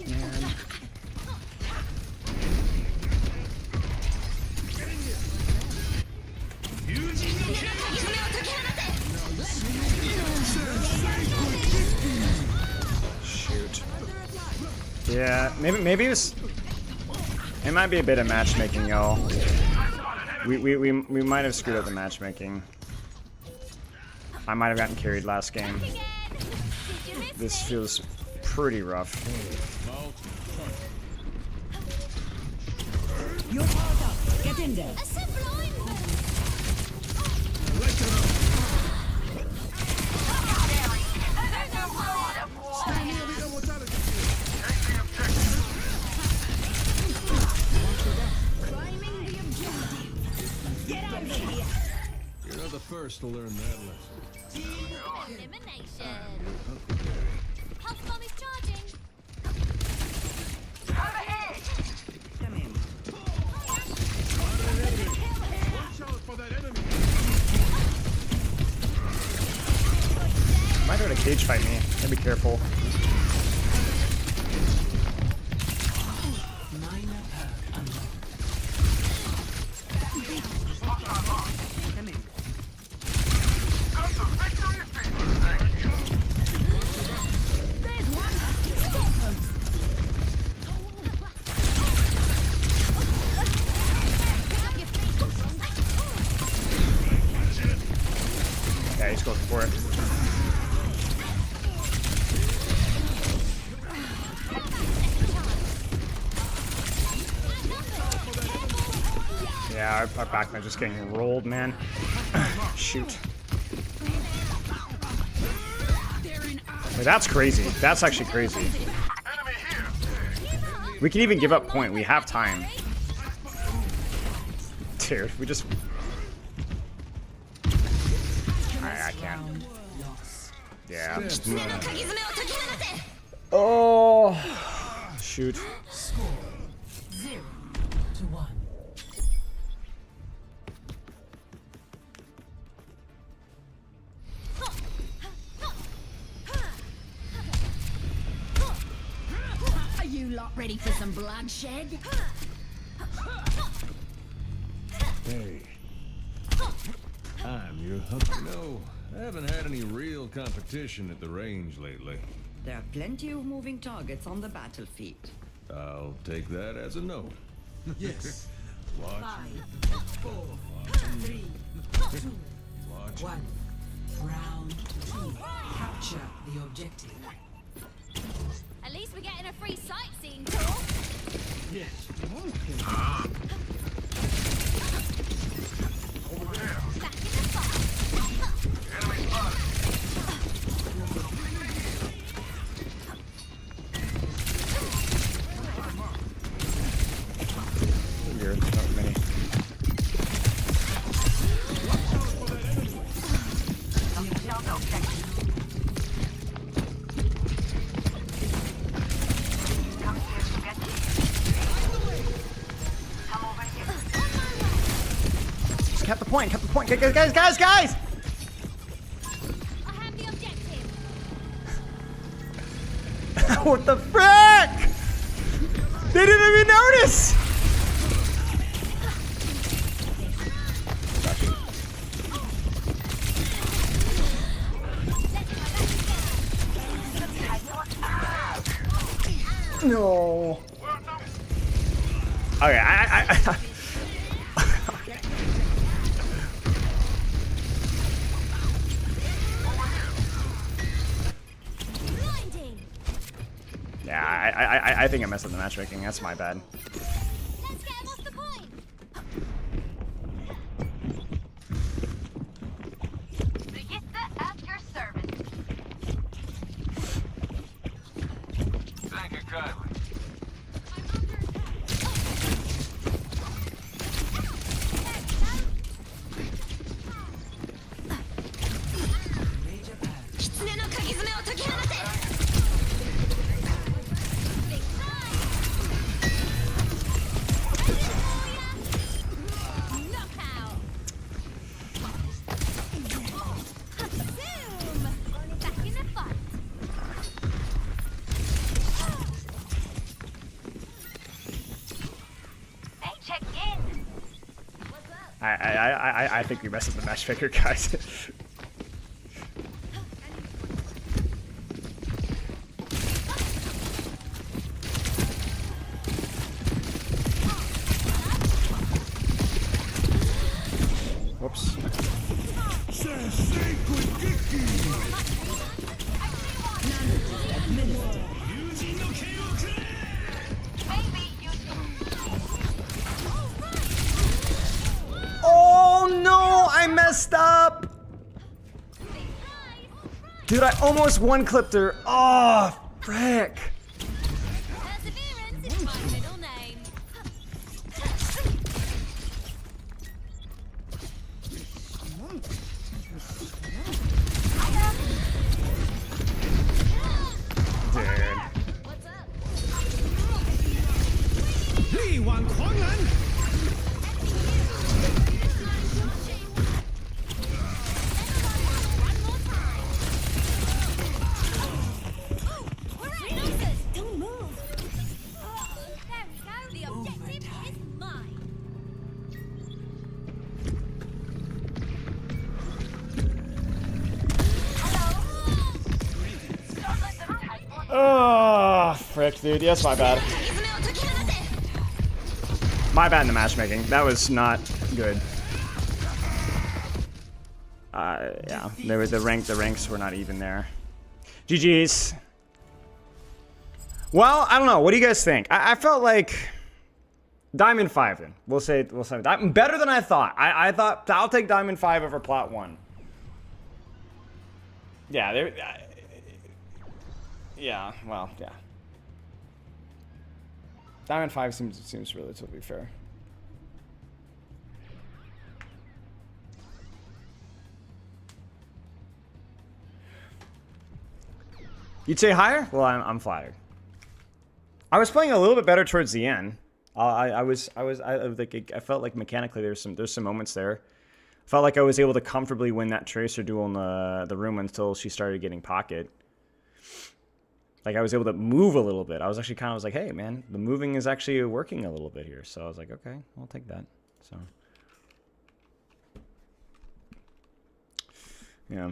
Man. Shoot. Yeah, maybe this. It might be a bit of matchmaking, y'all. We might have screwed up the matchmaking. I might have gotten carried last game. This feels pretty rough. You're powered up. Get in there. You're not the first to learn that lesson. Elimination. Pulse bomb is charging. Come in. Watch out for that enemy. Might try to cage fight me. Gotta be careful. Come in. Yeah, he's going for it. Yeah, our backman just getting rolled, man. Shoot. Wait, that's crazy. That's actually crazy. We can even give up point. We have time. Dude, we just... I can't. Yeah. Oh. Shoot. 0-1. Are you lot ready for some bloodshed? Hey. I'm your hooker. No, I haven't had any real competition at the range lately. There are plenty of moving targets on the battlefield. I'll take that as a no. Yes. Watch. 5, 4, 3, 2, 1. Round 2. Capture the objective. At least we're getting a free sightseeing tour. Yes. Back in the fight. Enemy spotted. Weird. Not many. Just cap the point. Cap the point. Guys! I have the objective. What the frick? They didn't even notice. No. Okay, I Blinding. yeah, I think I messed up the matchmaking. That's my bad. Let's get him off the point. Brigitte at your service. Thank you kindly. I think we messed up the matchmaker, guys. Whoops. Oh no, I messed up. Dude, I almost one-clipped her. Oh, frick. Perseverance is my middle name. Don't move. There we go. The objective is mine. Oh, frick, dude. Yes, my bad. My bad in the matchmaking. That was not good. Yeah, there was the ranks were not even there. GG's. Well, I don't know. What do you guys think? I felt like Diamond 5 then. We'll say better than I thought. I thought I'll take Diamond 5 over Plat 1. Yeah, yeah, well, yeah. Diamond 5 seems relatively fair. You'd say higher? Well, I'm flattered. I was playing a little bit better towards the end. I felt like mechanically there's some moments there. Felt like I was able to comfortably win that Tracer duel in the room until she started getting pocket. Like I was able to move a little bit. I was actually kind of like, hey man, the moving is actually working a little bit here. So I was like, okay, I'll take that. So yeah.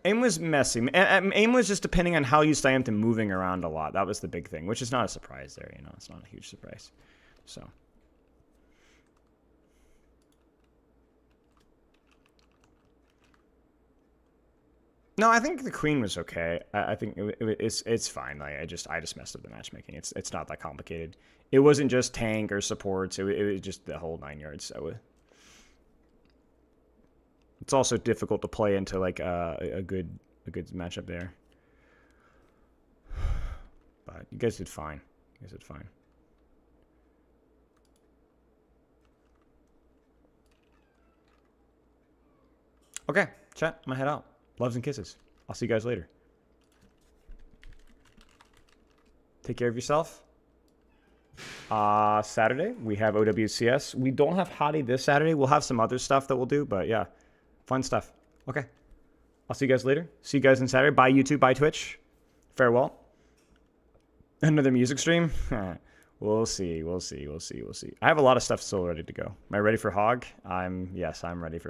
Aim was messy. Aim was just depending on how used I am to moving around a lot. That was the big thing, which is not a surprise there. You know, it's not a huge surprise. So. No, I think the queen was okay. I think it's fine. Like I just messed up the matchmaking. It's not that complicated. It wasn't just tank or supports. It was just the whole 9 yards. It's also difficult to play into like a good matchup there. But you guys did fine. You guys did fine. Okay, chat. I'm gonna head out. Loves and kisses. I'll see you guys later. Take care of yourself. Saturday we have OWCS. We don't have Hottie this Saturday. We'll have some other stuff that we'll do, but yeah. Fun stuff. Okay. I'll see you guys later. See you guys on Saturday. Bye YouTube, bye Twitch. Farewell. Another music stream? We'll see. I have a lot of stuff still ready to go. Am I ready for Hog? Yes, I'm ready for Hog.